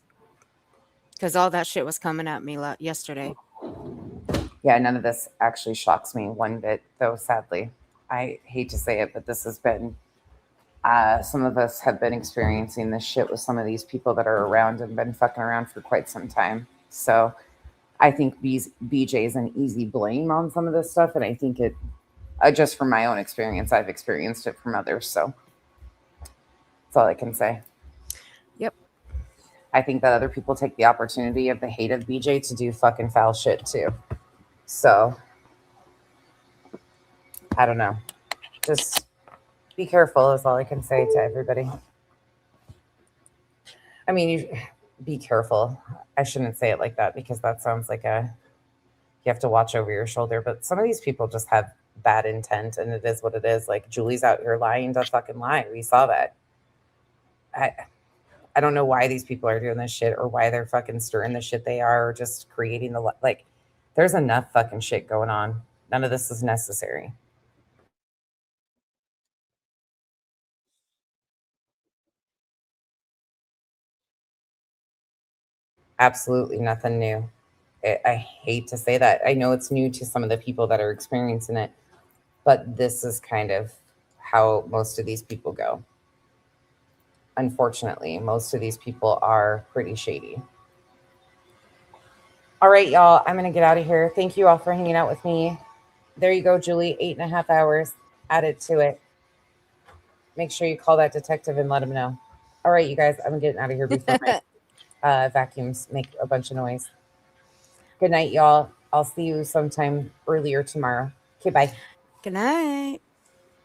Because all that shit was coming at me yesterday. Yeah, none of this actually shocks me one bit, though, sadly. I hate to say it, but this has been, some of us have been experiencing this shit with some of these people that are around and been fucking around for quite some time. So I think BJ is an easy blame on some of this stuff. And I think it, just from my own experience, I've experienced it from others. So that's all I can say. Yep. I think that other people take the opportunity of the hate of BJ to do fucking foul shit too. So I don't know. Just be careful is all I can say to everybody. I mean, you be careful. I shouldn't say it like that because that sounds like you have to watch over your shoulder. But some of these people just have bad intent, and it is what it is. Like Julie's out here lying to fucking lie. We saw that. I don't know why these people are doing this shit or why they're fucking stirring the shit they are or just creating the, like, there's enough fucking shit going on. None of this is necessary. Absolutely nothing new. I hate to say that. I know it's new to some of the people that are experiencing it, but this is kind of how most of these people go. Unfortunately, most of these people are pretty shady. All right, y'all, I'm going to get out of here. Thank you all for hanging out with me. There you go, Julie, 8.5 hours added to it. Make sure you call that detective and let him know. All right, you guys, I'm getting out of here before my vacuums make a bunch of noise. Good night, y'all. I'll see you sometime earlier tomorrow. Okay, bye. Good night.